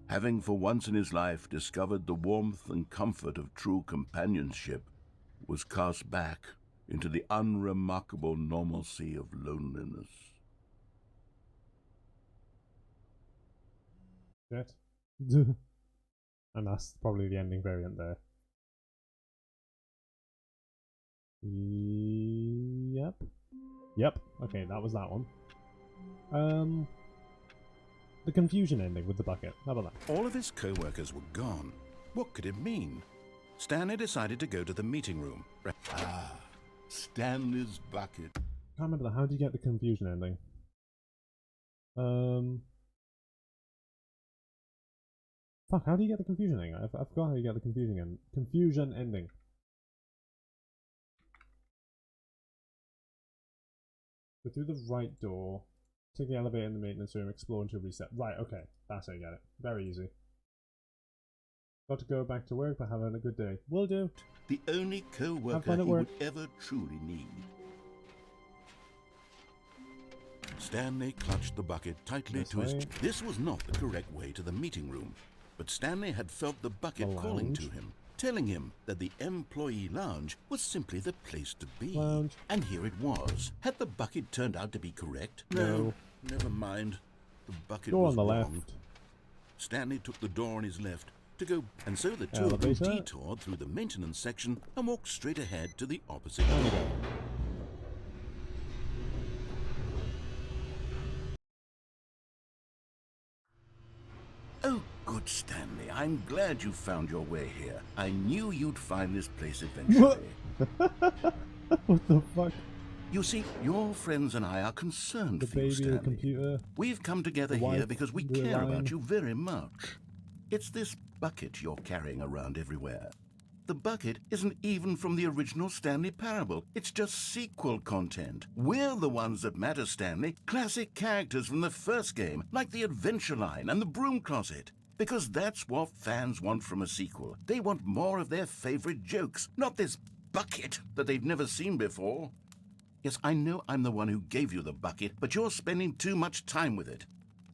having for once in his life discovered the warmth and comfort of true companionship, was cast back into the unremarkable normalcy of loneliness. Shit. And that's probably the ending variant there. Yep. Yep. Okay, that was that one. The confusion ending with the bucket. How about that? All of his co-workers were gone. What could it mean? Stanley decided to go to the meeting room. Stanley's bucket. I can't remember that. How do you get the confusion ending? Fuck, how do you get the confusion ending? I forgot how you get the confusion ending. Go through the right door, take the elevator in the maintenance room, explore until reset. Right, okay, that's how you get it. Very easy. Got to go back to work, but having a good day. Will do. The only co-worker he would ever truly need. Stanley clutched the bucket tightly to his... This was not the correct way to the meeting room, but Stanley had felt the bucket calling to him, telling him that the employee lounge was simply the place to be. And here it was. Had the bucket turned out to be correct? No. Never mind. The bucket was wrong. Left. Stanley took the door on his left to go, and so the two of them detoured through the maintenance section and walked straight ahead to the opposite door. Oh, good Stanley. I'm glad you found your way here. I knew you'd find this place eventually. What the fuck? You see, your friends and I are concerned for you, Stanley. Computer. We've come together here because we care about you very much. It's this bucket you're carrying around everywhere. The bucket isn't even from the original Stanley Parable. It's just sequel content. We're the ones that matter, Stanley. Classic characters from the first game, like the Adventure Line and the Broom Closet. Because that's what fans want from a sequel. They want more of their favorite jokes, not this bucket that they've never seen before. Yes, I know I'm the one who gave you the bucket, but you're spending too much time with it.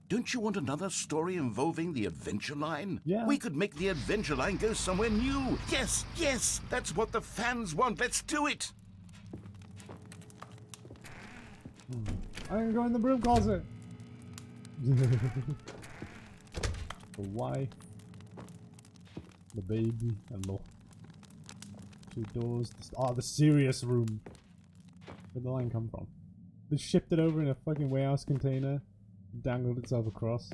Don't you want another story involving the Adventure Line? Yeah. We could make the Adventure Line go somewhere new. Yes, yes, that's what the fans want. Let's do it. I'm gonna go in the broom closet. The wife, the baby, hello. 2 doors. The serious room. Where'd the line come from? They shipped it over in a fucking warehouse container. Dangled itself across.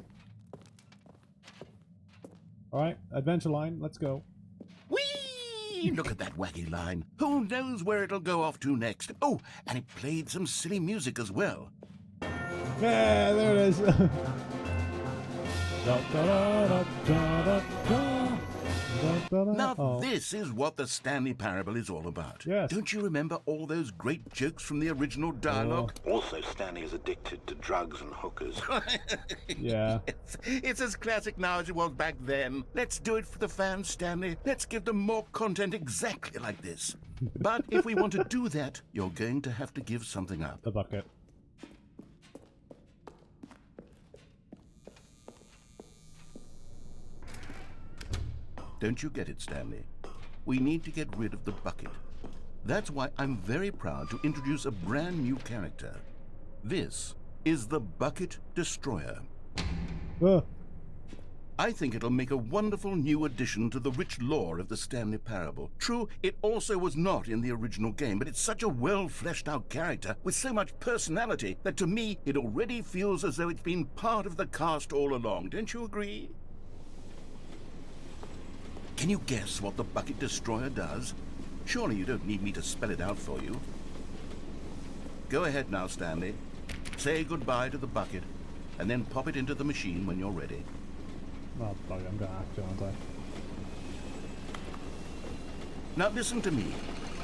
Alright, Adventure Line, let's go. Whee! Look at that wacky line. Who knows where it'll go off to next? Oh, and it played some silly music as well. Yeah, there it is. Da, da, da, da, da, da. Now this is what the Stanley Parable is all about. Yes. Don't you remember all those great jokes from the original dialogue? Also, Stanley is addicted to drugs and hookers. Yeah. It's as classic now as it was back then. Let's do it for the fans, Stanley. Let's give them more content exactly like this. But if we want to do that, you're going to have to give something up. The bucket. Don't you get it, Stanley? We need to get rid of the bucket. That's why I'm very proud to introduce a brand new character. This is the Bucket Destroyer. I think it'll make a wonderful new addition to the rich lore of the Stanley Parable. True, it also was not in the original game, but it's such a well-fleshed-out character with so much personality that to me, it already feels as though it's been part of the cast all along. Don't you agree? Can you guess what the Bucket Destroyer does? Surely you don't need me to spell it out for you. Go ahead now, Stanley. Say goodbye to the bucket, and then pop it into the machine when you're ready. Oh, bug, I'm gonna have to, aren't I? Now listen to me.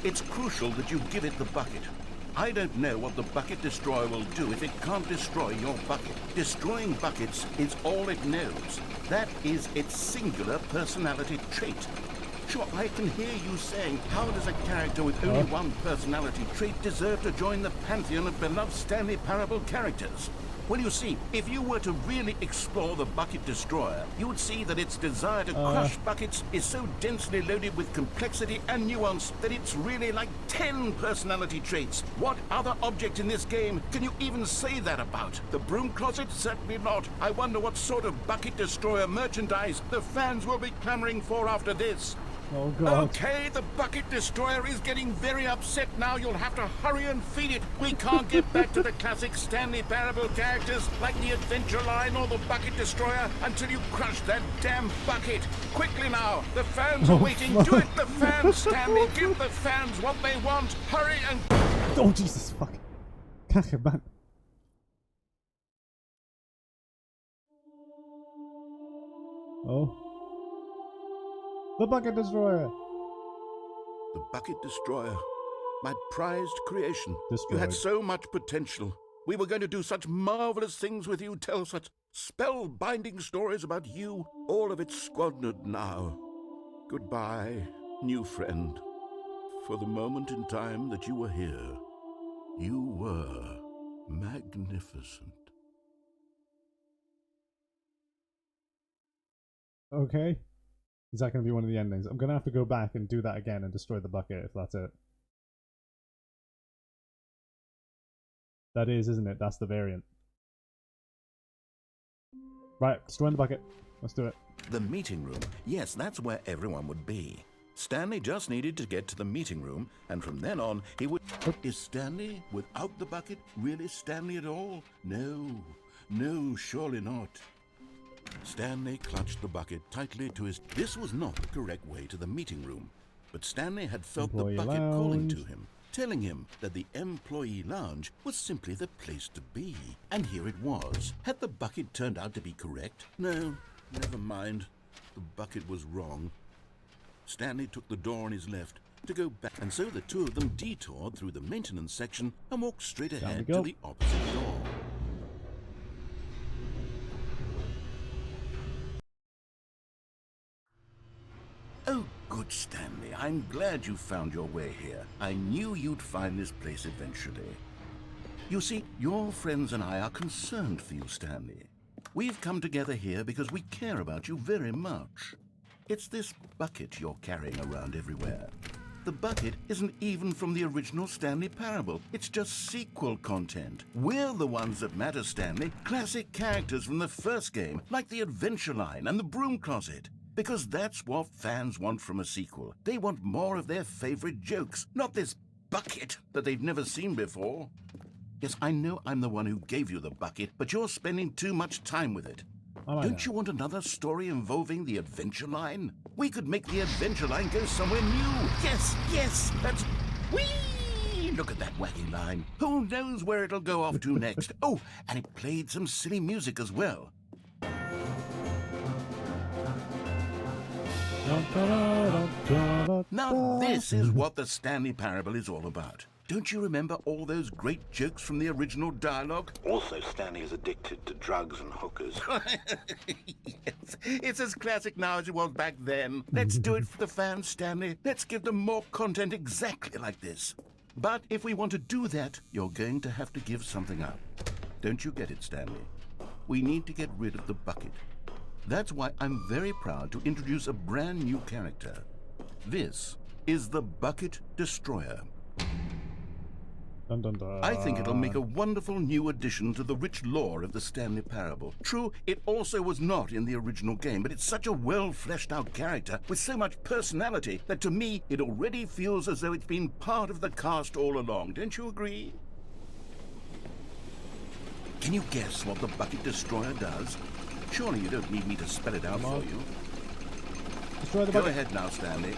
It's crucial that you give it the bucket. I don't know what the Bucket Destroyer will do if it can't destroy your bucket. Destroying buckets is all it knows. That is its singular personality trait. Sure, I can hear you saying, how does a character with only one personality trait deserve to join the pantheon of beloved Stanley Parable characters? Well, you see, if you were to really explore the Bucket Destroyer, you would see that its desire to crush buckets is so densely loaded with complexity and nuance that it's really like 10 personality traits. What other object in this game can you even say that about? The broom closet? Certainly not. I wonder what sort of Bucket Destroyer merchandise the fans will be clamoring for after this. Oh, God. Okay, the Bucket Destroyer is getting very upset now. You'll have to hurry and feed it. We can't get back to the classic Stanley Parable characters like the Adventure Line or the Bucket Destroyer until you crush that damn bucket. Quickly now, the fans are waiting. Do it, the fans, Stanley. Give the fans what they want. Hurry and... Oh, Jesus, fuck. Kacke, man. Oh. The Bucket Destroyer! The Bucket Destroyer. My prized creation. Destroyed. You had so much potential. We were going to do such marvelous things with you, tell such spellbinding stories about you. All of it squandered now. Goodbye, new friend. For the moment in time that you were here, you were magnificent. Okay. Is that going to be one of the endings? I'm going to have to go back and do that again and destroy the bucket if that's it. That is, isn't it? That's the variant. Right, destroying the bucket. Let's do it. The meeting room. Yes, that's where everyone would be. Stanley just needed to get to the meeting room, and from then on, he would... Is Stanley without the bucket really Stanley at all? No. No, surely not. Stanley clutched the bucket tightly to his... This was not the correct way to the meeting room, but Stanley had felt Employee the bucket lounge. calling to him, telling him that the employee lounge was simply the place to be. And here it was. Had the bucket turned out to be correct? No, never mind. The bucket was wrong. Stanley took the door on his left to go back, and so the two of them detoured through the maintenance section and walked straight ahead to the opposite door. Oh, good, Stanley. I'm glad you found your way here. I knew you'd find this place eventually. You see, your friends and I are concerned for you, Stanley. We've come together here because we care about you very much. It's this bucket you're carrying around everywhere. The bucket isn't even from the original Stanley Parable. It's just sequel content. We're the ones that matter, Stanley. Classic characters from the first game, like the Adventure Line and the Broom Closet. Because that's what fans want from a sequel. They want more of their favorite jokes, not this bucket that they've never seen before. Yes, I know I'm the one who gave you the bucket, but you're spending too much time with it. Don't you want another story involving the Adventure Line? We could make the Adventure Line go somewhere new. Yes, that's... Whee! Look at that wacky line. Who knows where it'll go off to next? Oh, and it played some silly music as well. Now this is what the Stanley Parable is all about. Don't you remember all those great jokes from the original dialogue? Also, Stanley is addicted to drugs and hookers. Yes, it's as classic now as it was back then. Let's do it for the fans, Stanley. Let's give them more content exactly like this. But if we want to do that, you're going to have to give something up. Don't you get it, Stanley? We need to get rid of the bucket. That's why I'm very proud to introduce a brand new character. This is the Bucket Destroyer. Dun, dun, dun. I think it'll make a wonderful new addition to the rich lore of the Stanley Parable. True, it also was not in the original game, but it's such a well-fleshed-out character with so much personality that to me it already feels as though it's been part of the cast all along. Don't you agree? Can you guess what the Bucket Destroyer does? Surely you don't need me to spell it out for you. Destroy the Go bucket. ahead now, Stanley.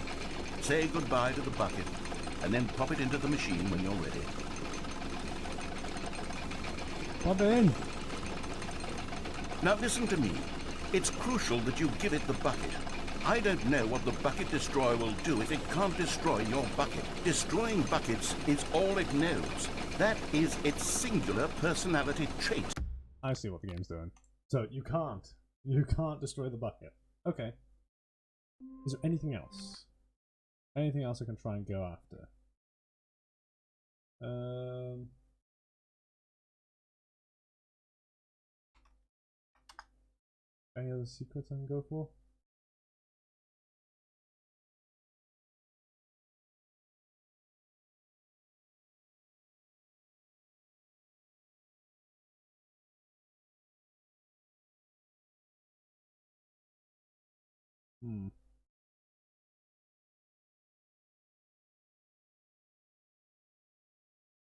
Say goodbye to the bucket, and then pop it into the machine when you're ready. Pop it in. Now listen to me. It's crucial that you give it the bucket. I don't know what the Bucket Destroyer will do if it can't destroy your bucket. Destroying buckets is all it knows. That is its singular personality trait. I see what the game's doing. So you can't destroy the bucket. Okay. Is there anything else? Anything else I can try and go after? Any other secrets I can go for?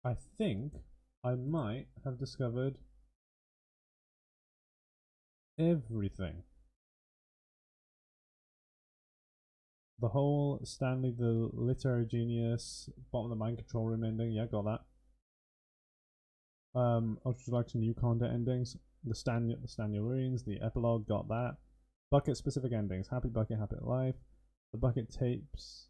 I think I might have discovered everything. The whole Stanley the Literary Genius, bottom of the mind control room ending, yeah, got that. Ultra Deluxe new content endings, the Stanley Ruins, the epilogue, got that. Bucket specific endings, Happy Bucket, Happy Life, the Bucket Tapes,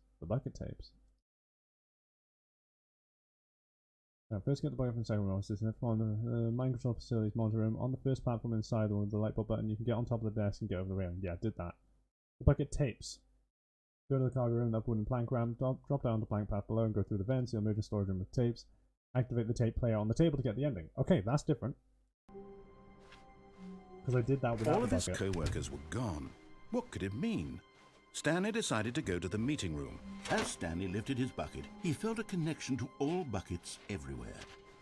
First get the bucket from the second row, system on the mind control facilities monitor room, on the first platform inside with the light bulb button, you can get on top of the desk and get over the railing. Yeah, did that. The bucket tapes. Go to the cargo room, that wooden plank ramp, drop down the plank path below and go through the vents, you'll move to storage room with tapes. Activate the tape player on the table to get the ending. Okay, that's different. Because I did that without All of the his bucket. co-workers were gone. What could it mean? Stanley decided to go to the meeting room. As Stanley lifted his bucket, he felt a connection to all buckets everywhere.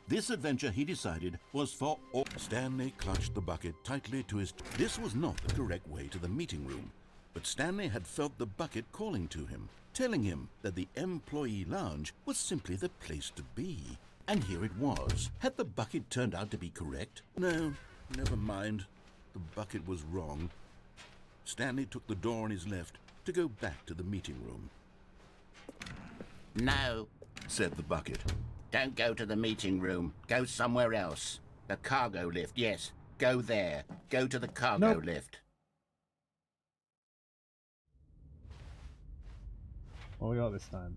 This adventure, he decided, was for all. Stanley clutched the bucket tightly to his... This was not the correct way to the meeting room, but Stanley had felt the bucket calling to him, telling him that the employee lounge was simply the place to be. And here it was. Had the bucket turned out to be correct? No, never mind. The bucket was wrong. Stanley took the door on his left to go back to the meeting room. No, Said the bucket. don't go to the meeting room. Go somewhere else. The cargo lift, yes. Go there. Go to the cargo Nope. lift. What we got this time?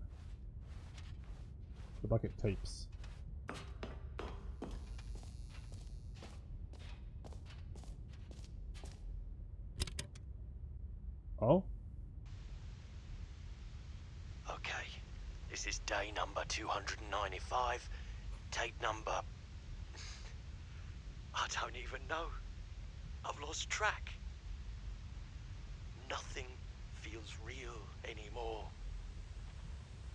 The bucket tapes. Oh? Okay, this is day number 295. Tape number... I don't even know. I've lost track. Nothing feels real anymore.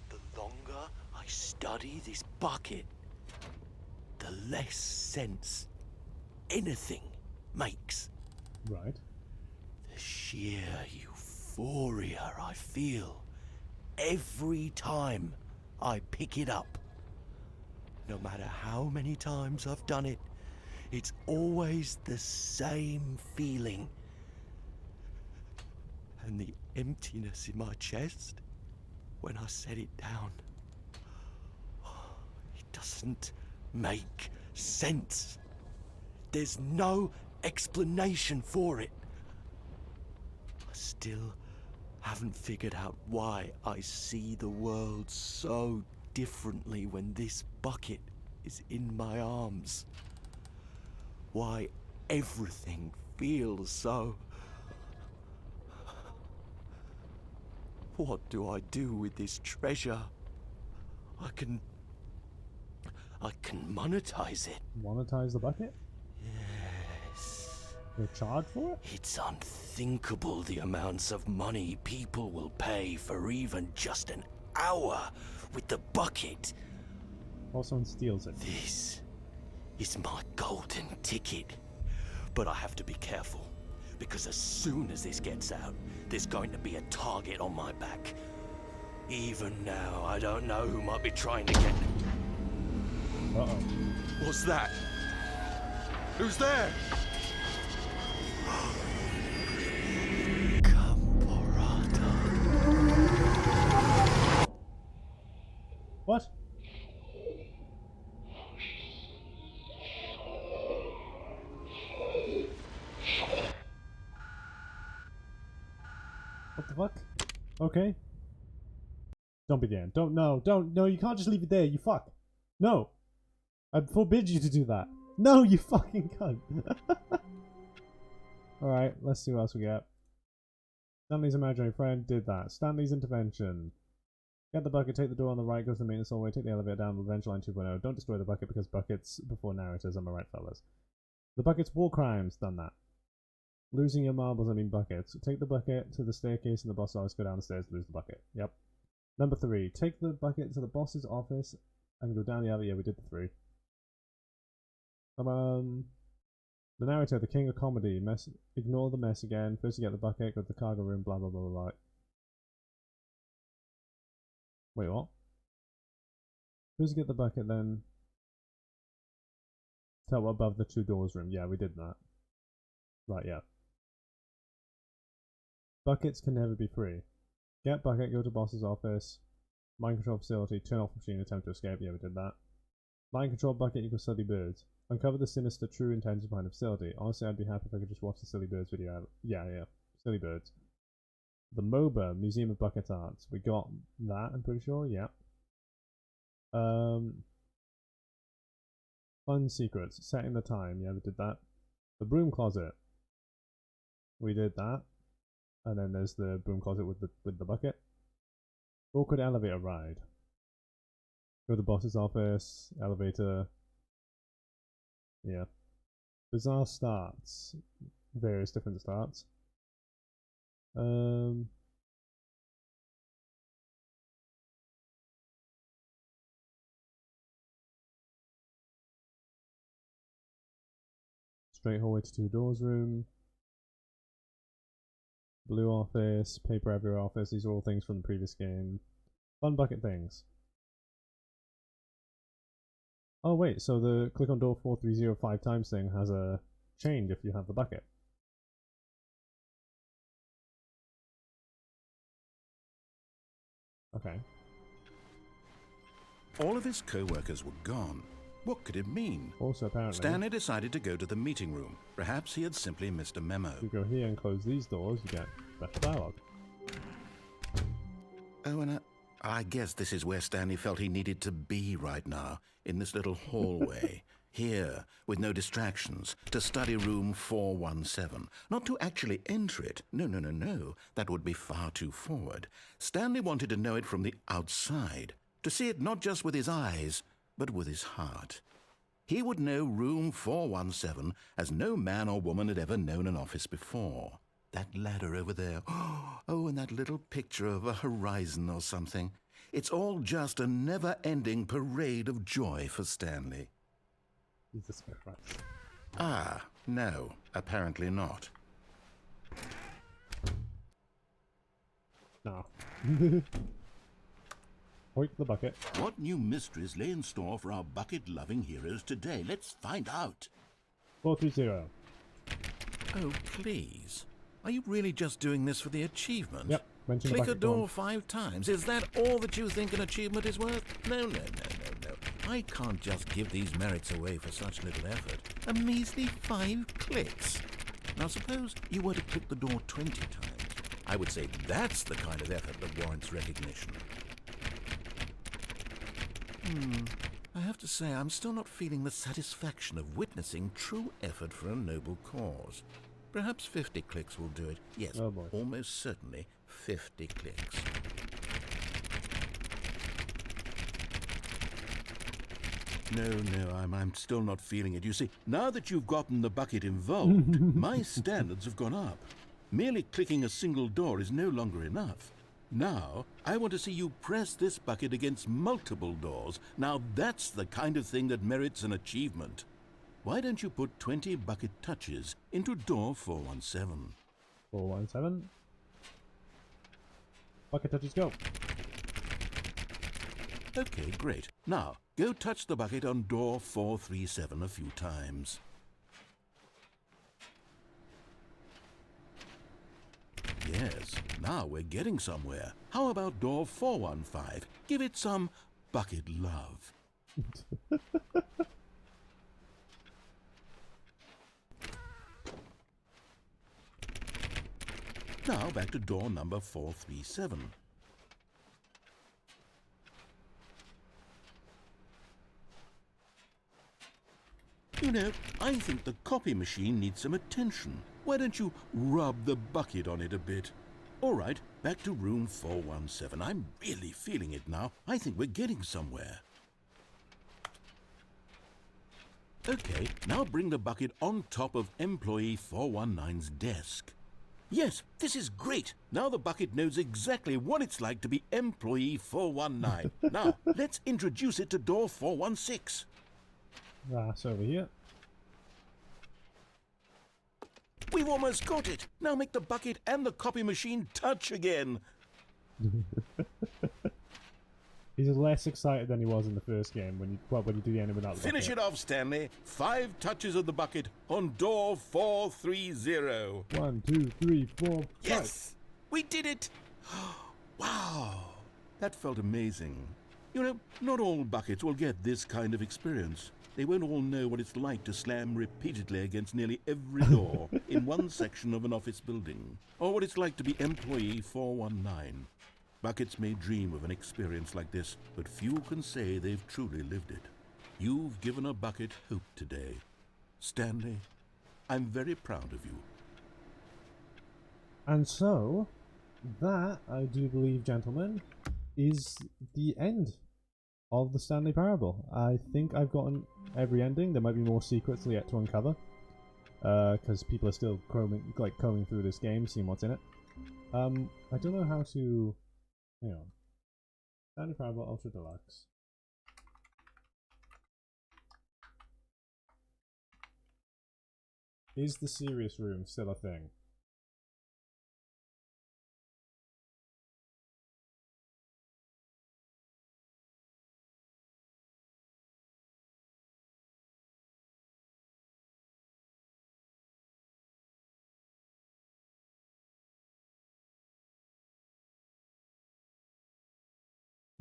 The longer I study this bucket, the less sense anything makes. Right. The sheer euphoria I feel every time I pick it up. No matter how many times I've done it, it's always the same feeling. And the emptiness in my chest when I set it down. It doesn't make sense. There's no explanation for it. I still haven't figured out why I see the world so differently when this bucket is in my arms. Why everything feels so... What do I do with this treasure? I can monetize it. Monetize the bucket? Yes. You'll charge for it? It's unthinkable the amounts of money people will pay for even just an hour with the bucket. Or someone steals it. This is my golden ticket. But I have to be careful, because as soon as this gets out, there's going to be a target on my back. Even now, I don't know who might be trying to get... Uh-oh. What's that? Who's there? What? What the fuck? Okay. Don't be there. No, you can't just leave it there, you fuck. No. I forbid you to do that. No, you fucking cunt. Alright, let's see what else we get. Stanley's imaginary friend did that. Stanley's intervention. Get the bucket, take the door on the right, go to the maintenance hallway, take the elevator down, Adventure Line 2.0. Don't destroy the bucket because buckets before narrators, am I right, fellas? The bucket's war crimes, done that. Losing your marbles, I mean buckets. Take the bucket to the staircase in the boss office, go down the stairs, lose the bucket. Yep. Number 3. Take the bucket to the boss's office and go down the elevator. Yeah, we did the 3. The narrator, the king of comedy. Ignore the mess again. First you get the bucket, go to the cargo room, blah blah blah blah blah. Wait, what? First you get the bucket, then tell above the 2 doors room. Yeah, we did that. Right, yeah. Buckets can never be free. Get bucket, go to boss's office. Mind control facility, turn off machine, attempt to escape. Yeah, we did that. Mind control bucket equals silly birds. Uncover the sinister true intentions behind the facility. Honestly, I'd be happy if I could just watch the silly birds video. Yeah. Silly birds. The MOBA, Museum of Bucket Arts. We got that, I'm pretty sure. Yeah. Fun secrets. Setting the time. Yeah, we did that. The broom closet. We did that. And then there's the broom closet with the bucket. Awkward elevator ride. Go to boss's office. Elevator. Yeah. Bizarre starts. Various different starts. Straight hallway to 2 doors room. Blue office, paper everywhere office. These are all things from the previous game. Fun bucket things. Oh wait, so the click on door 4305 times thing has a change if you have the bucket. Okay. All of his co-workers were gone. What could it mean? Also, apparently, Stanley decided to go to the meeting room. Perhaps he had simply missed a memo. If you go here and close these doors, you get special dialogue. Oh, and I guess this is where Stanley felt he needed to be right now, in this little hallway. Here, with no distractions, to study room 417. Not to actually enter it. No. That would be far too forward. Stanley wanted to know it from the outside. To see it not just with his eyes, but with his heart. He would know room 417 as no man or woman had ever known an office before. That ladder over there. Oh, and that little picture of a horizon or something. It's all just a never-ending parade of joy for Stanley. Jesus Christ. Ah, no, apparently not. No. Hoik the bucket. What new mysteries lay in store for our bucket-loving heroes today? Let's find out. 430. Oh, please. Are you really just doing this for the achievement? Yep. Click a door 5 times. Is that all that you think an achievement is worth? No. I can't just give these merits away for such little effort. A measly 5 clicks. Now suppose you were to click the door 20 times. I would say that's the kind of effort that warrants recognition. I have to say, I'm still not feeling the satisfaction of witnessing true effort for a noble cause. Perhaps 50 clicks will do it. Yes, Oh boy. almost certainly 50 clicks. No, I'm still not feeling it. You see, now that you've gotten the bucket involved, my standards have gone up. Merely clicking a single door is no longer enough. Now, I want to see you press this bucket against multiple doors. Now, that's the kind of thing that merits an achievement. Why don't you put 20 bucket touches into door 417? 417. Bucket touches go. Okay, great. Now, go touch the bucket on door 437 a few times. Yes, now we're getting somewhere. How about door 415? Give it some bucket love. Now back to door number 437. You know, I think the copy machine needs some attention. Why don't you rub the bucket on it a bit? All right, back to room 417. I'm really feeling it now. I think we're getting somewhere. Okay, now bring the bucket on top of employee 419's desk. Yes, this is great. Now the bucket knows exactly what it's like to be employee 419. Now, let's introduce it to door 416. That's over here. We've almost got it. Now make the bucket and the copy machine touch again. He's less excited than he was in the first game when you do the ending without the Finish bucket. it off, Stanley. 5 touches of the bucket on door 430. 1, 2, 3, 4, 5. Yes! We did it! Wow! That felt amazing. You know, not all buckets will get this kind of experience. They won't all know what it's like to slam repeatedly against nearly every door in one section of an office building, or what it's like to be employee 419. Buckets may dream of an experience like this, but few can say they've truly lived it. You've given a bucket hope today. Stanley, I'm very proud of you. And so, that, I do believe, gentlemen, is the end of the Stanley Parable. I think I've gotten every ending. There might be more secrets yet to uncover, because people are still combing through this game, seeing what's in it. I don't know how to... Hang on. Stanley Parable Ultra Deluxe. Is the serious room still a thing?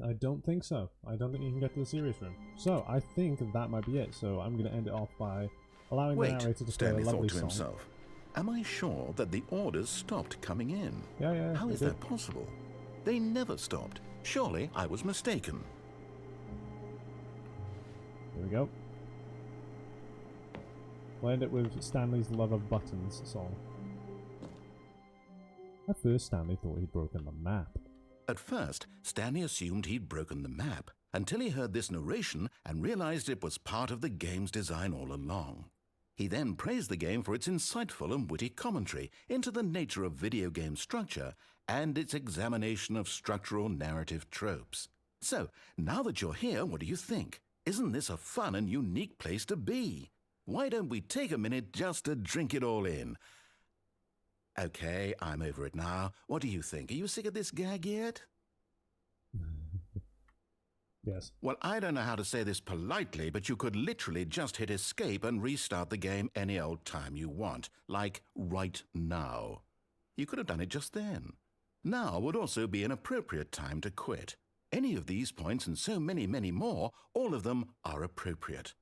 I don't think so. I don't think you can get to the serious room. So, I think that might be it. So, I'm going to end it off by allowing the narrator to play a Stanley lovely thought to song. himself, am I sure that the orders stopped coming in? Yeah. How is that possible? They never stopped. Surely I was mistaken. Here we go. We'll end it with Stanley's Love of Buttons song. At first, Stanley thought he'd broken the map. At first, Stanley assumed he'd broken the map, until he heard this narration and realized it was part of the game's design all along. He then praised the game for its insightful and witty commentary into the nature of video game structure and its examination of structural narrative tropes. So, now that you're here, what do you think? Isn't this a fun and unique place to be? Why don't we take a minute just to drink it all in? Okay, I'm over it now. What do you think? Are you sick of this gag yet? Yes. Well, I don't know how to say this politely, but you could literally just hit escape and restart the game any old time you want, like right now. You could have done it just then. Now would also be an appropriate time to quit. Any of these points and so many, many more, all of them are appropriate.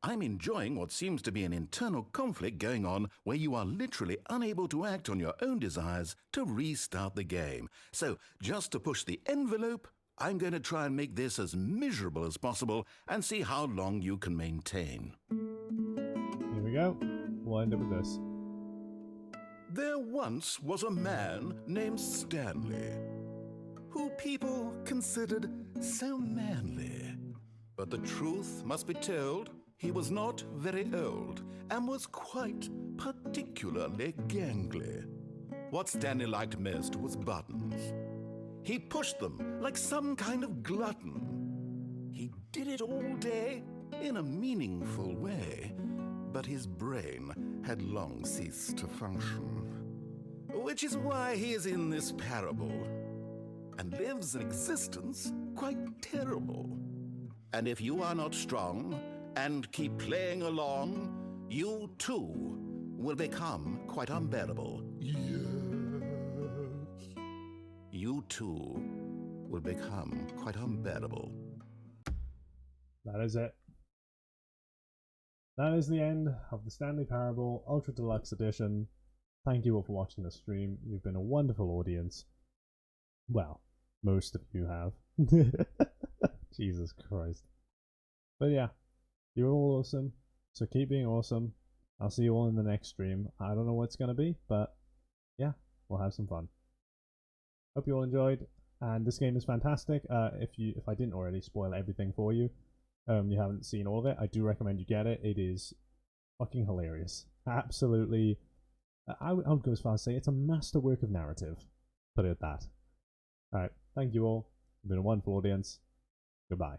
I'm enjoying what seems to be an internal conflict going on where you are literally unable to act on your own desires to restart the game. So, just to push the envelope, I'm going to try and make this as miserable as possible and see how long you can maintain. Here we go. We'll end it with this. There once was a man named Stanley, who people considered so manly. But the truth must be told, he was not very old and was quite particularly gangly. What Stanley liked most was buttons. He pushed them like some kind of glutton. He did it all day in a meaningful way, but his brain had long ceased to function. Which is why he is in this parable, and lives an existence quite terrible. And if you are not strong and keep playing along, you too will become quite unbearable. Yes. You too will become quite unbearable. That is it. That is the end of the Stanley Parable Ultra Deluxe Edition. Thank you all for watching the stream. You've been a wonderful audience. Well, most of you have. Jesus Christ. But yeah, you're all awesome. So keep being awesome. I'll see you all in the next stream. I don't know what it's going to be, but yeah, we'll have some fun. Hope you all enjoyed. And this game is fantastic. If I didn't already spoil everything for you, you haven't seen all of it, I do recommend you get it. It is fucking hilarious. Absolutely. I would go as far as say it's a masterwork of narrative. Put it at that. Alright, thank you all. You've been a wonderful audience. Goodbye.